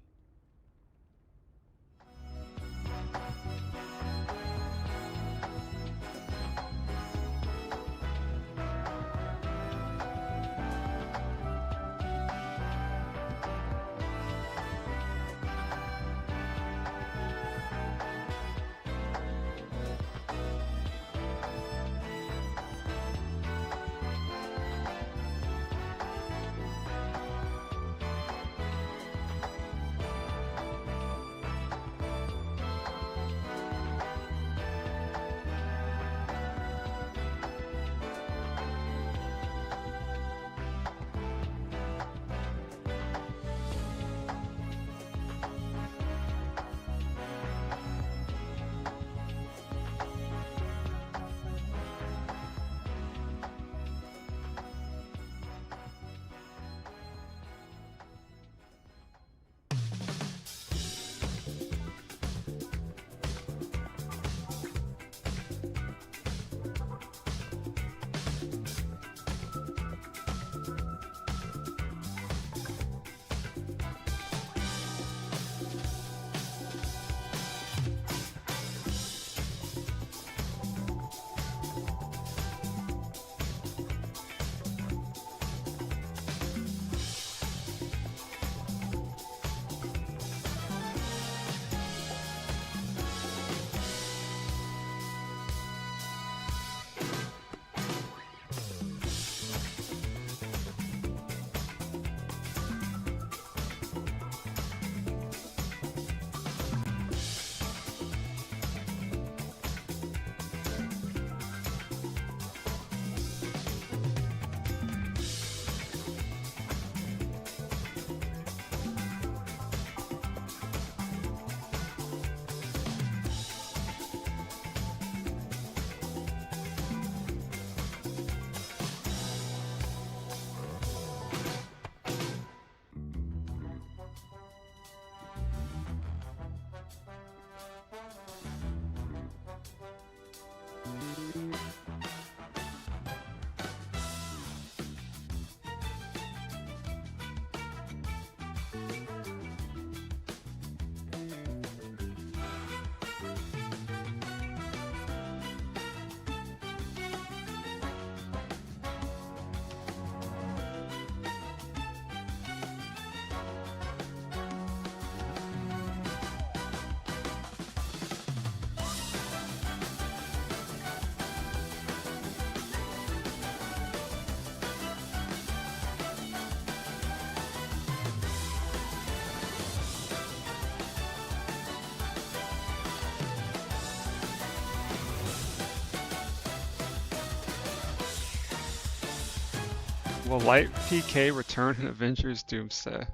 Will Light PK return in Avengers Doomsday?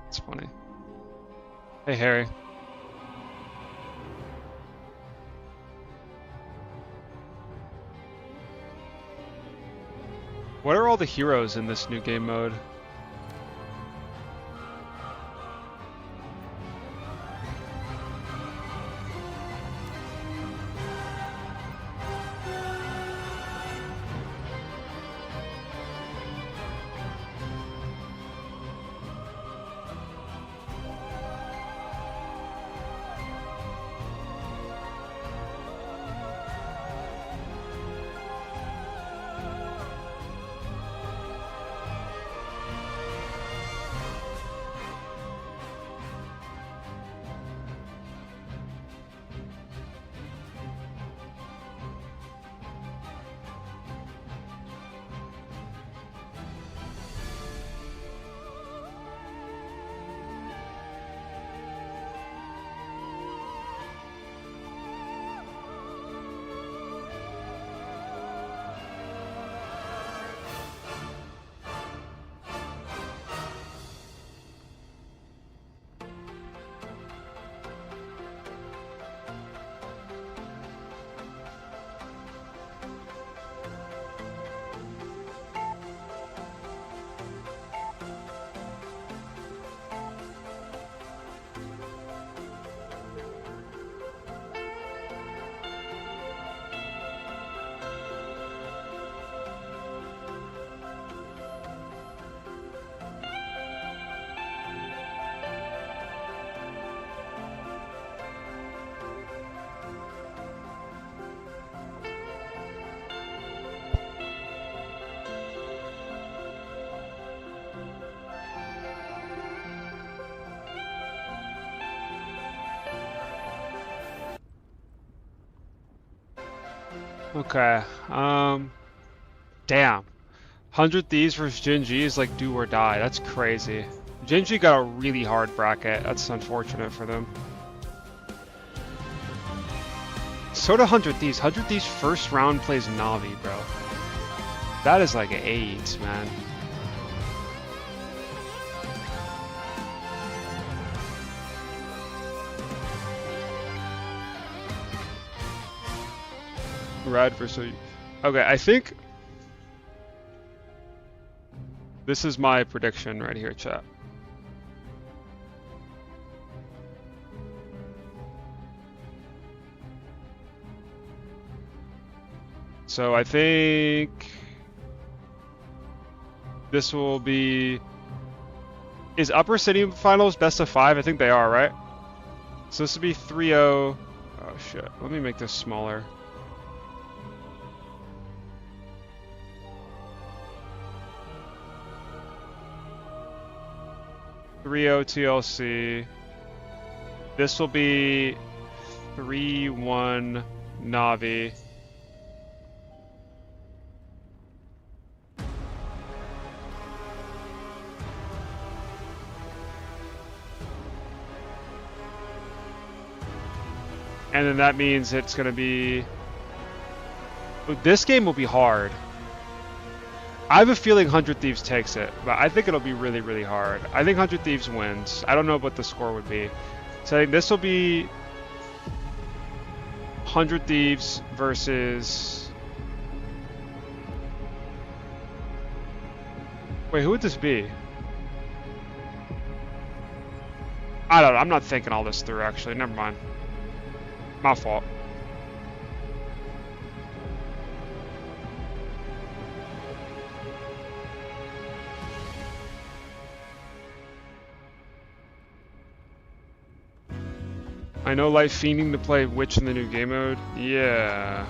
It's funny. Hey, Harry. What are all the heroes in this new game mode? Okay, damn. 100 Thieves versus Genji is like do or die. That's crazy. Genji got a really hard bracket. That's unfortunate for them. So do 100 Thieves. 100 Thieves first round plays Navi, bro. That is like AIDS, man. Red versus... Okay, I think... This is my prediction right here, chat. So I think... This will be... Is Upper City Finals best of 5? I think they are, right? So this would be 3-0... Oh shit, let me make this smaller. TLC. This will be 3-1 Navi. And then that means it's going to be... This game will be hard. I have a feeling 100 Thieves takes it, but I think it'll be really, really hard. I think 100 Thieves wins. I don't know what the score would be. So I think this will be 100 Thieves versus... Wait, who would this be? I don't know. I'm not thinking all this through, actually. Never mind. My fault. I know Light fiending to play Witch in the new game mode. Yeah.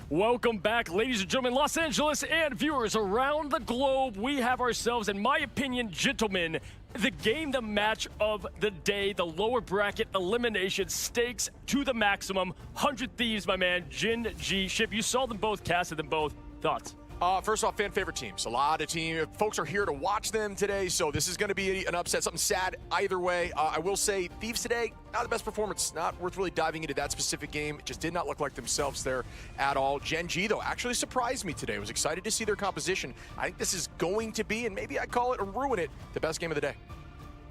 Welcome back, ladies and gentlemen, Los Angeles and viewers around the globe. We have ourselves, in my opinion, gentlemen, the match of the day, the lower bracket elimination stakes to the maximum. 100 Thieves, my man, Jin G. Ship, you saw them both, casted them both. Thoughts? First off, fan favorite teams. A lot of folks are here to watch them today, so this is going to be an upset, something sad either way. I will say, Thieves today, not the best performance. Not worth really diving into that specific game. It just did not look like themselves there at all. Gen G, though, actually surprised me today. I was excited to see their composition. I think this is going to be, and maybe I call it or ruin it, the best game of the day.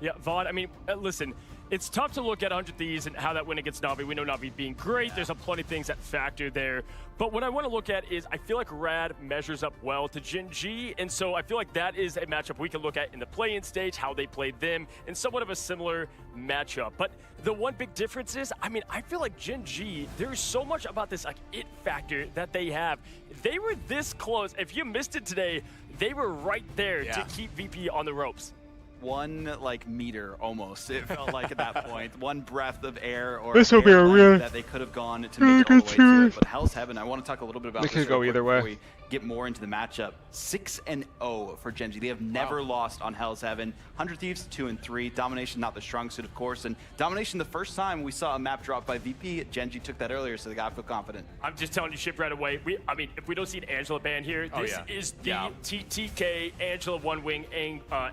Yeah, Vaughn, I mean, listen, it's tough to look at 100 Thieves and how that win against Na'Vi. We know Na'Vi being great. There's a plenty of things that factor there. But what I want to look at is I feel like Rad measures up well to Gen G, and so I feel like that is a matchup we can look at in the play-in stage, how they played them, and somewhat of a similar matchup. But the one big difference is, I mean, I feel like Gen G, there's so much about this like it factor that they have. They were this close. If you missed it today, they were right there to keep VP on the ropes. One like meter almost, it felt like at that point. One breath of air or this will be a real that they could have gone to make it all the way to it. But Hell's Heaven, I want to talk a little bit about they this could go either way. Before we get more into the matchup. 6-0 for Gen G. They have never lost on Hell's Heaven. 100 Thieves 2-3. Domination not the strong suit, of course. And Domination, the first time we saw a map drop by VP, Gen G took that earlier, so they gotta feel confident. I'm just telling you, Ship, right away. I mean, if we don't see an Angela ban here, this is the TTK Angela one wing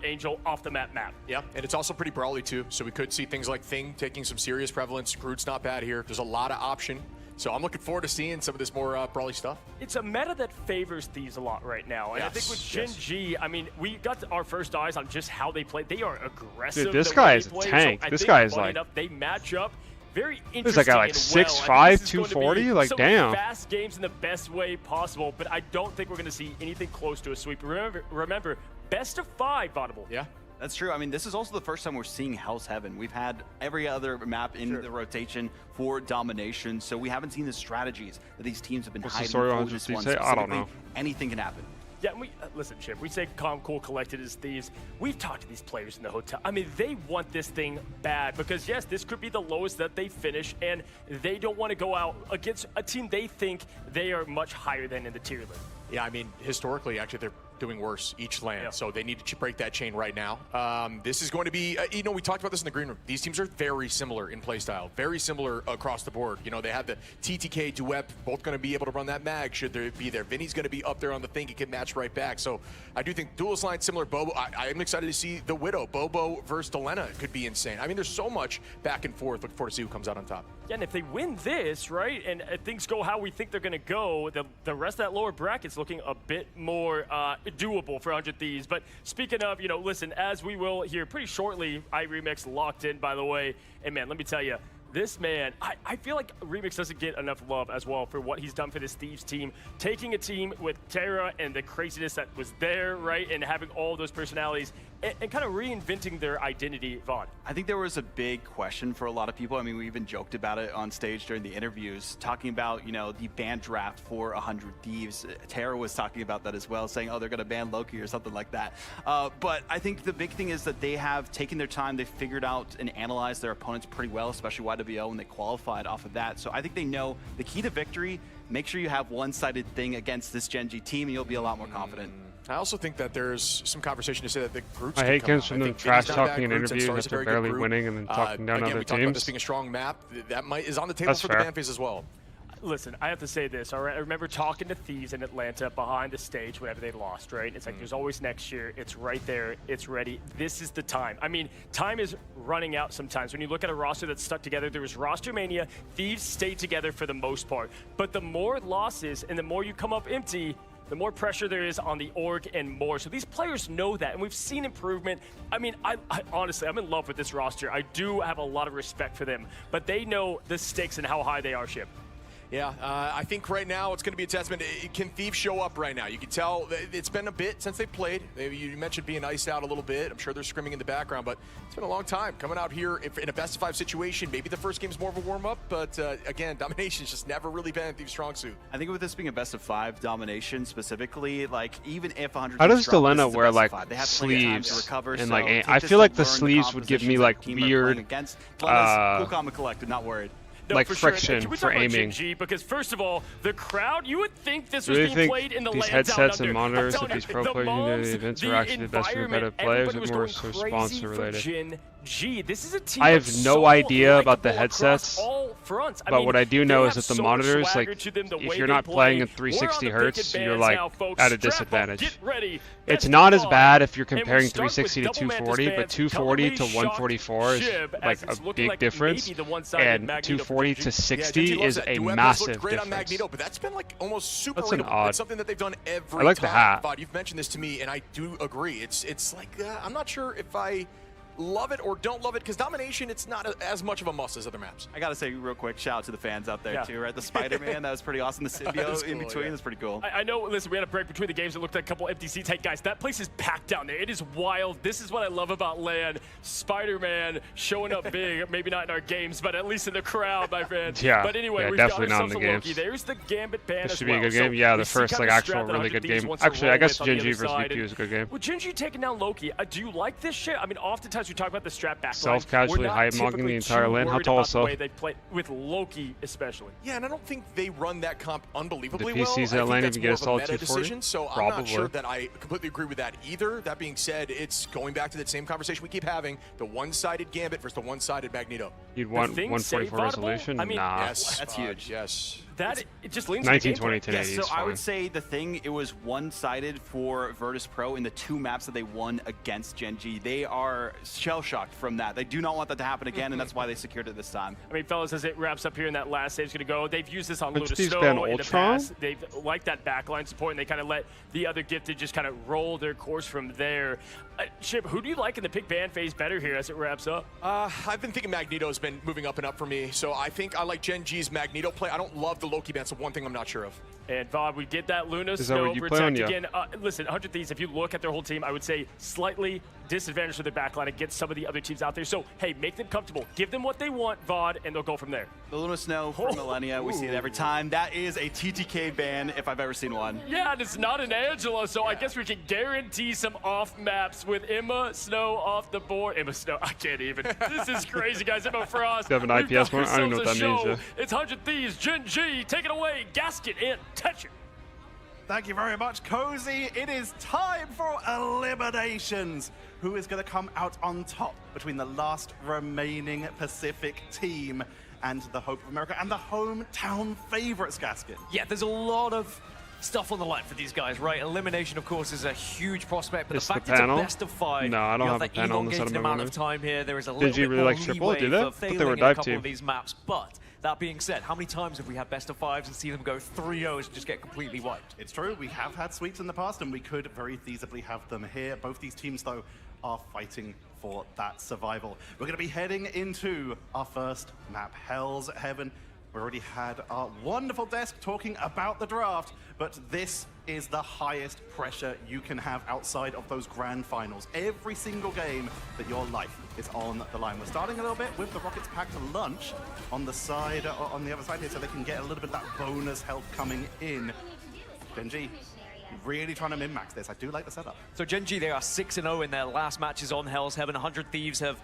Angel off the map. Yeah, and it's also pretty brawly too, so we could see things like Thing taking some serious prevalence. Groot's not bad here. There's a lot of option. So I'm looking forward to seeing some of this more brawly stuff. It's a meta that favors Thieves a lot right now. And I think with Gen G, I mean, we got our first eyes on just how they play. They are aggressive. Dude, this guy is a tank. So this guy is like... They match up very interesting. This guy like 6'5", 240? Like, damn. Fast games in the best way possible, but I don't think we're going to see anything close to a sweep. Remember, best of 5, Audible. Yeah. That's true. I mean, this is also the first time we're seeing Hell's Heaven. We've had every other map in the rotation for Domination, so we haven't seen the strategies that these teams have been hiding for this one. I don't know. Anything can happen. Yeah, and listen, Chip, we say calm, cool, collected as Thieves. We've talked to these players in the hotel. I mean, they want this thing bad because, yes, this could be the lowest that they finish, and they don't want to go out against a team they think they are much higher than in the tier list. Yeah, I mean, historically, actually, they're doing worse each land, so they need to break that chain right now. This is going to be, you know, we talked about this in the green room. These teams are very similar in playstyle, very similar across the board. You know, they have the TTK duet, both going to be able to run that mag should there be there. Vinny's going to be up there on the thing, he can match right back. So I do think duelist line similar. Bobo, I am excited to see the Widow. Bobo versus Delena could be insane. I mean, there's so much back and forth. Looking forward to see who comes out on top. Yeah, and if they win this, right, and things go how we think they're going to go, the rest of that lower bracket's looking a bit more doable for 100 Thieves. But speaking of, you know, listen, as we will hear pretty shortly, iRemix locked in, by the way. And man, let me tell you, this man, I feel like Remix doesn't get enough love as well for what he's done for this Thieves team. Taking a team with Terra and the craziness that was there, right, and having all those personalities and kind of reinventing their identity, Vaughn. I think there was a big question for a lot of people. I mean, we even joked about it on stage during the interviews, talking about, you know, the ban draft for 100 Thieves. Terra was talking about that as well, saying, oh, they're going to ban Loki or something like that. But I think the big thing is that they have taken their time. They've figured out and analyzed their opponents pretty well, especially YWO when they qualified off of that. So I think they know the key to victory. Make sure you have one-sided thing against this Gen G team, and you'll be a lot more confident. I also think that there's some conversation to say that the groups. I hate getting them trash talking in interviews after barely winning and then talking down again, other we talked about this teams. being a strong map. That is on the table for the ban phase as well. Listen, I have to say this, all right? I remember talking to Thieves in Atlanta behind the stage whenever they lost, right? It's like there's always next year. It's right there. It's ready. This is the time. I mean, time is running out sometimes. When you look at a roster that's stuck together, there was roster mania. Thieves stayed together for the most part. But the more losses and the more you come up empty, the more pressure there is on the org and more. So these players know that, and we've seen improvement. I mean, I honestly, I'm in love with this roster. I do have a lot of respect for them, but they know the stakes and how high they are, Ship. Yeah, I think right now it's going to be a testament. Can Thieves show up right now? You can tell it's been a bit since they played. You mentioned being iced out a little bit. I'm sure they're screaming in the background, but it's been a long time coming out here in a best-of-5 situation. Maybe the first game's more of a warm-up, but again, domination's just never really been Thieves' strong suit. I think with this being a best-of-5 domination specifically, like even if 100. How does Delena wear like sleeves and like? I feel like the sleeves would give me like weird. Cool, calm, and collected. Not worried. No, like for friction sure. for aiming. Gen.G, because first of all, the crowd, you would think this was Really being played in the these lands headsets down and under. monitors I'm of these pro telling you, players the events moms, are actually the best for environment, competitive players, everybody or was more going so crazy sponsor for related? Gen.G. This is a team I have that's no so idea about the likable headsets, across all fronts. I but mean, what I do they know is have that the so much monitors, swagger like, to them, the if way you're they not play. playing in We're on 360 the hertz, picket you're bands like now, folks. at a Strap up, disadvantage. get ready. It's Best not of as 5. bad if you're And we comparing start with 360 to double Mantis 240, but bands, 240 to totally 144 is shocked like Shib, as it's a looking big like difference, maybe the one-sided and Magneto 240 from to Gen.G. 60 is a Duet massive looked great on difference. Magneto, but that's been like almost super That's an readable. odd. It's something that they've done every I like the time. hat. Vod, you've mentioned this to me, and I do agree. It's like I'm not sure if I love it or don't love it, because domination, it's not as much of a must as other maps. I gotta say real quick, shout out to the fans out there Yeah. too, right? The Spider-Man, that was pretty awesome. The symbiote cool, in between, yeah. that's pretty cool. I know, listen, we had a break between the games. It looked like a couple empty seats. Hey, guys, that place is packed down there. It is wild. This is what I love about LAN. Spider-Man showing up big, maybe not in our games, but at least in the crowd, my friend. Yeah, But anyway, yeah, we've definitely got not in the ourselves a Loki. games. There's the Gambit ban This as should be a well. good game. So Yeah, we the see first kind like of actual strat that really 100 good Thieves game. wants to Actually, I roll guess with on the Gen.G other versus side. VP was a good game. With Gen.G taking down Loki, do you like this shit? I mean, oftentimes we talk about the strat backline. Self-casually high-mogging the entire lane. How tall is the way Self? they play with Loki, especially. Yeah, and I don't think they run that comp unbelievably The well. PCs I that think lane that's if you get more a of a solid meta 240? decision, so I'm not sure that I completely agree with that either. That being said, it's going back to that same conversation we keep having, the one-sided Gambit versus the one-sided Magneto. You'd want thing 144 save resolution? I mean, Nah. Yes, That's huge. Yes. That it just leans 1920 to the gameplay. 1080 Yes, is so I fine. would say the thing, it was one-sided for Virtus Pro in the 2 maps that they won against Gen.G. They are shell-shocked from that. They do not want that to happen again, and that's why they secured it this time. I mean, fellas, as it wraps up here and that last save's going to go, they've used this on Which Luna these Snow ban in the Ultron? past. They've liked that backline support, and they kind of let the other gifted just kind of roll their course from there. Shib, who do you like in the pick ban phase better here as it wraps up? I've been thinking Magneto's been moving up and up for me, so I think I like Gen.G's Magneto play. I don't love the Loki ban, so one thing I'm not sure of. And Vod, we get that Luna Is that Snow what you play on? protect Yeah. again. Listen, 100 Thieves, if you look at their whole team, I would say slightly disadvantaged for their backline against some of the other teams out there. So, hey, make them comfortable. Give them what they want, Vod, and they'll go from there. The Luna Snow for Millennia, we see it every time. That is a TTK ban if I've ever seen one. Yeah, and it's not an Angela, so I guess we can guarantee some off maps with Emma Snow off the board. Emma Snow, I can't even. This is crazy, guys. Emma Frost. Do you have an We've IPS got one? I don't know what ourselves that a means, show. yeah. It's 100 Thieves, Gen.G, take it away, Gasket, and Tetcher. Thank you very much, Cozy. It is time for eliminations. Who is going to come out on top between the last remaining Pacific team and the Hope of America and the hometown favorites, Gasket? Yeah, there's a lot of stuff on the line for these guys, right? Elimination, of course, is a huge prospect, but It's the fact the it's a panel? best of 5, No, I don't you have a that panel on the side of elongated my amount window. of time here. There is a Did little you bit really more like triple? leeway Do that? for I thought they failing were in a dive couple team. of these maps, but that being said, how many times have we had best of 5s and see them go 3-0s and just get completely wiped? It's true, we have had sweeps in the past, and we could very feasibly have them here. Both these teams, though, are fighting for that survival. We're going to be heading into our first map, Hell's Heaven. We already had our wonderful desk talking about the draft, but this is the highest pressure you can have outside of those grand finals. Every single game that your life is on the line. We're starting a little bit with the Rockets packed lunch on the side, on the other side here, so they can get a little bit of that bonus health coming in. Gen.G, really trying to min-max this. I do like the setup. So Gen.G, they are 6-0 in their last matches on Hell's Heaven. 100 Thieves have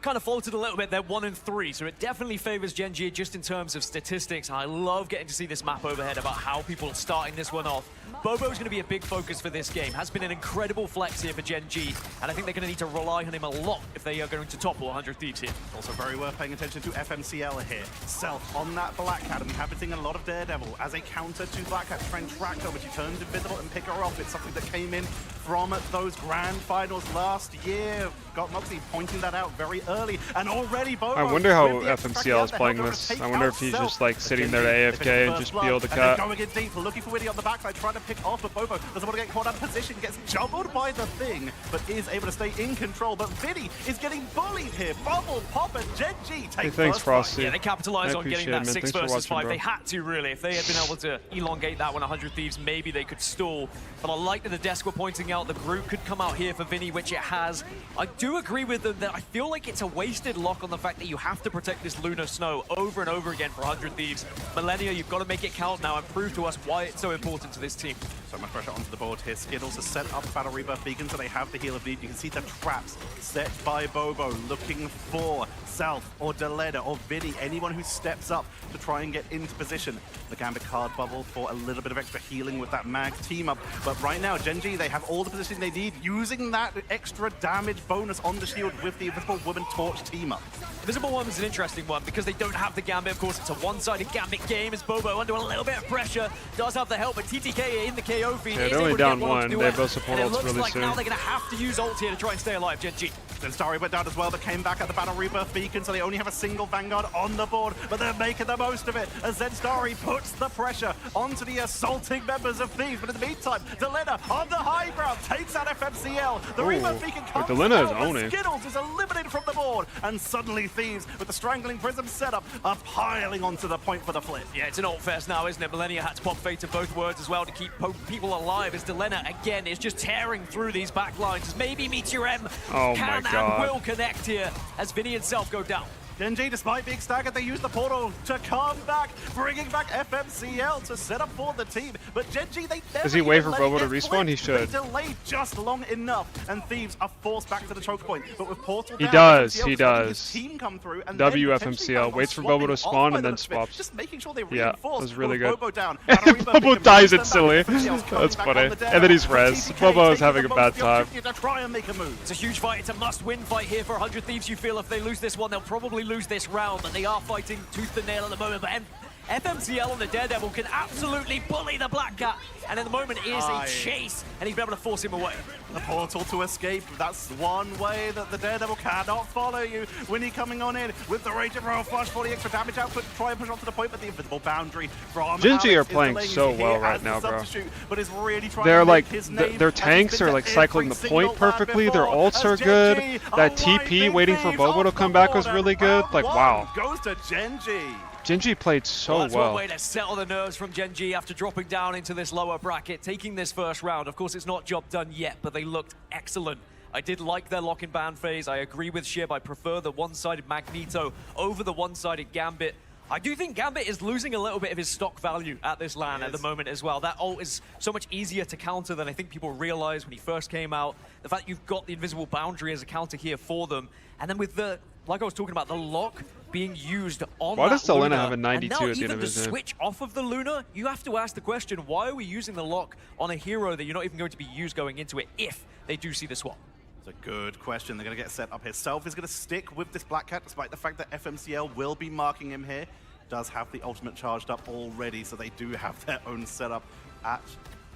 kind of faltered a little bit. They're 1-3, so it definitely favors Gen.G just in terms of statistics. And I love getting to see this map overhead about how people are starting this one off. Bobo's going to be a big focus for this game. Has been an incredible flex here for Gen.G, and I think they're going to need to rely on him a lot if they are going to topple 100 Thieves here. Also very worth paying attention to FMCL here. Self on that Black Cat, and we have been seeing a lot of Daredevil as a counter to Black Cat. Try and track her, but she turns invisible and pick her off. It's something that came in from those grand finals last year. Got Moxie pointing that out very early, and already Bobo. I wonder how with the extra FMCL is track playing down, this. they'll I wonder if he's just like sitting there to AFK and just be able to cut. Going in deep, looking for Winnie on the backside, trying to pick off, but Bobo doesn't want to get caught out of position, gets jumbled by the thing, but is able to stay in control. But Vinny is getting bullied here. Bubble, Pop, and Gen.G take Hey, thanks, Frosty. Yeah, they capitalized on getting that 6 versus 5. Bro. They had to, really. If they had been able to elongate that 100 Thieves, maybe they could stall. But I like that the desk were pointing out the group could come out here for Vinny, which it has. I do agree with them that I feel like it's a wasted lock on the fact that you have to protect this Lunar Snow over and over again for 100 Thieves. Millennia, you've got to make it count now and prove to us why it's so important to this team. So much pressure onto the board here. Skittles has set up Battle Rebirth Beacon, so they have the Heal of Need. You can see the traps set by Bobo, looking for Self or Delena or Vinny, anyone who steps up to try and get into position. The Gambit card bubble for a little bit of extra healing with that Mag team up. But right now, Gen.G, they have all the position they need, using that extra damage bonus on the shield with the Invisible Woman Torch team up. Invisible Woman's an interesting one because they don't have the Gambit. Of course, it's a one-sided Gambit game as Bobo under a little bit of pressure. Does have the help, but TTK in the KO feed. Yeah, they're only down one. They have both support ults really like soon. Now they're going to have to use ult here to try and stay alive, Gen.G. Then Starry went down as well, but came back at the Battle Rebirth Beacon, so they only have a single Vanguard on the board, but they're making the most of it as Zendstari puts the pressure onto the assaulting members of Thieves. But in the meantime, Delena on the high ground takes out FMCL. The Rebirth Beacon comes Delena is down, owning. Skittles is eliminated from the board, and suddenly Thieves, with the Strangling Prism setup, are piling onto the point for the flip. Yeah, it's an ult fest now, isn't it? Millennia had to pop Fate of both words as well to keep people alive as Delena, again, is just tearing through these back lines. As maybe Meteor M can and will connect here as Vinny and Self go down. Gen.G, despite being staggered, they use the portal to come back, bringing back FMCL to set up for the team. But Gen.G, they never Does he wait for let Bobo it to get respawn? flipped. He should. They delayed just long enough, and Thieves are forced back to the choke point. But with portal He down, does, FMCL he is letting does. his team come through, and WFMCL waits for Bobo to spawn and then swaps. Just making sure they Yeah, reinforce. that was really with good. Bobo down. Bobo dies instantly. That's funny. And then he's res. Bobo is having a bad time. To try and make a move. It's a huge fight. It's a must-win fight here for 100 Thieves. You feel if they lose this one, they'll probably lose this round, but they are fighting tooth and nail at the moment. But FMCL on the Daredevil can absolutely bully the Black Cat, and at the moment it is a chase, and he's been able to force him away. The portal to escape, that's one way that the Daredevil cannot follow you. Winnie coming on in with the Rage of Royal Flush for the extra damage output to try and push onto the point, but the invisible boundary from Gen.G are Alex is playing delaying so here well as right the now, bro. substitute, but is really trying They're to like, make his name, their and he's tanks been are to like cycling the every point single land perfectly. Their before, ults are as good. Gen.G That are TP wiping waiting for Thieves Bobo to off come the back was board, really and good. round Like, one wow. goes to Gen.G. Gen.G played so That's well. one way to settle the nerves from Gen.G after dropping down into this lower bracket, taking this first round. Of course, it's not job done yet, but they looked excellent. I did like their lock-in ban phase. I agree with Shib. I prefer the one-sided Magneto over the one-sided Gambit. I do think Gambit is losing a little bit of his stock value at this LAN at the moment as well. That ult is so much easier to counter than I think people realized when he first came out. The fact you've got the invisible boundary as a counter here for them. And then with the, like I was talking about, the lock being used on Why does that Delena Luna, have a 92 and now at the end even of to his game? switch off of the Luna, you have to ask the question, why are we using the lock on a hero that you're not even going to be used going into it if they do see the swap? It's a good question. They're going to get set up here. Self is going to stick with this Black Cat, despite the fact that FMCL will be marking him here. Does have the ultimate charged up already, so they do have their own setup at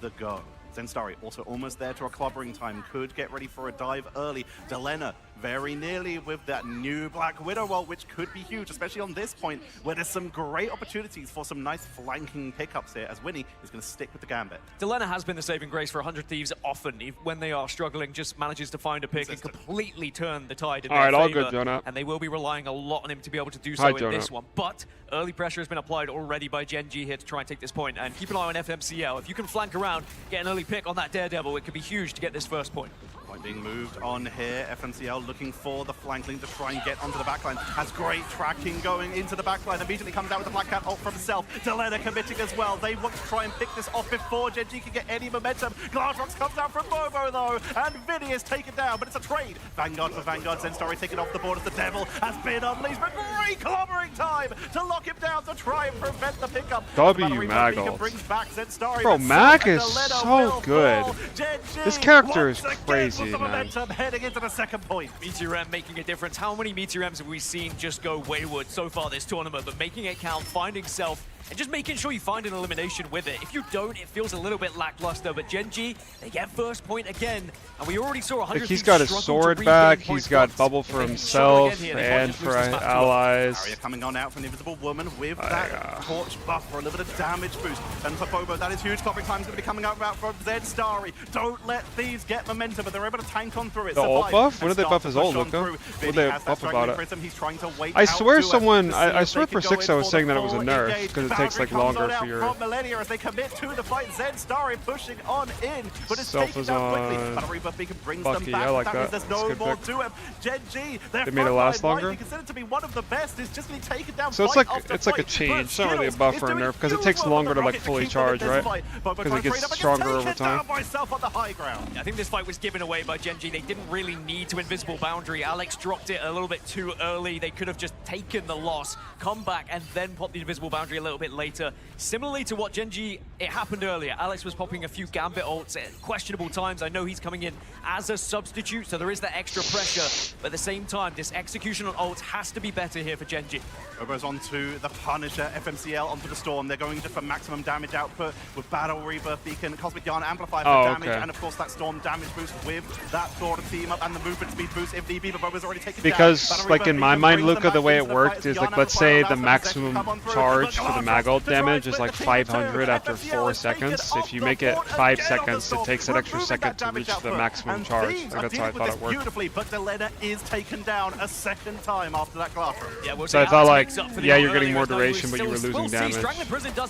the go. Zendstari also almost there to a clobbering time. Could get ready for a dive early. Delena very nearly with that new Black Widow ult, which could be huge, especially on this point where there's some great opportunities for some nice flanking pickups here, as Winnie is going to stick with the Gambit. Delena has been the saving grace for 100 Thieves often. When they are struggling, just manages to find a pick and completely turn the tide in their all favor. good, Jonah. And they will be relying a lot on him to be able to do so Hi, in Jonah. this one. But early pressure has been applied already by Gen.G here to try and take this point. And keep an eye on FMCL. If you can flank around, get an early pick on that Daredevil, it could be huge to get this first point. Point being moved on here. FMCL looking for the flankling to try and get onto the backline. Has great tracking going into the backline. Immediately comes out with the Black Cat ult from himself. Delena committing as well. They want to try and pick this off before Gen.G can get any momentum. Glassrocks comes out from Bobo though, and Vinny is taken down, but it's a trade. Vanguard for Vanguard. Zendstari taken off the board as the Devil has been unleashed. But great clobbering time to lock him down to try and prevent the pickup. Mag ult. Brings back Zendstari, Bro, but Mag is Delena so will good. fall. Gen.G This character is once again crazy, with the man. momentum heading into the second point. Meteor M making a difference. How many Meteor M's have we seen just go wayward so far this tournament? But making it count, finding Self, and just making sure you find an elimination with it. If you don't, it feels a little bit lackluster, but Gen G, they get first point again, and we already saw 100 He's got his sword back, he's got bubble for himself and for allies. Barrier coming on out from the Invisible Woman with that torch buff for a little bit of damage boost. And for Bobo, that is huge. Clobbering time is going to be coming out from Zed Starry. Don't let Thieves get momentum, but they're able to tank on through it. The ult buff? When did they buff his ult, Luca? What did they buff about it? I swear someone, I swear for 6 I was saying that it was a nerf, because it takes like longer for your... Millennia as they commit to the fight. Zed Starry pushing on in, but it's Self taken is down quickly. on Battle Reaper Beacon brings Bucky, them back. I like That means that. there's no That's a good more pick. to him. Gen G, their They made it last longer? Widely considered to be one of the best, is just being taken down. So it's fight like after a fight. change, But it's not really a Skittles buff is or a doing nerf, because it huge takes work longer on to the like Rocket fully keep them in charge, this right? fight. Bobo Because trying it to trade gets up, but stronger taken over time. down by himself on the high ground. I think this fight was given away by Gen G. They didn't really need to invisible boundary. Alex dropped it a little bit too early. They could have just taken the loss, come back, and then pop the invisible boundary a little bit later. Similarly to what Gen G, it happened earlier. Alex was popping a few Gambit ults at questionable times. I know he's coming in as a substitute, so there is that extra pressure. But at the same time, this execution on ults has to be better here for Gen G. Bobo's onto the Punisher, FMCL onto the Storm. They're going just for maximum damage output with Battle Reaper, Beacon, Cosmic Yarn, Amplify for damage, and of course that Storm damage boost with that sort of team up and the movement speed boost if need be, but Bobo's already taken Because, down. like in my mind, Luca, the way it worked is like, let's say the maximum charge for the mag ult damage is like 500 after 4 seconds. If you make it 5 seconds, it takes an extra second to reach the maximum charge. Like, that's how I thought it worked. Beautifully, but Delena is taken down a second time after that classroom. Yeah, we'll So I thought like, yeah, you're getting more duration, but you were losing damage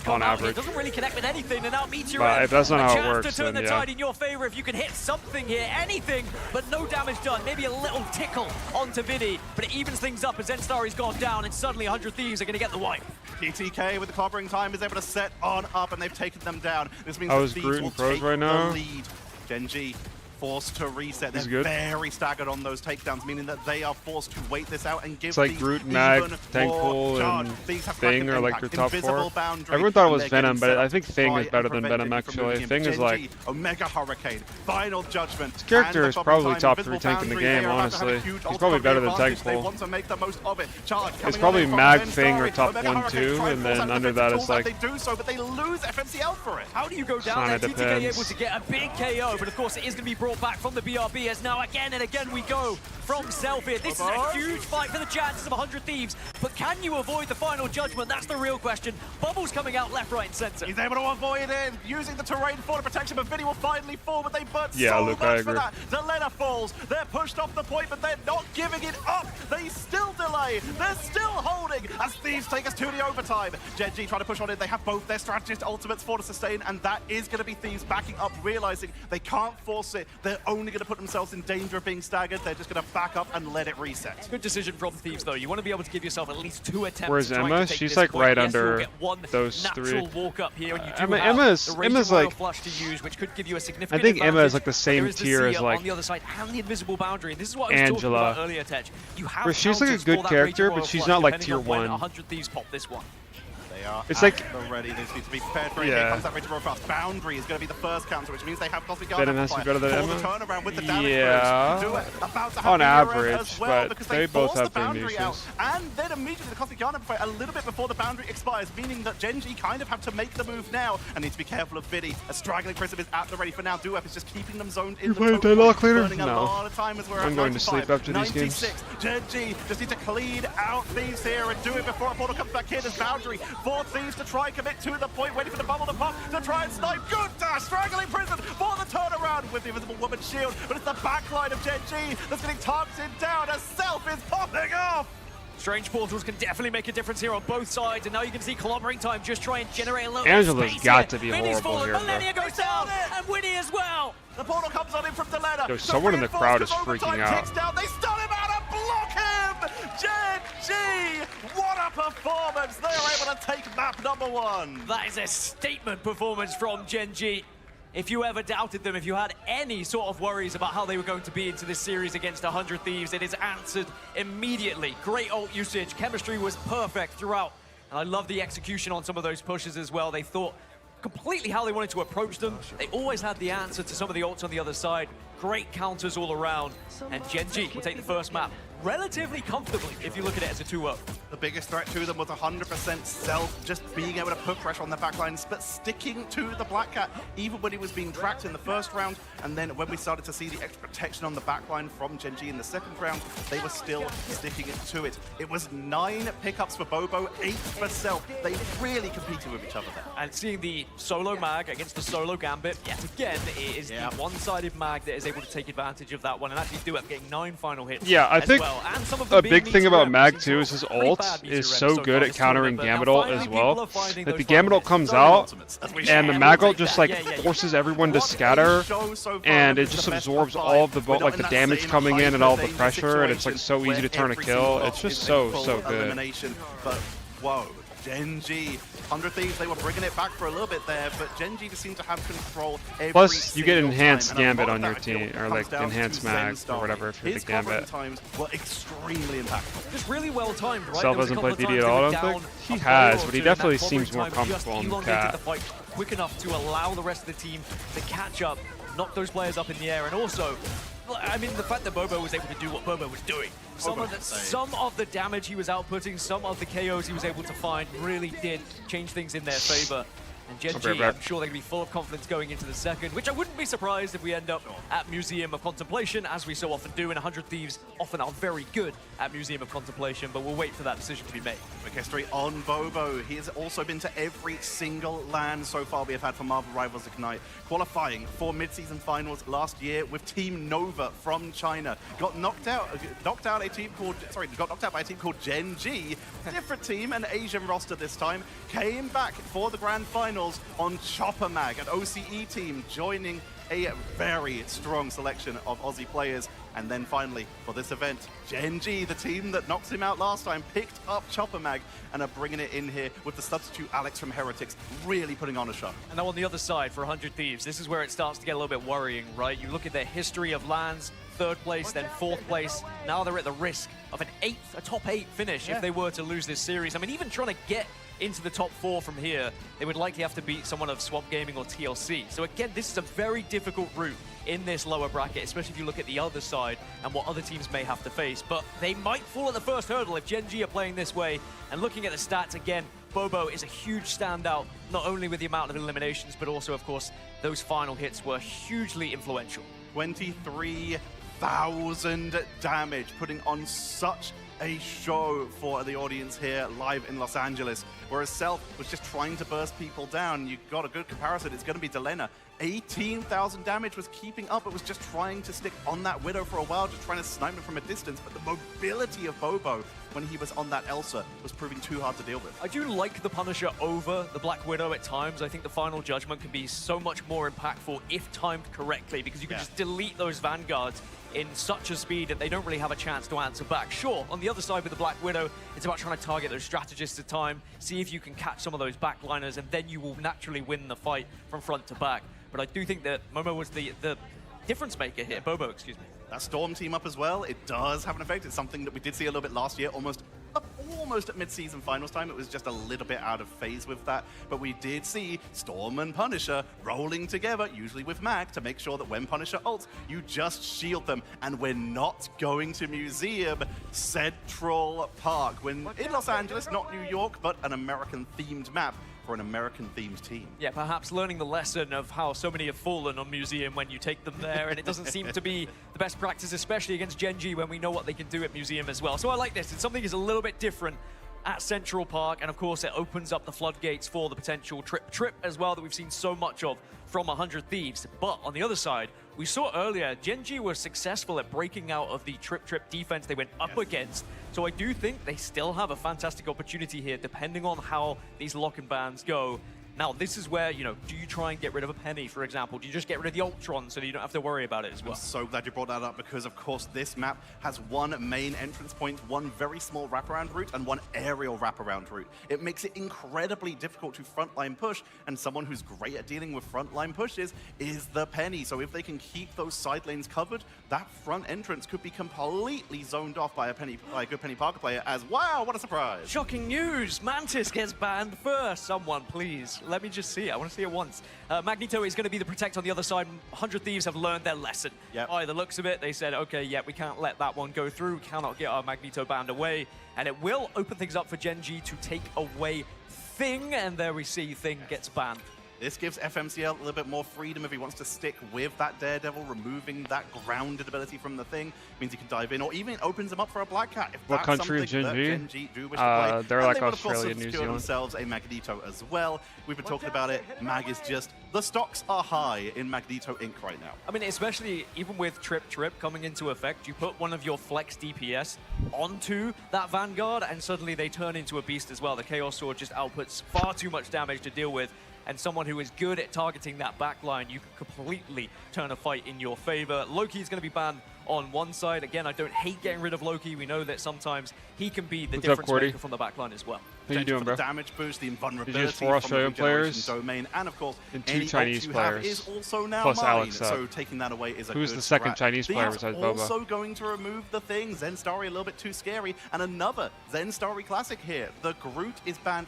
on average. It doesn't really connect with anything, and now Meteor But if that's not how it chance works, to turn then the yeah. tide in your favor if you can hit something here, anything, but no damage done. Maybe a little tickle onto Vidi, but it evens things up as Zenstari's gone down, and suddenly 100 Thieves are going to get the wipe. PTK with the clobbering time is able to set on up, and they've taken them down. This means I the was Thieves Groot will and pros take right now. the lead. Gen G forced to reset. He's They're good. very staggered on those takedowns, meaning that they are forced to wait this out and give It's like these Groot, Mag, even Thankful, more charge. and These have Thing cracked are like impact. your top Invisible 4. boundary, Everyone thought it and was they're getting Venom, but set I up think to Thing try is and better than prevent Venom Vidi from actually. moving in. Thing is Gen like... G, Omega Hurricane, Final Judgment. This character and is the probably time, top invisible 3 tank in the boundary, game, they are about to have a honestly. huge He's probably ultimate better than advantage. They Thankful. want to make the most of it. Charge It's coming probably on in from Mag, Zen Thing, or Starry. top Omega 1, Hurricane 2, try and force then out under the that tools is like... They do so, but they lose FMCL for it. How do you go down there? Kinda TTK depends. able to get a big KO, but of course it is going to be brought back from the BRB as now again and again we go from Self here. This is a huge fight for the chances of 100 Thieves, but can you avoid the final judgment? That's the real question. Bubbles coming out left, right, and center. He's able to avoid it, using the terrain for the protection, but Vidi will finally fall, but they burn Yeah, so Luke, much I for agree. that. Delena falls. They're pushed off the point, but they're not giving it up. They still delay. They're still holding as Thieves take us to the overtime. Gen G trying to push on it. They have both their strategist ultimates for the sustain, and that is going to be Thieves backing up, realizing they can't force it. They're only going to put themselves in danger of being staggered. They're just going to back up and let it reset. Good decision from Thieves, though. You want to be able to give yourself at least 2 attempts. Where's to try Emma? to take She's this like point. right Yes, under you'll get one those natural 3. walk up here, and you do Emma- have Emma's- the Raging Emma's Royal like- flush to use, which could give you a significant I think Emma advantage. is like the But same there is the tier as Seer like on the other side and the invisible boundary. And this is what I was talking Angela. about earlier, Tej. You have Where she's like a counters good for that character, Raging but Royal she's flush, not like depending tier on when 1. 100 Thieves pop this one. They are It's at like- the ready. They just need to be prepared for it. Yeah. Here comes that Raging Royal fast. Boundary is going to be the first counter, which means they have Cosmic Guard Venom has to be better than for Emma? the turnaround with the damage Yeah. boost. Do it. About to have On the Euro average, as well, but because they both forced have the their boundary out. niches. And then immediately the Cosmic Guard amplify a little bit before the boundary expires, meaning that Gen G kind of have to make the move now and need to be careful of Vidi. A straggling Prism is at the ready for now. Duep is just keeping them zoned in You the played total Deadlock point, later? burning a No. lot of time as we're I'm at going to sleep 95, after these games. 96. Gen G just need to clean out Thieves here and do it before a portal comes back in as boundary for Thieves to try and commit to the point, waiting for the bubble to pop to try and snipe. Good dash, straggling Prison for the turnaround with the Invisible Woman shield, but it's the backline of Gen G that's getting targeted down as Self is popping off. Strange portals can definitely make a difference here on both sides, and now you can see clobbering time just try and generate a little Angela's bit of space got here. to be Vinny's horrible fallen, here, bro. Millennia goes down, and Winnie as well. The portal comes on in from Delena. Yo, someone in the crowd is freaking out. Kicks down. They stun him out and block him. Gen G, what a performance. They're able to take map number 1. That is a statement performance from Gen G. If you ever doubted them, if you had any sort of worries about how they were going to be into this series against 100 Thieves, it is answered immediately. Great ult usage, chemistry was perfect throughout. And I love the execution on some of those pushes as well. They thought completely how they wanted to approach them. They always had the answer to some of the ults on the other side. Great counters all around. And Gen G will take the first map relatively comfortably if you look at it as a 2-0. The biggest threat to them was 100% Self, just being able to put pressure on the backlines, but sticking to the Black Cat, even when he was being tracked in the first round. And then when we started to see the extra protection on the backline from Gen G in the second round, they were still sticking to it. It was 9 pickups for Bobo, 8 for Self. They really competed with each other there. And seeing the solo mag against the solo Gambit, yet again, it is the one-sided mag that is able to take advantage of that one and actually do it, getting 9 final hits. Yeah, I think well. And some of them a big thing about Mag too is his ult is so good at countering Gambit ult as well. Like the Gambit ult comes out and the Mag ult just like forces everyone to scatter, and it just absorbs all of the like the damage coming in and all the pressure, and it's like so easy to turn a kill. It's just so good. But whoa, Gen G, 100 Thieves, they were bringing it back for a little bit there, but Gen G just seemed to have control every Plus, you get single enhanced time, and a lot Gambit of on your that team, kill or like comes down enhanced to Mag Zen or whatever if you're the His covering Gambit. times were extremely impactful. Just really well timed, right? Self hasn't played DD at all, I don't think. He has, but he definitely seems more comfortable on the Cat. The fight quick enough to allow the rest of the team to catch up, knock those players up in the air, and also, I mean, the fact that Bobo was able to do what Bobo was doing. Some of the damage he was outputting, some of the KOs he was able to find really did change things in their favor. And Gen G, I'm sure they're going to be full of confidence going into the second, which I wouldn't be surprised if we end up at Museum of Contemplation, as we so often do, and 100 Thieves often are very good at Museum of Contemplation, but we'll wait for that decision to be made. Quick history on Bobo. He has also been to every single LAN so far we have had for Marvel Rivals Ignite, qualifying for mid-season finals last year with Team Nova from China. Got knocked out by a team called Gen G, different team, an Asian roster this time, came back for the grand finals on Chopper Mag, an OCE team, joining a very strong selection of Aussie players. And then finally, for this event, Gen G, the team that knocked him out last time, picked up Chopper Mag and are bringing it in here with the substitute Alex from Heretics, really putting on a show. And now on the other side for 100 Thieves, this is where it starts to get a little bit worrying, right? You look at their history of LANs, 3rd place, then 4th place. Now they're at the risk of a top 8 finish if they were to lose this series. I mean, even trying to get into the top 4 from here, they would likely have to beat someone of Swamp Gaming or TLC. So again, this is a very difficult route in this lower bracket, especially if you look at the other side and what other teams may have to face. But they might fall at the first hurdle if Gen G are playing this way. And looking at the stats again, Bobo is a huge standout, not only with the amount of eliminations, but also, of course, those final hits were hugely influential. 23,000 damage, putting on such a show for the audience here live in Los Angeles, whereas Self was just trying to burst people down. You got a good comparison, it's going to be Delena. 18,000 damage, was keeping up. It was just trying to stick on that Widow for a while, just trying to snipe him from a distance, but the mobility of Bobo when he was on that Elsa was proving too hard to deal with. I do like the Punisher over the Black Widow at times. I think the final judgment can be so much more impactful if timed correctly, because you can just delete those Vanguards in such a speed that they don't really have a chance to answer back. Sure, on the other side with the Black Widow, it's about trying to target those strategists at time, see if you can catch some of those backliners, and then you will naturally win the fight from front to back. But I do think that Momo was the difference maker here. Bobo, excuse me. That Storm team up as well, it does have an effect. It's something that we did see a little bit last year, almost at mid-season finals time. It was just a little bit out of phase with that, but we did see Storm and Punisher rolling together, usually with Mag, to make sure that when Punisher ults, you just shield them. And we're not going to Museum, Central Park. When in Los Angeles, not New York, but an American-themed map for an American-themed team. Yeah, perhaps learning the lesson of how so many have fallen on Museum when you take them there, and it doesn't seem to be the best practice, especially against Gen G when we know what they can do at Museum as well. So I like this. It's something that's a little bit different at Central Park, and of course it opens up the floodgates for the potential trip as well that we've seen so much of from 100 Thieves. But on the other side, we saw earlier, Gen G was successful at breaking out of the trip defense they went up against. So I do think they still have a fantastic opportunity here, depending on how these lock-and bans go. Now, this is where, you know, do you try and get rid of a Penny, for example? Do you just get rid of the Ultron so that you don't have to worry about it as well? I'm so glad you brought that up, because, of course, this map has one main entrance point, one very small wraparound route, and one aerial wraparound route. It makes it incredibly difficult to frontline push, and someone who's great at dealing with frontline pushes is the Penny. So if they can keep those side lanes covered, that front entrance could be completely zoned off by a good Penny Parker player as, wow, what a surprise! Shocking news! Mantis gets banned first. Someone, please, Let me just see it. I want to see it once. Magneto is going to be the protect on the other side. 100 Thieves have learned their lesson. Yep. By the looks of it, they said, okay, yeah, we can't let that one go through. Cannot get our Magneto banned away. And it will open things up for Gen G to take away Thing. And there we see Thing gets banned. This gives FMCL a little bit more freedom if he wants to stick with that Daredevil, removing that grounded ability from the Thing. Means he can dive in, or even opens him up for a Black Cat. If What that's country is something that Gen Gen G do wish to play. They're and like they would, of course, Australia, New secure Zealand. themselves a Magneto as well. We've been talking about it. Mag is just, the stocks are high in Magneto Inc. right now. I mean, especially even with Trip coming into effect, you put one of your flex DPS onto that Vanguard, and suddenly they turn into a beast as well. The Chaos Sword just outputs far too much damage to deal with. And someone who is good at targeting that backline, you can completely turn a fight in your favor. Loki is going to be banned on one side. Again, I don't hate getting rid of Loki. We know that sometimes he can be the difference maker from the backline as well. How you doing, bro? The damage boost, the invulnerability Just 4 from the Australian regeneration players domain, and of course, and 2 any Chinese ults you have players. is also now Plus mine. Alex. So taking that away is a Who's good the second strat. Chinese player Thieves besides Boba? also going to remove the Thing. Zen Starry a little bit too scary, and another Zen Starry classic here. The Groot is banned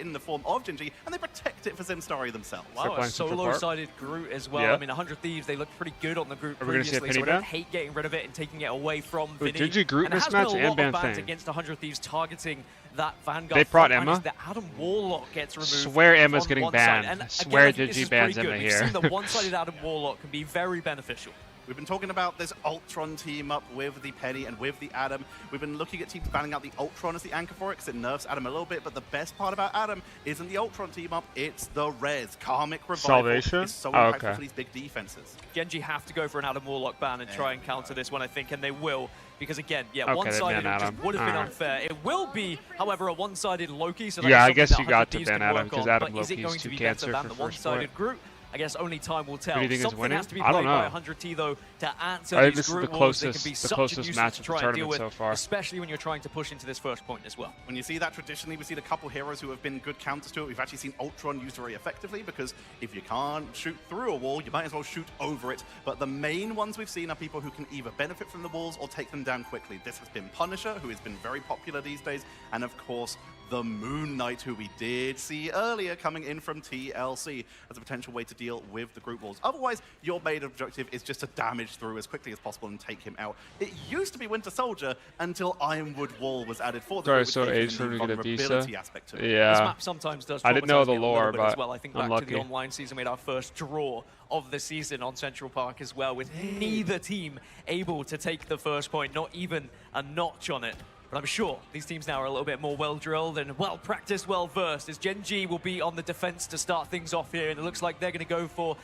in the form of Gen G, and they protect it for Zen Starry themselves. Wow, a solo-sided Groot as well. Yeah. I mean, 100 Thieves, they looked pretty good on the Groot Are we gonna see a previously, so penny I don't ban? hate getting rid of it and taking it away from Wait, Vinny. Gen G Groot And there has been a mismatch lot and of ban bans Thing. against 100 Thieves targeting that Vanguard. They brought front line Emma. is that Adam Warlock gets removed. Swear Emma's from getting one side. banned. And again, Swear I think Gen this G is pretty bans good. Emma We've here. seen that one-sided Adam Warlock can be very beneficial. We've been talking about this Ultron team up with the Penny and with the Adam. We've been looking at teams banning out the Ultron as the anchor for it because it nerfs Adam a little bit, but the best part about Adam isn't the Ultron team up, it's the res. Karmic Revival Salvation? is so Oh, impactful okay. for these big defenses. Gen G have to go for an Adam Warlock ban and try and counter this one, I think, and they will. Because again, yeah, Okay, they one-sided ban just Adam. would have been Alright. unfair. It will be, however, a one-sided Loki, so that's Yeah, I something guess that you 100 got to Thieves ban can Adam work because on, Adam but is it Loki's going to too be cancer better than for the first point. one-sided Groot? I guess only time will tell. Who do you think is Something winning? has to be I don't played by know. 100T though to answer I think these this is the Groot wars. They can closest- be the such a closest nuisance match to of the try and deal tournament with, so far. especially when you're trying to push into this first point as well. When you see that traditionally, we've seen a couple heroes who have been good counters to it. We've actually seen Ultron used very effectively because if you can't shoot through a wall, you might as well shoot over it. But the main ones we've seen are people who can either benefit from the walls or take them down quickly. This has been Punisher, who has been very popular these days, and of course, the Moon Knight, who we did see earlier coming in from TLC as a potential way to deal with the group walls. Otherwise, your main objective is just to damage through as quickly as possible and take him out. It used to be Winter Soldier until Ironwood Wall was added for the Sorry, group, so which gave Ace him the for to get a visa? vulnerability aspect to it. Yeah. This map sometimes does I didn't know traumatize the me a little lore, bit as but well. I think I'm back to the lucky. online season, we had our first draw of the season on Central Park as well, with neither team able to take the first point, not even a notch on it. But I'm sure these teams now are a little bit more well-drilled and well-practiced, well-versed, as Gen G will be on the defense to start things off here, and it looks like they're going to go for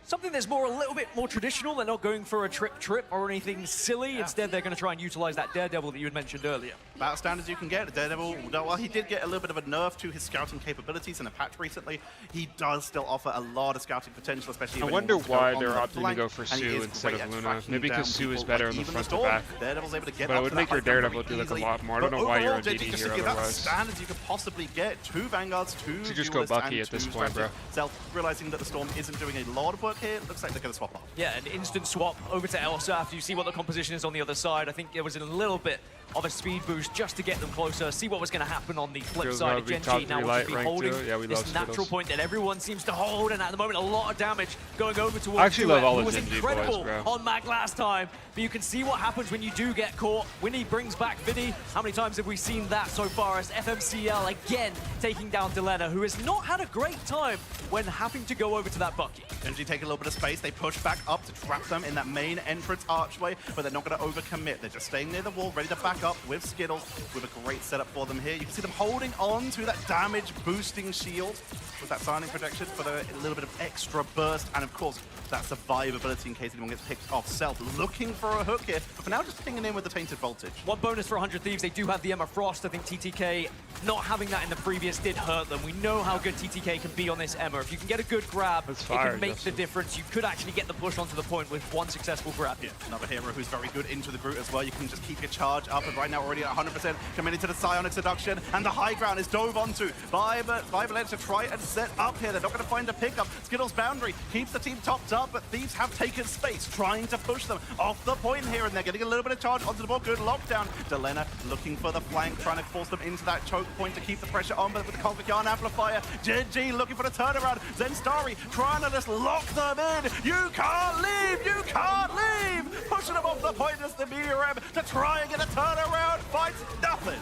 something that's a little bit more traditional. They're not going for a trip or anything silly. Instead, they're going to try and utilize that Daredevil that you had mentioned earlier. About as standard as you can get. Daredevil, well, he did get a little bit of a nerf to his scouting capabilities in a patch recently. He does still offer a lot of scouting potential, especially I when he wonder wants to go why on they're the opting to flank, go for and he Sue is instead great of at Luna. tracking Maybe down because Sue is people better like on the even front to Storm. back. Daredevil's able to get But it up would to make that your high ground Daredevil very do like a easily. lot more. I don't But know why you're overall, a Gen DD G just here to give that otherwise. standard you could possibly get. 2 Vanguards, 2 Should just go Duelists, Bucky and at this 2 point, bro. Strategists. Self realizing that the Storm isn't doing a lot of work here, it looks like they're going to swap off. Yeah, an instant swap over to Elsa after you see what the composition is on the other side. I think there was a little bit of a speed boost just to get them closer, see what was going to happen on the flip Skittles side gotta of be Gen top G. Now 3 will light just be rank holding too. Yeah, we this love natural Skittles. point that everyone seems to hold, and at the moment a lot of damage going over towards I actually love Duet, all who the was Gen G incredible boys, bro. on Mag last time. But you can see what happens when you do get caught. Winnie brings back Vinny. How many times have we seen that so far as FMCL again taking down Delena, who has not had a great time when having to go over to that Bucky. Gen G take a little bit of space, they push back up to trap them in that main entrance archway, but they're not going to overcommit. They're just staying near the wall, ready to back up with Skittles, with a great setup for them here. You can see them holding on to that damage boosting shield with that signing projection for a little bit of extra burst, and of course, that survivability in case anyone gets picked off. Self looking for a hook here, but for now just pinging in with the Tainted Voltage. One bonus for 100 Thieves, they do have the Emma Frost. I think TTK not having that in the previous did hurt them. We know how good TTK can be on this Emma. If you can get a good grab, it fire, can make Justin. the difference. You could actually get the push onto the point with one successful grab here. Another hero who's very good into the Groot as well. You can just keep your charge up up, and right now already at 100%, committing to the Psionic Seduction, and the high ground is dove onto by Valence to try and set up here. They're not going to find a pickup. Skittles' boundary keeps the team topped up, but Thieves have taken space, trying to push them off the point here, and they're getting a little bit of charge onto the ball. Good lockdown. Delena looking for the flank, trying to force them into that choke point to keep the pressure on, but with the Cosmic Yarn Amplifier, Gen.G looking for the turnaround. Zenstari trying to just lock them in. You can't leave! You can't leave! Pushing them off the point as the Meteor to try and get a turnaround. Finds nothing.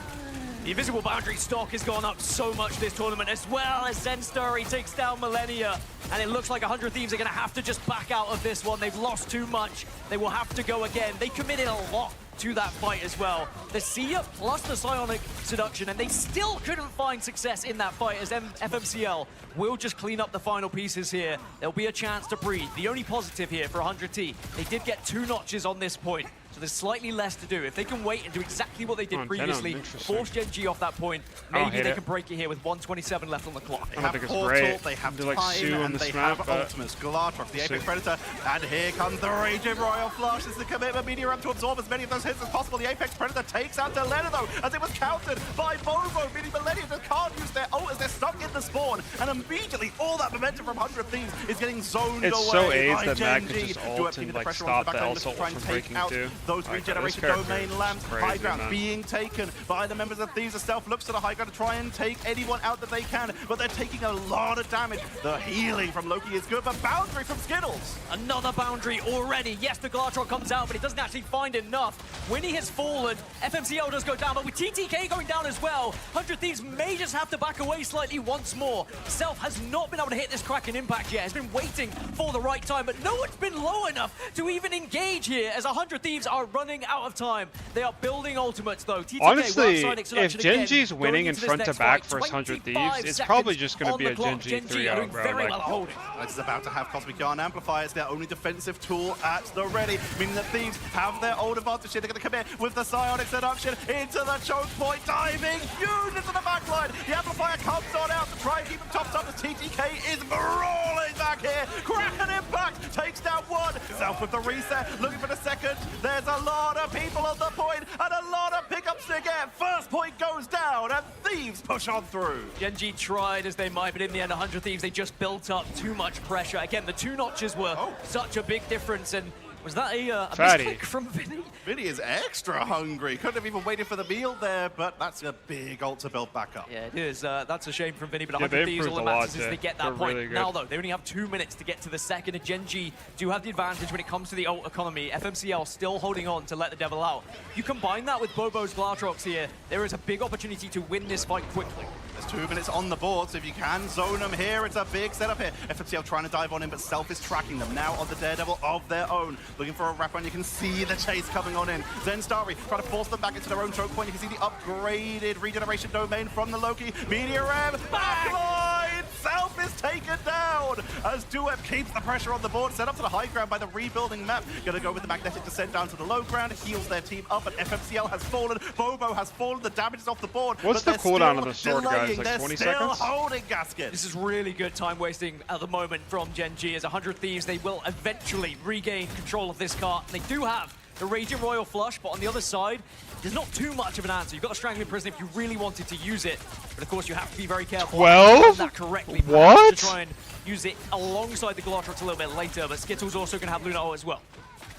The invisible boundary stock has gone up so much this tournament, as well as Zenstari takes down Millennia. And it looks like 100 Thieves are going to have to just back out of this one. They've lost too much. They will have to go again. They committed a lot to that fight as well. The Seer plus the Psionic Seduction, and they still couldn't find success in that fight as FMCL will just clean up the final pieces here. There'll be a chance to breathe. The only positive here for 100T, they did get 2 notches on this point, so there's slightly less to do. If they can wait and do exactly what they did previously, force Gen.G off that point, maybe they can break it here with 127 left on the clock. They have Portal, they have Time, and they have Ultimus. Galactrox, the Apex Predator, and here comes the Raging Royal Flush. This is the commitment. Meteor to absorb as many of those hits as possible. The Apex Predator takes out Delena, though, as it was countered by Bobo, meaning Millennium just can't use their ult as they're stuck in the spawn, and immediately all that momentum from 100 Thieves is getting zoned away. It's so AIDS by that Mag Gen.G. can just ult and like stop the L-Salt from breaking too. Those regeneration domain lamps. High ground being taken by the members of Thieves. Itself looks to the high ground to try and take anyone out that they can, but they're taking a lot of damage. The healing from Loki is good, but boundary from Skittles. Another boundary already. Yes, the Galactron comes out, but it doesn't actually find enough. Winnie has fallen. FMCL does go down, but with TTK going down as well, 100 Thieves may just have to back away slightly once more. Self has not been able to hit this Kraken impact yet. Has been waiting for the right time, but no one's been low enough to even engage here as 100 Thieves are running out of time. They are building ultimates though. TTK, honestly, if Gen.G's winning in front to back versus 100 Thieves, it's probably just going to be a Gen.G 3-0, bro. Like, this is about to have Cosmic Yarn Amplifier. It's their only defensive tool at the ready, meaning that Thieves have their old advantage here. They're going to come in with the Psionic Seduction into the choke point, diving huge into the backline. The Amplifier comes on out to try and keep them topped up as TTK is brawling back here. Kraken impact takes down one. Self with the reset, looking for the second. There's a lot of people on the point and a lot of pickups to get. First point goes down and Thieves push on through. Gen.G tried as they might, but in the end, 100 Thieves, they just built up too much pressure. Again, the 2 notches were such a big difference, and was that a misclick from Vinny? Vinny is extra hungry. Couldn't have even waited for the meal there, but that's a big ult to build back up. Yeah, it is. That's a shame from Vinny, but 100 Thieves, all that matters is they get that point. Really now, though, they only have 2 minutes to get to the second, and Gen.G do have the advantage when it comes to the ult economy. FMCL still holding on to let the devil out. You combine that with Bobo's Galactrox here, there is a big opportunity to win this fight quickly. There's 2 minutes on the board, so if you can zone them here, it's a big setup here. FMCL trying to dive on him, but Self is tracking them now on the Daredevil of their own. Looking for a wrap around, you can see the chase coming on in. Zenstari trying to force them back into their own choke point. You can see the upgraded regeneration domain from the Loki. Meteor backline! Self is taken down as Duep keeps the pressure on the board, set up to the high ground by the rebuilding map. Gonna go with the magnetic descent down to the low ground, heals their team up, and FMCL has fallen. Bobo has fallen, the damage is off the board. What's the cooldown on the sword, guys? Like 20 seconds? Holding Gasket. This is really good time wasting at the moment from Gen.G as 100 Thieves. They will eventually regain control of this cart. They do have the Raging Royal Flush, but on the other side, there's not too much of an answer. You've got the Strangling Prison if you really wanted to use it, but of course you have to be very careful. 12? That correctly. What? To try and use it alongside the Galactrox a little bit later, but Skittles also going to have Luna as well.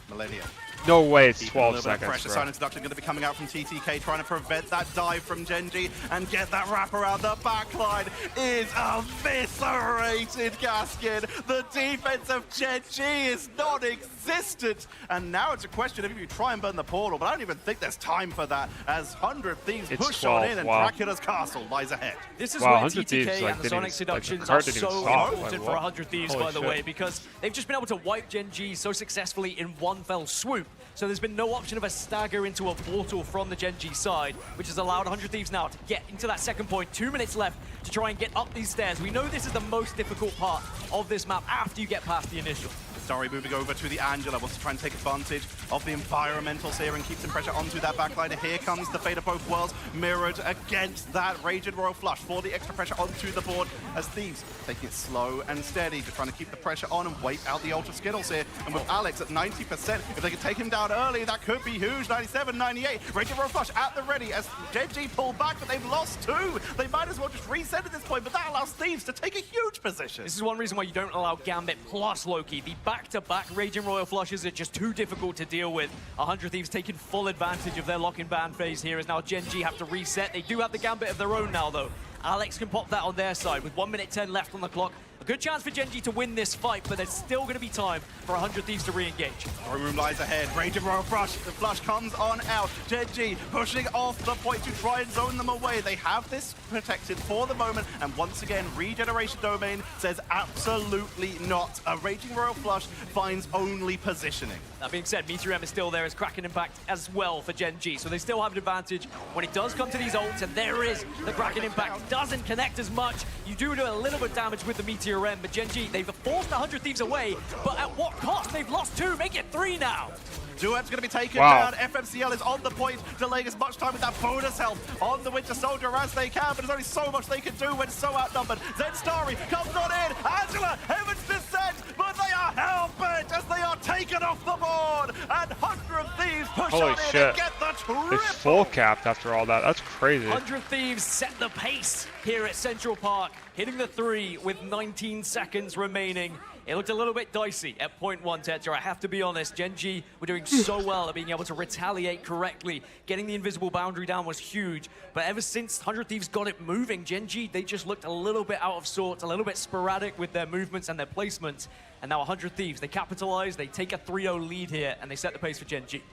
Millennium. No way, it's 12 a little seconds, bit of pressure. bro. Silent Seduction going to be coming out from TTK, trying to prevent that dive from Gen.G and get that wrap around the backline. Is eviscerated, Gaskin. The defense of Gen.G is non-existent. And now it's a question of if you try and burn the portal, but I don't even think there's time for that, as 100 Thieves push on in and Dracula's castle lies ahead. This is where TTK and the Sonic Seductions are so important for 100 Thieves, by the way, because they've just been able to wipe Gen.G so successfully in one fell swoop. So there's been no option of a stagger into a portal from the Gen.G side, which has allowed 100 Thieves now to get into that second point. 2 minutes left to try and get up these stairs. We know this is the most difficult part of this map after you get past the initial. Starry moving over to the Angela, wants to try and take advantage of the environmentals here and keep some pressure onto that backline. Here comes the fate of both worlds mirrored against that Raging Royal Flush for the extra pressure onto the board as Thieves taking it slow and steady, just trying to keep the pressure on and wait out the Ultra Skittles here. And with Alex at 90%, if they can take him down early, that could be huge. 97, 98. Raging Royal Flush at the ready as Genji pull back, but they've lost 2. They might as well just reset at this point, but that allows Thieves to take a huge position. This is one reason why you don't allow Gambit plus Loki. The back-to-back Raging Royal Flushes are just too difficult to deal with. 100 Thieves taking full advantage of their lock-in ban phase here as now Gen G have to reset. They do have the Gambit of their own now, though. Alex can pop that on their side with 1 minute 10 left on the clock. A good chance for Genji to win this fight, but there's still going to be time for 100 Thieves to re-engage. Story room lies ahead. Raging Royal Flush. The flush comes on out. Genji pushing off the point to try and zone them away. They have this protected for the moment, and once again, Regeneration Domain says absolutely not. A Raging Royal Flush finds only positioning. That being said, Meteor M is still there as Kraken Impact as well for Gen G, so they still have an advantage when it does come to these ults, and there is the Kraken Impact. Doesn't connect as much. You do a little bit of damage with the Meteor M, but Gen G, they've forced 100 Thieves away, but at what cost? They've lost 2, make it 3 now. Duet's going to be taken down. FMCL is on the point, delaying as much time with that bonus health on the Winter Soldier as they can, but there's only so much they can do when so outnumbered. Zen Starry comes on in. Angela, Heaven's Descent, but they are hell-bent as they are taken off the board. And 100 Thieves push Holy on shit. in and get the triple. They full capped after all that. That's crazy. 100 Thieves set the pace here at Central Park, hitting the 3 with 19 seconds remaining. It looked a little bit dicey at point 1, Tetra. I have to be honest. Gen G were doing so well at being able to retaliate correctly. Getting the invisible boundary down was huge. But ever since 100 Thieves got it moving, Gen G, they just looked a little bit out of sorts, a little bit sporadic with their movements and their placements. And now 100 Thieves, they capitalize, they take a 3-0 lead here, and they set the pace for Gen G.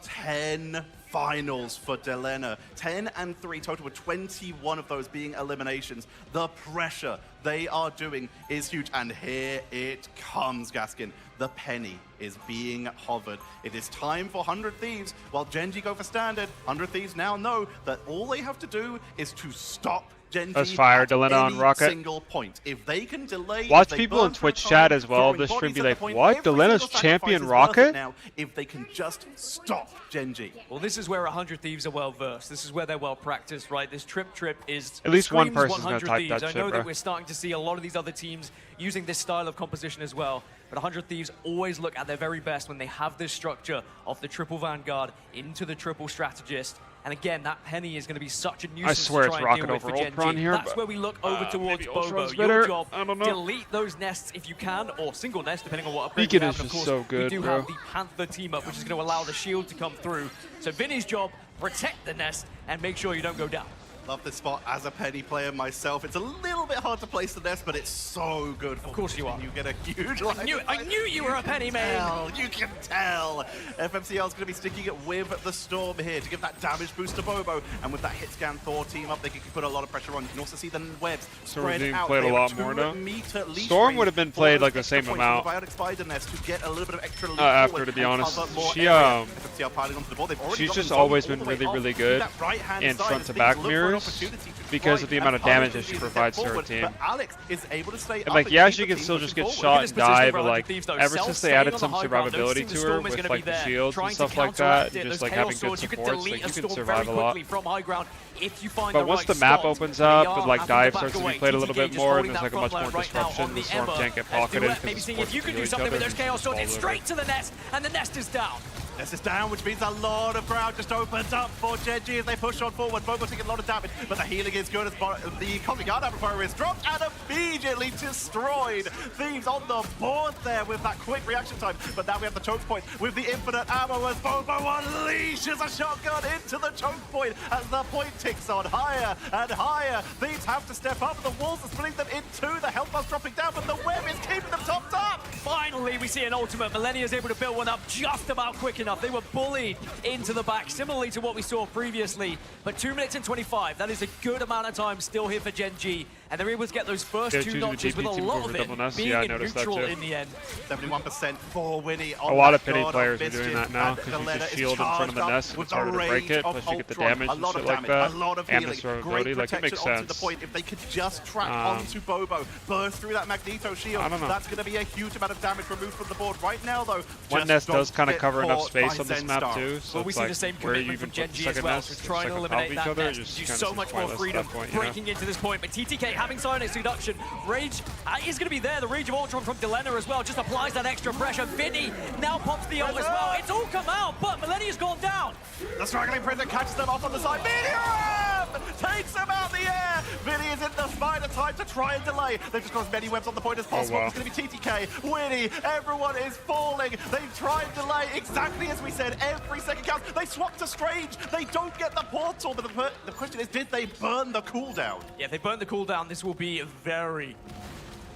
10 finals for Delena. 10 and 3 total, with 21 of those being eliminations. The pressure they are doing is huge. And here it comes, Gaskin. The penny is being hovered. It is time for 100 Thieves. While Gen G go for standard, 100 Thieves now know that all they have to do is to stop Gen Let's G fire at Delena on any Rocket. single point. If they can delay, Watch if they people burn in through Twitch time, chat as well. throwing This stream bodies be at the like, point, what? every Delena's single champion sacrifice is worth it Rocket? now if they can just stop Gen G. Well, this is where 100 Thieves are well versed. This is where they're well practiced, right? This trip is At least one screams person's gonna 100 type Thieves. that I shit, know bro. that we're starting to see a lot of these other teams using this style of composition as well. But 100 Thieves always look at their very best when they have this structure of the triple Vanguard into the triple strategist. And again, that penny is going to be such a nuisance I swear to it's try and deal Rocket with over for Gen Ultron G. here, That's but, where we look over towards maybe Bobo. Ultron's Your better. job, I don't know. delete those nests if you can, or single nest, depending on what upgrade Beacon we is have. And of just course, so good, we do bro. have the Panther team up, which is going to allow the shield to come through. So Vinny's job, protect the nest and make sure you don't go down. Love this spot as a penny player myself. It's a little bit hard to place the nest, but it's so good. Of course you are. You get a huge I knew you were a penny man. You can tell. FMCL is going to be sticking it with the Storm here to give that damage boost to Bobo. And with that hit scan Thor team up, they can put a lot of pressure on. You can also see the webs So we're spread being out. played a They have lot a more now. 2-meter leash Storm range would have been for played those like the extra same points amount. from the Biotic Spider Nest to get a little bit of extra lead After, forward to be and honest, cover more she, area. FMCL piling onto the board. They've already she's got just them always all been the way really, off really to good that right-hand in side front as to things back look for an mirrors opportunity to because of the fight amount of and damage punish that she these provides to her forward, team. But Alex is able to stay And up like, and yeah, keep she the can team still just pushing get forward. shot This and position die, for but 100 like, Thieves, though. ever Self since they staying added on some the high ground, survivability noticing to the her Storm is with gonna like be the there, shields trying and to stuff like counteract that, it. and just Those like Chaos having good Swords, you can supports, delete like a you can Storm survive very a lot. quickly from high ground if you find But the once right the map spot. opens They up, are with like having to dive back starts to be away. played a little bit TTK just more, holding and there's that like a much front more line right now disruption, on the the Storm Emma. can't get As pocketed Duet because maybe the seeing supports if you can can heal do each something other with those and Chaos just Swords. fall It's over. straight to the nest, and the nest is down. Nest is down, which means a lot of ground just opens up for Gen G as they push on forward. Bobo taking a lot of damage, but the healing is good as the Cosmic Guard Amplifier is dropped and immediately destroyed. Thieves on the board there with that quick reaction time, but now we have the choke point with the infinite ammo as Bobo unleashes a shotgun into the choke point as the point ticks on higher and higher. Thieves have to step up, the walls are splitting them in two, the health bar's dropping down, but the web is keeping them topped up. Finally, we see an ultimate. Millennia is able to build one up just about quick enough. enough. They were bullied into the back, similarly to what we saw previously. But 2 minutes and 25, that is a good amount of time still here for Gen G. And they're able to get those first two notches with a lot of it being in neutral in the end. 71% for Winnie. A lot of pity players are doing that now because you just shield in front of the nest and it's harder to break it, plus you get the damage and shit like that, and the survivability. Like, it makes sense. If they could just track onto Bobo, burst through that Magneto shield, that's going to be a huge amount of damage removed from the board. Right now, though, one nest does kind of cover enough space on this map too, so well, we see the same commitment from Gen G as well, so trying to eliminate that nest, gives you so much more freedom breaking into this point. But TTK having Psionics seduction, Rage is going to be there. The Rage of Ultron from Delena as well just applies that extra pressure. Vinny now pops the ult as well. It's all come out, but Millennia's gone down. The struggling Prison catches them off on the side. Medium takes them out the air. Vinny is in the spider time to try and delay. They've just got as many webs on the point as possible. It's going to be TTK, Winnie, everyone is falling. They try and delay exactly as we said. Every second counts. They swap to Strange. They don't get the portal, but the question is, did they burn the cooldown? Yeah, if they burn the cooldown, this will be very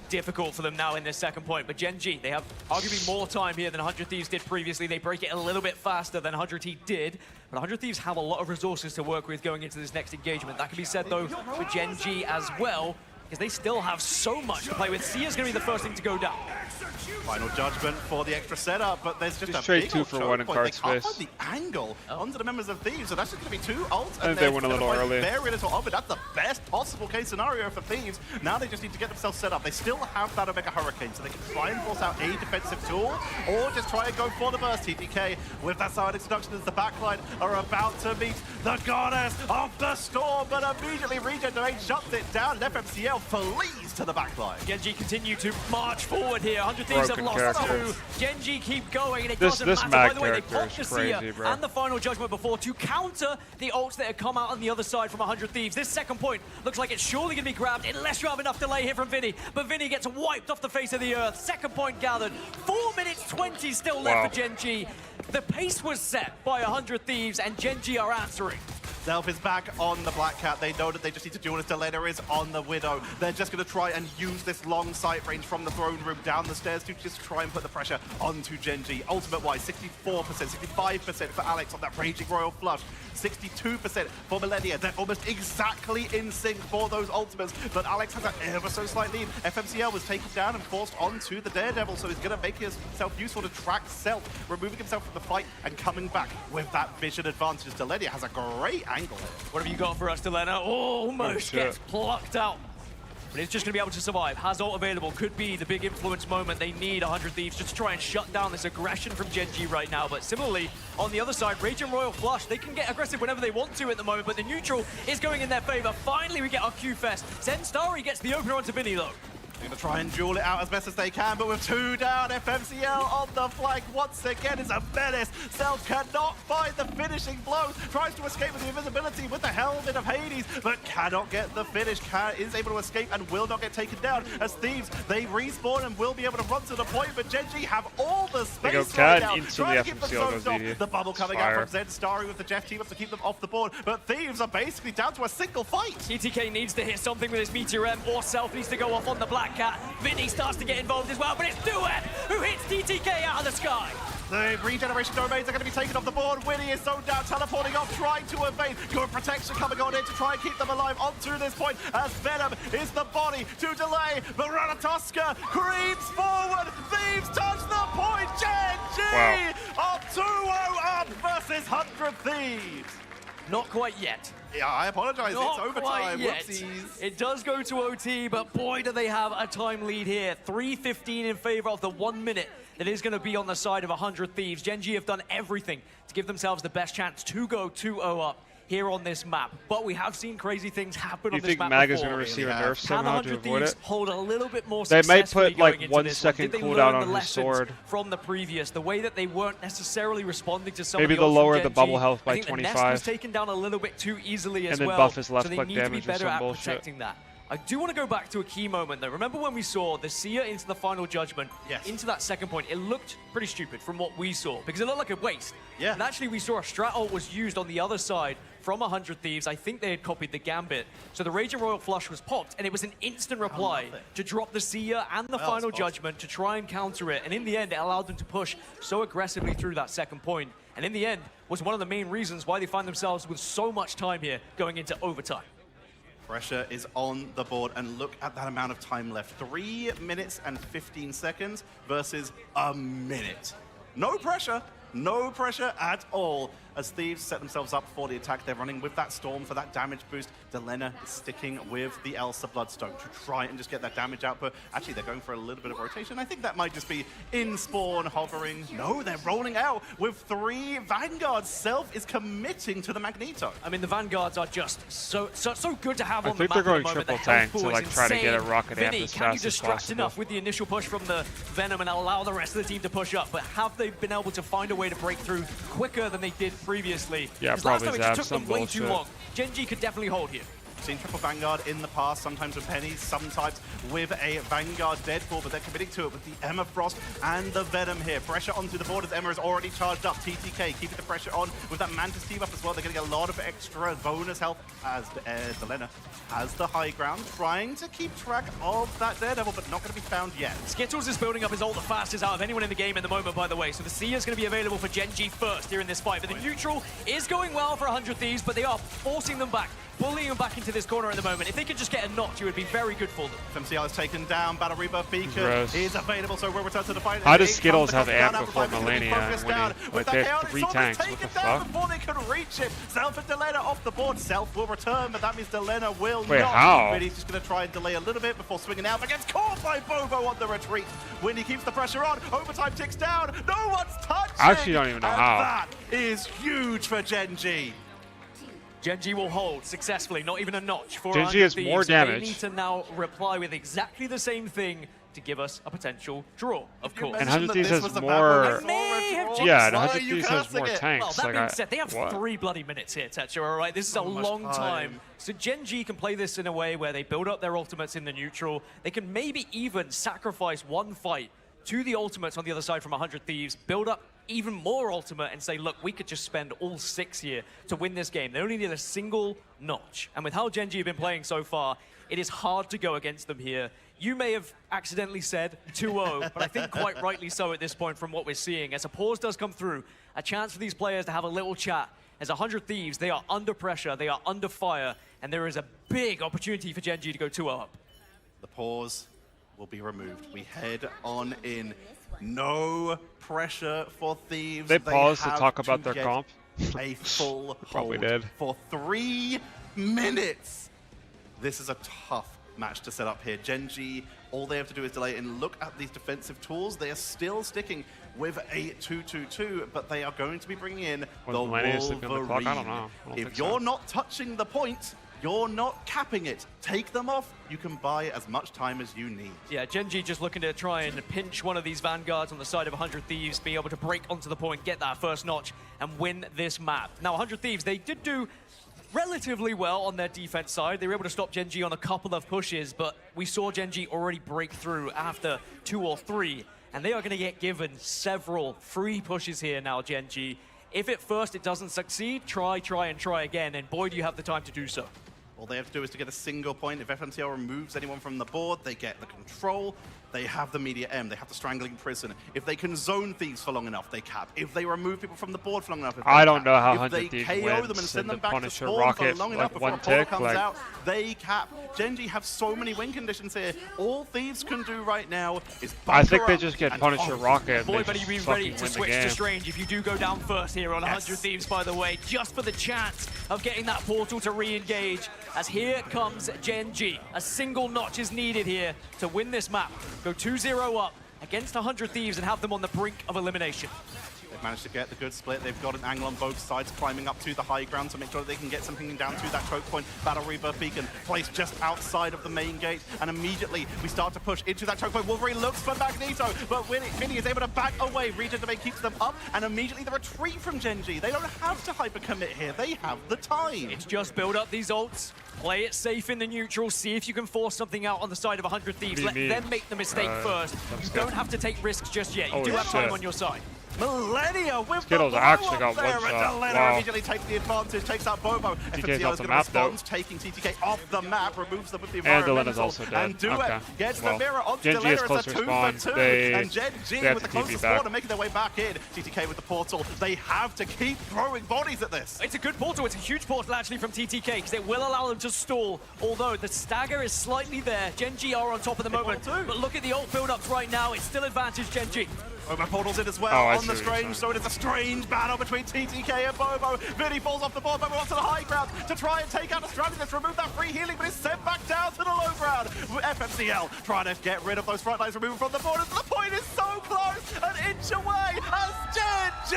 difficult for them now in this second point. But Gen G, they have arguably more time here than 100 Thieves did previously. They break it a little bit faster than 100 Thieves did. But 100 Thieves have a lot of resources to work with going into this next engagement. That can be said, though, for Gen G as well, because they still have so much to play with. Sia's going to be the first thing to go down. Final judgment for the extra setup, but there's just a trade big 2 for 1 in card They can't space. find the angle onto the members of Thieves, so that's just going to be 2 ults. I think they went a little early. Very little of it. That's the best possible case scenario for Thieves. Now they just need to get themselves set up. They still have that Omega Hurricane, so they can try and force out a defensive tool, or just try and go for the burst. TTK with that side introduction as the backline are about to meet the goddess of the storm, but immediately Regenerate shuts it down, and FMCL flees to the backline. Gen G continue to march forward here. 100 Thieves have lost 2. Gen G keep going, and it doesn't matter. By the way, they popped the Sia and the final judgment before to counter the ults that have come out on the other side from 100 Thieves. This second point looks like it's surely going to be grabbed unless you have enough delay here from Vinny. But Vinny gets wiped off the face of the earth. Second point gathered. 4 minutes 20 still left for Gen G. The pace was set by 100 Thieves, and Gen G are answering. Zelf is back on the Black Cat. They know that they just need to do it as Delena is on the Widow. They're just going to try and use this long sight range from the throne room down the stairs to just try and put the pressure onto Gen G. Ultimate-wise, 64%, 65% for Alex on that Raging Royal Flush. 62% for Millennia. They're almost exactly in sync for those ultimates, but Alex has an ever so slight lead. FMCL was taken down and forced onto the Daredevil, so he's going to make himself useful to track Self, removing himself from the fight and coming back with that vision advantage. Delenia has a great angle. What have you got for us, Delena? Oh, almost gets plucked out. But it's just going to be able to survive. Has ult available. Could be the big influence moment. They need 100 Thieves just to try and shut down this aggression from Gen G right now. But similarly, on the other side, Rage and Royal Flush, they can get aggressive whenever they want to at the moment, but the neutral is going in their favor. Finally, we get our Q-Fest. Zendstari gets the opener onto Vinny, though. They're going to try and duel it out as best as they can, but with 2 down, FMCL on the flank once again is a menace. Self cannot find the finishing blow, tries to escape with the invisibility with the helmet of Hades, but cannot get the finish. Is able to escape and will not get taken down. As Thieves, they respawn and will be able to run to the point, but Gen G have all the space right now. Trying to keep them zones off. The bubble coming out from Zendstari with the Jeff team up to keep them off the board, but Thieves are basically down to a single fight. TTK needs to hit something with his Meteor M, or Self needs to go off on the Black Cat. Vinny starts to get involved as well, but it's Duet who hits TTK out of the sky. The regeneration domains are going to be taken off the board. Winnie is zoned down, teleporting off, trying to evade. Good protection coming on in to try and keep them alive onto this point as Venom is the body to delay. But Ratatoska creeps forward. Thieves touch the point. Gen G are 2-0 up versus 100 Thieves. Not quite yet. Yeah, I apologize. Not it's overtime. Quite yet. Whoopsies. It does go to OT, but boy, do they have a time lead here. 3:15 in favor of the 1 minute that is going to be on the side of 100 Thieves. Gen G have done everything to give themselves the best chance to go 2-0 up here on this map. But we have seen crazy things happen on this map before. Do you think Mag is going to receive a nerf somehow to avoid it? Hold a little bit more They might successfully put like going into 1 this second one. Did they cooldown learn on the his sword. from the previous, the way that they weren't necessarily responding to some Maybe of the they'll lower Gen the G. bubble health by I think 25. The nest was taken down a little bit too easily as and then well. buff his left so they click need to be damage or better some at bullshit. protecting that. I do want to go back to a key moment though. Remember when we saw the Sia into the final judgment, into that second point? It looked pretty stupid from what we saw because it looked like a waste. Yeah. And actually we saw a strat ult was used on the other side from 100 Thieves. I think they had copied the Gambit. So the Raging Royal Flush was popped, and it was an instant reply to drop the Seer and the Final Judgment to try and counter it. And in the end, it allowed them to push so aggressively through that second point. And in the end, was one of the main reasons why they find themselves with so much time here going into overtime. Pressure is on the board, and look at that amount of time left. 3 minutes and 15 seconds versus a minute. No pressure at all. As Thieves set themselves up for the attack, they're running with that Storm for that damage boost. Delena is sticking with the Elsa Bloodstone to try and just get that damage output. Actually, they're going for a little bit of rotation. I think that might just be in spawn hovering. No, they're rolling out with 3 Vanguards. Self is committing to the Magneto. I mean, the Vanguards are just so good to have on the map. I think they're going at the moment. triple tank to like try to get a rocket amp Vinny, as can you fast as distract possible. enough with the initial push from the Venom and allow the rest of the team to push up? But have they been able to find a way to break through quicker than they did previously? Yeah, Because last probably time it just Zap, took them way some too long. Gen.G could definitely hold here. Seen triple Vanguard in the past, sometimes with Pennies, sometimes with a Vanguard Deadpool, but they're committing to it with the Emma Frost and the Venom here. Pressure onto the board as Emma is already charged up. TTK keeping the pressure on with that Mantis team up as well. They're getting a lot of extra bonus health as Delena has the high ground, trying to keep track of that Daredevil, but not going to be found yet. Skittles is building up his ult the fastest out of anyone in the game at the moment, by the way. So the Seer is going to be available for Gen.G first here in this fight. But the neutral is going well for 100 Thieves, but they are forcing them back, bullying them back into this corner at the moment. If they could just get a notch, it would be very good for them. FMCL is taken down. Battle Rebirth Beacon is available, so we'll return to the fight. How does Skittles have amp before Melania when they have 3 tanks? What the fuck? Before they can reach it. Self and Delena off the board. Self will return, but that means Delena will Wait, not. how? Winnie's just going to try and delay a little bit before swinging out, but gets caught by Bobo on the retreat. Winnie keeps the pressure on. Overtime ticks down. No one's touching. I actually don't even know and how. That is huge for Gen.G. Gen.G will hold successfully, not even a notch for Gen.G has more damage. They need to now reply with exactly the same thing to give us a potential draw, of course. And 100 Thieves has more. Yeah, and 100 Thieves has more tanks. Well, that like being said, they have what? 3 bloody minutes here, Tetra, all right? This is a long time. So Gen.G can play this in a way where they build up their ultimates in the neutral. They can maybe even sacrifice one fight to the ultimates on the other side from 100 Thieves, build up even more ultimate and say, look, we could just spend all 6 here to win this game. They only need a single notch. And with how Gen.G have been playing so far, it is hard to go against them here. You may have accidentally said 2-0, but I think quite rightly so at this point from what we're seeing. As a pause does come through, a chance for these players to have a little chat. As 100 Thieves, they are under pressure, they are under fire, and there is a big opportunity for Gen.G to go 2-0 up. The pause will be removed. We head on in. No pressure for Thieves. They paused to have talk about their get comp. A full Probably hold did. for 3 minutes. This is a tough match to set up here. Gen.G, all they have to do is delay and look at these defensive tools. They are still sticking with a 2-2-2, but they are going to be bringing in the Melania sleeping on the clock? I don't Wolverine. know. I don't If think you're so. not touching the point, you're not capping it. Take them off. You can buy as much time as you need. Yeah, Gen.G just looking to try and pinch one of these Vanguards on the side of 100 Thieves, be able to break onto the point, get that first notch, and win this map. Now, 100 Thieves, they did do relatively well on their defense side. They were able to stop Gen.G on a couple of pushes, but we saw Gen.G already break through after 2 or 3, and they are going to get given several free pushes here now, Gen.G. If at first it doesn't succeed, try again, and boy, do you have the time to do so. All they have to do is to get a single point. If FMCL removes anyone from the board, they get the control. They have the media M. They have the strangling prison. If they can zone Thieves for long enough, they cap. If they remove people from the board for long enough, I don't know how if 100 they Thieves KO wins them and send in them the back to Punisher spawn rocket, for long like enough before one Apollo tick, comes like- out, they cap. Gen.G have so many win conditions here. All Thieves can do right now is I think bunker they up just get and Punisher hold. rocket and Boy, they but just he'd be fucking ready win to the switch game. to Strange if you do go down first here on 100 Yes. Thieves, by the way, just for the chance of getting that portal to re-engage. As here comes Gen.G. A single notch is needed here to win this map. Go 2-0 up against 100 Thieves and have them on the brink of elimination. They've managed to get the good split. They've got an angle on both sides, climbing up to the high ground to make sure that they can get something down to that choke point. Battle Rebirth Beacon placed just outside of the main gate, and immediately we start to push into that choke point. Wolverine looks for Magneto, but Vinny is able to back away. Regen Domain keeps them up, and immediately the retreat from Gen.G. They don't have to hyper commit here. They have the time. It's just build up these ults, play it safe in the neutral, see if you can force something out on the side of 100 Thieves. Let them make the mistake first. You don't have to take risks just yet. You do have time on your side. Millennia with Skittles the actually blow got up there, one shot. and Millennia Wow. immediately takes the advantage, takes out Bobo. TTK's FMCL off is the going to map, though. respond, taking TTK off the map, removes them with the And environmental. Dylan is also dead. And Duet Okay. gets Well, the mirror onto Gen G is Delena. close It's to a 2 respawn. for 2. They And Gen G have with the to TP closest back. squad are making their way back in. TTK with the portal. They have to keep throwing bodies at this. It's a good portal. It's a huge portal actually from TTK because it will allow them to stall. Although the stagger is slightly there. Gen G are on top at the moment. But look at the ult build-ups right now. It's still advantage Gen G. Bobo portals in as well Oh, I on see the what you're Strange, so it is a strange battle between TTK and Bobo. Vinny falls off the board, Bobo onto the high ground to try and take out the strategist, remove that free healing, but is sent back down to the low ground. FMCL trying to get rid of those front lines, removed from the borders. The point is so close, an inch away, as Gen G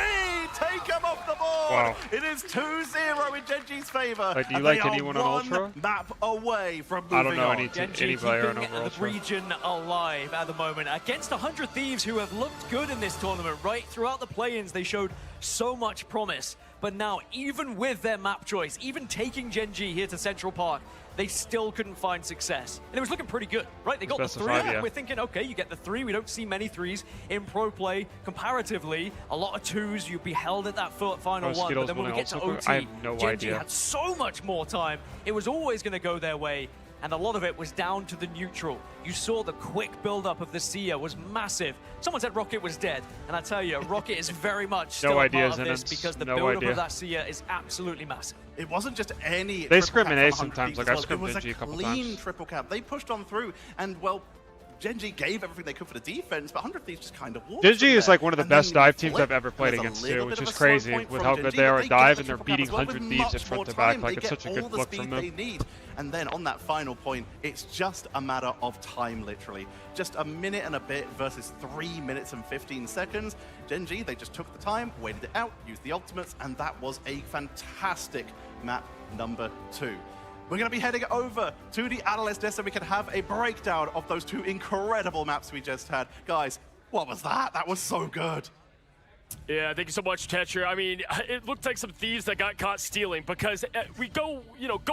take him off the board. Wow. It is 2-0 in Gen G's favor. Like, do you and like they anyone are on one Ultra? map away from moving I don't know on. any Gen G player on keeping over the Ultra. region alive at the moment against 100 Thieves who have looked good in this tournament, right? Throughout the play-ins, they showed so much promise. But now, even with their map choice, even taking Gen G here to Central Park, they still couldn't find success. And it was looking pretty good, right? They got the Best of 3. five, yeah. We're thinking, okay, you get the 3. We don't see many 3s in pro play. Comparatively, a lot of 2s. You'd be held at that final one. But Skittles then when we winning get to also OT, I have no Gen G idea. had so much more time. It was always going to go their way. And a lot of it was down to the neutral. You saw the quick build-up of the Seer was massive. Someone said Rocket was dead, and I tell you, Rocket is very much still a ideas part of in this it. because the No build-up idea. of that Seer is absolutely massive. It wasn't just any. They triple scrim cap an from A 100 sometimes, Thieves like as I've well. scrimmed It was Gen G a couple clean times. triple cap. They pushed on through, and well, Gen G gave everything they could for the defense, but 100 Thieves just kind of walked. Gen G them is there. like one of the And best then dive teams flip, I've ever played there's a against little too, bit which of is a slow crazy point with from how Gen good G, they but are at get dive the and they're triple cap beating as well 100 with Thieves much in front more to back. time. Like, They it's get such a good all the look from speed them. they need. And then on that final point, it's just a matter of time, literally. Just a minute and a bit versus 3 minutes and 15 seconds. Gen G, they just took the time, waited it out, used the ultimates, and that was a fantastic map number 2. We're going to be heading over to the analyst desk so we can have a breakdown of those 2 incredible maps we just had. Guys, what was that? That was so good. Yeah, thank you so much, Tetcher. I mean, it looked like some thieves that got caught stealing because we go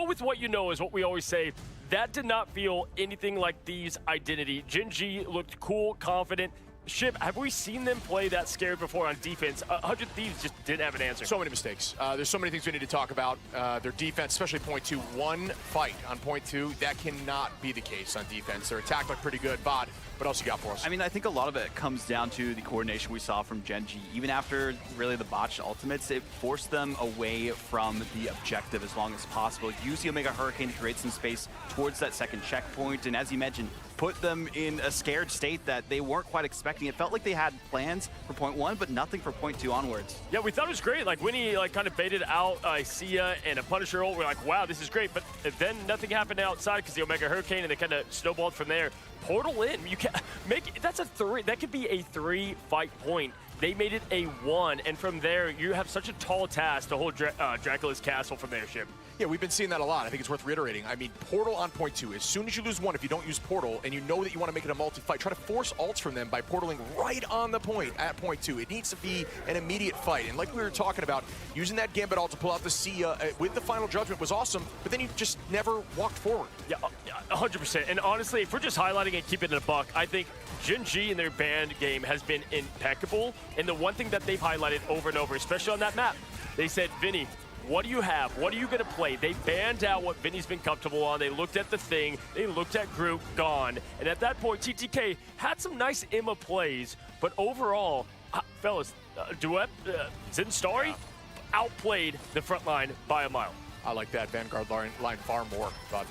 with what you know is what we always say. That did not feel anything like Thieves' identity. Gen G looked cool, confident. Ship, have we seen them play that scared before on defense? 100 Thieves just didn't have an answer. So many mistakes. There's so many things we need to talk about. Their defense, especially point 2, one fight on point 2. That cannot be the case on defense. Their attack looked pretty good. Vod, what else you got for us? I mean, I think a lot of it comes down to the coordination we saw from Gen G. Even after really the botched ultimates, it forced them away from the objective as long as possible. Use the Omega Hurricane to create some space towards that second checkpoint, and as you mentioned, put them in a scared state that they weren't quite expecting. It felt like they had plans for point 1, but nothing for point 2 onwards. Yeah, we thought it was great. Like, when he kind of baited out Sia and a Punisher ult, we're like, wow, this is great. But then nothing happened outside because the Omega Hurricane, and they kind of snowballed from there. Portal in. You can make that's a 3. That could be a 3-fight point. They made it a 1, and from there, you have such a tall task to hold Dracula's castle from their ship. Yeah, we've been seeing that a lot. I think it's worth reiterating. I mean, Portal on point 2. As soon as you lose 1, if you don't use Portal, and you know that you want to make it a multi-fight, try to force ults from them by portaling right on the point at point 2. It needs to be an immediate fight. And like we were talking about, using that Gambit ult to pull out the Sia with the Final Judgment was awesome, but then you just never walked forward. Yeah, 100%. And honestly, if we're just highlighting and keeping it a buck, I think Gen G in their band game has been impeccable. And the one thing that they've highlighted over and over, especially on that map, they said, Vinny, what do you have? What are you going to play? They banned out what Vinny's been comfortable on. They looked at the thing. They looked at Groot, gone. And at that point, TTK had some nice Emma plays. But overall, fellas, Duet, Zinstari outplayed the front line by a mile. I like that Vanguard line far more, but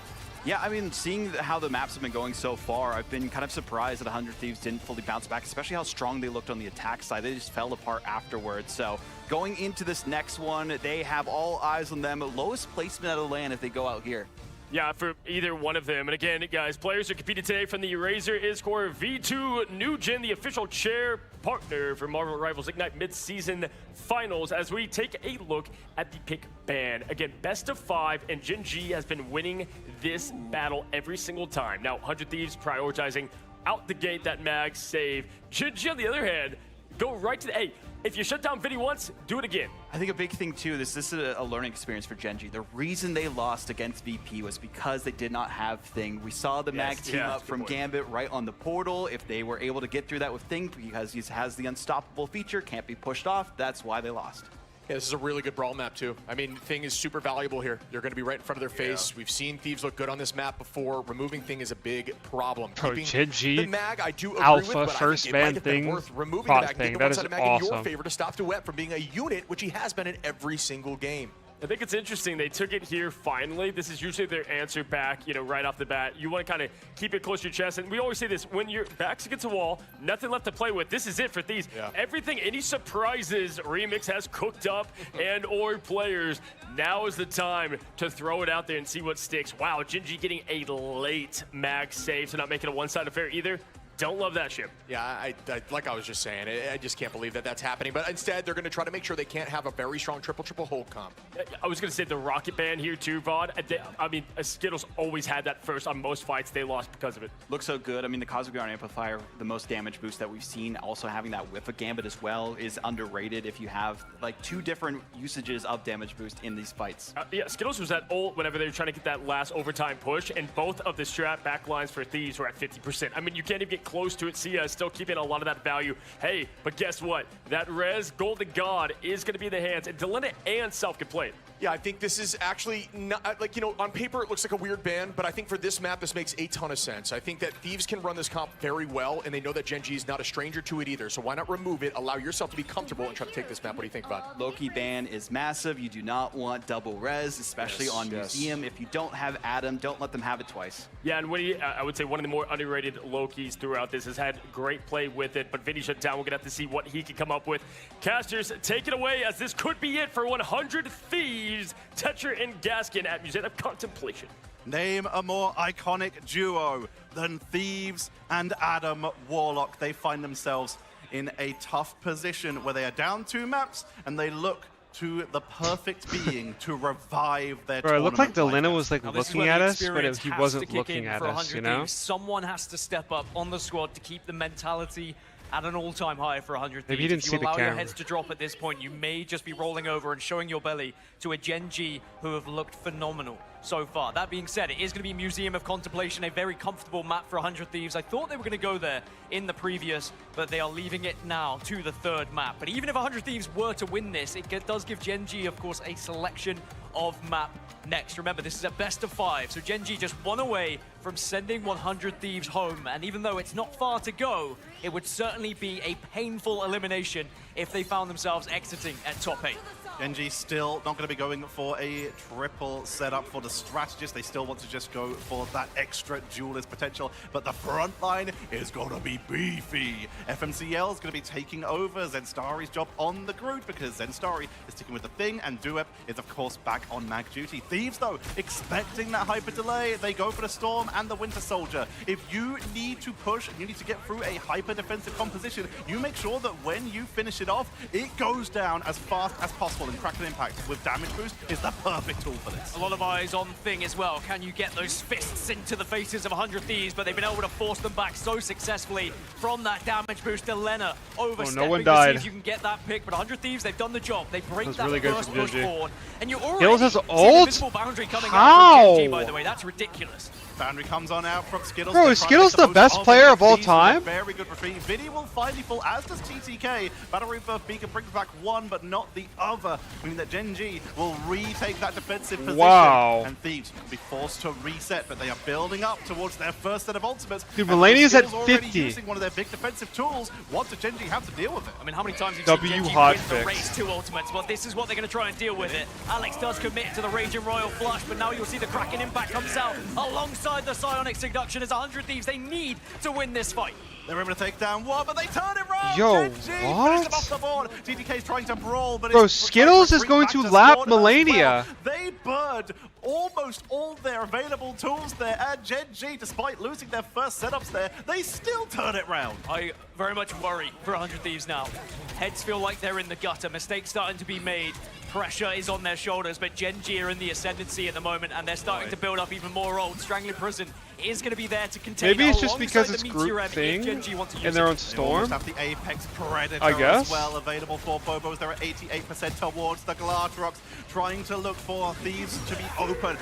Yeah, I mean, seeing how the maps have been going so far, I've been kind of surprised that 100 Thieves didn't fully bounce back, especially how strong they looked on the attack side. They just fell apart afterwards. So going into this next one, they have all eyes on them. Lowest placement out of the LAN if they go out here. Yeah, for either one of them. And again, guys, players who competed today from the Eraser Iscore V2 New Gen, the official chair partner for Marvel Rivals Ignite mid-season finals, as we take a look at the pick ban. Again, best of 5, and Gen G has been winning this battle every single time. Now, 100 Thieves prioritizing out the gate that mag save. Gen G, on the other hand, go right to the... Hey, if you shut down Vinny once, do it again. I think a big thing too, this is a learning experience for Gen G. The reason they lost against VP was because they did not have Thing. We saw the Mag team up from Gambit right on the portal. If they were able to get through that with Thing, because he has the unstoppable feature, can't be pushed off, that's why they lost. Yeah, this is a really good brawl map, too. I mean, Thing is super valuable here. You're going to be right in front of their face. We've seen Thieves look good on this map before. Removing Thing is a big problem. Bro, Gen G, the Mag, I do agree Alpha, with, but first I think ban it might have been Thing, worth removing pot the Mag, Thing. the That one is side of Mag in your awesome. favor to stop Duet from being a unit, which he has been in every single game. I think it's interesting. They took it here finally. This is usually their answer back, right off the bat. You want to kind of keep it close to your chest. And we always say this, when your back's against a wall, nothing left to play with, this is it for Thieves. Yeah. Everything, any surprises Remix has cooked up and or players, now is the time to throw it out there and see what sticks. Wow, Gen G getting a late Mag save, so not making a one-sided affair either. Don't love that ship. Yeah, I like I was just saying, I just can't believe that that's happening. But instead, they're going to try to make sure they can't have a very strong triple hold comp. I was going to say the rocket ban here too, Vaughn. I mean, Skittles always had that first on most fights. They lost because of it. Looks so good. I mean, the Cosmic Ground Amplifier, the most damage boost that we've seen, also having that whiff of Gambit as well is underrated if you have like 2 different usages of damage boost in these fights. Yeah, Skittles was at ult whenever they were trying to get that last overtime push, and both of the strat backlines for Thieves were at 50%. I mean, you can't even get close to it. Sia is still keeping a lot of that value. Hey, but guess what? That Res Golden God is going to be in the hands, and Delena and Self can play it. Yeah, I think this is actually not, on paper it looks like a weird ban, but I think for this map this makes a ton of sense. I think that Thieves can run this comp very well, and they know that Gen G is not a stranger to it either. So why not remove it, allow yourself to be comfortable, and try to take this map? What do you think, Bud? Loki ban is massive. You do not want double res, especially on Museum. If you don't have Adam, don't let them have it twice. Yeah, and Winnie, I would say one of the more underrated Lokis throughout this, has had great play with it, but Vinny shut down. We're going to have to see what he can come up with. Casters, take it away, as this could be it for 100 Thieves. Tetra and Gaskin at Museum of Contemplation. Name a more iconic duo than Thieves and Adam Warlock. They find themselves in a tough position where they are down 2 maps and they look to the perfect being to revive their Bro, it looked like tournament Delena was like looking at us, but he wasn't looking at us, you know? Someone has to step up on the squad to keep the mentality at an all-time high for 100 Thieves. Maybe you didn't see the If you allow your camera. heads to drop at this point, you may just be rolling over and showing your belly to a Gen G who have looked phenomenal so far. That being said, it is going to be Museum of Contemplation, a very comfortable map for 100 Thieves. I thought they were going to go there in the previous, but they are leaving it now to the 3rd map. But even if 100 Thieves were to win this, it does give Gen G, of course, a selection of map next. Remember, this is a best of 5, so Gen G just one away from sending 100 Thieves home. And even though it's not far to go, it would certainly be a painful elimination if they found themselves exiting at top 8. Gen G still not going to be going for a triple setup for the strategist. They still want to just go for that extra duelist potential, but the front line is going to be beefy. FMCL is going to be taking over Zenstari's job on the Groot because Zenstari is sticking with the Thing, and Duep is, of course, back on Mag duty. Thieves, though, expecting that hyper delay, they go for the Storm and the Winter Soldier. If you need to push and you need to get through a hyper defensive composition, you make sure that when you finish it off, it goes down as fast as possible. And Kraken Impact with damage boost is the perfect tool for this. A lot of eyes on Thing as well. Can you get those fists into the faces of 100 Thieves? But they've been able to force them back so successfully from that damage boost. Delena overstepping no one to died. see if you can get that pick. But 100 Thieves, they've done the job. They break that really good first from push Gen G. forward. And you already Skills has see the ult? visible boundary coming How? out from Gen G, by the way. That's ridiculous. Boundary comes on out from Skittles. Bro, is Skittles the best player of all time? Very good retreat. Vinny will finally fall, as does TTK. Battle Rebirth Beacon brings back one, but not the other, meaning that Gen G will retake that defensive position. Wow. And Thieves will be forced to reset, but they are building up towards their first set of ultimates. Dude, And Mulaney's at Skittles already 50. using one of their big defensive tools. What does Gen G have to deal with it? I mean, how many times have W you seen Gen G hot win the fix. race to ultimates? Well, this is what they're going to try and deal with it. Alex does commit to the Raging Royal Flush, but now you'll see the Kraken Impact comes out alongside the Psionic Seduction as 100 Thieves. They need to win this fight. They're able to take down one, but they turn it round. Yo, Gen G what? finished them off the board. TTK is trying to brawl, but Bro, it's Skittles is going to lap spawn as well. Melania. They burned almost all their available tools there, and Gen G, despite losing their first setups there, they still turn it round. I very much worry for 100 Thieves now. Heads feel like they're in the gutter. Mistakes starting to be made. Pressure is on their shoulders, but Gen G are in the ascendancy at the moment, and they're starting to build up even more ult. Strangling Prison is going to be there to contain. Maybe it's just alongside because the it's Meteor group M if thing Gen G want to use in their it. own storm. Have the Apex Predator I guess. as well available for Bobos. They're at 88% towards the Glatrox, trying to look for Thieves to be open.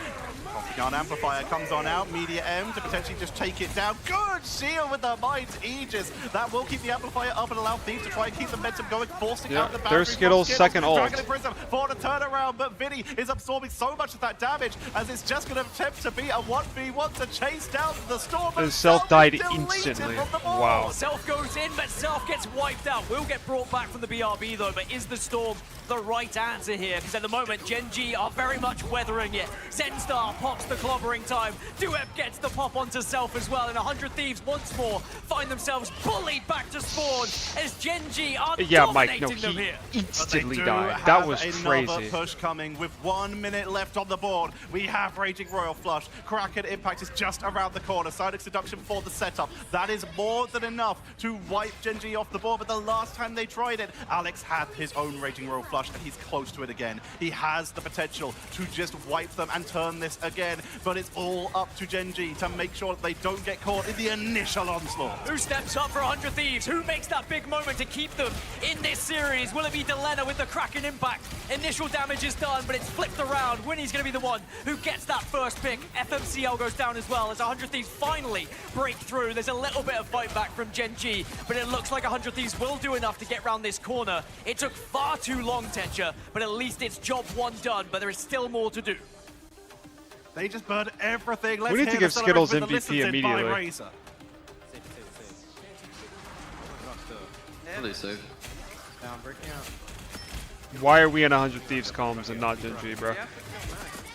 Gun Amplifier comes on out, Media M to potentially just take it down. Good shield with the Mind's Aegis. That will keep the Amplifier up and allow Thieves to try and keep the momentum going, forcing out the boundary. There's Skittles' second ult. Dragon Prism for the turnaround, but Vinny is absorbing so much of that damage as it's just going to attempt to be a 1v1 to chase down the Storm. And Self died instantly. Wow. Self goes in, but Self gets wiped out. Will get brought back from the BRB though, but is the Storm the right answer here? Because at the moment, Gen G are very much weathering it. Zenstar pops the clobbering time. Dueb gets the pop onto Self as well, and 100 Thieves once more find themselves bullied back to spawn as Gen G are dominating them here. Instantly died. That was another crazy. push coming with 1 minute left on the board. We have Raging Royal Flush. Kraken Impact is just around the corner. Psyduck Seduction for the setup. That is more than enough to wipe Gen G off the board, but the last time they tried it, Alex had his own Raging Royal Flush, and he's close to it again. He has the potential to just wipe them and turn this again, but it's all up to Gen G to make sure that they don't get caught in the initial onslaught. Who steps up for 100 Thieves? Who makes that big moment to keep them in this series? Will it be Delena with the Kraken Impact? Initial damage is done, but it's flipped around. Winnie's going to be the one who gets that first pick. FMCL goes down as well as 100 Thieves finally break through. There's a little bit of fight back from Gen G, but it looks like 100 Thieves will do enough to get around this corner. It took far too long, Tetra, but at least it's job one done, but there is still more to do. They just burned everything. Let's We need to hear give the Skittles celebration with the MVP listens in by immediately. Razor. Really safe. Down, breaking out. Why are we in 100 Thieves columns and not Gen G, bro?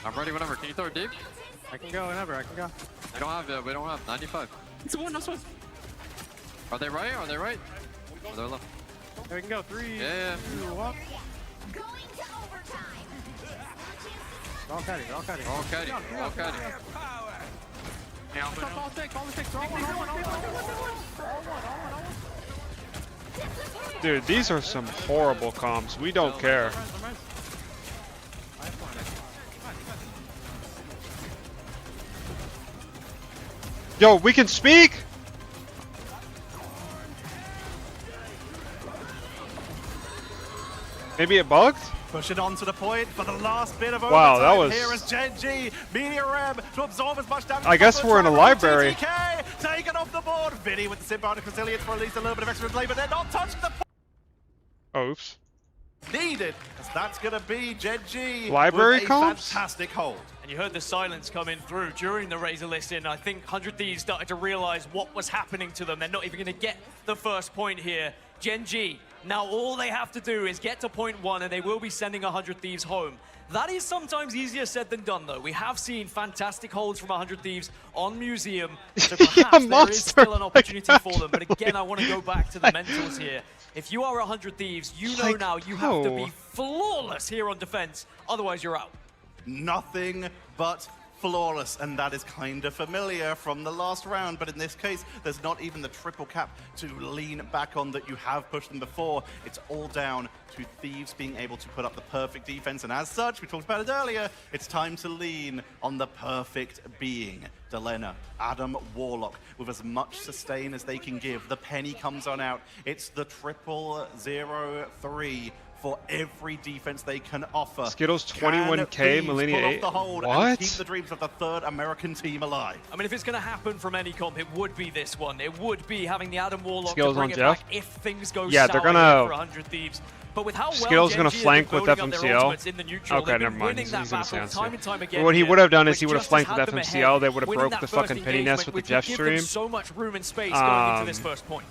I'm ready whenever. Can you throw it deep? I can go whenever, I can go. We don't have 95. It's a one, no sweat. Are they right? Are they right? Oh, they're left. There we can go. 3, Yeah. 2, 1. All caddy, all caddy. All caddy, all caddy. All six, all six. All one. Dude, these are some horrible comms. We don't care. Yo, we can speak! Maybe it bugged? Push it on to the point for the last bit of Wow, overtime. that was- Here is Gen G, Meteor M to absorb as much damage. I guess we're in a library. TTK taken off the board. Vinny with the Symbiotic Resilience for at least a little bit of extra delay, but they're not touching the Oops. needed. As that's going to be Gen G Library with a comps? fantastic hold. And you heard the silence coming through during the Razor listen. I think 100 Thieves started to realize what was happening to them. They're not even going to get the first point here. Gen G, now all they have to do is get to point 1 and they will be sending 100 Thieves home. That is sometimes easier said than done, though. We have seen fantastic holds from 100 Thieves on Museum, so perhaps there is still an opportunity for them. But again, I want to go back to the mentals here. If you are 100 Thieves, you know now you have to be flawless here on defense, otherwise you're out. Nothing but flawless, and that is kind of familiar from the last round, but in this case, there's not even the triple cap to lean back on that you have pushed them before. It's all down to Thieves being able to put up the perfect defense, and as such, we talked about it earlier, it's time to lean on the perfect being. Delena, Adam, Warlock, with as much sustain as they can give. The penny comes on out. It's the 0-0-0-3 for every defense they can offer. Skittles Can 21K, Thieves Millennia pull off 8. the hold and What? keep the dreams of the third American team alive? I mean, if it's going to happen from any comp, it would be this one. It would be having the Adam Warlock Skills to bring on it Jeff? back if things go Yeah, sour they're gonna- for 100 Thieves. But with how well Skills gonna Gen G flank have been with building up their FMCL. ultimates in the neutral, Okay, they've been never mind. winning He's that gonna battle answer. time and time again. What he here, would have done is which he would have just flanked has with had them FMCL. ahead, They would have winning broke that the first fucking petty nest engagement, with the which would Jeff give them stream. so much room and space going into this first point.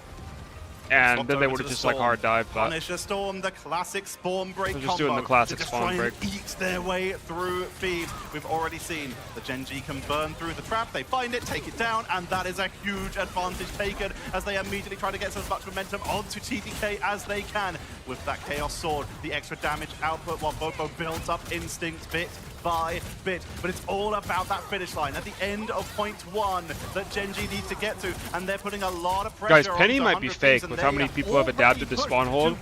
And Swapped then they over would to have the just like Storm. hard dive, but Punisher Storm, the classic spawn break They're combo. just doing the classic to just spawn try and break. eat their way through feeds. We've already seen the Gen G can burn through the trap. They find it, take it down, and that is a huge advantage taken as they immediately try to get as much momentum onto TTK as they can with that Chaos Sword, the extra damage output while Bobo builds up Instinct bit by bit. But it's all about that finish line at the end of point 1 that Gen G needs to get to, and they're putting a lot of pressure. Guys, Penny might be fake with how many people have adapted to spawn hold.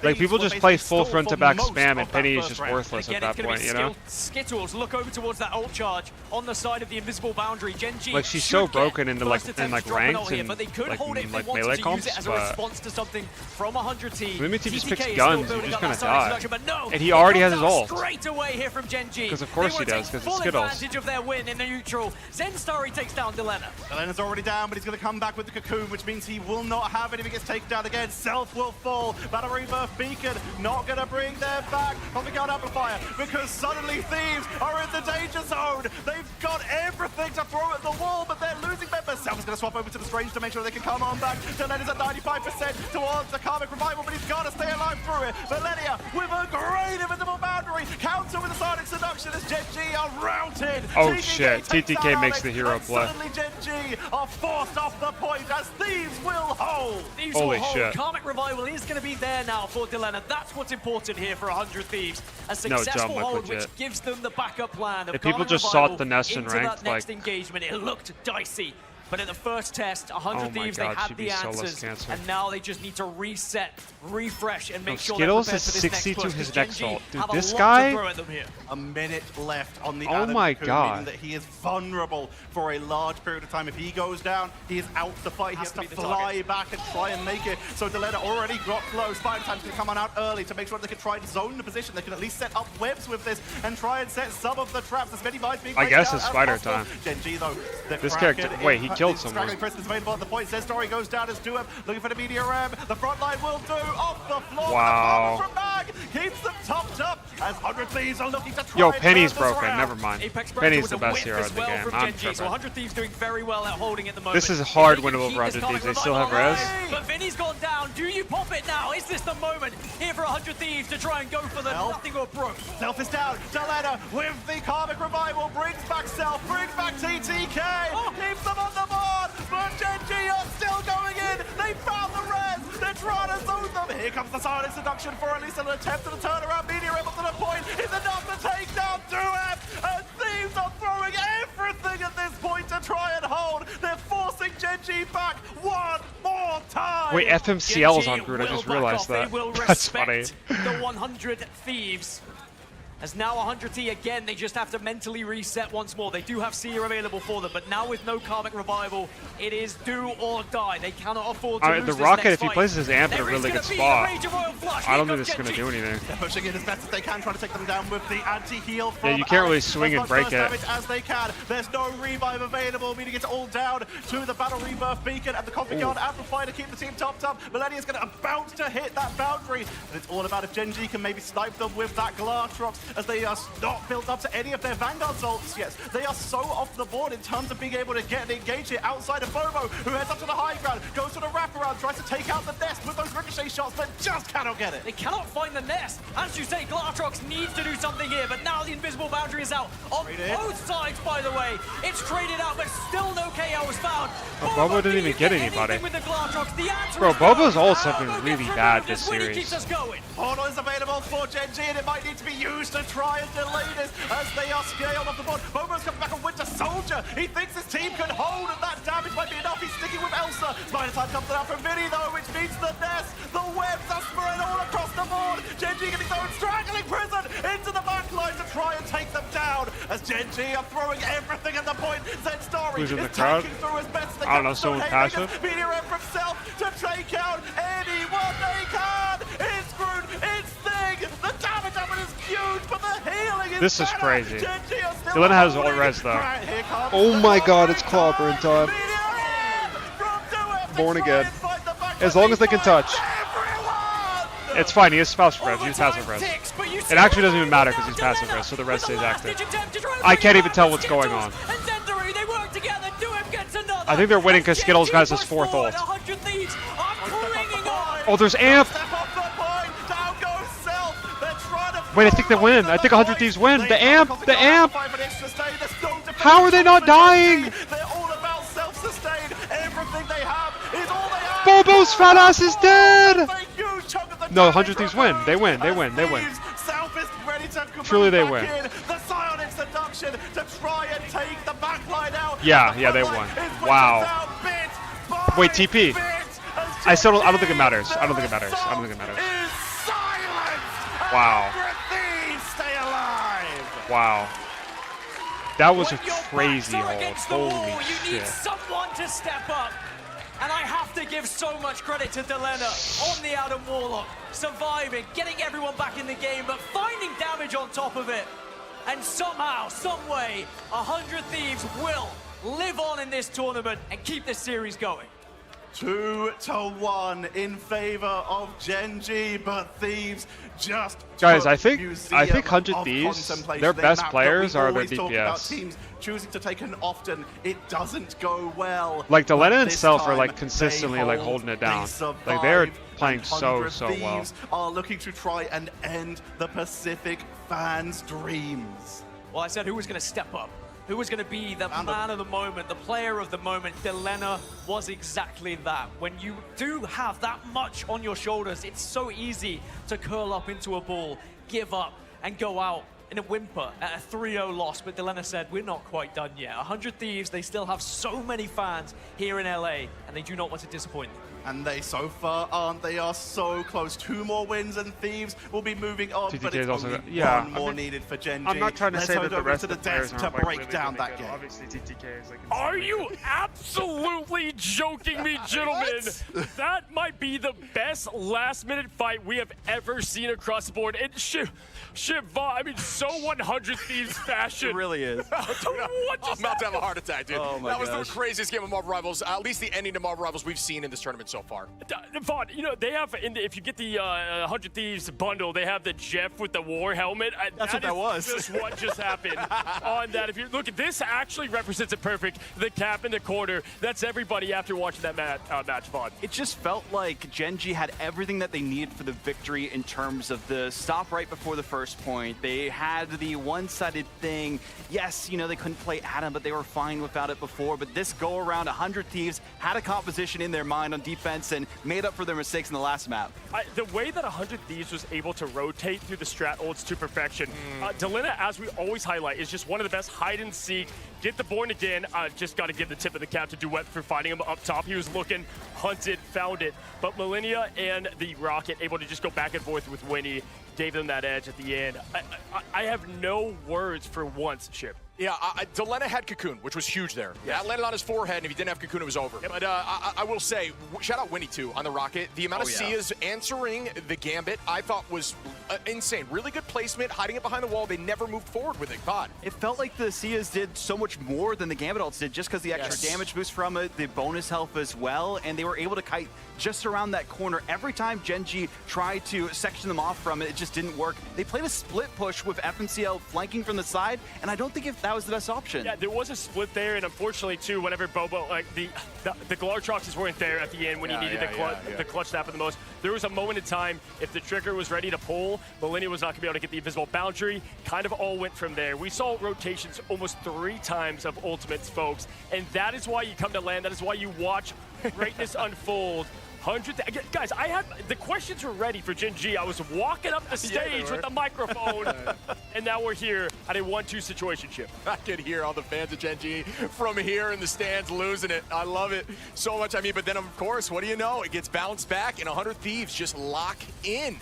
Like, people just play full front to back spam, and Penny is just worthless at that point, you know? Skittles look over towards that ult charge on the side of the invisible boundary. Gen G like, she's so broken into like ranked and but they could hold it if they like wanted melee to comps, use it as a response to something from 100T. Maybe if he just TTK picks is guns, still you're just building gonna up that die. side but no, And he already has his comes out ult. straight away here from Gen G. Because of course he does, because it's Skittles. Advantage of their win in the neutral. Zenstari takes down Delena. Delena's already down, but he's going to come back with the cocoon, which means he will not have it if he gets taken down again. Self will fall. Battle Rebirth Beacon not going to bring them back from the Guard Amplifier, because suddenly Thieves are in the danger zone. They've got everything to throw at the wall, but they're losing members. Self is going to swap over to the Strange to make sure they can come on back. Delena's at 95% towards the Karmic Revival, but he's got to stay alive through it. Millennia with a great invisible boundary. Counter with the Sonic Seduction as Gen G are routed. Oh TTK shit, takes TTK down makes Alex, the hero and play. Suddenly Gen G are forced off the point as Thieves will hold. Thieves Holy will hold. shit. Karmic Revival is going to be there now for Delena. That's what's important here for 100 Thieves. A successful like hold legit. which gives them the backup plan of If people Karmic just Revival sought the nest and into ranked, that next like- engagement. It looked dicey. But in the first test, 100 Oh my Thieves, God, they had she'd the be so less answers, cancer. and now they just need to reset, refresh, and make No, sure Skittles they're is prepared for this 60 next to push, his 'cause next Gen G ult. Dude, have a this lot guy- to throw at them here. A minute left on the Oh Adam my cocoon, God. meaning that he is vulnerable for a large period of time. If he goes down, he is out the fight. He has to fly back and try and make it. So Delena already got close. Spider Time's going to come on out early to make sure they can try and zone the position. They can at least set up webs with this and try and set some of the traps. As many mines being I placed guess down it's as Spider possible. Time. Gen G though, the This Kraken character- wait, he killed the someone. Straggling Prisoners available at the point. Says Story goes down as Duem looking for the media ram. The front line will do off the floor. Wow. The from Mag keeps them topped up as 100 Thieves are looking to try Yo, and Penny's turn this broken. around. Never mind. Apex Penny's with the a best whiff hero as in the well game. from I'm Gen G, so tripping. 100 Thieves doing very well at holding at the moment. This is If hard they can winnable keep for this 100 Thieves. They Karmic still have Revival res. alive, But Vinny's gone down. Do you pop it now? Is this the moment here for 100 Thieves to try and go for the nothing or broke? Self is down. Delena with the Karmic Revival brings back Self, brings back TTK, keeps them on the board, but Gen G are still going in. They found the res. They're trying to zone them. Here comes the Sonic Seduction for at least an attempt at a turnaround. Media able to the point is enough to take down Duem. And Thieves are throwing everything at this point to try and hold. They're forcing Gen G back one more time. Wait, FMCL is Gen on G Groot. I will just back realized off. that. They will That's funny. respect the 100 Thieves. As now 100T again, they just have to mentally reset once more. They do have Seer available for them, but now with no Karmic Revival, it is do or die. They cannot afford to lose The this Rocket, next if he fight. plays his amp in a There is really gonna good be a spot, Rage of Royal Flush. I don't Here think this is comes going to Gen do G. anything. They're pushing in as best as they can, trying to take them down with the anti-heal from Yeah, you can't really Alex. swing As and much break burst it. damage as they can. There's no revive available, meaning it's all down to the Battle Rebirth Beacon and the Config Guard Amplifier to keep the team topped up. Millennia's going to bounce to hit that boundary. And it's all about if Gen G can maybe snipe them with that Glatrox, as they are not built up to any of their Vanguard ults yet. They are so off the board in terms of being able to get engaged here outside of Bobo, who heads up to the high ground, goes to the wraparound, tries to take out the nest with those ricochet shots, but just cannot get it. They cannot find the nest. As you say, Glatrox needs to do something here, but now the invisible boundary is out. On both sides, by the way. It's traded out, but still no KO was found. Oh, Bobo didn't even get anybody. With the Glatrox? The answer Bro, is Bobo's no. ults have been really bad this Winnie keeps series. us going. Portal is available for Gen G, and it might need to be used to try and delay this as they are scaled off the board. Bobo's coming back on Winter Soldier. He thinks his team can hold, and that damage might be enough. He's sticking with Elsa. Spider Time comes down from Vinny, though, which means the nest. The webs are spread all across the board. Gen G getting thrown straggling prison into the back line to try and take them down. As Gen G are throwing everything at the point. Zenstari Who's in the is crowd? tanking through as best they I don't can. know, someone passive? Media Ram from Self to take out anyone they can. It's Groot, it's Thing. The damage up is huge, but the healing is This is better. crazy. Gen G are still Dylan has all holding. res though. Right, here comes Oh the my god, it's Clobbering clobbering time. from Duet. Born again. As long as they can touch. It's fine, he has spouse res, he's passive res. It actually doesn't even matter because he's passive res, so the res stays active. I can't even tell what's going on. I think they're winning because Skittles has his fourth ult. Oh, there's amp! Wait, I think they win. I think 100 Thieves win. The amp! The amp! How are they not dying? They're all about self-sustain. Everything they have is all they have. Bobo's fat ass is dead! No, 100 Thieves win. They win. They win. They win. South is ready to Truly they back win. in. The Psionic Yeah, they won. Wow. Wait, TP. I don't think it matters. I don't think it matters. I don't think it matters. Wow. Stay alive. Wow. That was a crazy hold. Against the wall, Holy you need shit. someone to step up. And I have to give so much credit to Delena on the Adam Warlock, surviving, getting everyone back in the game, but finding damage on top of it. And somehow, some way, 100 Thieves will live on in this tournament and keep this series going. 2-1 in favor of Gen.G, but Thieves just Guys, took I think Museum 100 of Thieves, Contemplation. their They best mapped up. players We are their always talk about DPS. teams choosing to take an often, it doesn't go well. Like But Delena this itself are time, like consistently they like hold, holding it they down. survive, Like they're playing and so 100 well. Thieves are looking to try and end the Pacific fans' dreams. Well, I said who was going to step up? Who was going to be the man of the moment, the player of the moment? Delena was exactly that. When you do have that much on your shoulders, it's so easy to curl up into a ball, give up, and go out in a whimper at a 3-0 loss. But Delena said, we're not quite done yet. 100 Thieves, they still have so many fans here in LA, and they do not want to disappoint them. And they so far aren't. They are so close. 2 more wins and Thieves will be moving on, TTK but is it's also only good. Yeah, one more I mean, needed for Gen.G. I'm not trying to Let's say that head the over rest to of the the players desk to aren't like break really, down really that good. game. Obviously, TTK is like. Are you absolutely joking me, gentlemen? That might be the best last-minute fight we have ever seen across the board. And I mean, so 100 Thieves fashion. It really is. I'm about to have a heart attack, dude. Oh my that was gosh. the craziest game of Marvel Rivals, at least the ending of Marvel Rivals we've seen in this tournament so far. Vaughn, you know, they have, if you get the 100 Thieves bundle, they have the Jeff with the war helmet. That's what that was. Just what just happened on that. If you look at this, actually represents it perfect. The cap in the corner. That's everybody after watching that match, Vaughn. It just felt like Gen.G had everything that they needed for the victory in terms of the stop right before the first point. They had the one-sided thing. Yes, you know, they couldn't play Adam, but they were fine without it before. But this go-around, 100 Thieves had a composition in their mind on defense and made up for their mistakes in the last map. The way that 100 Thieves was able to rotate through the strat ults to perfection. Delena, as we always highlight, is just one of the best hide-and-seek. Get the Born again. Just got to give the tip of the cap to Duet for finding him up top. He was looking, hunted, found it. But Millennia and the Rocket able to just go back and forth with Winnie, gave them that edge at the end. I have no words for once, Chip. Yeah, Delena had Cocoon, which was huge there. Yeah, it landed on his forehead, and if he didn't have Cocoon, it was over. Yep. But I will say, shout out Winnie, too, on the Rocket. The amount of Sias answering the Gambit, I thought was insane. Really good placement, hiding it behind the wall. They never moved forward with it. God. It felt like the Sias did so much more than the Gambit ults did, just because the extra damage boost from it, the bonus health as well, and they were able to kite just around that corner. Every time Gen.G tried to section them off from it, it just didn't work. They played a split push with FMCL flanking from the side, and I don't think that was the best option. Yeah, there was a split there, and unfortunately, too, whenever Bobo, like the Glartroxes weren't there at the end when he needed the clutch snap for the most, there was a moment in time, if the trigger was ready to pull, Millennia was not going to be able to get the invisible boundary. Kind of all went from there. We saw rotations almost 3 times of ultimates, folks, and that is why you come to LAN. That is why you watch greatness unfold. Guys, the questions were ready for Gen.G. I was walking up the stage with the microphone, and now we're here at a 1-2 situation, Chip. I could hear all the fans of Gen.G from here in the stands losing it. I love it so much. I mean, but then, of course, what do you know? It gets bounced back, and 100 Thieves just lock in.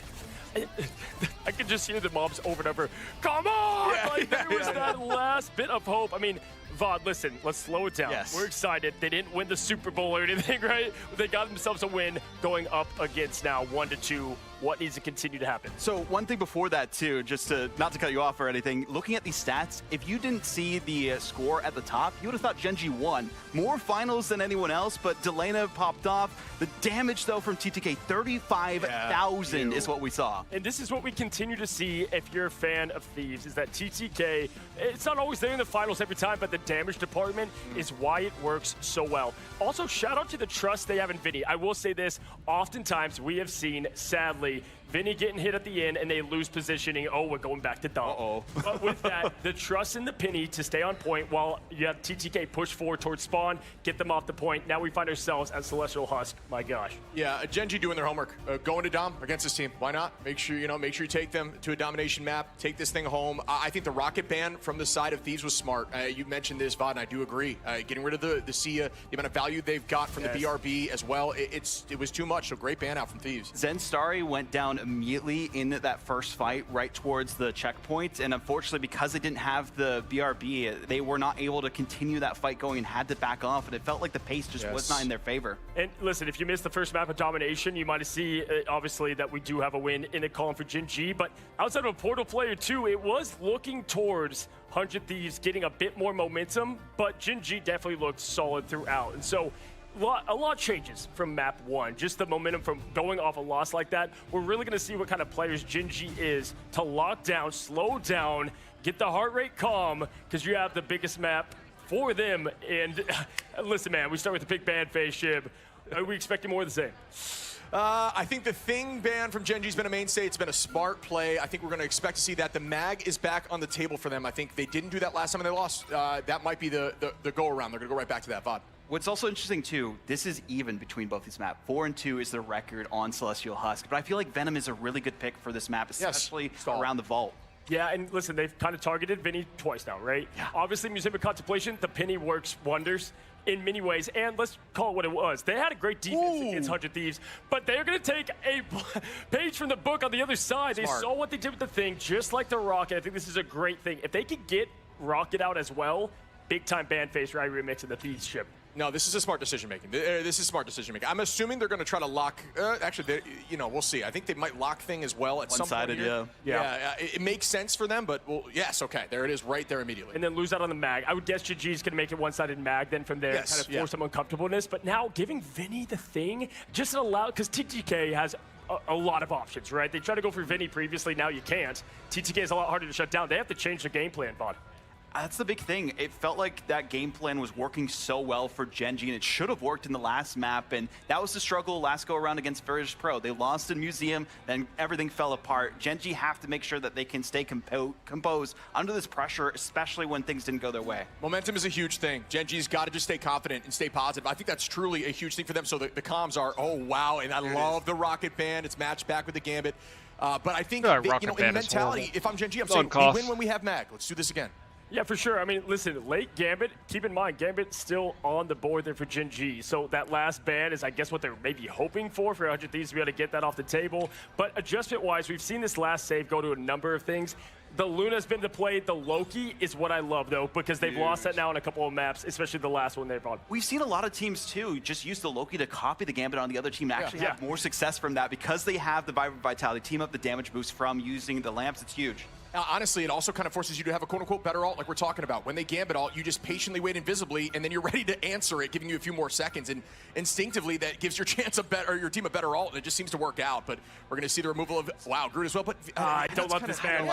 I could just hear the mobs over and over. Come on! There was that last bit of hope. I mean, Vod, listen, let's slow it down. Yes. We're excited. They didn't win the Super Bowl or anything, right? They got themselves a win going up against now 1-2. What needs to continue to happen? So one thing before that, too, just to not to cut you off or anything, looking at these stats, if you didn't see the score at the top, you would have thought Gen.G won. More finals than anyone else, but Delena popped off. The damage, though, from TTK, 35,000 is what we saw. And this is what we continue to see if you're a fan of Thieves, is that TTK, it's not always there in the finals every time, but the damage department is why it works so well. Also, shout out to the trust they have in Vinny. I will say this, oftentimes we have seen, sadly, Vinny getting hit at the end, and they lose positioning. Oh, we're going back to Dom. But with that, the trust in the Penny to stay on point while you have TTK push forward towards spawn, get them off the point. Now we find ourselves at Celestial Husk. My gosh. Yeah, Genji doing their homework. Going to Dom against this team. Why not? Make sure you take them to a domination map, take this thing home. I think the rocket ban from the side of Thieves was smart. You mentioned this, Vod, and I do agree. Getting rid of the Sia, the amount of value they've got from the BRB as well, it was too much, so great ban out from Thieves. Zen Starry went down immediately in that first fight right towards the checkpoint, and unfortunately because they didn't have the BRB, they were not able to continue that fight going and had to back off, and it felt like the pace just was not in their favor. And listen, if you missed the first map of domination, you might have seen obviously that we do have a win in the column for Gen G, but outside of a Portal player too, it was looking towards 100 Thieves getting a bit more momentum, but Gen G definitely looked solid throughout. And so a lot changes from map 1. Just the momentum from going off a loss like that. We're really going to see what kind of players Gen G is to lock down, slow down, get the heart rate calm, because you have the biggest map for them. And listen, man, we start with the big ban phase, Shib. Are we expecting more of the same? I think the Thing ban from Gen G's been a mainstay. It's been a smart play. I think we're going to expect to see that. The mag is back on the table for them. I think they didn't do that last time and they lost. That might be the go-around. They're going to go right back to that, VOD. What's also interesting, too, this is even between both these maps. 4-2 is the record on Celestial Husk, but I feel like Venom is a really good pick for this map, especially around the vault. Yeah, and listen, they've kind of targeted Vinny twice now, right? Yeah. Obviously, Museum of Contemplation, the Penny works wonders in many ways, and let's call it what it was. They had a great defense against 100 Thieves, but they're going to take a page from the book on the other side. Smart. They saw what they did with the Thing, just like the Rocket. I think this is a great thing. If they could get Rocket out as well, big-time ban face Rai remix in the Thieves ship. No, this is a smart decision making. This is smart decision making. I'm assuming they're going to try to lock. Actually, we'll see. I think they might lock Thing as well at some point. One-sided, yeah. It makes sense for them, but well, yes, okay, there it is, right there immediately. And then lose out on the mag. I would guess GG's going to make it one-sided mag. Then from there, kind of force some uncomfortableness. But now giving Vinny the Thing just allow, because TTK has a lot of options, right? They tried to go for Vinny previously. Now you can't. TTK is a lot harder to shut down. They have to change their game plan, Vaughn. That's the big thing. It felt like that game plan was working so well for Gen G, and it should have worked in the last map, and that was the struggle last go around against Virtus Pro. They lost in Museum, then everything fell apart. Gen G have to make sure that they can stay composed under this pressure, especially when things didn't go their way. Momentum is a huge thing. Gen G's got to just stay confident and stay positive. I think that's truly a huge thing for them. So the comms are, oh, wow, and I love the Rocket Band. It's matched back with the Gambit. But I think, in mentality, if I'm Gen G, I'm saying we win when we have mag. Let's do this again. Yeah, for sure. I mean, listen, late Gambit, keep in mind, Gambit's still on the board there for Gen G. So that last ban is, I guess, what they're maybe hoping for 100 Thieves to be able to get that off the table. But adjustment-wise, we've seen this last save go to a number of things. The Luna's been deployed. The Loki is what I love, though, because they've lost that now on a couple of maps, especially the last one they've on. We've seen a lot of teams, too, just use the Loki to copy the Gambit on the other team and actually have more success from that because they have the Vibrant Vitality, team up the damage boost from using the lamps. It's huge. Honestly, it also kind of forces you to have a quote-unquote better ult like we're talking about. When they Gambit ult, you just patiently wait invisibly, and then you're ready to answer it, giving you a few more seconds. And instinctively, that gives your team a better ult, and it just seems to work out. But we're going to see the removal of, Groot as well. But I don't love this man.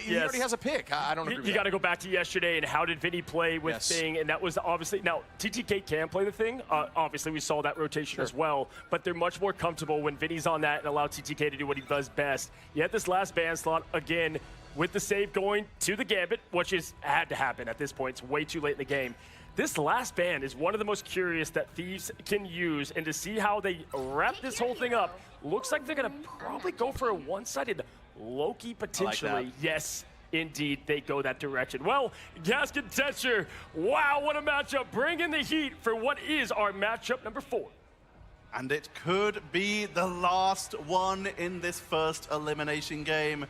He already has a pick. I don't agree with that. You got to go back to yesterday and how did Vinny play with Thing, and that was obviously, now TTK can play the Thing. Obviously, we saw that rotation as well, but they're much more comfortable when Vinny's on that and allow TTK to do what he does best. You had this last ban slot again, with the save going to the Gambit, which had to happen at this point. It's way too late in the game. This last ban is one of the most curious that Thieves can use, and to see how they wrap this whole thing up, looks like they're going to probably go for a one-sided Loki potentially. Like yes, indeed, they go that direction. Well, Gaskin Tetcher, wow, what a matchup. Bring in the heat for what is our matchup number 4. And it could be the last one in this first elimination game.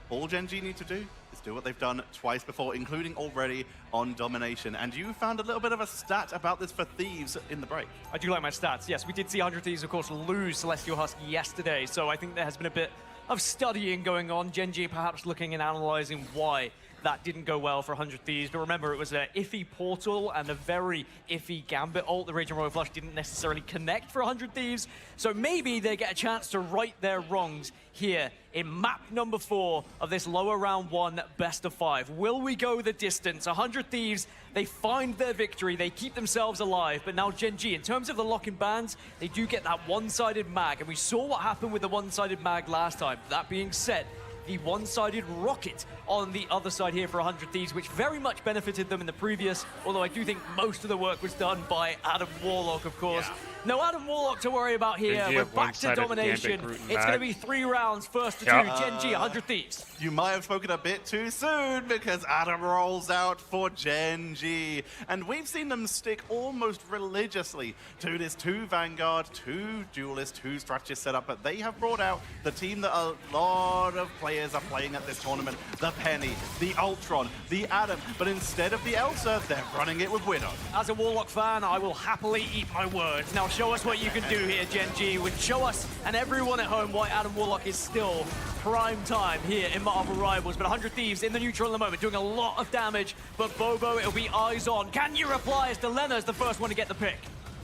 All Gen G need to do is do what they've done twice before, including already on Domination. And you found a little bit of a stat about this for Thieves in the break. I do like my stats. Yes, we did see 100 Thieves, of course, lose Celestial Husk yesterday. So I think there has been a bit of studying going on. Gen G perhaps looking and analyzing why that didn't go well for 100 Thieves. But remember, it was an iffy portal and a very iffy Gambit ult. The Raging Royal Flush didn't necessarily connect for 100 Thieves. So maybe they get a chance to right their wrongs here in map number 4 of this lower round 1 best of 5. Will we go the distance? 100 Thieves, they find their victory, they keep themselves alive, but now Gen G, in terms of the lock-in bans, they do get that one-sided mag, and we saw what happened with the one-sided mag last time. That being said, the one-sided rocket on the other side here for 100 Thieves, which very much benefited them in the previous, although I do think most of the work was done by Adam Warlock, of course. Yeah. No Adam Warlock to worry about here. We're back to domination. It's going to be 3 rounds, first to 2, Gen G, 100 Thieves. You might have spoken a bit too soon because Adam rolls out for Gen G. And we've seen them stick almost religiously to this 2 Vanguard, 2 Duelist, 2 Strategist setup, but they have brought out the team that a lot of players are playing at this tournament. The Penny, the Ultron, the Adam, but instead of the Elsa, they're running it with Widow. As a Warlock fan, I will happily eat my words. Now show us what you can do here, Gen G. Show us and everyone at home why Adam Warlock is still prime time here in Marvel Rivals. But 100 Thieves in the neutral at the moment, doing a lot of damage. But Bobo, it'll be eyes on. Can you reply as Delena's the first one to get the pick?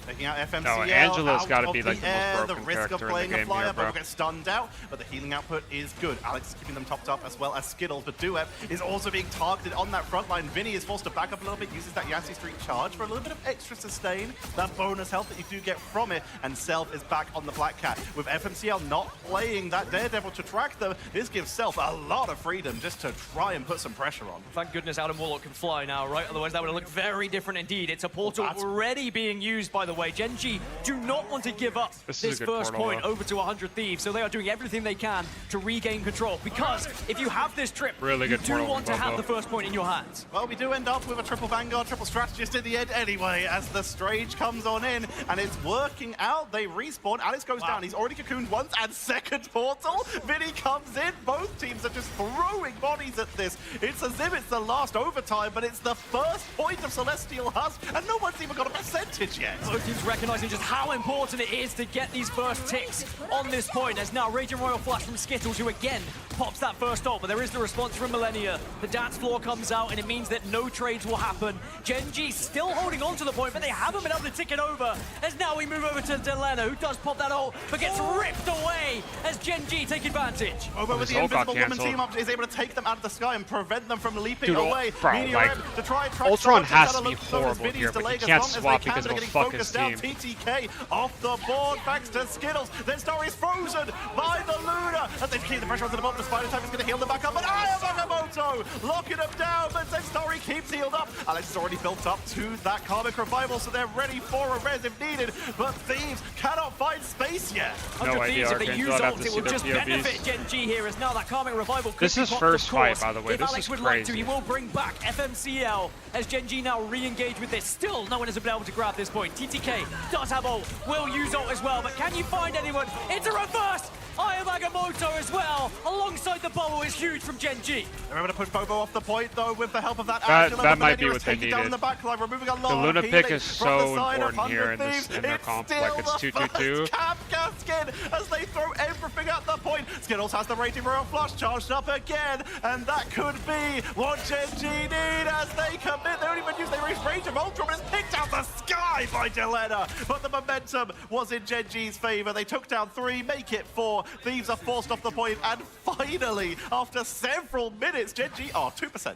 Taking out FMCL, no, Angela's got to be like the most broken the risk of character playing in the a game flyer, here, bro. Bobo gets stunned out, but the healing output is good. Alex is keeping them topped up as well as Skittles, but Duep is also being targeted on that front line. Vinny is forced to back up a little bit, uses that Yassi Street charge for a little bit of extra sustain, that bonus health that you do get from it, and Self is back on the Black Cat. With FMCL not playing that Daredevil to track them, this gives Self a lot of freedom just to try and put some pressure on. Thank goodness Adam Warlock can fly now, right? Otherwise that would have looked very different indeed. It's a portal already being used, by the way. Gen G do not want to give up this first point over to 100 Thieves, so they are doing everything they can to regain control, because if you have this trip, you do want to have the first point in your hands. Well, we do end up with a triple Vanguard, triple Strategist in the end anyway, as the Strange comes on in, and it's working out. They respawn, Alex goes down, he's already cocooned once, and second portal, Vinny comes in. Both teams are just throwing bodies at this. It's as if it's the last overtime, but it's the first point of Celestial Husk, and no one's even got a percentage yet. Both teams recognizing just how important it is to get these first ticks on this point, as now Raging Royal Flush from Skittles, who again pops that first ult, but there is the response from Millennia. The dance floor comes out, and it means that no trades will happen. Gen G still holding on to the point, but they haven't been able to tick it over, as now we move over to Delena, who does pop that ult, but gets ripped away as Gen G take advantage. Over with the Invisible Woman team up is able to take them out of the sky and prevent them from leaping away. To try Ultron has to be horrible here, but he can't swap because it'll fuck his team. TTK off the board, thanks to Skittles. Then Story's frozen by the Luna. As they keep the pressure onto the bottom, the Spider Type is going to heal them back up. But Ayamoto locking them down, but then Story keeps healed up. Alex is already built up to that Karmic Revival, so they're ready for a res if needed. But Thieves cannot find space yet. No idea, if they use ult, it will just benefit Gen G here, as now that Karmic Revival could This is first fight, by the way. If This Alex is would crazy. like to, he will bring back FMCL as Gen G now re-engage with this. Still, no one has been able to grab this point. TTK does have ult, will use ult as well, but can you find anyone? It's a reverse! Ayamoto as well, alongside the bubble, is huge from Gen G. They're able to push Bobo off the point, though, with the help of that. That might be what they needed. Down the back line, removing a lot the Luna of pick is so the important here in their comp. Like, it's 2-2-2. Kafka skin as they throw everything at the point. Skittles has the Raging Royal Flush charged up again, and that could be what Gen G need as they commit. They don't even use their range of Ultra, but it's picked out the sky by Delena. But the momentum was in Gen G's favor. They took down 3, make it 4. Thieves are forced off the point, and finally, after several minutes, Gen G are 2%.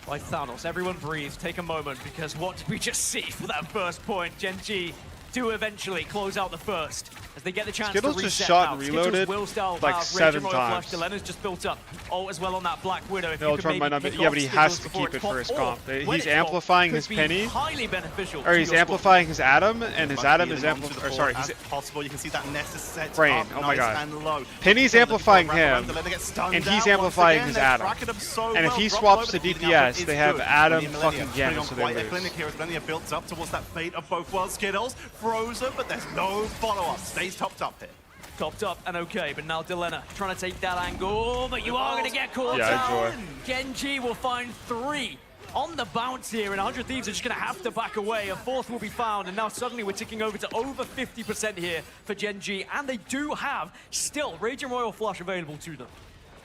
By Thanos, everyone breathe, take a moment, because what did we just see for that first point? Gen G do eventually close out the first as they get the chance Skittles to reset just shot now. and reloaded will still like 7 Royal times. Flush. Delena's just built up ult as well on that Black Widow. If Ultron might not be, yeah, but he has to keep it for his comp. He's amplifying his Penny, highly beneficial or he's amplifying his Adam, and his Adam is amplifying. Sorry, he's possible. You can see that Nessus set brain. up Oh my nice god. and low. Penny's amplifying him, and he's amplifying his Adam. And if he swaps to DPS, they have Adam fucking Gamma, so they lose. Clinic here as Millennia builds up towards that fate of both worlds. Skittles frozen, but there's no follow-up. Stays topped up here. Topped up and okay, but now Delena trying to take that angle, but you are going to get caught out. Gen G will find 3 on the bounce here, and 100 Thieves are just going to have to back away. A 4th will be found, and now suddenly we're ticking over to over 50% here for Gen G, and they do have still Raging Royal Flush available to them.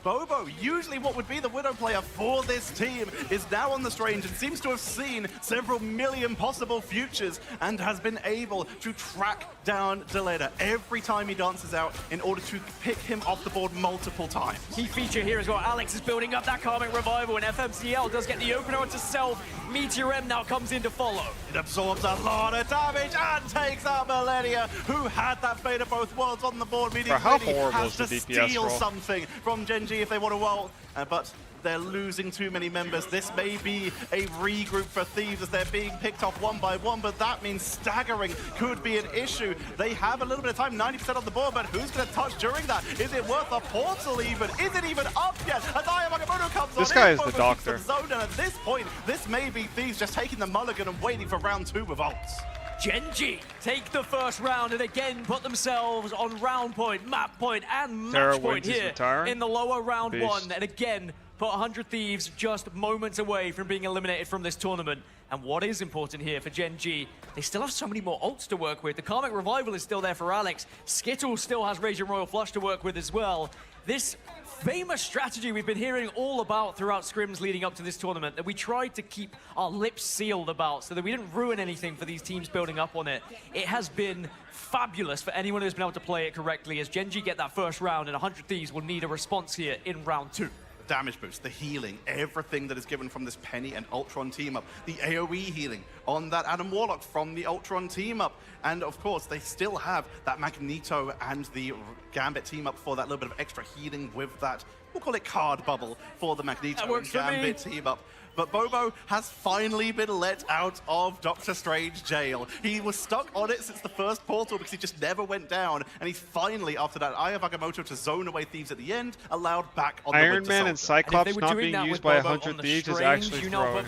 Bobo, usually what would be the Widow player for this team, is now on the Strange and seems to have seen several million possible futures and has been able to track down Deleda every time he dances out in order to pick him off the board multiple times. Key feature here as well. Alex is building up that Karmic Revival, and FMCL does get the opener onto self. Meteor M now comes in to follow. It absorbs a lot of damage and takes out Millennia, who had that Fate of Both Worlds on the board, meaning Bro, how really horrible has is to the DPS steal roll? something from Gen G if they want to ult, but they're losing too many members. This may be a regroup for Thieves as they're being picked off one by one, but that means staggering could be an issue. They have a little bit of time, 90% on the board, but who's going to touch during that? Is it worth a portal even? Is it even up yet? As Ayamagamoto comes on This guy in, is the Bobo doctor. keeps the zone, and at this point, this may be Thieves just taking the mulligan and waiting for round 2 with ults. Gen G take the first round and again put themselves on round point, map point, and Terra match point wins, he's here retiring. in the lower round Beast. 1. And again, put 100 Thieves just moments away from being eliminated from this tournament. And what is important here for Gen G, they still have so many more ults to work with. The Karmic Revival is still there for Alex. Skittles still has Raging Royal Flush to work with as well. This famous strategy we've been hearing all about throughout scrims leading up to this tournament, that we tried to keep our lips sealed about so that we didn't ruin anything for these teams building up on it. It has been fabulous for anyone who's been able to play it correctly, as Gen G get that first round, and 100 Thieves will need a response here in round 2. Damage boost, the healing, everything that is given from this Penny and Ultron team up, the AoE healing on that Adam Warlock from the Ultron team up, and of course they still have that Magneto and the Gambit team up for that little bit of extra healing with that, we'll call it card bubble for the Magneto and Gambit team up. But Bobo has finally been let out of Doctor Strange jail. He was stuck on it since the first portal because he just never went down. And he's finally, after that Aya of Agamotto to zone away Thieves at the end, allowed back on the Iron Winter Man and Soldier. Cyclops not being used by 100 Thieves is actually throwing.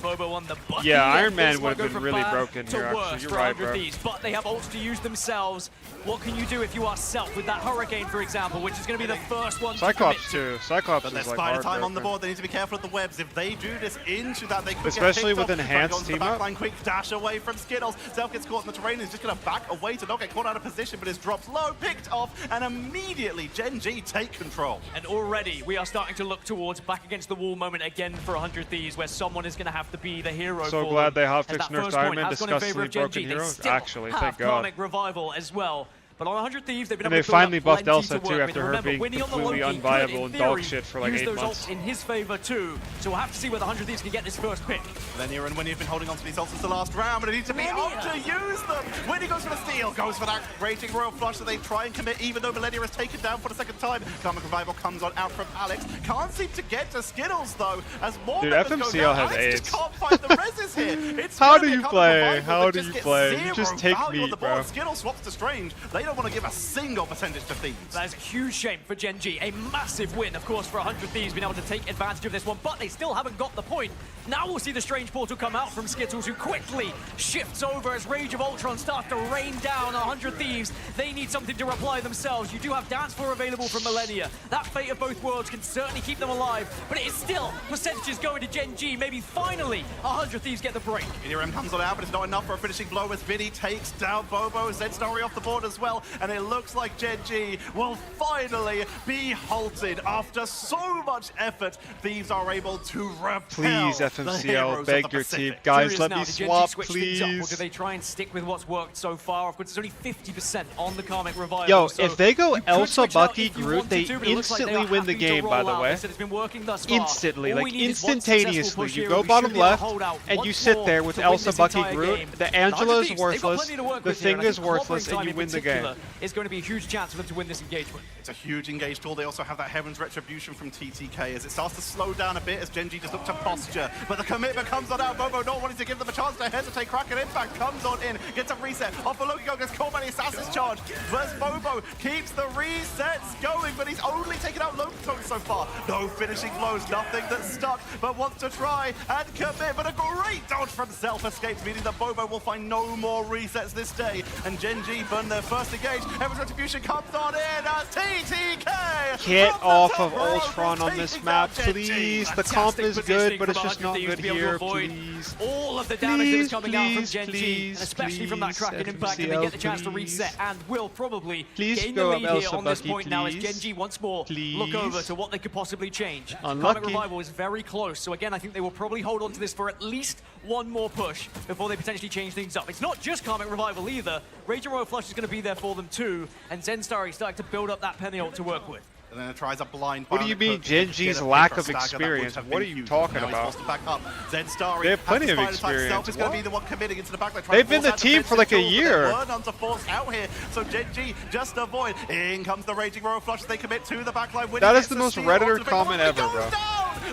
Yeah, Iron Man would have been really broken here, actually. You're right, bro. But they have ults to use themselves. What can you do if you are Self with that Hurricane, for example, which is going to be the first one Cyclops to commit too. Cyclops But is there's like spider time on the heartbroken. board. They need to be careful of the webs. If they do this into that, they could Especially get with picked off. enhanced Trying to go team onto up. the backline, quick dash away from Skittles. Self gets caught in the terrain and is just going to back away to not get caught out of position, but is dropped low, picked off, and immediately Gen G take control. And already we are starting to look towards back against the wall moment again for 100 Thieves, where someone is going to have to be the hero. So for glad them. they have As fixed that nerfed first Iron point Man, has gone in favor disgustingly of Gen broken G. They heroes. still Actually, have thank God. Karmic Revival as well. But on 100 Thieves, they've been And able they to build finally up buffed plenty Elsa to too work after with. her Remember, being Winnie on the completely Loki could, unviable in and dog theory, shit for like use 8 those months. ults in his favor too. So we'll have to see whether 100 Thieves can get this first pick. Lenia and Winnie have been holding on to these ults since the last round, but it needs to be up to use them. Winnie goes for the steal, goes for that Raging Royal Flush that they try and commit, even though Millennia is taken down for the second time. Karmic Revival comes on out from Alex. Can't seem to get to Skittles though, as more Dude, members go FMCL down. has Alex AIDS. just can't find the reses here. It's How gonna do be you Karmic play? Revival How that do just you gets play? You zero just take value on meat, the board. bro. Skittles swaps to Strange. They don't want to give a single percentage to Thieves. That is a huge shame for Gen G. A massive win, of course, for 100 Thieves being able to take advantage of this one, but they still haven't got the point. Now we'll see the Strange Portal come out from Skittles, who quickly shifts over as Rage of Ultron starts to rain down on 100 Thieves. They need something to reply themselves. You do have Dance Floor available from Millennia. That Fate of Both Worlds can certainly keep them alive, but it is still percentages going to Gen G. Maybe finally 100 Thieves get the break. ERM comes on out, but it's not enough for a finishing blow as Vinny takes down Bobo. Zedstory off the board as well, and it looks like Gen G will finally be halted after so much effort. Thieves are able to repel Please, the FMCL, heroes beg of the your team. Pacific. Guys, Curious let now, me did Gen G swap, switch things up, or please. do they try and stick with what's worked so far? Of course, it's only 50% on the Karmic Revival. Yo, so if they go you could Elsa, switch out Bucky, if you Groot, wanted they to, but it looks like they instantly are win the having to game, by roll the out. way. They said it's been working thus far. Instantly, All like we need is one instantaneously. successful push You here, go and we bottom should be able to left, hold out and you once sit more there with to win Elsa, this Bucky, entire Groot. game. The And 100 Angela is Thieves, they've got worthless. plenty to work The with here, thing and I is think worthless, clobbering and you time win in the game. particular is going to be a huge chance for them to win this engagement. It's a huge engage tool. They also have that Heaven's Retribution from TTK as it starts to slow down a bit as Gen G just look to posture. But the commitment comes on out. Bobo not wanting to give them a chance to hesitate. Kraken Impact comes on in, gets a reset. Off of Loki, gets caught by the Assassin's Charge. Whereas Bobo keeps the resets going, but he's only taken out Loki so far. No finishing blows, nothing that's stuck, but wants to try and commit. But a great dodge from Self escapes, meaning that Bobo will find no more resets this day. And Gen G burn their first disengage. Everyone's retribution comes on in as TTK. Get from the off top of rope Ultron is on this taking map, down Gen G. please. The Fantastic comp is positioning good, but it's from just 100 not Thieves good to be able to here, avoid please. all of the damage that was coming out from Please, Gen G, please, and especially from that please, Kraken impact, and they get the chance to reset and will probably Please gain the go lead up here Elsa on this Bucky, point now as please. Gen G once more look over to what they could possibly change. Comic Unlucky. Revival is very close, so again, I think they will probably hold on to this for at least one more push before they potentially change things up. It's not just Comic Revival either. Raging Royal Flush is going to be there for them too, and Zenstar is starting to build up that penny ult to work with. And then it tries a blind. What do you mean, hook, Gen get G's a lack pick or of stagger, that would experience? have What been are you huge. talking Now he's about? forced to back up. Zenstar They have plenty of himself experience. is going to What? be the one committing into the backline. They've been the team for like a year. They were none to force out here, so Gen G just avoid. In comes the Raging Royal Flush as they commit to the backline. That is the most Redditor comment ever, bro.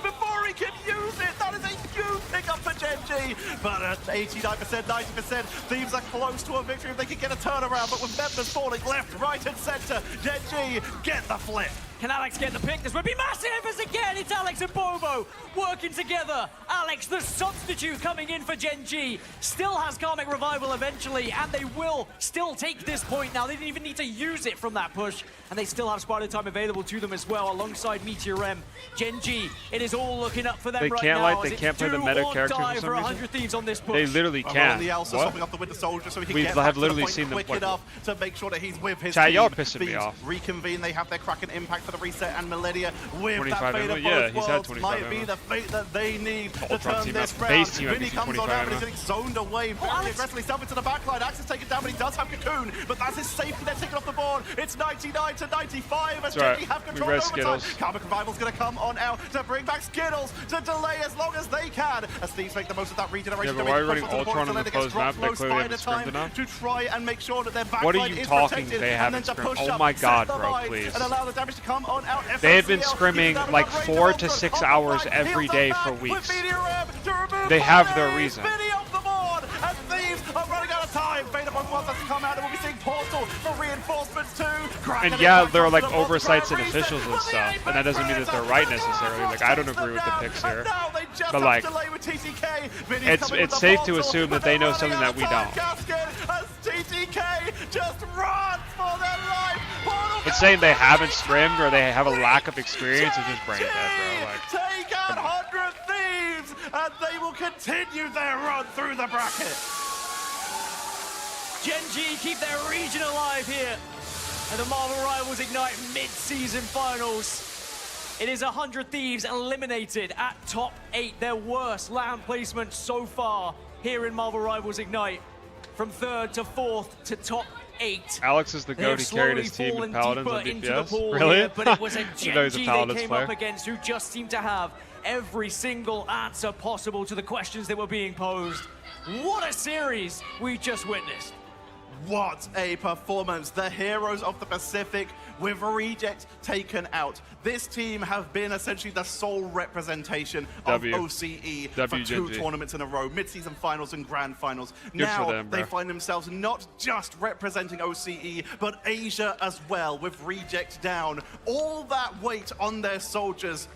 Before he can use it, that is a huge pickup for Gen G. But at 89%, 90%, Thieves are close to a victory if they can get a turnaround. But with members falling left, right, and center, Gen G get the flip. Can Alex get the pick? This would be massive as again it's Alex and Bobo working together. Alex, the substitute coming in for Gen G, still has Karmic Revival eventually, and they will still take this point now. They didn't even need to use it from that push, and they still have Spider Time available to them as well alongside Meteor M. Gen G, it is all looking up for them They right can't, now. like, as they it's can't play the do meta or characters for die some for reason. 100 Thieves on this push. They literally can't. The Elsa What? swapping off the Winter Soldier so he can We get have back to literally the point seen them, quick like- enough to make sure that he's with his Chat, team. y'all pissing me Thieves off. reconvene. They have their Kraken impact for the reset, and Millennia with 25 that fate of ammo? Yeah, both he's had worlds 25 might be ammo. the fate that they need to Ultron turn team this has round. base team Vinny MVP comes on 25 out, but ammo. he's getting zoned away very aggressively. Self into the backline. Axe is taken down, but he does have Cocoon. But that's his safety net taken off the board. It's 99 to 95 as It's all right. Gen G have We control res over time. Skittles. Karmic Revival's going to come on out to bring back Skittles to delay as long as they can. As Thieves make the most of that regeneration. Yeah, but to why are make you push running onto the board. Ultron on the Selena gets closed dropped, map? They no clearly haven't Spider scrimmed time enough. to try and make sure that their backline What are you is talking? protected. They and haven't then to scrimmed. push Oh up, my set God, the bro, lines, please. and allow the damage to come on out. They have been FSCL, scrimming keeping that like above 4 range to of 6 Ultron. hours Off every the day back for with weeks. Meteor M to remove They have their Bonnie. reason. Vinny off the board, and Thieves are running out of time. Fate upon Worlds has to come out, and we'll be seeing Portal for reinforcements too. Kraken And yeah, impact there are onto like the board to oversights try and and reset, officials and but the stuff, and that doesn't mean that they're right necessarily. Like, I don't agree with the picks here. Now they just But have like, to delay with TTK. Vinny's coming with it's the safe to portal, assume but that they they're know running something out that of we time. don't. Casket as TTK just runs for their life. Portal It's saying they haven't scrimmed or they have a lack of experience is just brain dead, bro. Like, take out 100 Thieves, and they will continue their run through the bracket. Gen G keep their region alive here. And the Marvel Rivals Ignite mid-season finals. It is 100 Thieves eliminated at top 8. Their worst land placement so far here in Marvel Rivals Ignite. From 3rd to 4th to top 8. Alex is the They have goat. He carried his slowly team in fallen Paladins deeper on into the DPS. pool Really? here, but it was a I know Gen he's a G they Paladins came player. up against who just seemed to have every single answer possible to the questions that were being posed. What a series we just witnessed. What a performance. The heroes of the Pacific with Reject taken out. This team have been essentially the sole representation of OCE for two GG. tournaments in a row, mid-season finals and grand finals. Good now for them, they bro. find themselves not just representing OCE, but Asia as well, with Reject down. All that weight on their shoulders,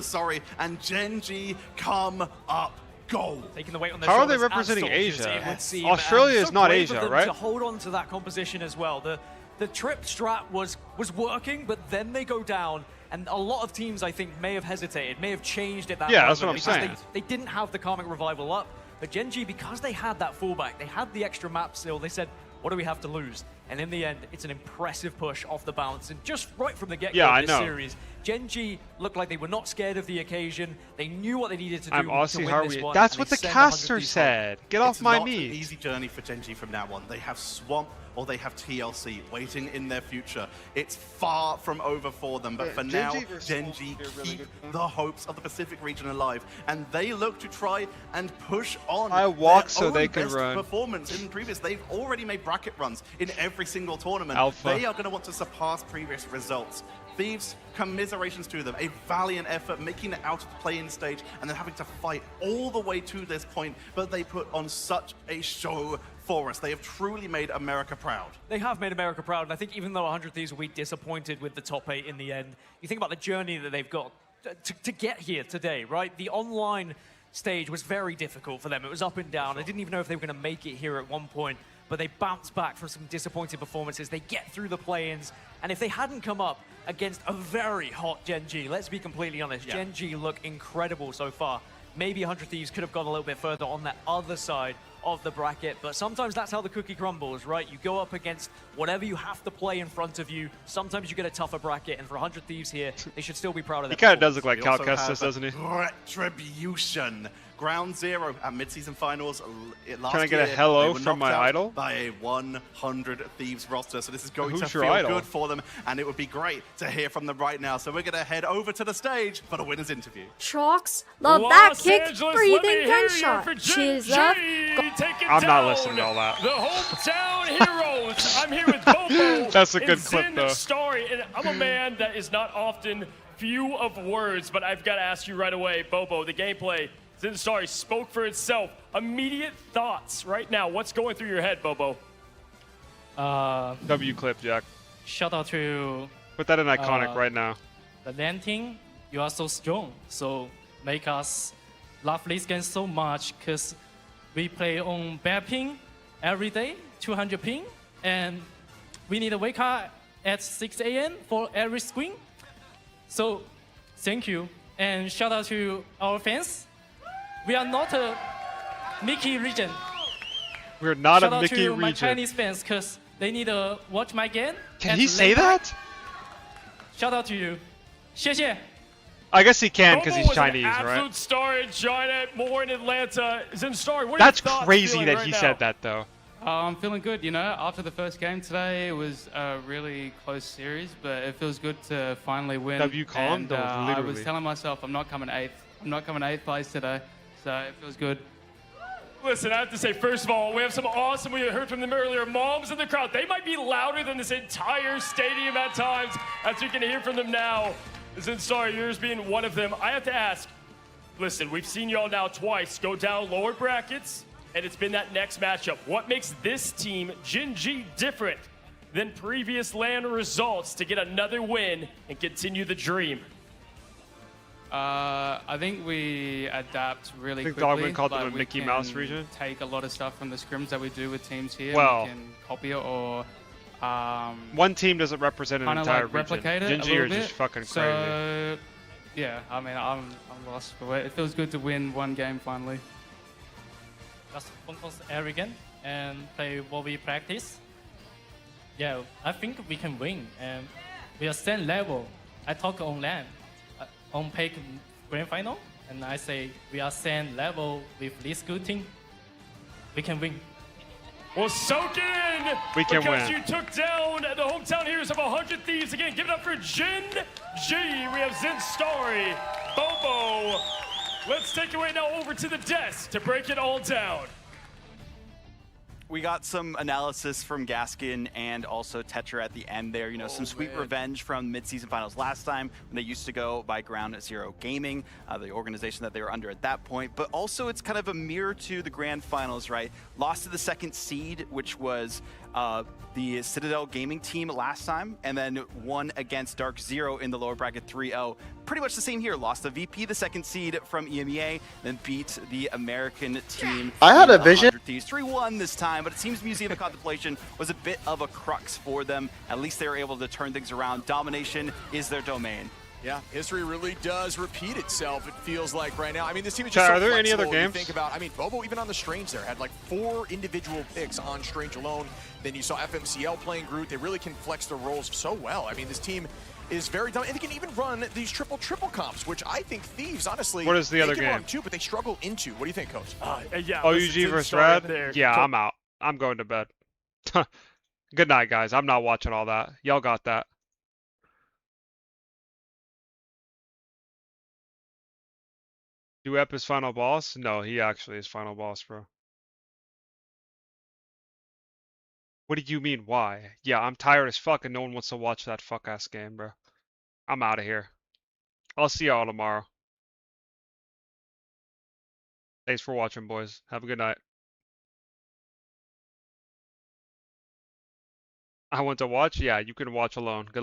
sorry, and Gen G come up gold. Taking the weight on their How are they shoulders representing as soldiers, Asia? it would seem. Australia And is so not brave of Asia, them right? To hold on to that composition as well. The trip strat was working, but then they go down, and a lot of teams I think may have hesitated, may have changed at that Yeah, moment that's what I'm because saying. They didn't have the Karmic Revival up, but Gen G, because they had that fallback, they had the extra map still, they said, what do we have to lose? And in the end, it's an impressive push off the bounce. And just right from the get-go Yeah, I of this know. series, Gen G looked like they were not scared of the occasion. They knew what they needed to do I'm to Aussie win Harvey. this one. That's and what they the send caster 100 Thieves said. Get off my It's meat. not an easy journey for Gen G from now on. They have Swamp or they have TLC waiting in their future. It's far from over for them, but Yeah, for Gen now, G versus Gen Swamp G would be a really keep good one. the hopes of the Pacific region alive, and they look to try and push on I walk their so own they can best run. performance in previous. They've already made bracket runs in every single tournament. Alpha. They are going to want to surpass previous results. Thieves, commiserations to them. A valiant effort making it out of the play-in stage and then having to fight all the way to this point, but they put on such a show for us. They have truly made America proud. They have made America proud, and I think even though 100 Thieves will be disappointed with the top 8 in the end, you think about the journey that they've got to get here today, right? The online stage was very difficult for them. It was up and down. I didn't even know if they were going to make it here at one point. but they bounce back from some disappointing performances. They get through the play-ins, and if they hadn't come up against a very hot Gen G, let's be completely honest, Gen G look incredible so far. Maybe 100 Thieves could have gone a little bit further on that other side of the bracket, but sometimes that's how the cookie crumbles, right? You go up against whatever you have to play in front of you. Sometimes you get a tougher bracket, and for 100 Thieves here, they should still be proud of their He kind of does look like We Cal also Kestis, have doesn't he? Retribution. Ground zero at mid-season finals. Last Can I get a year, hello they were from knocked my out idol? By a 100 Thieves roster, so this is going Who's to your feel idol? good for them, and it would be great to hear from them right now. So we're going to head over to the stage for the winner's interview. Shocks, the Los back kick, Angeles, breathing let me hear you gunshot, for cheers G, up. taking I'm not down listening to all that. The hometown heroes. I'm here with Bobo. That's a good and clip, Zin though. Story, and I'm a man that is not often few of words, but I've got to ask you right away, Bobo. The gameplay, Zin Story spoke for itself. Immediate thoughts right now. What's going through your head, Bobo? W clip, Jack. Shout out to Put that in iconic right now. the LAN team. You are so strong, so make us love this game so much because we play on bad ping every day, 200 ping, and we need to wake up at 6 a.m. for every screen. So thank you, and shout out to our fans. We are not a Mickey region. We're not shout a out Mickey to region. my Chinese fans because they need to watch my game. Can at he say late night. that? Shout out to you. 谢谢. I guess he can because Bobo he's was Chinese, an absolute right? star in China, more in Atlanta. Zin Story, what are That's your thoughts crazy feeling that right he now? said that, though. I'm feeling good, you know. After the first game today, it was a really close series, but it feels good to finally win. W calm, and though, I was literally. telling myself I'm not coming 8th. I'm not coming 8th place today, so it feels good. Listen, I have to say, first of all, we have some awesome, we heard from them earlier, moms in the crowd. They might be louder than this entire stadium at times, as you can hear from them now. Zin Story, yours being one of them. I have to ask, listen, we've seen y'all now twice go down lower brackets, and it's been that next matchup. What makes this team, Gen G, different than previous LAN results to get another win and continue the dream? I think we adapt really I think quickly. Dogman called them like a we Mickey can Mouse region. Take a lot of stuff from the scrims that we do with teams here. Well, we can copy it or one team doesn't represent an kind of entire like region. replicate it Gen a G little are bit. just fucking so, crazy. yeah, I mean, I'm lost for it. It feels good to win one game finally. Just focus arrogant and play what we practice. Yeah, I think we can win, and we are same level. I talk on LAN, on PEC Grand Final, and I say we are same level with this good team. We can win. Well, soak in! We can because win. you took down the hometown heroes of 100 Thieves. Again, give it up for Gen G. We have Zin Story, Bobo. Let's take it right now over to the desk to break it all down. We got some analysis from Gaskin and also Tetra at the end there. You know, some sweet revenge from mid-season finals last time when they used to go by Ground Zero Gaming, the organization that they were under at that point. But also it's kind of a mirror to the grand finals, right? Lost to the second seed, which was the Citadel Gaming team last time, and then won against Dark Zero in the lower bracket 3-0. Pretty much the same here. Lost the VP, the second seed from EMEA, then beat the American team. I had a the vision. 100 Thieves 3-1 this time, but it seems Museum of Contemplation was a bit of a crux for them. At least they were able to turn things around. Domination is their domain. Yeah, history really does repeat itself, it feels like right now. I mean, this team is Chad, just so are there any other flexible. You games? think about, I mean, Bobo, even on the Strange there, had like 4 individual picks on Strange alone. Then you saw FMCL playing Groot. They really can flex their roles so well. I mean, this team is very dumb. And they can even run these triple comps, which I think Thieves, honestly, What is the they other can game? run too, but they struggle into. What do you think, Coach? Yeah, OUG versus Rad? Yeah, I'm out. I'm going to bed. Good night, guys. I'm not watching all that. Y'all got that. Duep is final boss? No, he actually is final boss, bro. What do you mean, why? Yeah, I'm tired as fuck and no one wants to watch that fuck-ass game, bro. I'm out of here. I'll see y'all tomorrow. Thanks for watching, boys. Have a good night. I want to watch? Yeah, you can watch alone. Good luck.